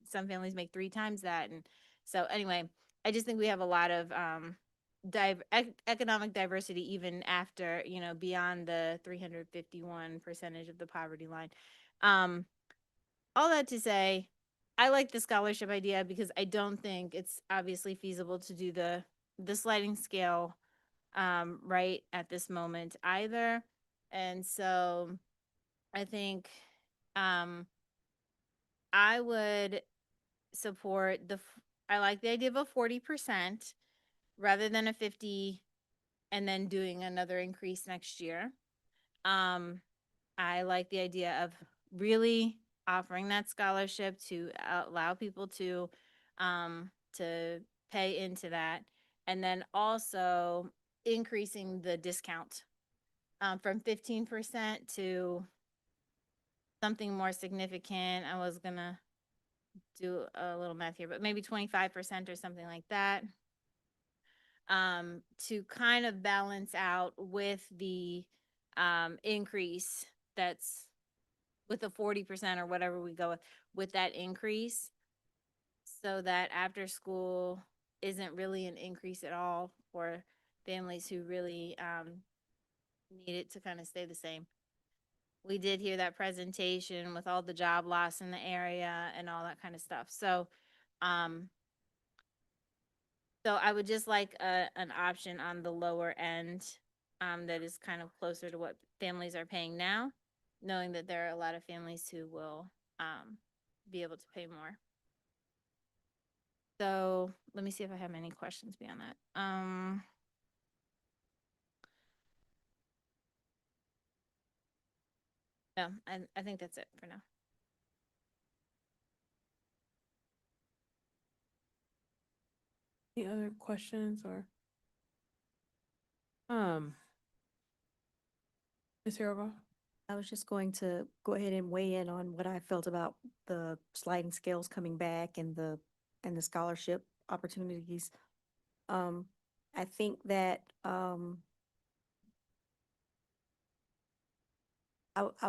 Some families make 3 times that. And so anyway, I just think we have a lot of economic diversity even after beyond the 351% of the poverty line. All that to say, I like the scholarship idea because I don't think it's obviously feasible to do the sliding scale right at this moment either. And so I think I would support I like the idea of a 40% rather than a 50 and then doing another increase next year. I like the idea of really offering that scholarship to allow people to pay into that, and then also increasing the discount from 15% to something more significant. I was gonna do a little math here, but maybe 25% or something like that, to kind of balance out with the increase that's with the 40% or whatever we go with that increase, so that after school isn't really an increase at all for families who really need it to kind of stay the same. We did hear that presentation with all the job loss in the area and all that kind of stuff. So I would just like an option on the lower end that is kind of closer to what families are paying now, knowing that there are a lot of families who will be able to pay more. So let me see if I have any questions beyond that. No, I think that's it for now. Any other questions or Ms. Hiroko? I was just going to go ahead and weigh in on what I felt about the sliding scales coming back and the scholarship opportunities. I think that I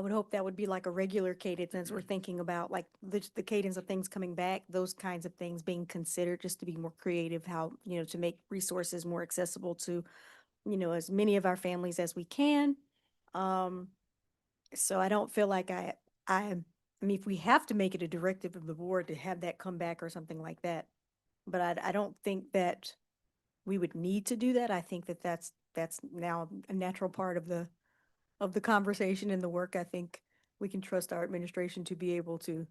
would hope that would be like a regular cadence as we're thinking about like the cadence of things coming back, those kinds of things being considered, just to be more creative, how, to make resources more accessible to, as many of our families as we can. So I don't feel like I mean, if we have to make it a directive of the board to have that come back or something like that, but I don't think that we would need to do that. I think that that's now a natural part of the conversation and the work. I think we can trust our administration to be able to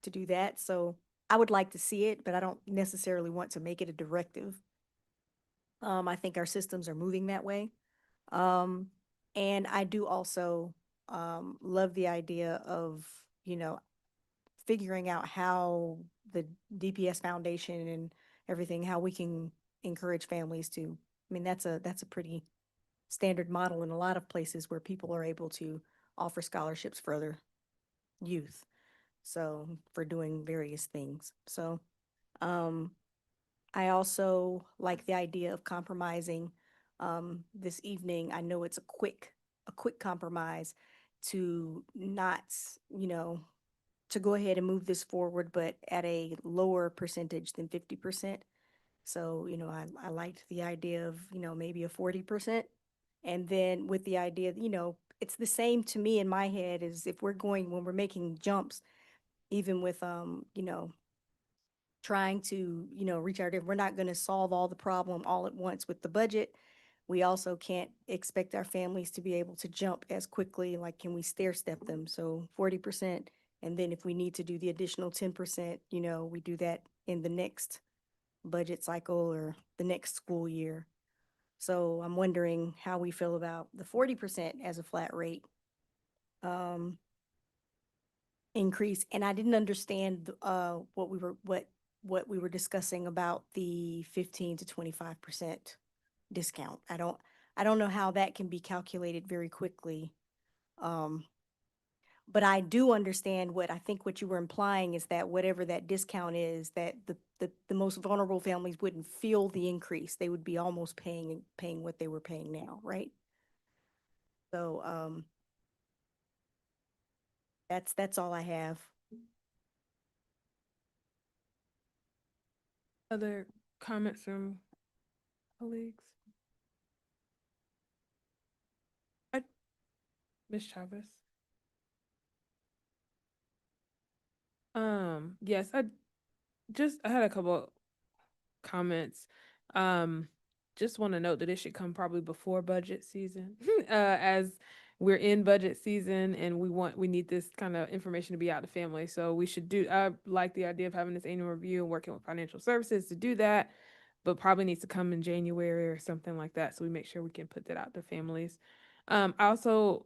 do that. So I would like to see it, but I don't necessarily want to make it a directive. I think our systems are moving that way. And I do also love the idea of, figuring out how the DPS Foundation and everything, how we can encourage families to, I mean, that's a pretty standard model in a lot of places where people are able to offer scholarships for other youth. So for doing various things. So, I also like the idea of compromising, this evening. I know it's a quick compromise to not, you know, to go ahead and move this forward, but at a lower percentage than 50%. So, I liked the idea of, maybe a 40%. And then with the idea that, it's the same to me in my head as if when we're making jumps, even with, trying to, reach out, if we're not going to solve all the problem all at once with the budget, we also can't expect our families to be able to jump as quickly. Like, can we stair step them? So 40%. And then if we need to do the additional 10%, we do that in the next budget cycle or the next school year. So I'm wondering how we feel about the 40% as a flat rate increase. And I didn't understand what we were discussing about the 15 to 25% discount. I don't know how that can be calculated very quickly. But I do understand what you were implying is that whatever that discount is, that the most vulnerable families wouldn't feel the increase. They would be almost paying what they were paying now, right? So that's all I have. Other comments from colleagues? Ms. Chavez? Yes, I had a couple comments. Just want to note that it should come probably before budget season, as we're in budget season and we need this kind of information to be out to families. So I like the idea of having this annual review and working with financial services to do that, but probably needs to come in January or something like that. So we make sure we can put that out to families. I also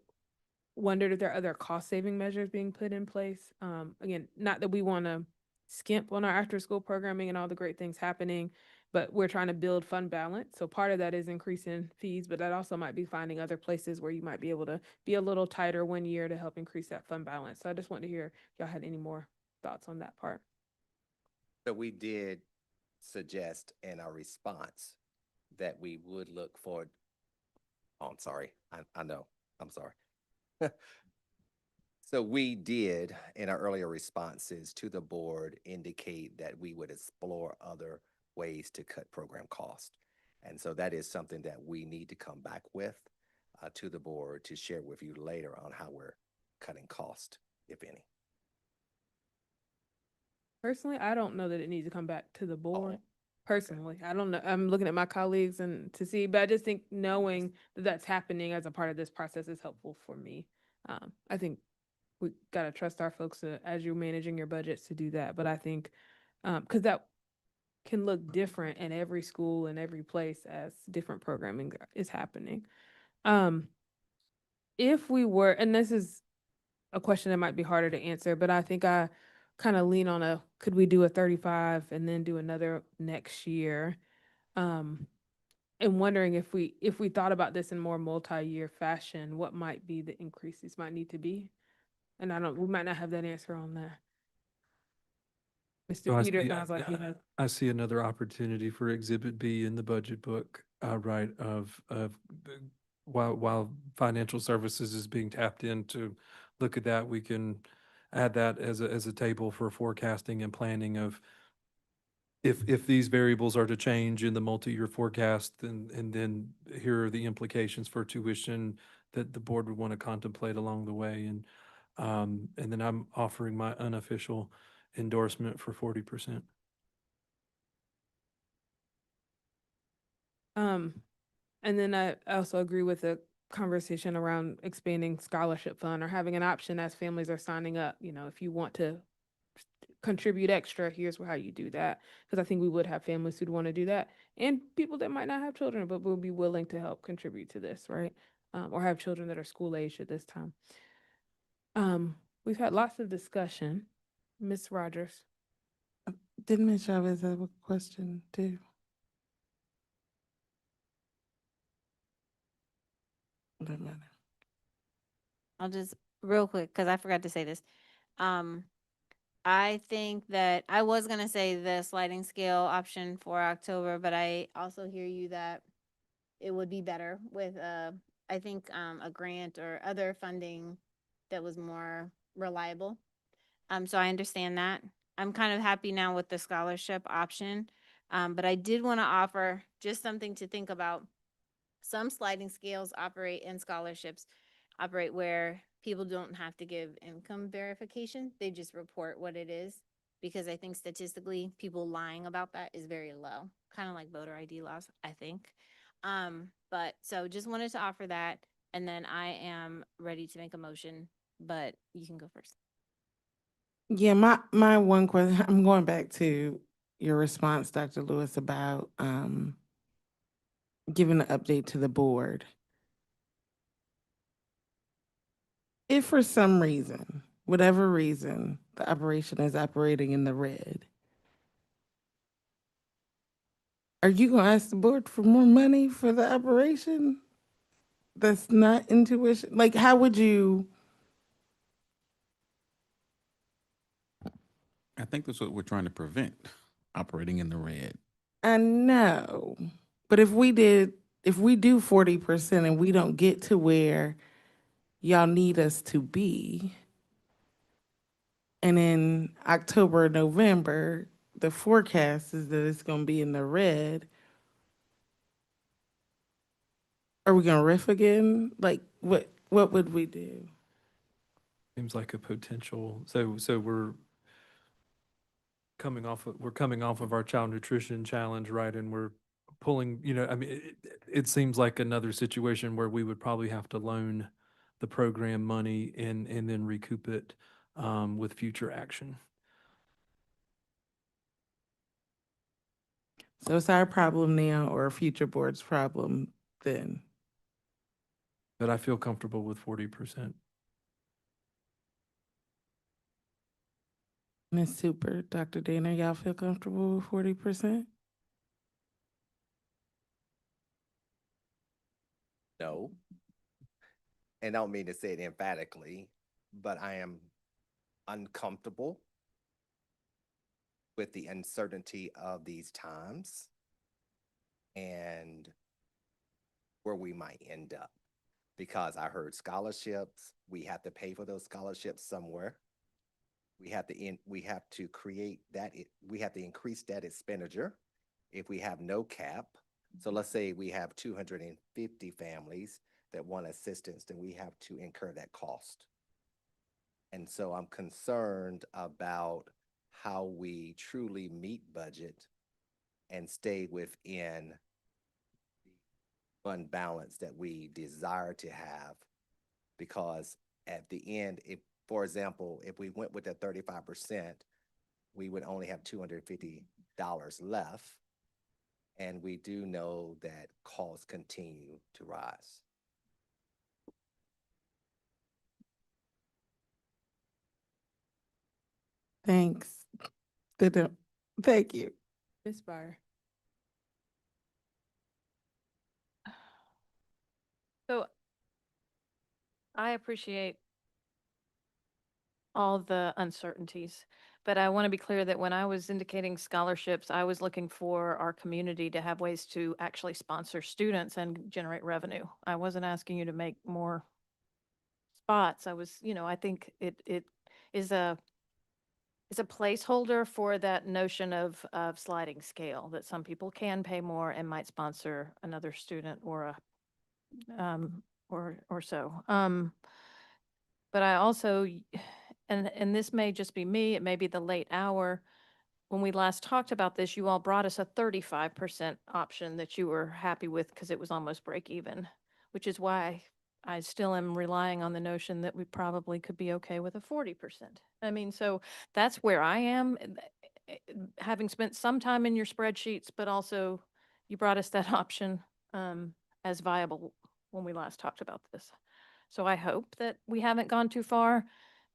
wondered if there are other cost saving measures being put in place. Again, not that we want to skimp on our after school programming and all the great things happening, but we're trying to build fund balance. So part of that is increasing fees, but that also might be finding other places where you might be able to be a little tighter one year to help increase that fund balance. So I just wanted to hear if y'all had any more thoughts on that part. So we did suggest in our response that we would look for, oh, I'm sorry. I know, I'm sorry. So we did, in our earlier responses to the board, indicate that we would explore other ways to cut program cost. And so that is something that we need to come back with to the board to share with you later on how we're cutting cost, if any. Personally, I don't know that it needs to come back to the board. Personally, I don't know. I'm looking at my colleagues and to see, but I just think knowing that that's happening as a part of this process is helpful for me. I think we gotta trust our folks as you're managing your budgets to do that. But I think, because that can look different in every school and every place as different programming is happening. If we were, and this is a question that might be harder to answer, but I think I kind of lean on could we do a 35 and then do another next year? And wondering if we thought about this in more multi-year fashion, what might be the increases might need to be? And we might not have that answer on that. So Mr. Peter sounds like he has. I see another opportunity for Exhibit B in the budget book, right, while financial services is being tapped in to look at that, we can add that as a table for forecasting and planning of if these variables are to change in the multi-year forecast, and then here are the implications for tuition that the board would want to contemplate along the way. And then I'm offering my unofficial endorsement for 40%. And then I also agree with the conversation around expanding scholarship fund or having an option as families are signing up. If you want to contribute extra, here's how you do that. Because I think we would have families who'd want to do that, and people that might not have children but will be willing to help contribute to this, right? Or have children that are school age at this time. We've had lots of discussion. Ms. Rogers. Didn't Ms. Chavez have a question too? Doesn't matter. I'll just real quick because I forgot to say this. I think that I was gonna say the sliding scale option for October, but I also hear you that it would be better with I think a grant or other funding that was more reliable. So I understand that. I'm kind of happy now with the scholarship option. But I did want to offer just something to think about. Some sliding scales operate and scholarships operate where people don't have to give income verification. They just report what it is because I think statistically people lying about that is very low, kind of like voter ID laws, I think. But so just wanted to offer that, and then I am ready to make a motion, but you can go first. Yeah, my one question, I'm going back to your response, Dr. Lewis, about giving an update to the board. If for some reason, whatever reason, the operation is operating in the red, are you gonna ask the board for more money for the operation? That's not intuition. Like, how would you? I think that's what we're trying to prevent, operating in the red. I know, but if we do 40% and we don't get to where y'all need us to be, and in October, November, the forecast is that it's gonna be in the red, are we gonna riff again? Like, what would we do? Seems like a potential, so we're coming off of our child nutrition challenge, right? And we're pulling, I mean, it seems like another situation where we would probably have to loan the program money and then recoup it with future action. So it's our problem now or a future board's problem then? But I feel comfortable with 40%. Ms. Super, Dr. Dana, y'all feel comfortable with 40%? No. And I don't mean to say it emphatically, but I am uncomfortable with the uncertainty of these times and where we might end up. Because I heard scholarships, we have to pay for those scholarships somewhere. We have to create that, we have to increase that expenditure if we have no cap. So let's say we have 250 families that want assistance, then we have to incur that cost. And so I'm concerned about how we truly meet budget and stay within the fund balance that we desire to have. Because at the end, if, for example, if we went with the 35%, we would only have $250 left. And we do know that costs continue to rise. Thanks. Thank you. Ms. Barr. So I appreciate all the uncertainties, but I want to be clear that when I was indicating scholarships, I was looking for our community to have ways to actually sponsor students and generate revenue. I wasn't asking you to make more spots. I was, I think it is a placeholder for that notion of sliding scale, that some people can pay more and might sponsor another student or or so. But I also, and this may just be me, it may be the late hour. When we last talked about this, you all brought us a 35% option that you were happy with because it was almost break even, which is why I still am relying on the notion that we probably could be okay with a 40%. I mean, so that's where I am, having spent some time in your spreadsheets, but also you brought us that option as viable when we last talked about this. So I hope that we haven't gone too far.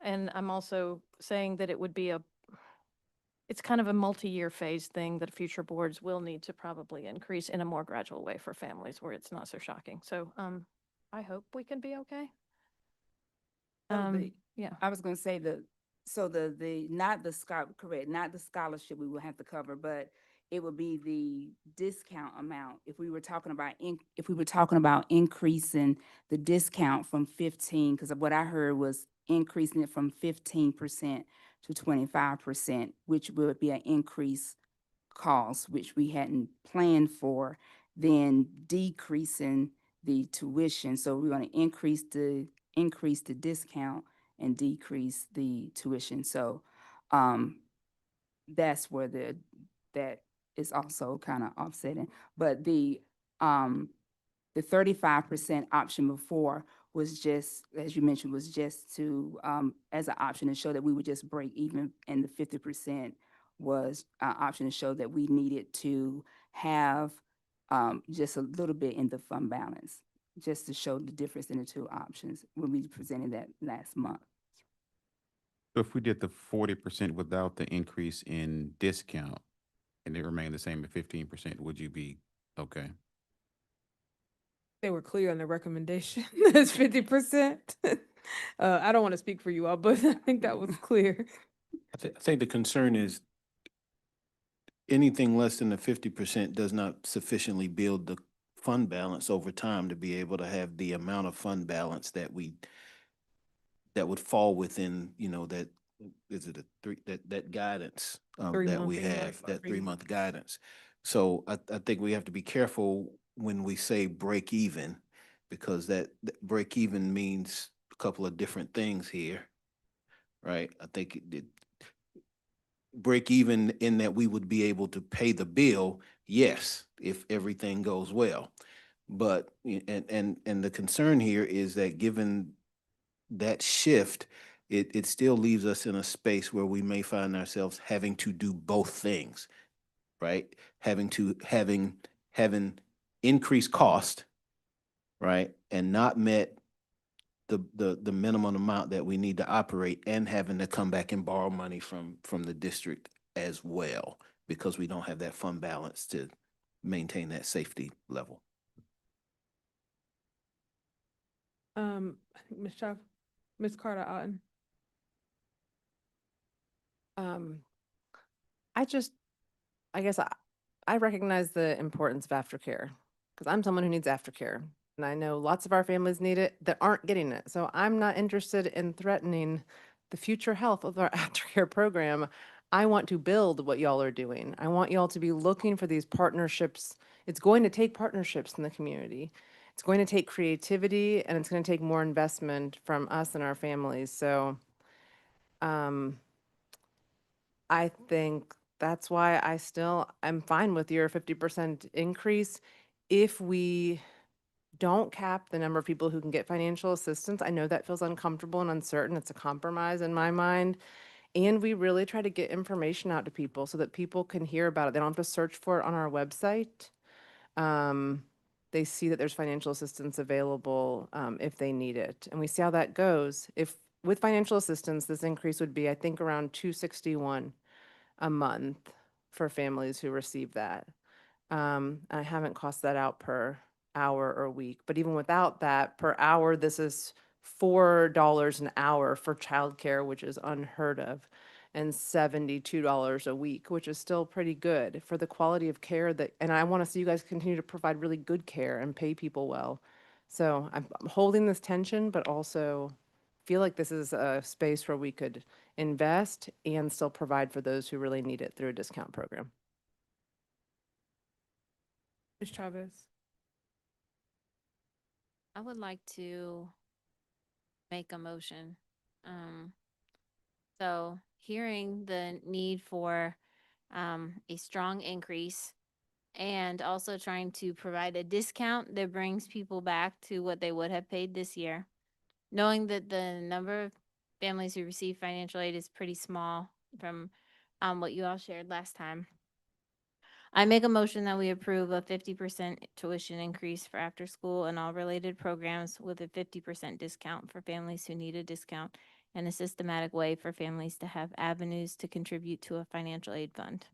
And I'm also saying that it would be it's kind of a multi-year phase thing that future boards will need to probably increase in a more gradual way for families where it's not so shocking. So, I hope we can be okay. Yeah. I was gonna say not the scholarship we will have to cover, but it would be the discount amount. If we were talking about increasing the discount from 15, because what I heard was increasing it from 15% to 25%, which would be an increase cost, which we hadn't planned for, then decreasing the tuition. So we're gonna increase the discount and decrease the tuition. So that's where that is also kind of offsetting. But the 35% option before was just, as you mentioned, was just to as an option to show that we would just break even, and the 50% was an option to show that we needed to have just a little bit in the fund balance, just to show the difference in the two options when we presented that last month. So if we did the 40% without the increase in discount and it remained the same at 15%, would you be okay? They were clear on the recommendation. That's 50%. I don't want to speak for you all, but I think that was clear. I think the concern is anything less than the 50% does not sufficiently build the fund balance over time to be able to have the amount of fund balance that would fall within, that, is it that guidance that we have, that 3-month guidance. So I think we have to be careful when we say break even, because that break even means a couple of different things here, right? I think break even in that we would be able to pay the bill, yes, if everything goes well. But, and the concern here is that given that shift, it still leaves us in a space where we may find ourselves having to do both things, right? Having increased cost, right? And not met the minimum amount that we need to operate, and having to come back and borrow money from the district as well, because we don't have that fund balance to maintain that safety level. Ms. Chav, Ms. Carter Otten. I guess I recognize the importance of aftercare, because I'm someone who needs aftercare. And I know lots of our families need it that aren't getting it. So I'm not interested in threatening the future health of our aftercare program. I want to build what y'all are doing. I want y'all to be looking for these partnerships. It's going to take partnerships in the community. It's going to take creativity, and it's going to take more investment from us and our families. So I think that's why I'm fine with your 50% increase. If we don't cap the number of people who can get financial assistance, I know that feels uncomfortable and uncertain. It's a compromise in my mind. And we really try to get information out to people so that people can hear about it. They don't have to search for it on our website. They see that there's financial assistance available if they need it. And we see how that goes. If with financial assistance, this increase would be, I think, around $261 a month for families who receive that. I haven't cost that out per hour or week, but even without that, per hour, this is $4 an hour for childcare, which is unheard of, and $72 a week, which is still pretty good for the quality of care and I want to see you guys continue to provide really good care and pay people well. So I'm holding this tension, but also feel like this is a space where we could invest and still provide for those who really need it through a discount program. Ms. Chavez. I would like to make a motion. So hearing the need for a strong increase, and also trying to provide a discount that brings people back to what they would have paid this year, knowing that the number of families who receive financial aid is pretty small from what you all shared last time. I make a motion that we approve a 50% tuition increase for after school and all related programs with a 50% discount for families who need a discount, and a systematic way for families to have avenues to contribute to a financial aid fund.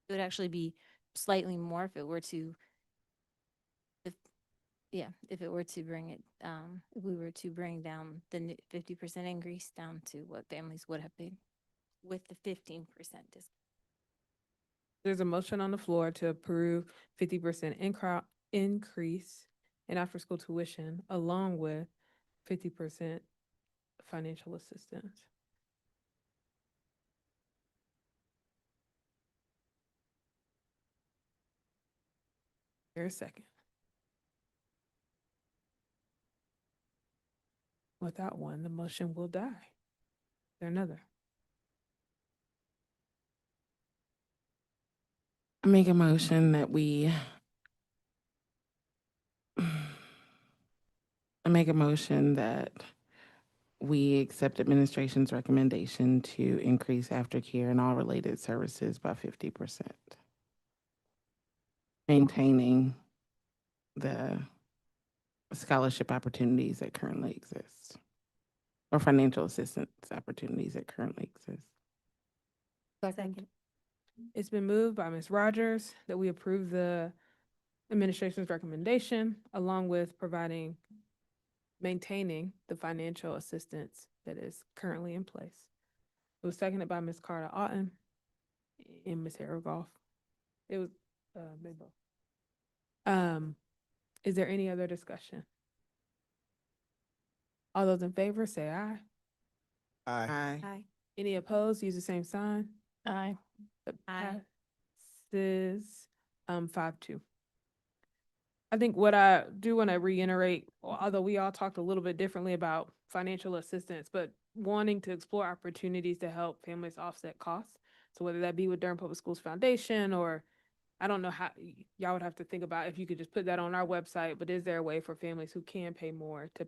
It would actually be slightly more if it were to, if it were to bring it, if we were to bring down the 50% increase down to what families would have paid with the 15% discount. There's a motion on the floor to approve 50% increase in after-school tuition along with 50% financial assistance. Here's a second. Without one, the motion will die. Is there another? I make a motion that we accept administration's recommendation to increase aftercare and all related services by 50%, maintaining the scholarship opportunities that currently exist, or financial assistance opportunities that currently exist. Second. It's been moved by Ms. Rogers that we approve the administration's recommendation along with maintaining the financial assistance that is currently in place. It was seconded by Ms. Carter Otten and Ms. Harold. It was they both. Is there any other discussion? All those in favor say aye. Aye. Aye. Any opposed, use the same sign. Aye. Aye. Passes 5-2. I think what I do want to reiterate, although we all talked a little bit differently about financial assistance, but wanting to explore opportunities to help families offset costs. So whether that be with Durham Public Schools Foundation, or I don't know how y'all would have to think about if you could just put that on our website, but is there a way for families who can pay more to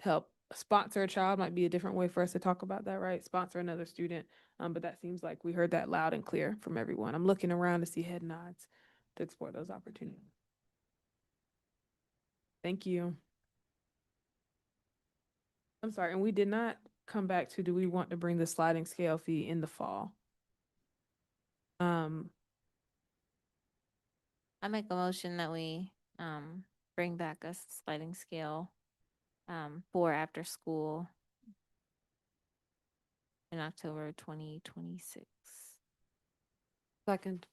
help sponsor a child? Might be a different way for us to talk about that, right? Sponsor another student. But that seems like we heard that loud and clear from everyone. I'm looking around to see head nods to explore those opportunities. Thank you. I'm sorry, and we did not come back to, do we want to bring the sliding scale fee in the fall? I make a motion that we bring back a sliding scale for after school in October 2026. Second.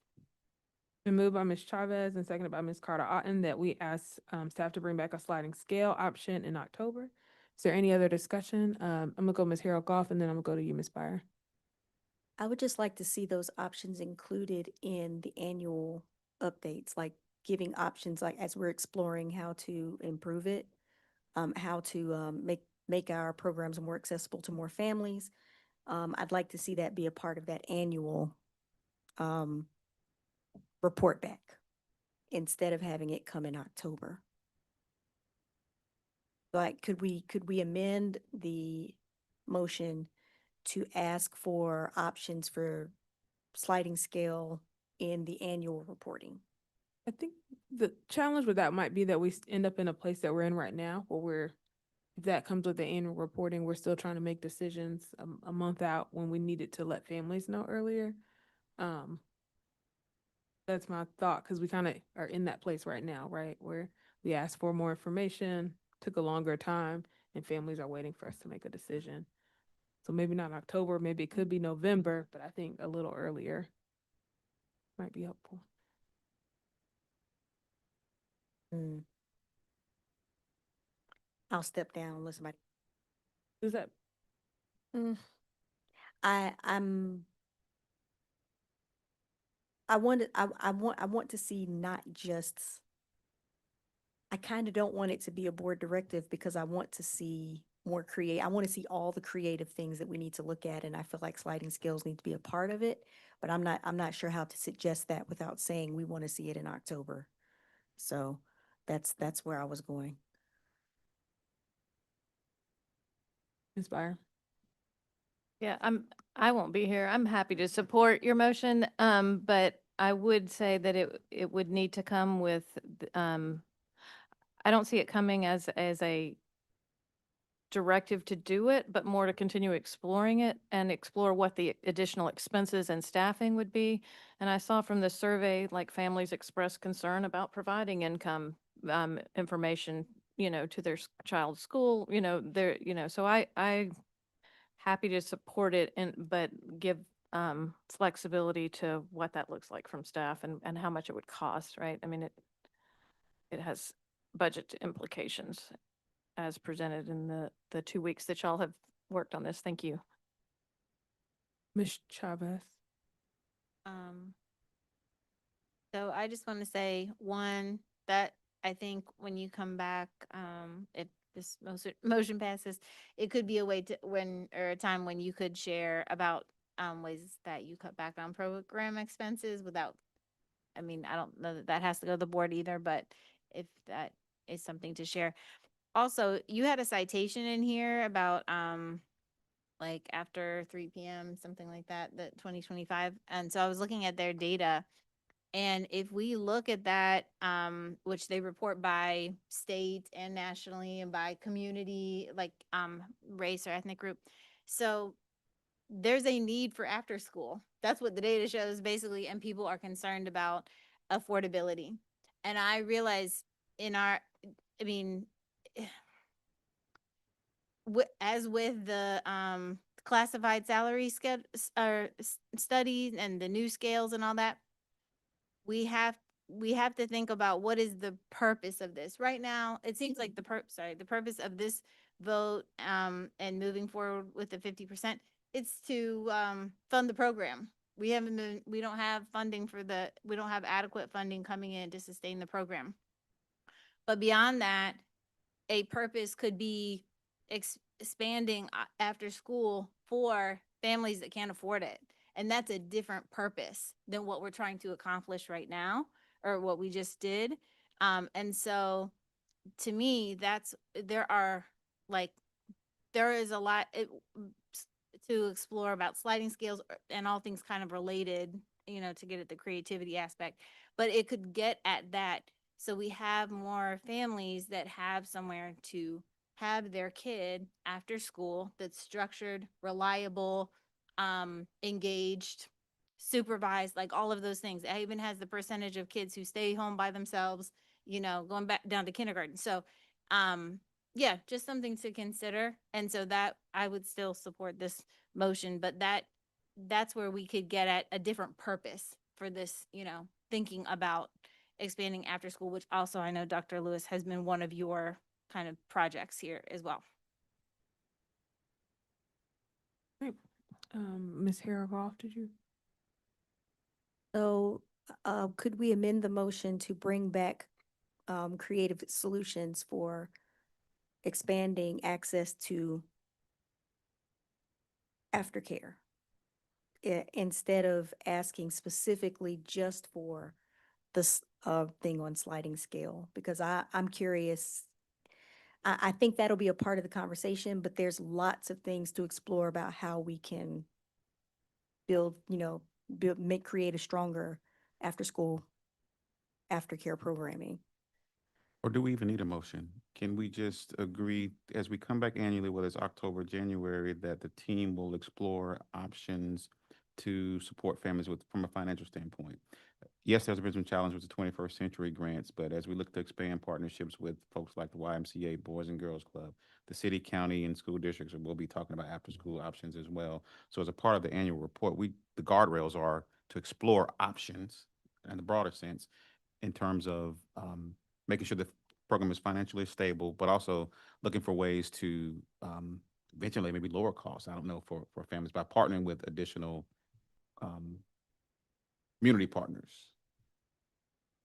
Been moved by Ms. Chavez and seconded by Ms. Carter Otten that we ask staff to bring back a sliding scale option in October. Is there any other discussion? I'm gonna go Ms. Harold Goff and then I'm gonna go to you, Ms. Byer. I would just like to see those options included in the annual updates, like giving options, like as we're exploring how to improve it, how to make our programs more accessible to more families. I'd like to see that be a part of that annual report back instead of having it come in October. Like, could we amend the motion to ask for options for sliding scale in the annual reporting? I think the challenge with that might be that we end up in a place that we're in right now where if that comes with the annual reporting, we're still trying to make decisions a month out when we needed to let families know earlier. That's my thought, because we kind of are in that place right now, right? Where we asked for more information, took a longer time, and families are waiting for us to make a decision. So maybe not October, maybe it could be November, but I think a little earlier might be helpful. I'll step down unless somebody. Is that? I want to see not just, I kind of don't want it to be a board directive because I want to see more I want to see all the creative things that we need to look at, and I feel like sliding scales need to be a part of it, but I'm not sure how to suggest that without saying we want to see it in October. So that's where I was going. Ms. Byer. Yeah, I won't be here. I'm happy to support your motion, but I would say that it would need to come with, I don't see it coming as a directive to do it, but more to continue exploring it and explore what the additional expenses and staffing would be. And I saw from the survey, like families express concern about providing income information, to their child's school, so I happy to support it but give flexibility to what that looks like from staff and how much it would cost, right? I mean, it has budget implications as presented in the 2 weeks that y'all have worked on this. Thank you. Ms. Chavez. So I just want to say, one, that I think when you come back, if this motion passes, it could be a way to a time when you could share about ways that you cut back on program expenses without, I mean, I don't know that that has to go to the board either, but if that is something to share. Also, you had a citation in here about like after 3 p.m., something like that, 2025. And so I was looking at their data. And if we look at that, which they report by state and nationally and by community, like race or ethnic group. So there's a need for after school. That's what the data shows basically. And people are concerned about affordability. And I realize I mean, as with the classified salary studies and the new scales and all that, we have to think about what is the purpose of this. Right now, it seems like the purpose of this vote and moving forward with the 50%, it's to fund the program. We don't have funding we don't have adequate funding coming in to sustain the program. But beyond that, a purpose could be expanding after school for families that can't afford it. And that's a different purpose than what we're trying to accomplish right now or what we just did. And so to me, there is a lot to explore about sliding scales and all things kind of related, to get at the creativity aspect, but it could get at that. So we have more families that have somewhere to have their kid after school that's structured, reliable, engaged, supervised, like all of those things. It even has the percentage of kids who stay home by themselves, going back down to kindergarten. So, yeah, just something to consider. And so that I would still support this motion, but that's where we could get at a different purpose for this, thinking about expanding after school, which also I know Dr. Lewis has been one of your kind of projects here as well. Great. Ms. Haragoff, did you? So, could we amend the motion to bring back creative solutions for expanding access to aftercare? Instead of asking specifically just for this thing on sliding scale, because I'm curious. I think that'll be a part of the conversation, but there's lots of things to explore about how we can build, create a stronger after-school aftercare programming. Or do we even need a motion? Can we just agree as we come back annually, whether it's October, January, that the team will explore options to support families from a financial standpoint? Yes, there's been some challenges with the 21st Century grants, but as we look to expand partnerships with folks like the YMCA, Boys and Girls Club, the city, county, and school districts will be talking about after-school options as well. So as a part of the annual report, the guardrails are to explore options in the broader sense in terms of making sure the program is financially stable, but also looking for ways to eventually maybe lower costs. I don't know, for families by partnering with additional community partners.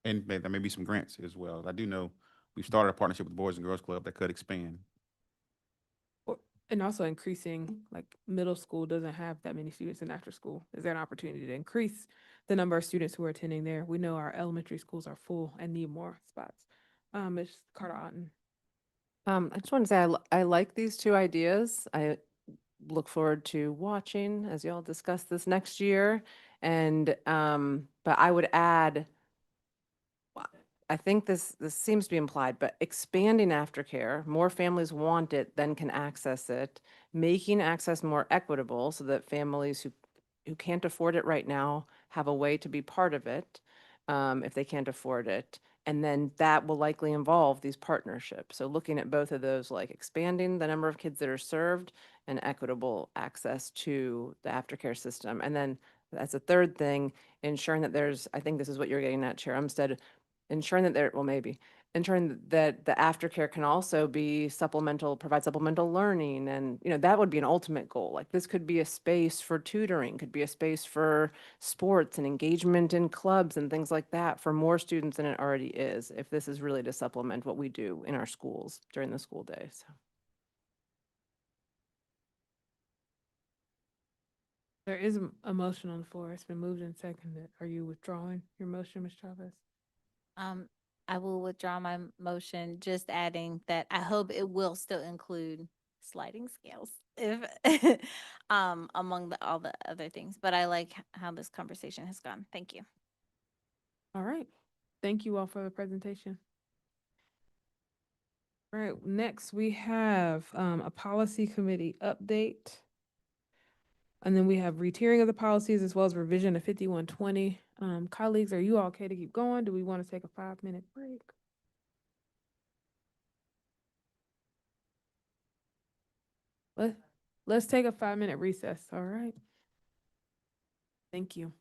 And there may be some grants as well. I do know we've started a partnership with the Boys and Girls Club that could expand. And also increasing, like middle school doesn't have that many students in after school. Is there an opportunity to increase the number of students who are attending there? We know our elementary schools are full and need more spots. Ms. Carter-Otten. I just want to say I like these two ideas. I look forward to watching as y'all discuss this next year. And but I would add, I think this seems to be implied, but expanding aftercare, more families want it than can access it, making access more equitable so that families who can't afford it right now have a way to be part of it, if they can't afford it. And then that will likely involve these partnerships. So looking at both of those, like expanding the number of kids that are served and equitable access to the aftercare system. And then that's a third thing, ensuring that I think this is what you're getting at, Chair Umstead, ensuring that ensuring that the aftercare can also be provide supplemental learning. And, that would be an ultimate goal. Like this could be a space for tutoring, could be a space for sports and engagement in clubs and things like that for more students than it already is, if this is really to supplement what we do in our schools during the school day. So. There is a motion on the floor. It's been moved and seconded. Are you withdrawing your motion, Ms. Chavez? I will withdraw my motion, just adding that I hope it will still include sliding scales if among all the other things. But I like how this conversation has gone. Thank you. All right. Thank you all for the presentation. All right, next we have a policy committee update. And then we have retiering of the policies as well as revision of 5120. Colleagues, are you all okay to keep going? Do we want to take a 5-minute break? Let's take a 5-minute recess, all right? Thank you.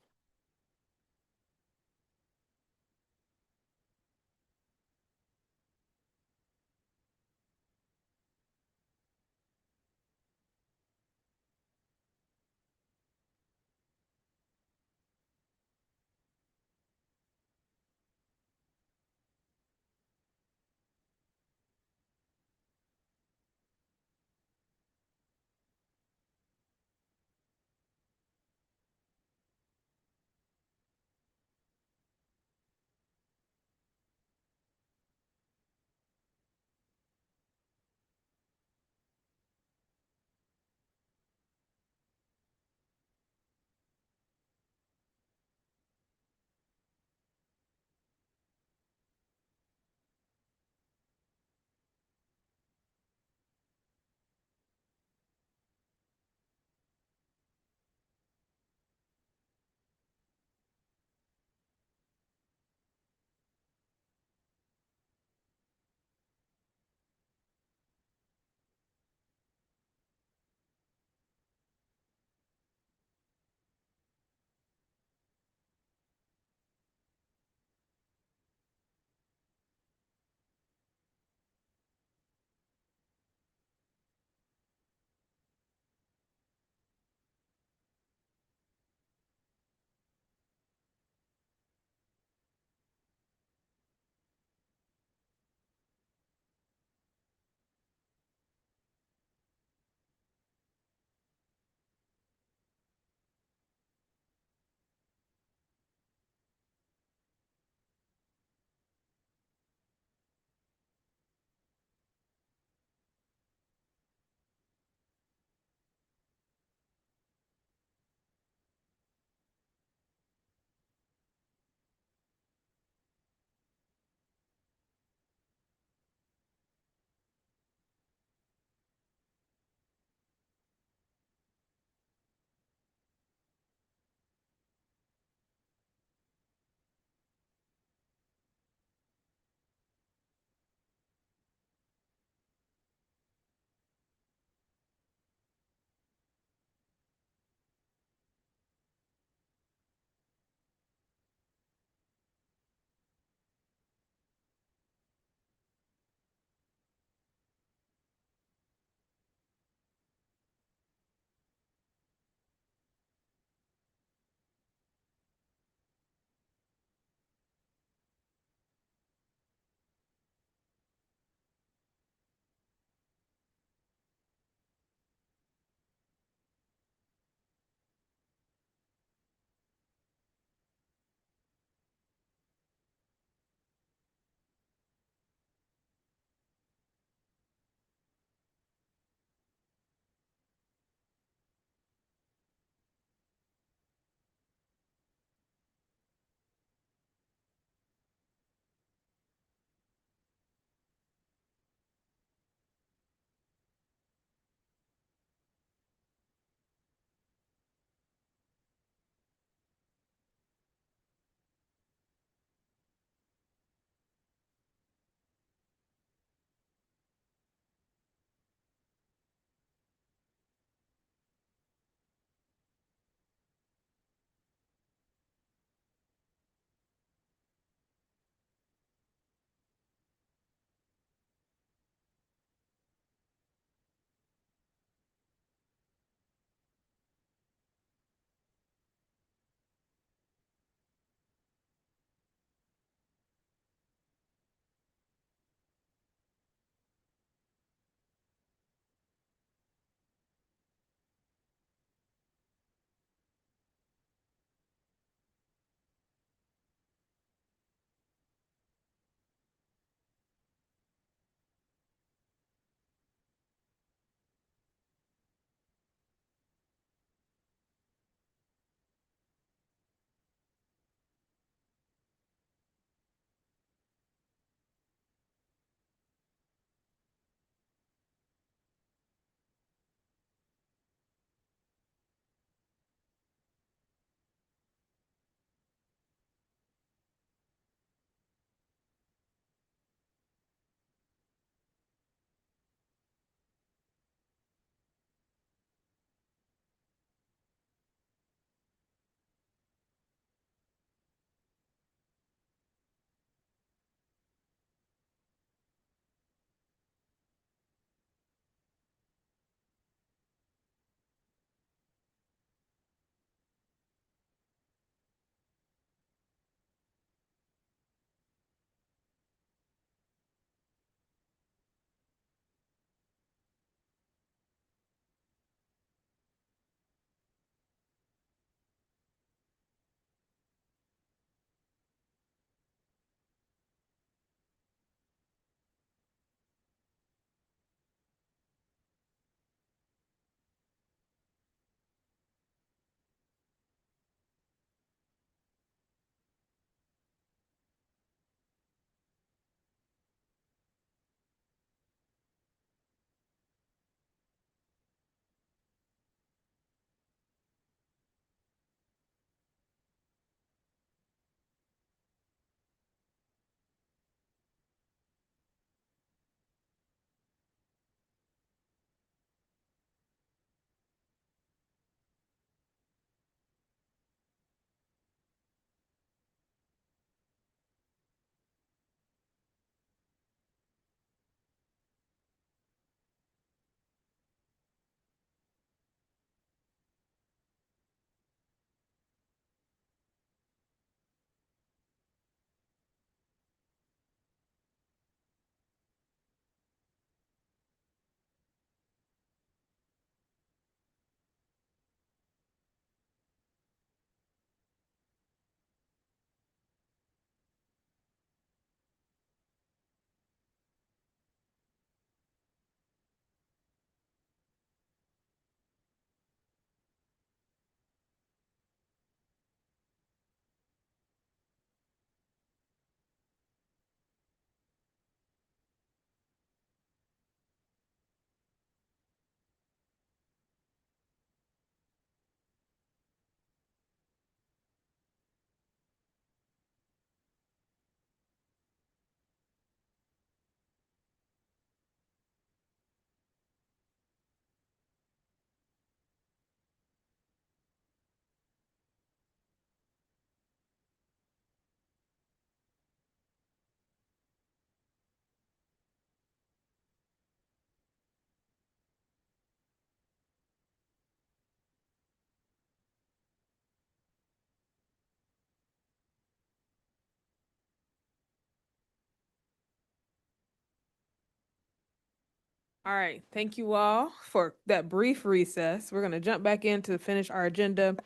All right, thank you all for that brief recess. We're gonna jump back in to finish our agenda.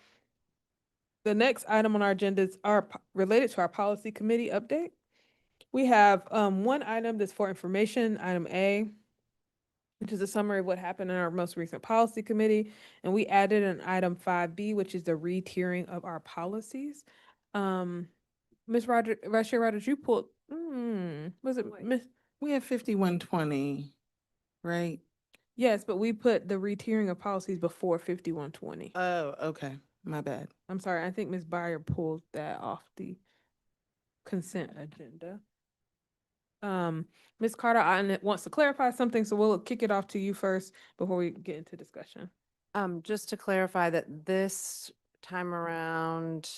The next item on our agenda is related to our policy committee update. We have one item that's for information, item A, which is a summary of what happened in our most recent policy committee. And we added an item 5B, which is the re-tiering of our policies. Ms. Vice Chair Rogers, you pulled, was it Miss? We have 5120, right? Yes, but we put the re-tiering of policies before 5120. Oh, okay. My bad. I'm sorry, I think Ms. Byer pulled that off the consent agenda. Ms. Carter wants to clarify something, so we'll kick it off to you first before we get into discussion. Just to clarify that this time around,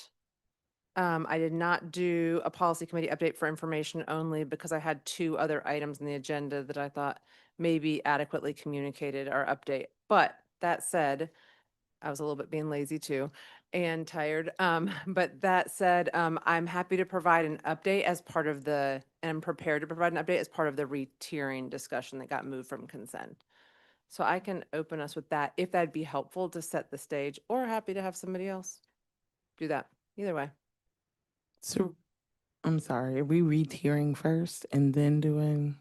I did not do a policy committee update for information only because I had two other items in the agenda that I thought maybe adequately communicated our update. But that said, I was a little bit being lazy too and tired. But that said, I'm happy to provide an update as part of and I'm prepared to provide an update as part of the re-tiering discussion that got moved from consent. So I can open us with that if that'd be helpful to set the stage, or happy to have somebody else do that. Either way. So, I'm sorry, are we re-tiering first and then doing?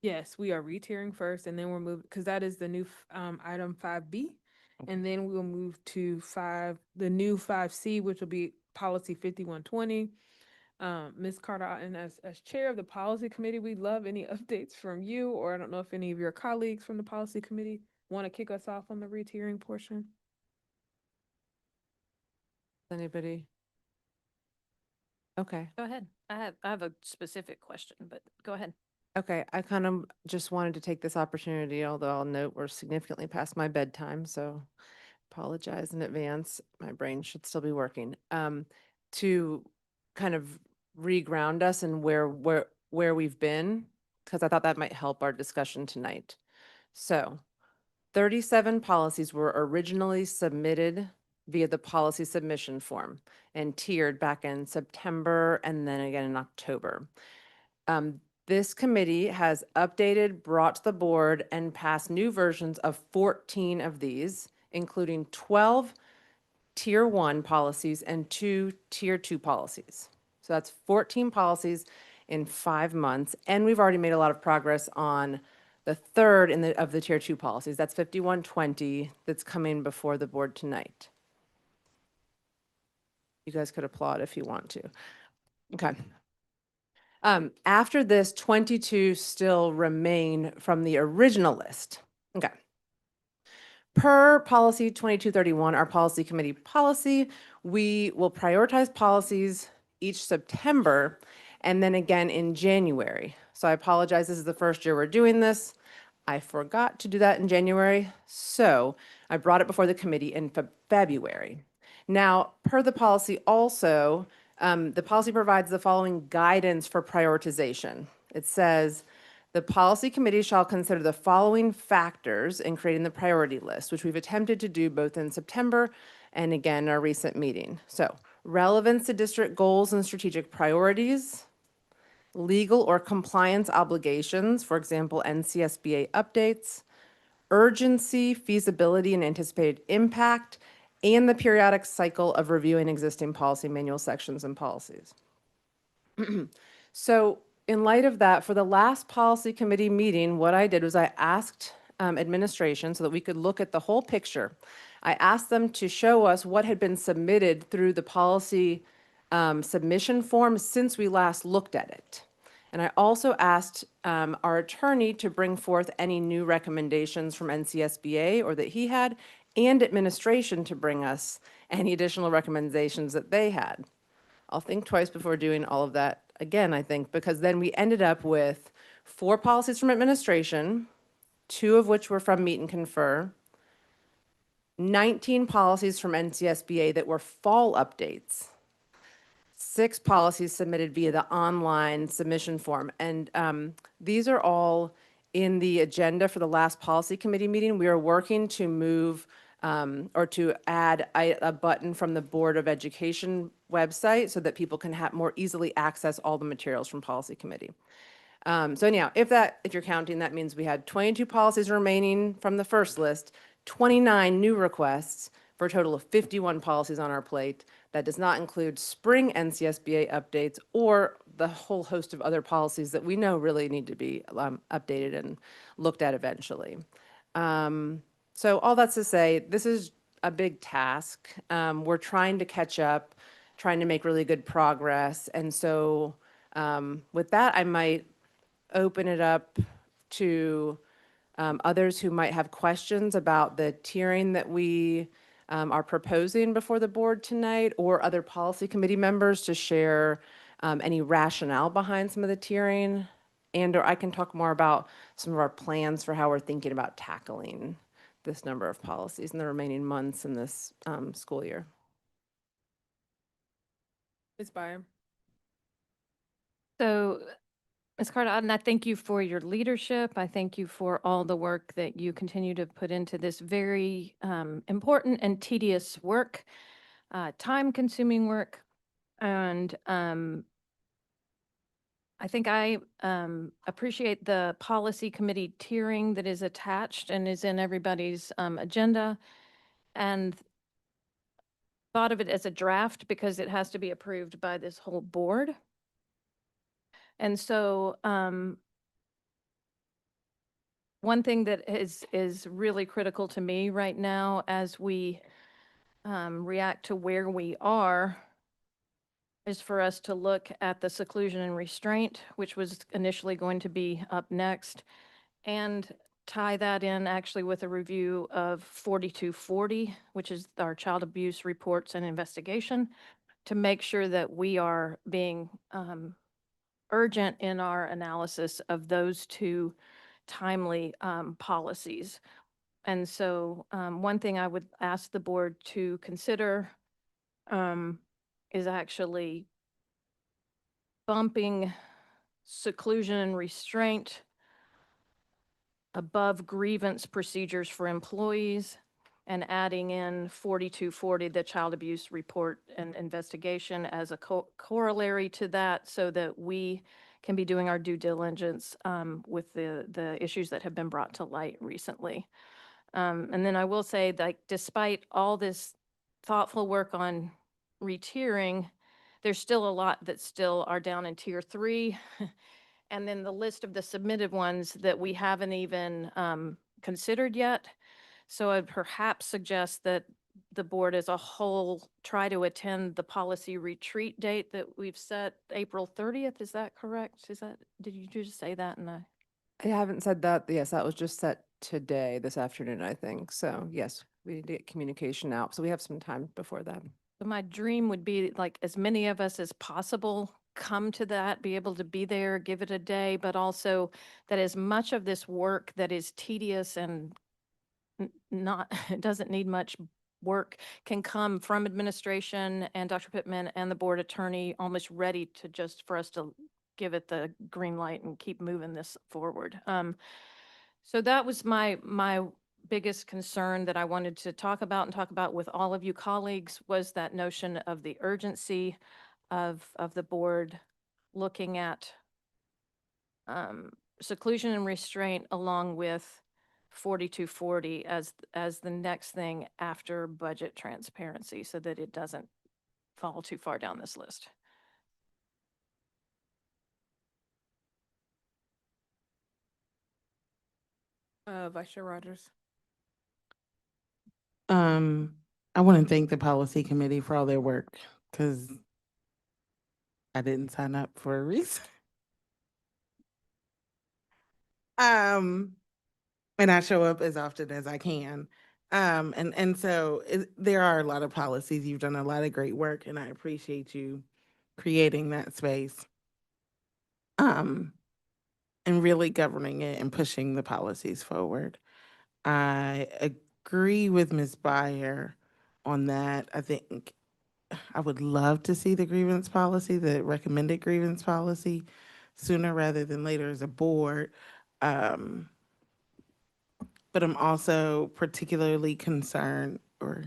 Yes, we are re-tiering first, and then we're moving, because that is the new item 5B. And then we will move to the new 5C, which will be policy 5120. Ms. Carter, and as chair of the policy committee, we'd love any updates from you, or I don't know if any of your colleagues from the policy committee want to kick us off on the re-tiering portion. Anybody? Okay. Go ahead. I have a specific question, but go ahead. Okay, I kind of just wanted to take this opportunity, although I'll note we're significantly past my bedtime, so apologize in advance. My brain should still be working. To kind of re-ground us and where we've been, because I thought that might help our discussion tonight. So 37 policies were originally submitted via the policy submission form and tiered back in September and then again in October. This committee has updated, brought to the board, and passed new versions of 14 of these, including 12 Tier 1 policies and 2 Tier 2 policies. So that's 14 policies in 5 months, and we've already made a lot of progress on the third of the Tier 2 policies. That's 5120 that's coming before the board tonight. You guys could applaud if you want to. Okay. After this, 22 still remain from the original list. Okay. Per policy 2231, our policy committee policy, we will prioritize policies each September and then again in January. So I apologize, this is the first year we're doing this. I forgot to do that in January, so I brought it before the committee in February. Now, per the policy also, the policy provides the following guidance for prioritization. It says, the policy committee shall consider the following factors in creating the priority list, which we've attempted to do both in September and again, our recent meeting. So, relevance to district goals and strategic priorities, legal or compliance obligations, for example, NCSBA updates, urgency, feasibility, and anticipated impact, and the periodic cycle of reviewing existing policy manual sections and policies. So in light of that, for the last policy committee meeting, what I did was I asked administration so that we could look at the whole picture. I asked them to show us what had been submitted through the policy submission form since we last looked at it. And I also asked our attorney to bring forth any new recommendations from NCSBA or that he had, and administration to bring us any additional recommendations that they had. I'll think twice before doing all of that again, I think, because then we ended up with 4 policies from administration, 2 of which were from Meet and Confer, 19 policies from NCSBA that were fall updates, 6 policies submitted via the online submission form. And these are all in the agenda for the last policy committee meeting. We are working to move or to add a button from the Board of Education website so that people can more easily access all the materials from policy committee. So anyhow, if you're counting, that means we had 22 policies remaining from the first list, 29 new requests for a total of 51 policies on our plate. That does not include spring NCSBA updates or the whole host of other policies that we know really need to be updated and looked at eventually. So all that's to say, this is a big task. We're trying to catch up, trying to make really good progress. And so with that, I might open it up to others who might have questions about the tiering that we are proposing before the board tonight, or other policy committee members to share any rationale behind some of the tiering. And/or I can talk more about some of our plans for how we're thinking about tackling this number of policies in the remaining months in this school year. Ms. Byer. So, Ms. Carter, and I thank you for your leadership. I thank you for all the work that you continue to put into this very important and tedious work, time-consuming work. And I think I appreciate the policy committee tiering that is attached and is in everybody's agenda, and thought of it as a draft because it has to be approved by this whole board. And so one thing that is really critical to me right now as we react to where we are is for us to look at the seclusion and restraint, which was initially going to be up next, and tie that in actually with a review of 4240, which is our child abuse reports and investigation, to make sure that we are being urgent in our analysis of those two timely policies. And so one thing I would ask the board to consider is actually bumping seclusion and restraint above grievance procedures for employees and adding in 4240, the child abuse report and investigation, as a corollary to that, so that we can be doing our due diligence with the issues that have been brought to light recently. And then I will say that despite all this thoughtful work on retiering, there's still a lot that still are down in tier 3. And then the list of the submitted ones that we haven't even considered yet. So I'd perhaps suggest that the board as a whole try to attend the policy retreat date that we've set, April 30th. Is that correct? Did you just say that? And I haven't said that. Yes, that was just set today, this afternoon, I think. So yes, we need to get communication out. So we have some time before that. So my dream would be like as many of us as possible come to that, be able to be there, give it a day, but also that as much of this work that is tedious and not, it doesn't need much work, can come from administration and Dr. Pittman and the board attorney almost ready to just for us to give it the green light and keep moving this forward. So that was my biggest concern that I wanted to talk about with all of you colleagues, was that notion of the urgency of the board looking at seclusion and restraint along with 4240 as the next thing after budget transparency, so that it doesn't fall too far down this list. Vice Chair Rogers. I want to thank the policy committee for all their work, because I didn't sign up for a reason. And I show up as often as I can. And so there are a lot of policies. You've done a lot of great work, and I appreciate you creating that space. And really governing it and pushing the policies forward. I agree with Ms. Byer on that. I think I would love to see the grievance policy, the recommended grievance policy, sooner rather than later as a board. But I'm also particularly concerned or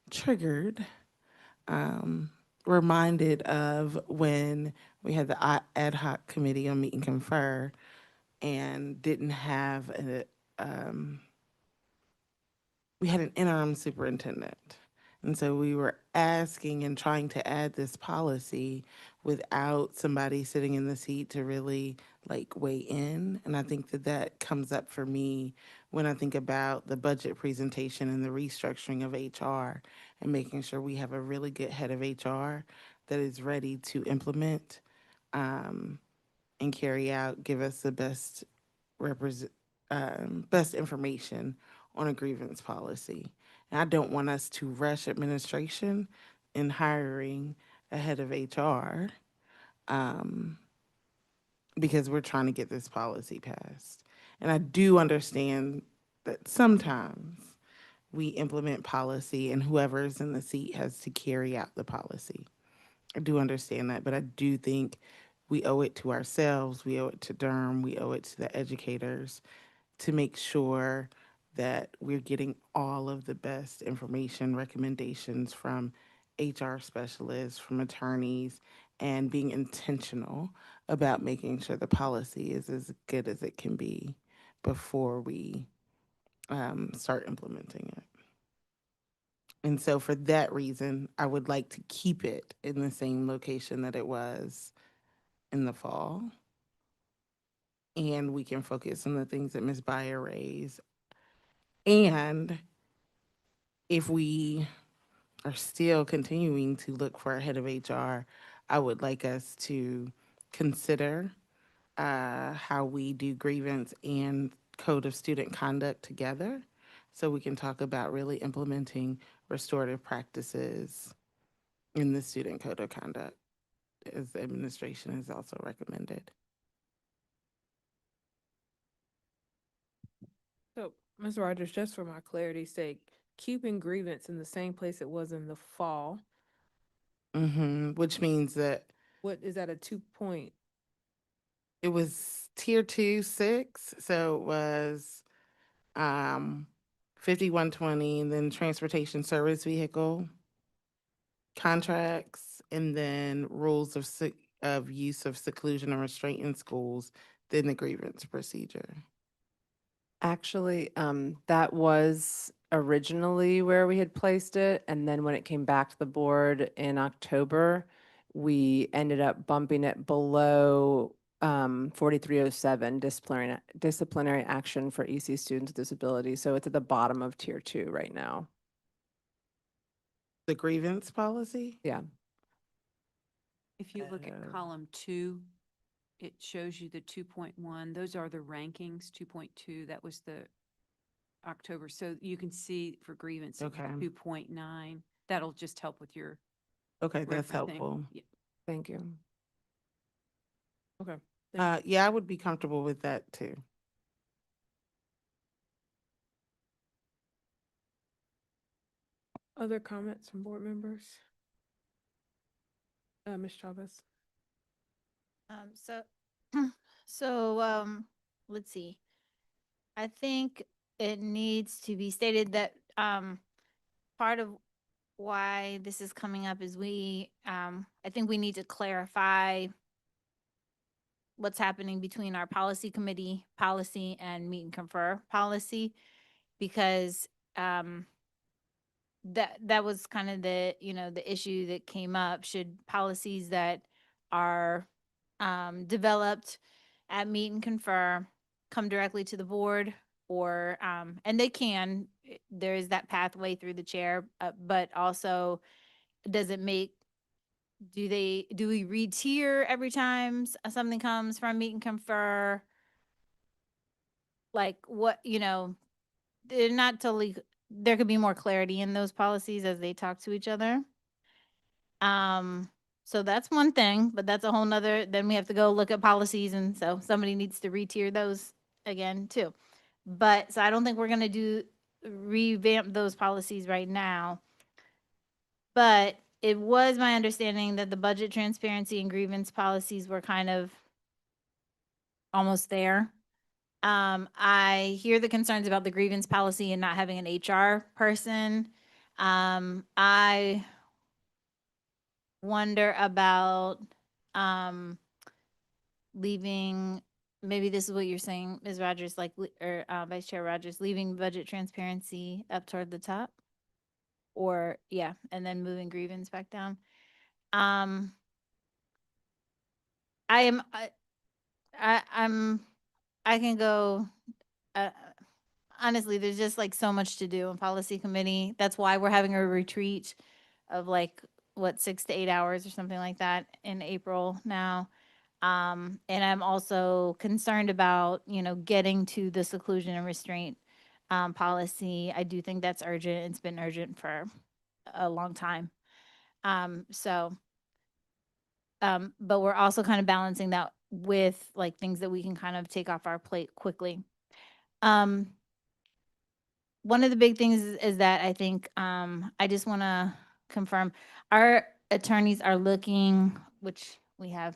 triggered, reminded of when we had the ad hoc committee on Meet and Confer, and didn't have we had an interim superintendent. And so we were asking and trying to add this policy without somebody sitting in the seat to really like weigh in. And I think that that comes up for me when I think about the budget presentation and the restructuring of HR and making sure we have a really good head of HR that is ready to implement and carry out, give us the best best information on a grievance policy. And I don't want us to rush administration in hiring a head of HR because we're trying to get this policy passed. And I do understand that sometimes we implement policy and whoever is in the seat has to carry out the policy. I do understand that, but I do think we owe it to ourselves, we owe it to Durham, we owe it to the educators to make sure that we're getting all of the best information, recommendations from HR specialists, from attorneys, and being intentional about making sure the policy is as good as it can be before we start implementing it. And so for that reason, I would like to keep it in the same location that it was in the fall. And we can focus on the things that Ms. Byer raised. And if we are still continuing to look for a head of HR, I would like us to consider how we do grievance and code of student conduct together so we can talk about really implementing restorative practices in the student code of conduct, as the administration has also recommended. So, Ms. Rogers, just for my clarity's sake, keeping grievance in the same place it was in the fall, Which means that what is that, a 2-point? it was tier 2, 6, so it was 5120, and then transportation service vehicle contracts, and then rules of use of seclusion and restraint in schools, then the grievance procedure. Actually, that was originally where we had placed it, and then when it came back to the board in October, we ended up bumping it below 4307, disciplinary action for EC students with disabilities. So it's at the bottom of tier 2 right now. The grievance policy? Yeah. If you look at column 2, it shows you the 2.1. Those are the rankings. 2.2, that was the October. So you can see for grievance, Okay. 2.9. That'll just help with your Okay, that's referencing. helpful. Yeah. Thank you. Okay. Yeah, I would be comfortable with that too. Other comments from board members? Ms. Chavez? Let's see. I think it needs to be stated that part of why this is coming up is I think we need to clarify what's happening between our policy committee policy and meet and confer policy, because that was kind of the issue that came up. Should policies that are developed at meet and confer come directly to the board, or and they can, there is that pathway through the chair, but also does it make, do we re-tier every time something comes from meet and confer? Like what, they're not totally, there could be more clarity in those policies as they talk to each other. So that's one thing, but that's a whole nother, then we have to go look at policies, and so somebody needs to re-tier those again too. But, so I don't think we're gonna revamp those policies right now. But it was my understanding that the budget transparency and grievance policies were kind of almost there. I hear the concerns about the grievance policy and not having an HR person. I wonder about leaving, maybe this is what you're saying, Ms. Rogers, like, or Vice Chair Rogers, leaving budget transparency up toward the top? Or, yeah, and then moving grievance back down. I am, I can go, uh, honestly, there's just like so much to do in policy committee. That's why we're having a retreat of like, what, 6 to 8 hours or something like that in April now. And I'm also concerned about, getting to the seclusion and restraint policy. I do think that's urgent. It's been urgent for a long time. But we're also kind of balancing that with like things that we can kind of take off our plate quickly. One of the big things is that I think I just want to confirm our attorneys are looking, which we have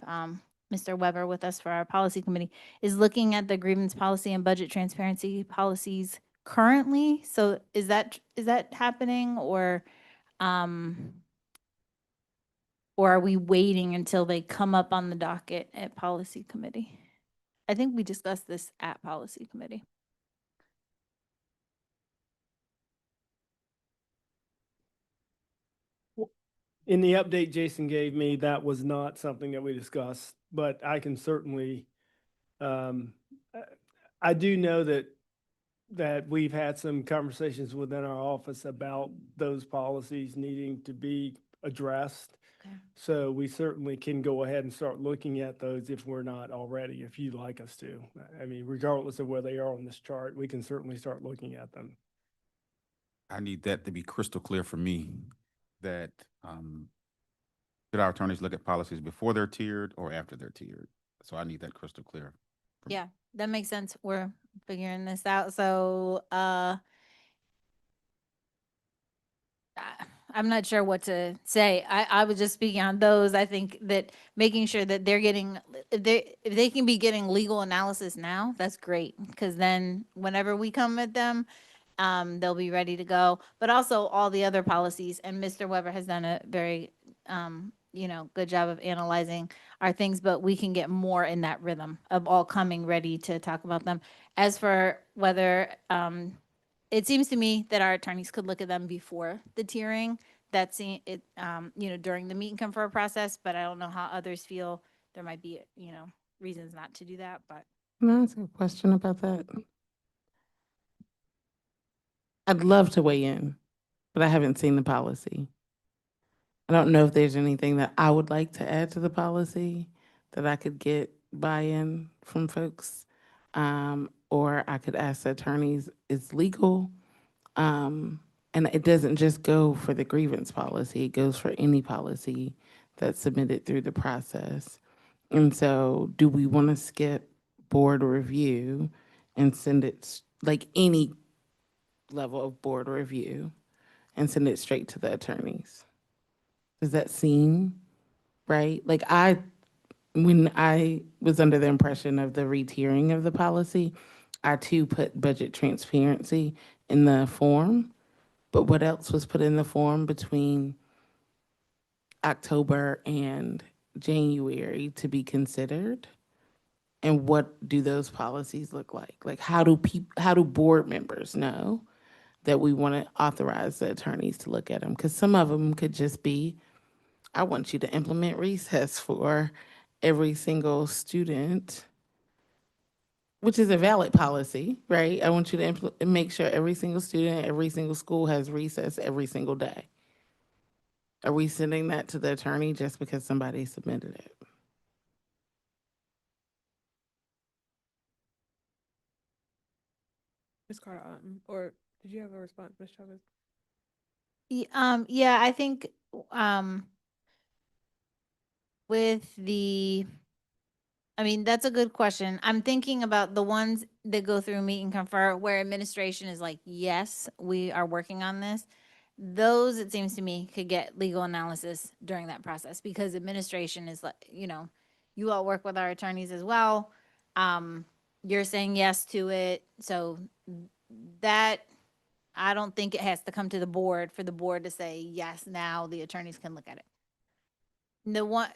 Mr. Weber with us for our policy committee, is looking at the grievance policy and budget transparency policies currently. So is that happening, or are we waiting until they come up on the docket at policy committee? I think we discussed this at policy committee. In the update Jason gave me, that was not something that we discussed, but I can certainly, I do know that we've had some conversations within our office about those policies needing to be addressed. Okay. So we certainly can go ahead and start looking at those if we're not already, if you'd like us to. I mean, regardless of where they are on this chart, we can certainly start looking at them. I need that to be crystal clear for me that, should our attorneys look at policies before they're tiered or after they're tiered? So I need that crystal clear. Yeah, that makes sense. We're figuring this out. So I'm not sure what to say. I was just speaking on those. I think that making sure that they're getting, if they can be getting legal analysis now, that's great. Because then whenever we come at them, they'll be ready to go. But also all the other policies, and Mr. Weber has done a very, good job of analyzing our things, but we can get more in that rhythm of all coming ready to talk about them. As for whether, it seems to me that our attorneys could look at them before the tiering. That's it, during the meet and confer process, but I don't know how others feel. There might be, reasons not to do that, but. Can I ask a question about that? I'd love to weigh in, but I haven't seen the policy. I don't know if there's anything that I would like to add to the policy that I could get buy-in from folks. Or I could ask the attorneys, it's legal. And it doesn't just go for the grievance policy, it goes for any policy that's submitted through the process. And so do we want to skip board review and send it, like any level of board review, and send it straight to the attorneys? Does that seem right? Like when I was under the impression of the retiering of the policy, I too put budget transparency in the form, but what else was put in the form between October and January to be considered? And what do those policies look like? Like how do board members know that we want to authorize the attorneys to look at them? Because some of them could just be, I want you to implement recess for every single student, which is a valid policy, right? I want you to make sure every single student, every single school has recess every single day. Are we sending that to the attorney just because somebody submitted it? Ms. Carter, or did you have a response, Ms. Chavez? Yeah, I think with that's a good question. I'm thinking about the ones that go through meet and confer where administration is like, yes, we are working on this. Those, it seems to me, could get legal analysis during that process because administration is like, you all work with our attorneys as well. You're saying yes to it. So that, I don't think it has to come to the board for the board to say, yes, now the attorneys can look at it. the one,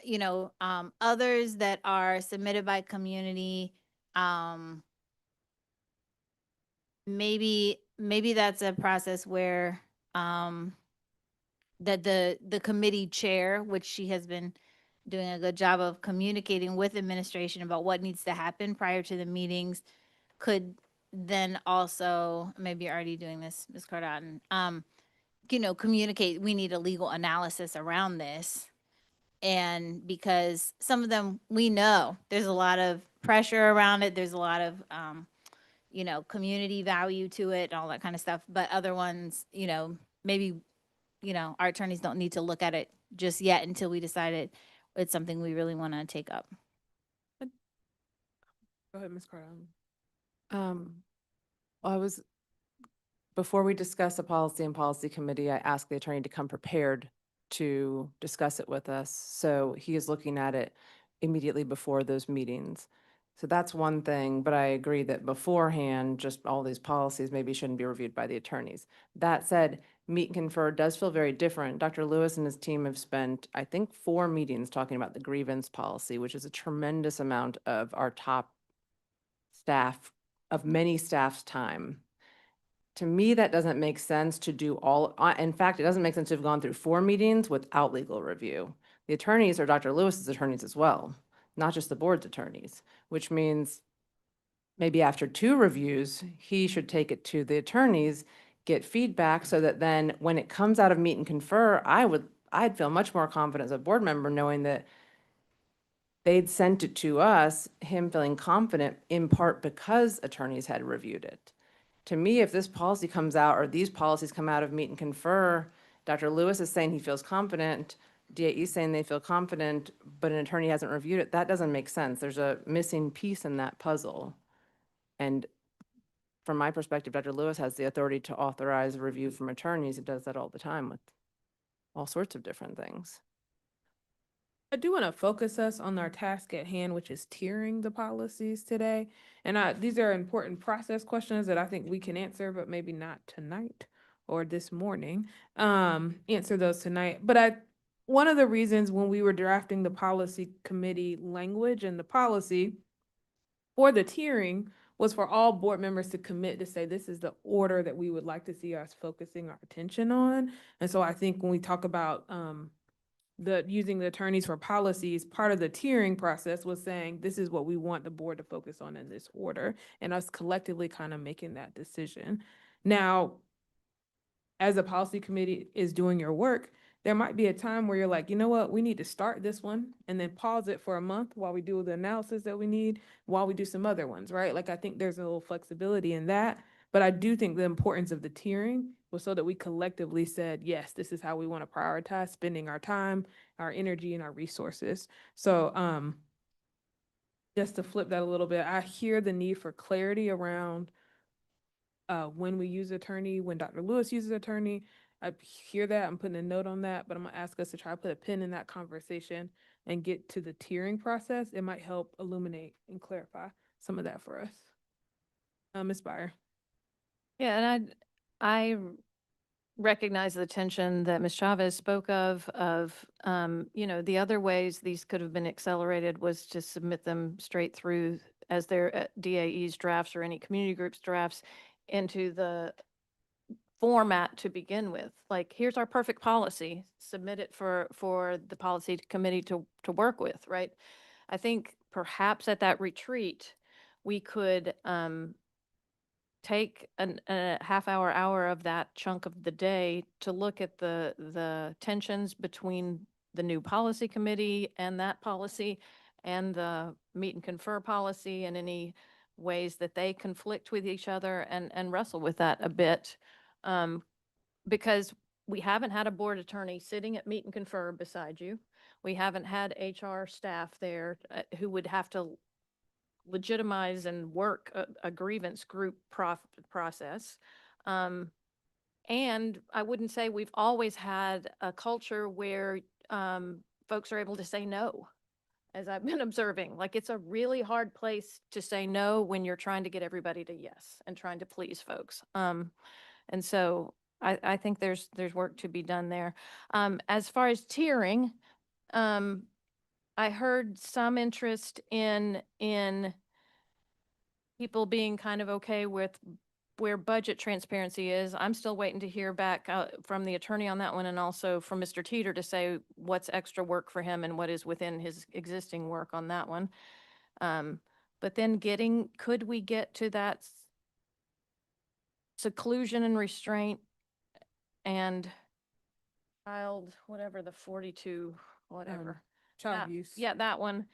others that are submitted by community, maybe that's a process where, that the committee chair, which she has been doing a good job of communicating with administration about what needs to happen prior to the meetings, could then also, maybe you're already doing this, Ms. Cardotton, communicate, we need a legal analysis around this. And because some of them, we know there's a lot of pressure around it, there's a lot of, community value to it and all that kind of stuff. But other ones, maybe, our attorneys don't need to look at it just yet until we decided it's something we really want to take up. Go ahead, Ms. Cardone. I was, before we discuss a policy in policy committee, I asked the attorney to come prepared to discuss it with us. So he is looking at it immediately before those meetings. So that's one thing, but I agree that beforehand, just all these policies maybe shouldn't be reviewed by the attorneys. That said, meet and confer does feel very different. Dr. Lewis and his team have spent, I think, 4 meetings talking about the grievance policy, which is a tremendous amount of our top staff, of many staff's time. To me, that doesn't make sense to do all, in fact, it doesn't make sense to have gone through 4 meetings without legal review. The attorneys are Dr. Lewis's attorneys as well, not just the board's attorneys, which means maybe after 2 reviews, he should take it to the attorneys, get feedback so that then when it comes out of meet and confer, I'd feel much more confident as a board member knowing that they'd sent it to us, him feeling confident in part because attorneys had reviewed it. To me, if this policy comes out or these policies come out of meet and confer, Dr. Lewis is saying he feels confident, DAE is saying they feel confident, but an attorney hasn't reviewed it, that doesn't make sense. There's a missing piece in that puzzle. And from my perspective, Dr. Lewis has the authority to authorize a review from attorneys. He does that all the time with all sorts of different things. I do want to focus us on our task at hand, which is tiering the policies today. And these are important process questions that I think we can answer, but maybe not tonight or this morning. Answer those tonight. But one of the reasons when we were drafting the policy committee language and the policy for the tiering was for all board members to commit to say, this is the order that we would like to see us focusing our attention on. And so I think when we talk about, using the attorneys for policies, part of the tiering process was saying, this is what we want the board to focus on in this order, and us collectively kind of making that decision. Now, as a policy committee is doing your work, there might be a time where you're like, you know what, we need to start this one and then pause it for a month while we do the analysis that we need, while we do some other ones, right? Like, I think there's a little flexibility in that. But I do think the importance of the tiering was so that we collectively said, yes, this is how we want to prioritize spending our time, our energy, and our resources. So just to flip that a little bit, I hear the need for clarity around when we use attorney, when Dr. Lewis uses attorney. I hear that, I'm putting a note on that, but I'm gonna ask us to try to put a pin in that conversation and get to the tiering process. It might help illuminate and clarify some of that for us. Ms. Byer. Yeah, and I recognize the tension that Ms. Chavez spoke of, the other ways these could have been accelerated was to submit them straight through as their DAE's drafts or any community groups drafts into the format to begin with. Like, here's our perfect policy, submit it for the policy committee to work with, right? I think perhaps at that retreat, we could take a half hour of that chunk of the day to look at the tensions between the new policy committee and that policy and the meet and confer policy and any ways that they conflict with each other and wrestle with that a bit. Because we haven't had a board attorney sitting at meet and confer beside you. We haven't had HR staff there who would have to legitimize and work a grievance group process. And I wouldn't say we've always had a culture where folks are able to say no, as I've been observing. Like, it's a really hard place to say no when you're trying to get everybody to yes and trying to please folks. And so I think there's work to be done there. As far as tiering, I heard some interest in people being kind of okay with where budget transparency is. I'm still waiting to hear back from the attorney on that one, and also from Mr. Teeter to say what's extra work for him and what is within his existing work on that one. But then could we get to that seclusion and restraint and whatever the 42, whatever. Child That- abuse. Yeah, that one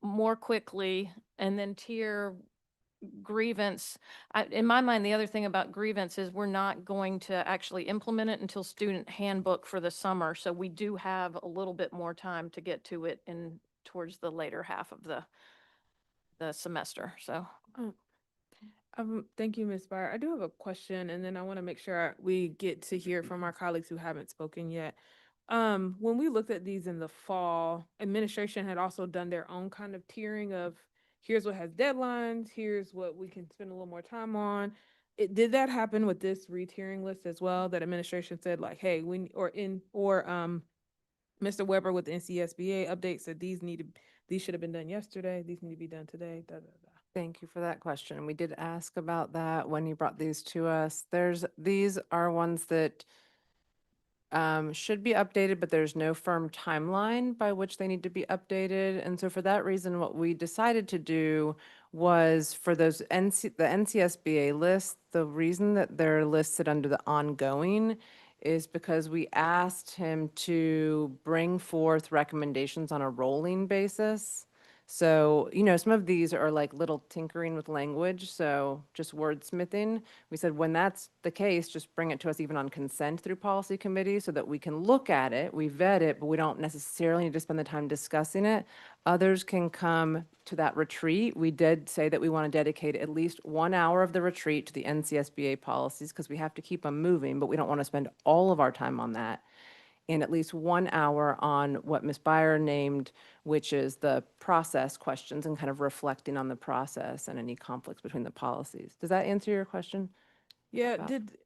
more quickly, and then tier grievance. In my mind, the other thing about grievance is we're not going to actually implement it until student handbook for the summer. So we do have a little bit more time to get to it towards the later half of the semester. So Thank you, Ms. Byer. I do have a question, and then I want to make sure we get to hear from our colleagues who haven't spoken yet. When we looked at these in the fall, administration had also done their own kind of tiering of here's what has deadlines, here's what we can spend a little more time on. Did that happen with this re-tiering list as well? That administration said like, hey, Mr. Weber with the NCSBA update said these should have been done yesterday, these need to be done today. Da, da, da. Thank you for that question. We did ask about that when you brought these to us. These are ones that should be updated, but there's no firm timeline by which they need to be updated. And so for that reason, what we decided to do was for the NCSBA list, the reason that they're listed under the ongoing is because we asked him to bring forth recommendations on a rolling basis. So, some of these are like little tinkering with language, so just wordsmithing. We said when that's the case, just bring it to us even on consent through policy committee so that we can look at it, we vet it, but we don't necessarily need to spend the time discussing it. Others can come to that retreat. We did say that we want to dedicate at least 1 hour of the retreat to the NCSBA policies because we have to keep them moving, but we don't want to spend all of our time on that. And at least 1 hour on what Ms. Byer named, which is the process questions and kind of reflecting on the process and any conflicts between the policies. Does that answer your question? Yeah, About- did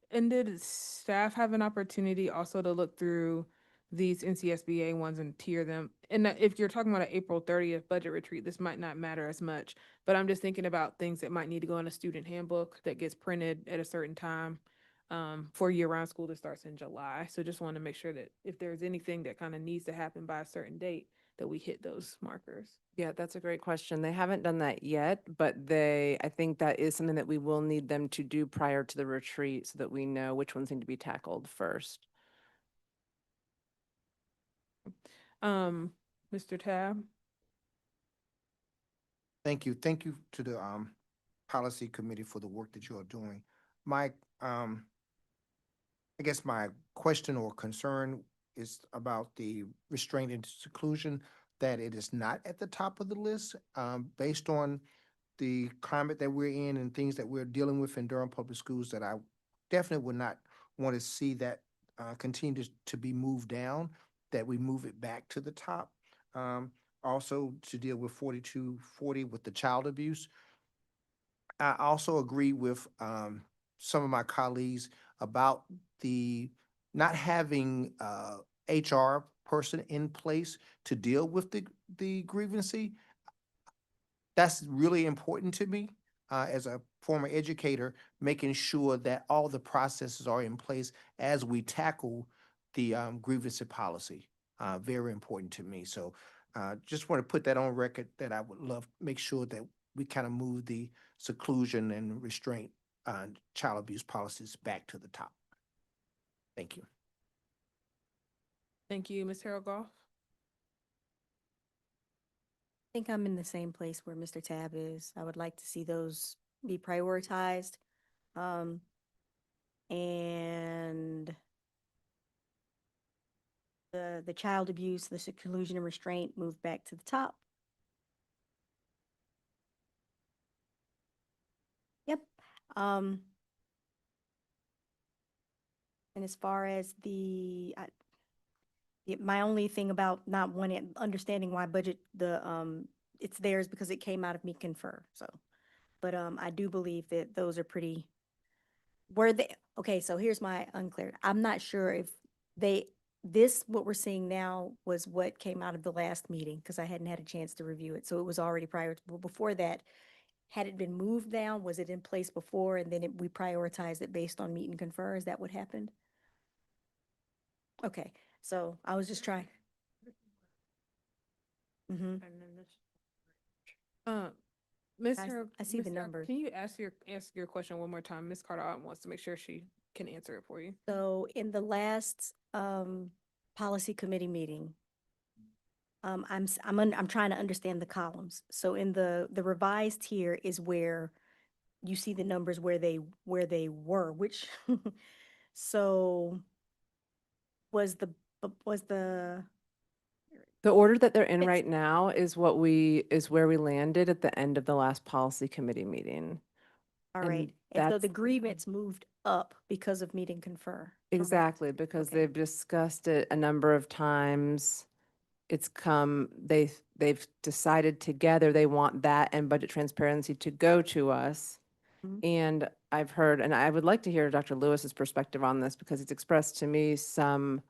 staff have an opportunity also to look through these NCSBA ones and tier them? And if you're talking about an April 30th budget retreat, this might not matter as much, but I'm just thinking about things that might need to go in a student handbook that gets printed at a certain time for year-round school that starts in July. So just want to make sure that if there's anything that kind of needs to happen by a certain date, that we hit those markers. Yeah, that's a great question. They haven't done that yet, but I think that is something that we will need them to do prior to the retreat so that we know which ones need to be tackled first. Mr. Tab? Thank you. Thank you to the policy committee for the work that you are doing. My I guess my question or concern is about the restraint and seclusion, that it is not at the top of the list, based on the climate that we're in and things that we're dealing with in Durham Public Schools, that I definitely would not want to see that continue to be moved down, that we move it back to the top. Also to deal with 4240 with the child abuse. I also agree with some of my colleagues about the not having HR person in place to deal with the grievancy. That's really important to me as a former educator, making sure that all the processes are in place as we tackle the grievance policy. Very important to me. So just want to put that on record that I would love make sure that we kind of move the seclusion and restraint child abuse policies back to the top. Thank you. Thank you, Ms. Harold Goff. I think I'm in the same place where Mr. Tab is. I would like to see those be prioritized. And the child abuse, the seclusion and restraint move back to the top. Yep. And as far as my only thing about not understanding why budget it's theirs because it came out of me confer. So, but I do believe that those are okay. So here's my unclear. I'm not sure if this, what we're seeing now was what came out of the last meeting, because I hadn't had a chance to review it. So it was already prior, well, before that, had it been moved down? Was it in place before and then we prioritized it based on meet and confer? Is that what happened? Okay, so I was just trying. Mm-hmm. Ms. I Harold, see the Ms. Harold, numbers. can you ask your question one more time? Ms. Carter wants to make sure she can answer it for you. So in the last policy committee meeting, I'm trying to understand the columns. So in the revised here is where you see the numbers where they were, which so was the The order that they're in It's- right now is where we landed at the end of the last policy committee meeting. all And right. And so the that's grievance moved up because of meet and confer. correct? exactly because Okay. they've discussed it a number of times. They've decided together they want that and budget transparency to go to us. Mhm. And I've heard, and I would like to hear Dr. Lewis's perspective on this because it's expressed to me some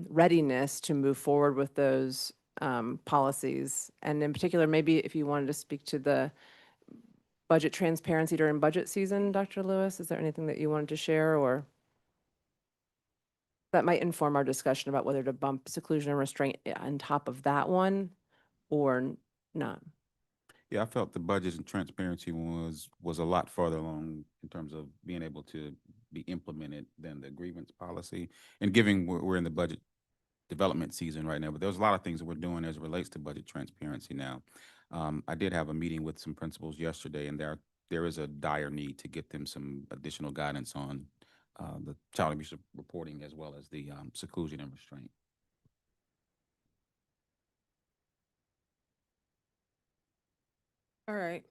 readiness to move forward with those policies. And in particular, maybe if you wanted to speak to the budget transparency during budget season, Dr. Lewis, is there anything that you wanted to share or that might inform our discussion about whether to bump seclusion and restraint on top of that one or not? Yeah, I felt the budget and transparency was a lot farther along in terms of being able to be implemented than the grievance policy. And given we're in the budget development season right now, but there's a lot of things that we're doing as it relates to budget transparency now. I did have a meeting with some principals yesterday, and there is a dire need to get them some additional guidance on the child abuse reporting as well as the seclusion and restraint. All right.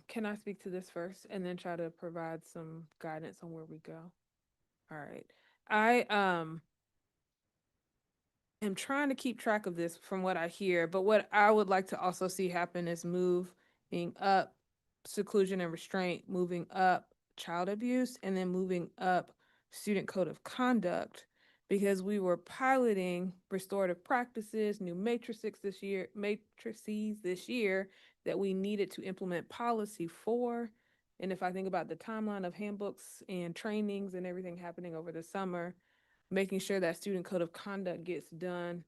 Can I speak to this first and then try to provide some guidance on where we go? All right. I am trying to keep track of this from what I hear, but what I would like to also see happen is moving up seclusion and restraint, moving up child abuse, and then moving up student code of conduct, because we were piloting restorative practices, new matrices this year that we needed to implement policy for. And if I think about the timeline of handbooks and trainings and everything happening over the summer, making sure that student code of conduct gets done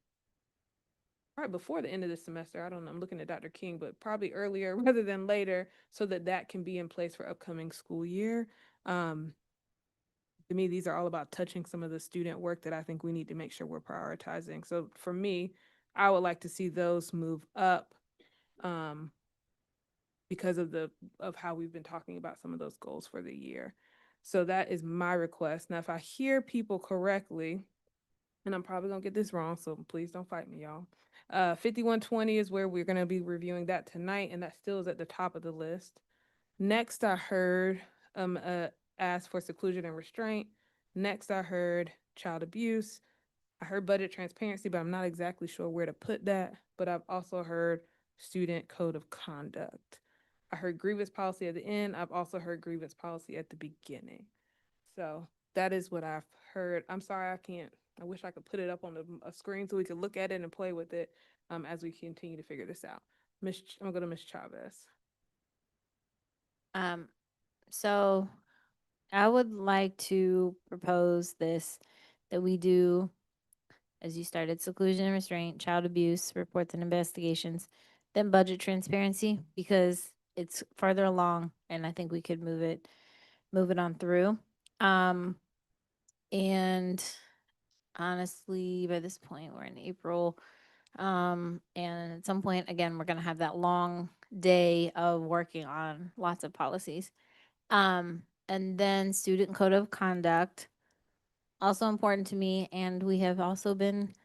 right before the end of the semester. I don't know, I'm looking at Dr. King, but probably earlier rather than later so that that can be in place for upcoming school year. To me, these are all about touching some of the student work that I think we need to make sure we're prioritizing. So for me, I would like to see those move up because of how we've been talking about some of those goals for the year. So that is my request. Now, if I hear people correctly, and I'm probably gonna get this wrong, so please don't fight me, y'all. 5120 is where we're gonna be reviewing that tonight, and that still is at the top of the list. Next, I heard ask for seclusion and restraint. Next, I heard child abuse. I heard budget transparency, but I'm not exactly sure where to put that. But I've also heard student code of conduct. I heard grievance policy at the end. I've also heard grievance policy at the beginning. So that is what I've heard. I'm sorry, I wish I could put it up on a screen so we could look at it and play with it as we continue to figure this out. I'm gonna go to Ms. Chavez. So I would like to propose this, that we do, as you started, seclusion and restraint, child abuse, reports and investigations, then budget transparency, because it's further along and I think we could move it on through. And honestly, by this point, we're in April. And at some point, again, we're gonna have that long day of working on lots of policies. And then student code of conduct, also important to me. And we have also been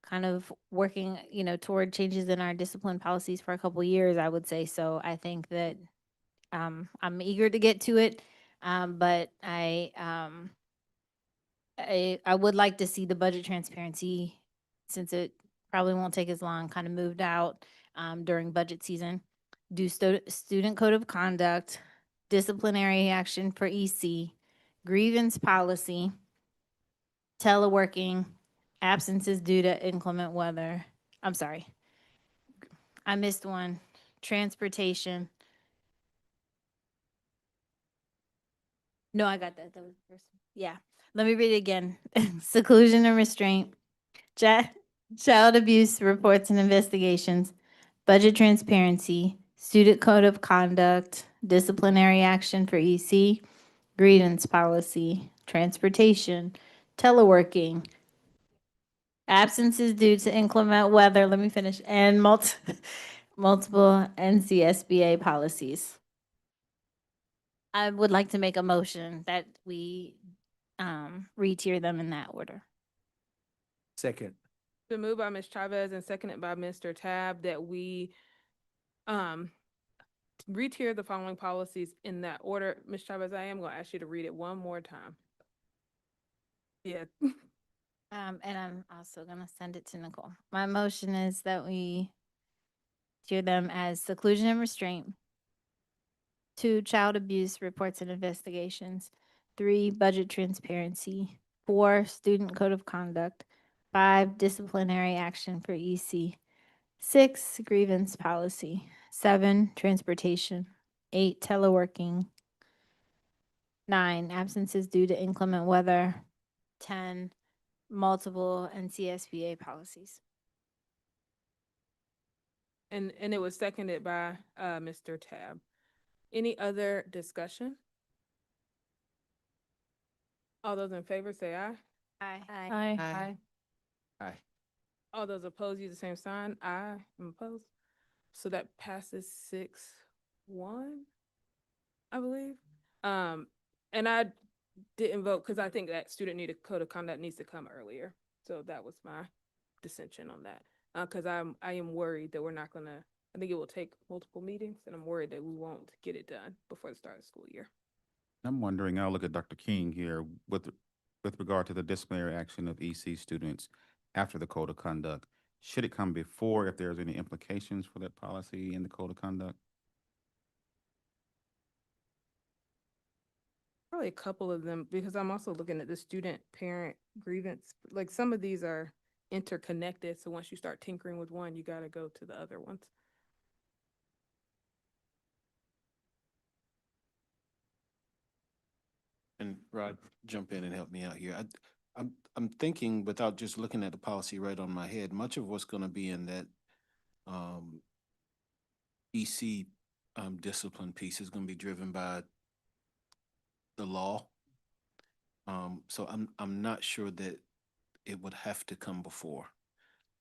kind of working, toward changes in our discipline policies for a couple years, I would say. So I think that I'm eager to get to it. But I would like to see the budget transparency, since it probably won't take as long, kind of moved out during budget season. Do student code of conduct, disciplinary action for EC, grievance policy, teleworking, absences due to inclement weather. I'm sorry, I missed one. Transportation. No, I got that. That was the first one. Yeah. Let me read it again. Seclusion and restraint, child abuse reports and investigations, budget transparency, student code of conduct, disciplinary action for EC, grievance policy, transportation, teleworking, absences due to inclement weather, let me finish, and multiple NCSBA policies. I would like to make a motion that we re-tier them in that order. Second. Been moved by Ms. Chavez and seconded by Mr. Tab that we re-tier the following policies in that order. Ms. Chavez, I am going to ask you to read it one more time. Yeah. And I'm also gonna send it to Nicole. My motion is that we tier them as seclusion and restraint, 2, child abuse reports and investigations, 3, budget transparency, 4, student code of conduct, 5, disciplinary action for EC, 6, grievance policy, 7, transportation, 8, teleworking, 9, absences due to inclement weather, 10, multiple NCSBA policies. And it was seconded by Mr. Tab. Any other discussion? All those in favor say aye. Aye. Aye. Aye. Aye. All those opposed use the same sign. Aye. I'm opposed. So that passes 6-1, I believe. And I didn't vote because I think that student needed code of conduct needs to come earlier. So that was my dissension on that. Because I am worried that we're not gonna. I think it will take multiple meetings, and I'm worried that we won't get it done before the start of the school year. I'm wondering, I'll look at Dr. King here, with regard to the disciplinary action of EC students after the code of conduct. Should it come before if there's any implications for that policy in the code of conduct? Probably a couple of them, because I'm also looking at the student parent grievance. Like some of these are interconnected, so once you start tinkering with one, you got to go to the other ones. And Rod, jump in and help me out here. I'm thinking, without just looking at the policy right on my head, much of what's gonna be in that EC discipline piece is gonna be driven by the law. So I'm not sure that it would have to come before.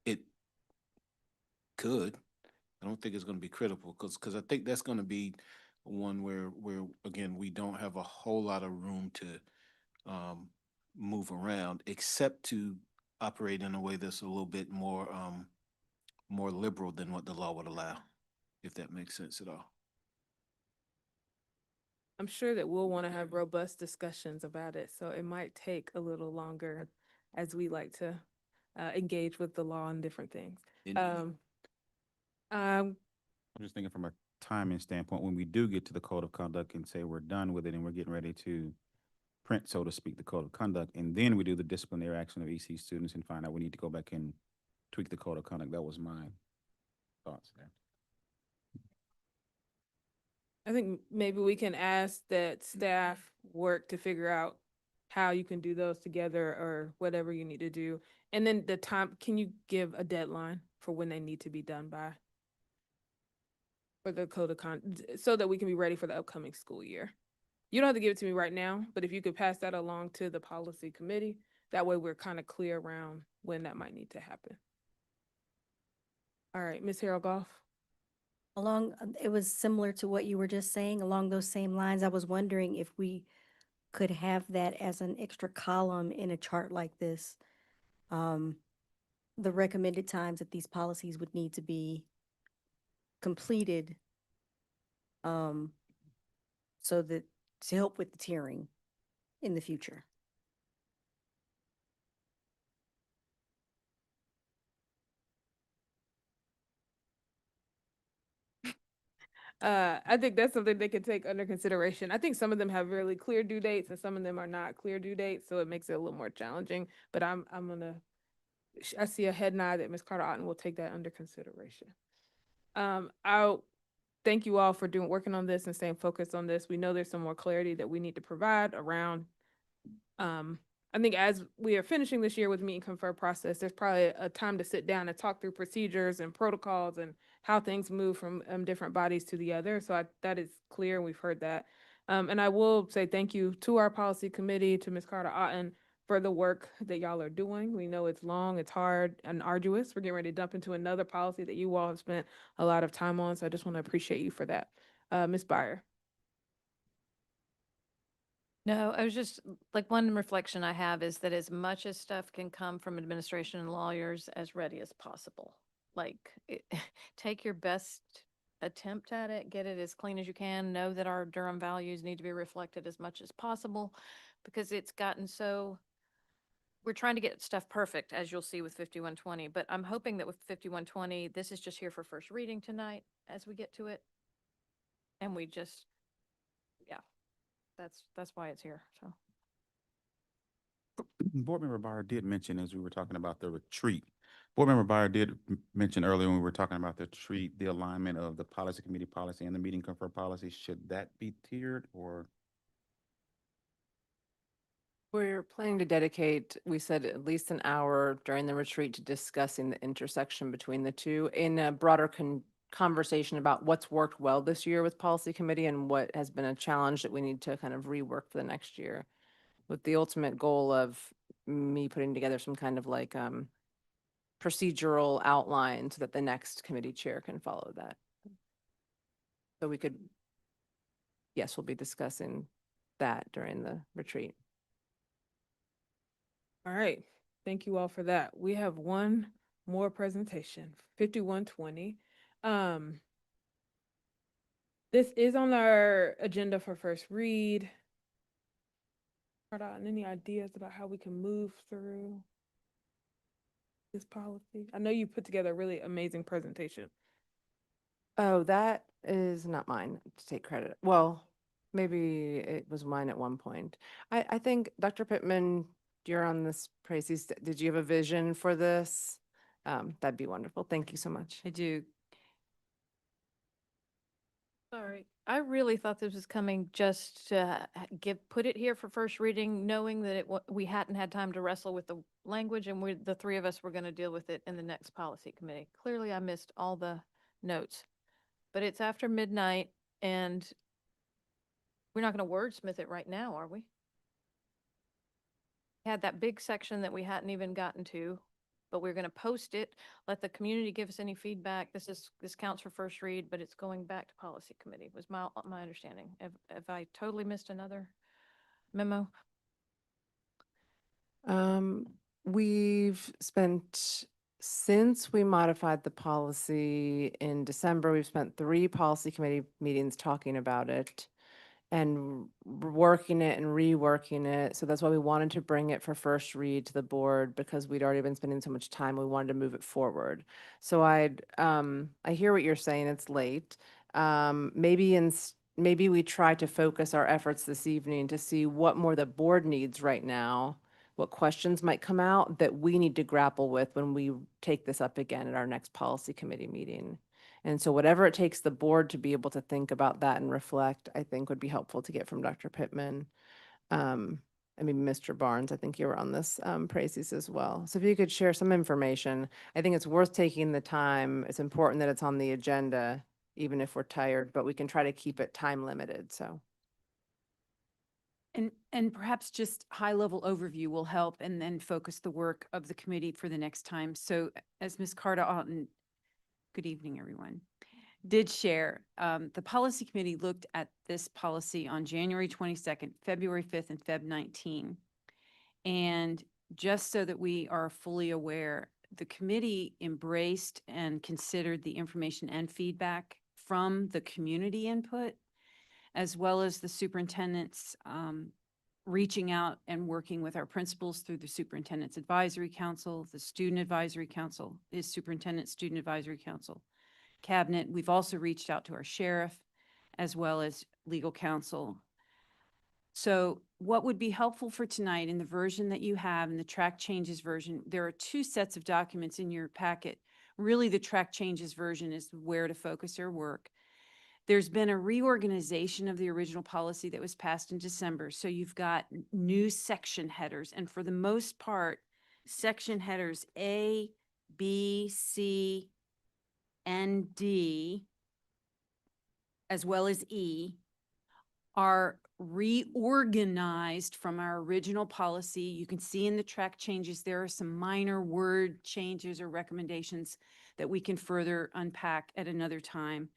It could. I don't think it's gonna be critical, because I think that's gonna be one where again, we don't have a whole lot of room to move around, except to operate in a way that's a little bit more more liberal than what the law would allow, if that makes sense at all. I'm sure that we'll want to have robust discussions about it, so it might take a little longer as we like to engage with the law and different things. I'm just thinking from a timing standpoint, when we do get to the code of conduct and say we're done with it and we're getting ready to print, so to speak, the code of conduct, and then we do the disciplinary action of EC students and find out we need to go back and tweak the code of conduct. That was my thoughts there. I think maybe we can ask that staff work to figure out how you can do those together or whatever you need to do. And then the time, can you give a deadline for when they need to be done by? For the code of conduct, so that we can be ready for the upcoming school year. You don't have to give it to me right now, but if you could pass that along to the policy committee, that way we're kind of clear around when that might need to happen. All right, Ms. Harold Goff. It was similar to what you were just saying, along those same lines. I was wondering if we could have that as an extra column in a chart like this. The recommended times that these policies would need to be completed, so that to help with the tiering in the future. I think that's something they can take under consideration. I think some of them have really clear due dates and some of them are not clear due dates, so it makes it a little more challenging. But I'm gonna, I see a head nod that Ms. Carter Otten will take that under consideration. I'll thank you all for working on this and staying focused on this. We know there's some more clarity that we need to provide around. I think as we are finishing this year with meet and confer process, there's probably a time to sit down and talk through procedures and protocols and how things move from different bodies to the other. So that is clear, and we've heard that. And I will say thank you to our policy committee, to Ms. Carter Otten, for the work that y'all are doing. We know it's long, it's hard, and arduous. We're getting ready to dump into another policy that you all have spent a lot of time on. So I just want to appreciate you for that. Ms. Byer. No, I was just, like, one reflection I have is that as much as stuff can come from administration and lawyers, as ready as possible. Like, take your best attempt at it, get it as clean as you can, know that our Durham values need to be reflected as much as possible, because it's gotten so, we're trying to get stuff perfect, as you'll see with 5120, but I'm hoping that with 5120, this is just here for first reading tonight as we get to it. And we just, yeah. That's why it's here, so. Board Member Byer did mention, as we were talking about the retreat, Board Member Byer did mention earlier when we were talking about the retreat, the alignment of the policy committee policy and the meeting confer policy. Should that be tiered, or? We're planning to dedicate, we said, at least an hour during the retreat to discussing the intersection between the two in a broader conversation about what's worked well this year with policy committee and what has been a challenge that we need to kind of rework for the next year, with the ultimate goal of me putting together some kind of like procedural outline so that the next committee chair can follow that. So we could, yes, we'll be discussing that during the retreat. All right, thank you all for that. We have one more presentation, 5120. This is on our agenda for first read. Any ideas about how we can move through this policy? I know you put together a really amazing presentation. Oh, that is not mine to take credit. Well, maybe it was mine at one point. I think Dr. Pittman, you're on this, Tracy. Did you have a vision for this? That'd be wonderful. Thank you so much. I do. Sorry, I really thought this was coming just to put it here for first reading, knowing that we hadn't had time to wrestle with the language, and the three of us were going to deal with it in the next policy committee. Clearly, I missed all the notes, but it's after midnight, and we're not going to wordsmith it right now, are we? We had that big section that we hadn't even gotten to, but we're going to post it, let the community give us any feedback. This counts for first read, but it's going back to policy committee, was my understanding. Have I totally missed another memo? We've spent, since we modified the policy in December, we've spent 3 policy committee meetings talking about it and working it and reworking it. So that's why we wanted to bring it for first read to the board, because we'd already been spending so much time. We wanted to move it forward. So I hear what you're saying. It's late. Maybe we try to focus our efforts this evening to see what more the board needs right now, what questions might come out that we need to grapple with when we take this up again at our next policy committee meeting. And so whatever it takes the board to be able to think about that and reflect, I think would be helpful to get from Dr. Pittman. I mean, Mr. Barnes, I think you were on this, Pracies as well. So if you could share some information, I think it's worth taking the time. It's important that it's on the agenda, even if we're tired, but we can try to keep it time limited, so. And perhaps just high-level overview will help, and then focus the work of the committee for the next time. So as Ms. Carter Otten, good evening, everyone, did share, the policy committee looked at this policy on January 22nd, February 5th, and Feb 19. And just so that we are fully aware, the committee embraced and considered the information and feedback from the community input, as well as the superintendent's reaching out and working with our principals through the Superintendent's Advisory Council, the Student Advisory Council, the Superintendent Student Advisory Council, Cabinet. We've also reached out to our sheriff as well as legal counsel. So what would be helpful for tonight in the version that you have, in the track changes version, there are two sets of documents in your packet. Really, the track changes version is where to focus your work. There's been a reorganization of the original policy that was passed in December. So you've got new section headers. And for the most part, section headers A, B, C, and D, as well as E, are reorganized from our original policy. You can see in the track changes, there are some minor word changes or recommendations that we can further unpack at another time.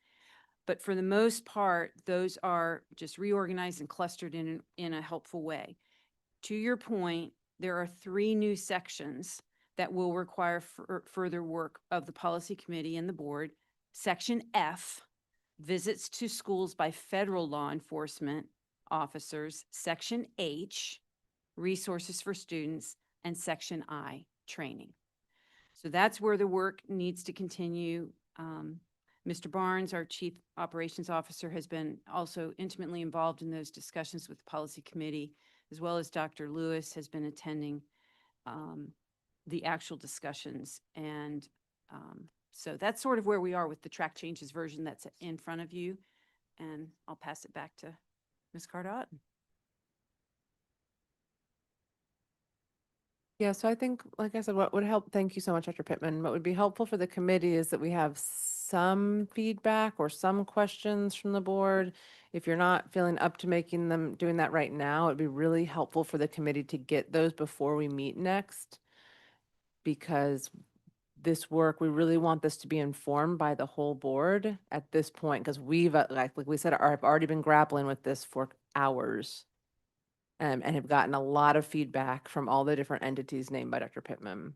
But for the most part, those are just reorganized and clustered in a helpful way. To your point, there are 3 new sections that will require further work of the policy committee and the board. Section F, visits to schools by federal law enforcement officers. Section H, resources for students, and Section I, training. So that's where the work needs to continue. Mr. Barnes, our Chief Operations Officer, has been also intimately involved in those discussions with the policy committee, as well as Dr. Lewis has been attending the actual discussions. And so that's sort of where we are with the track changes version that's in front of you. And I'll pass it back to Ms. Cardot. Yeah, so I think, like I said, what would help, thank you so much, Dr. Pittman. What would be helpful for the committee is that we have some feedback or some questions from the board. If you're not feeling up to doing that right now, it'd be really helpful for the committee to get those before we meet next. Because this work, we really want this to be informed by the whole board at this point, because we've, like we said, have already been grappling with this for hours. And have gotten a lot of feedback from all the different entities named by Dr. Pittman.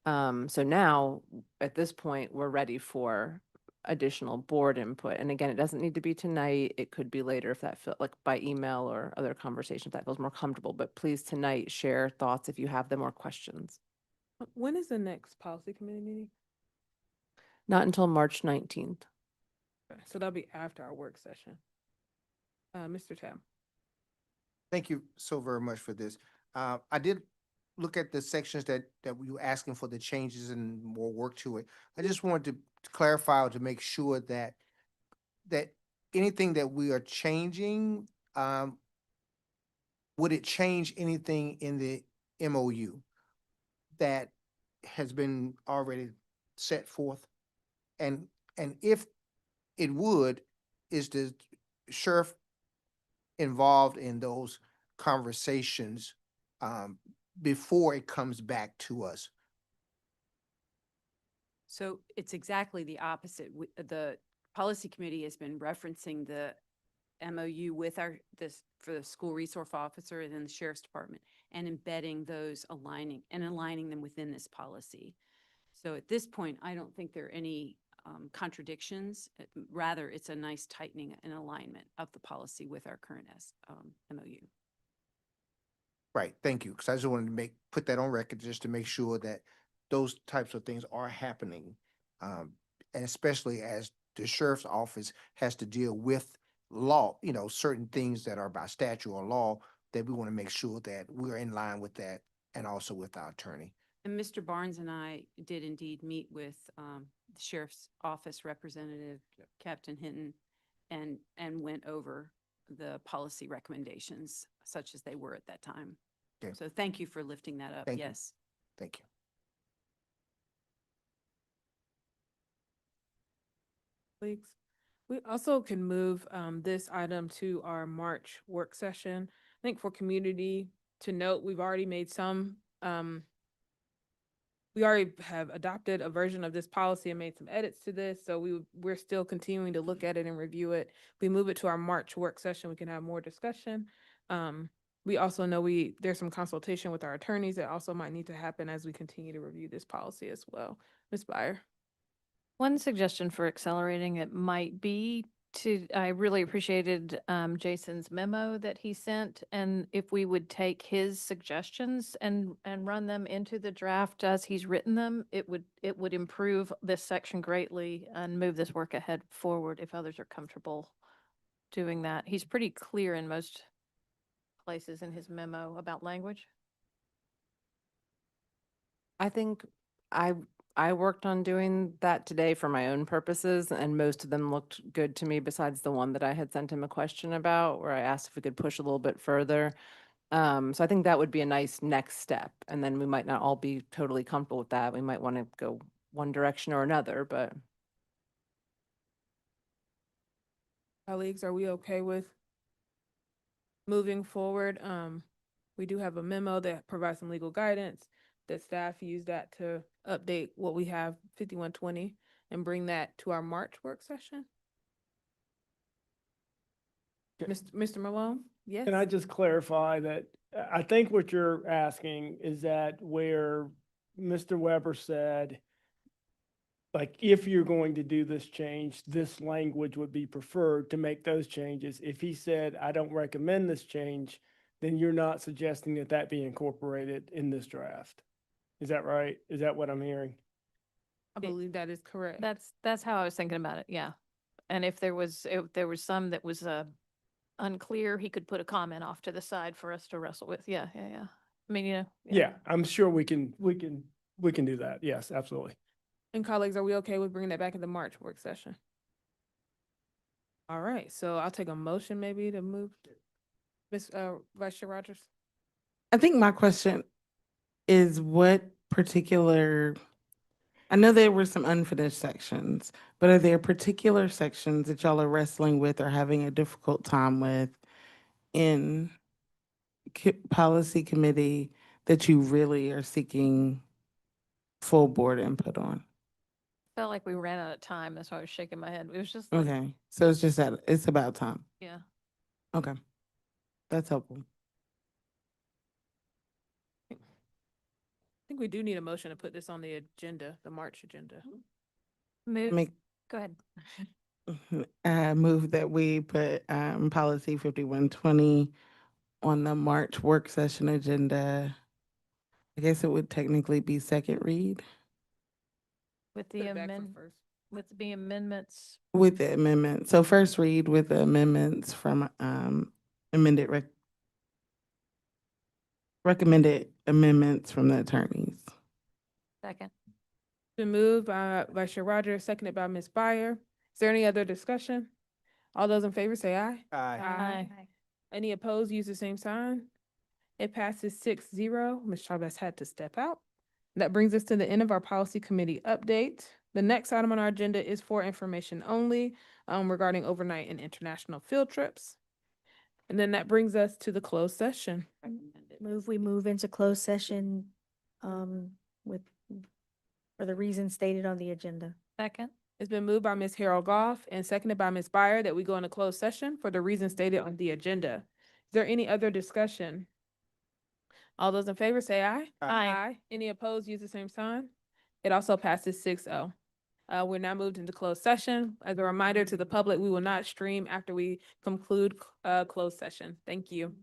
So now, at this point, we're ready for additional board input. And again, it doesn't need to be tonight. It could be later if that feels like by email or other conversations, if that feels more comfortable. But please tonight, share thoughts if you have them or questions. When is the next policy committee meeting? Not until March 19th. Okay, so that'll be after our work session. Mr. Tam. Thank you so very much for this. I did look at the sections that we were asking for the changes and more work to it. I just wanted to clarify or to make sure that anything that we are changing, would it change anything in the MOU that has been already set forth? And if it would, is the sheriff involved in those conversations before it comes back to us? So it's exactly the opposite. The policy committee has been referencing the MOU with for the school resource officer and then the sheriff's department, and embedding those aligning them within this policy. So at this point, I don't think there are any contradictions. Rather, it's a nice tightening and alignment of the policy with our current MOU. Right, thank you, because I just wanted to put that on record just to make sure that those types of things are happening. And especially as the sheriff's office has to deal with law, certain things that are by statute or law, that we want to make sure that we're in line with that and also with our attorney. And Mr. Barnes and I did indeed meet with the sheriff's office representative, Captain Hinton, and went over the policy recommendations such as they were at that time. Okay. So thank you for lifting that up. Thank you. Yes. Thank you. Colleagues, we also can move this item to our March work session. I think for community to note, we've already made some, we already have adopted a version of this policy and made some edits to this. So we're still continuing to look at it and review it. If we move it to our March work session, we can have more discussion. We also know there's some consultation with our attorneys that also might need to happen as we continue to review this policy as well. Ms. Byer. One suggestion for accelerating it might be I really appreciated Jason's memo that he sent, and if we would take his suggestions and run them into the draft as he's written them, it would improve this section greatly and move this work ahead forward if others are comfortable doing that. He's pretty clear in most places in his memo about language. I think I I worked on doing that today for my own purposes, and most of them looked good to me besides the one that I had sent him a question about, where I asked if we could push a little bit further. So I think that would be a nice next step, and then we might not all be totally comfortable with that. We might want to go one direction or another, but Colleagues, are we okay with moving forward? We do have a memo that provides some legal guidance that staff use that to update what we have 5120 and bring that to our March work session. Mr. Malone? Yes. Can I just clarify that I think what you're asking is that where Mr. Weber said, like, if you're going to do this change, this language would be preferred to make those changes. If he said, I don't recommend this change, then you're not suggesting that that be incorporated in this draft. Is that right? Is that what I'm hearing? I believe that is correct. That's how I was thinking about it, yeah. And if there was some that was unclear, he could put a comment off to the side for us to wrestle with. Yeah. I mean, Yeah, I'm sure we can do that. Yes, absolutely. And colleagues, are we okay with bringing that back in the March work session? All right, so I'll take a motion maybe to move. Ms. Vice Chair Rogers? I think my question is what particular, I know there were some unfinished sections, but are there particular sections that y'all are wrestling with or having a difficult time with in policy committee that you really are seeking full board input on? felt like we ran out of time. That's why I was shaking my head. It was just like, Okay, so it's just that, it's about time. yeah. Okay, that's helpful. I think we do need a motion to put this on the agenda, the March agenda. Make, Go ahead. move that we put, policy 5120 on the March work session agenda. I guess it would technically be second read With the amendments. with the amendment. So first read with the amendments from, recommended amendments from the attorneys. Second. Been moved by Vice Chair Rogers, seconded by Ms. Byer. Is there any other discussion? All those in favor say aye. Aye. Any opposed, use the same sign. It passes 6-0. Ms. Chavez had to step out. That brings us to the end of our policy committee update. The next item on our agenda is for information only regarding overnight and international field trips. And then that brings us to the closed session. We move into closed session, with, for the reasons stated on the agenda. Second. It's been moved by Ms. Harold Goff and seconded by Ms. Byer that we go into closed session for the reasons stated on the agenda. Is there any other discussion? All those in favor say aye. Aye. Any opposed, use the same sign. It also passes 6-0. We're now moved into closed session. As a reminder to the public, we will not stream after we conclude closed session. Thank you.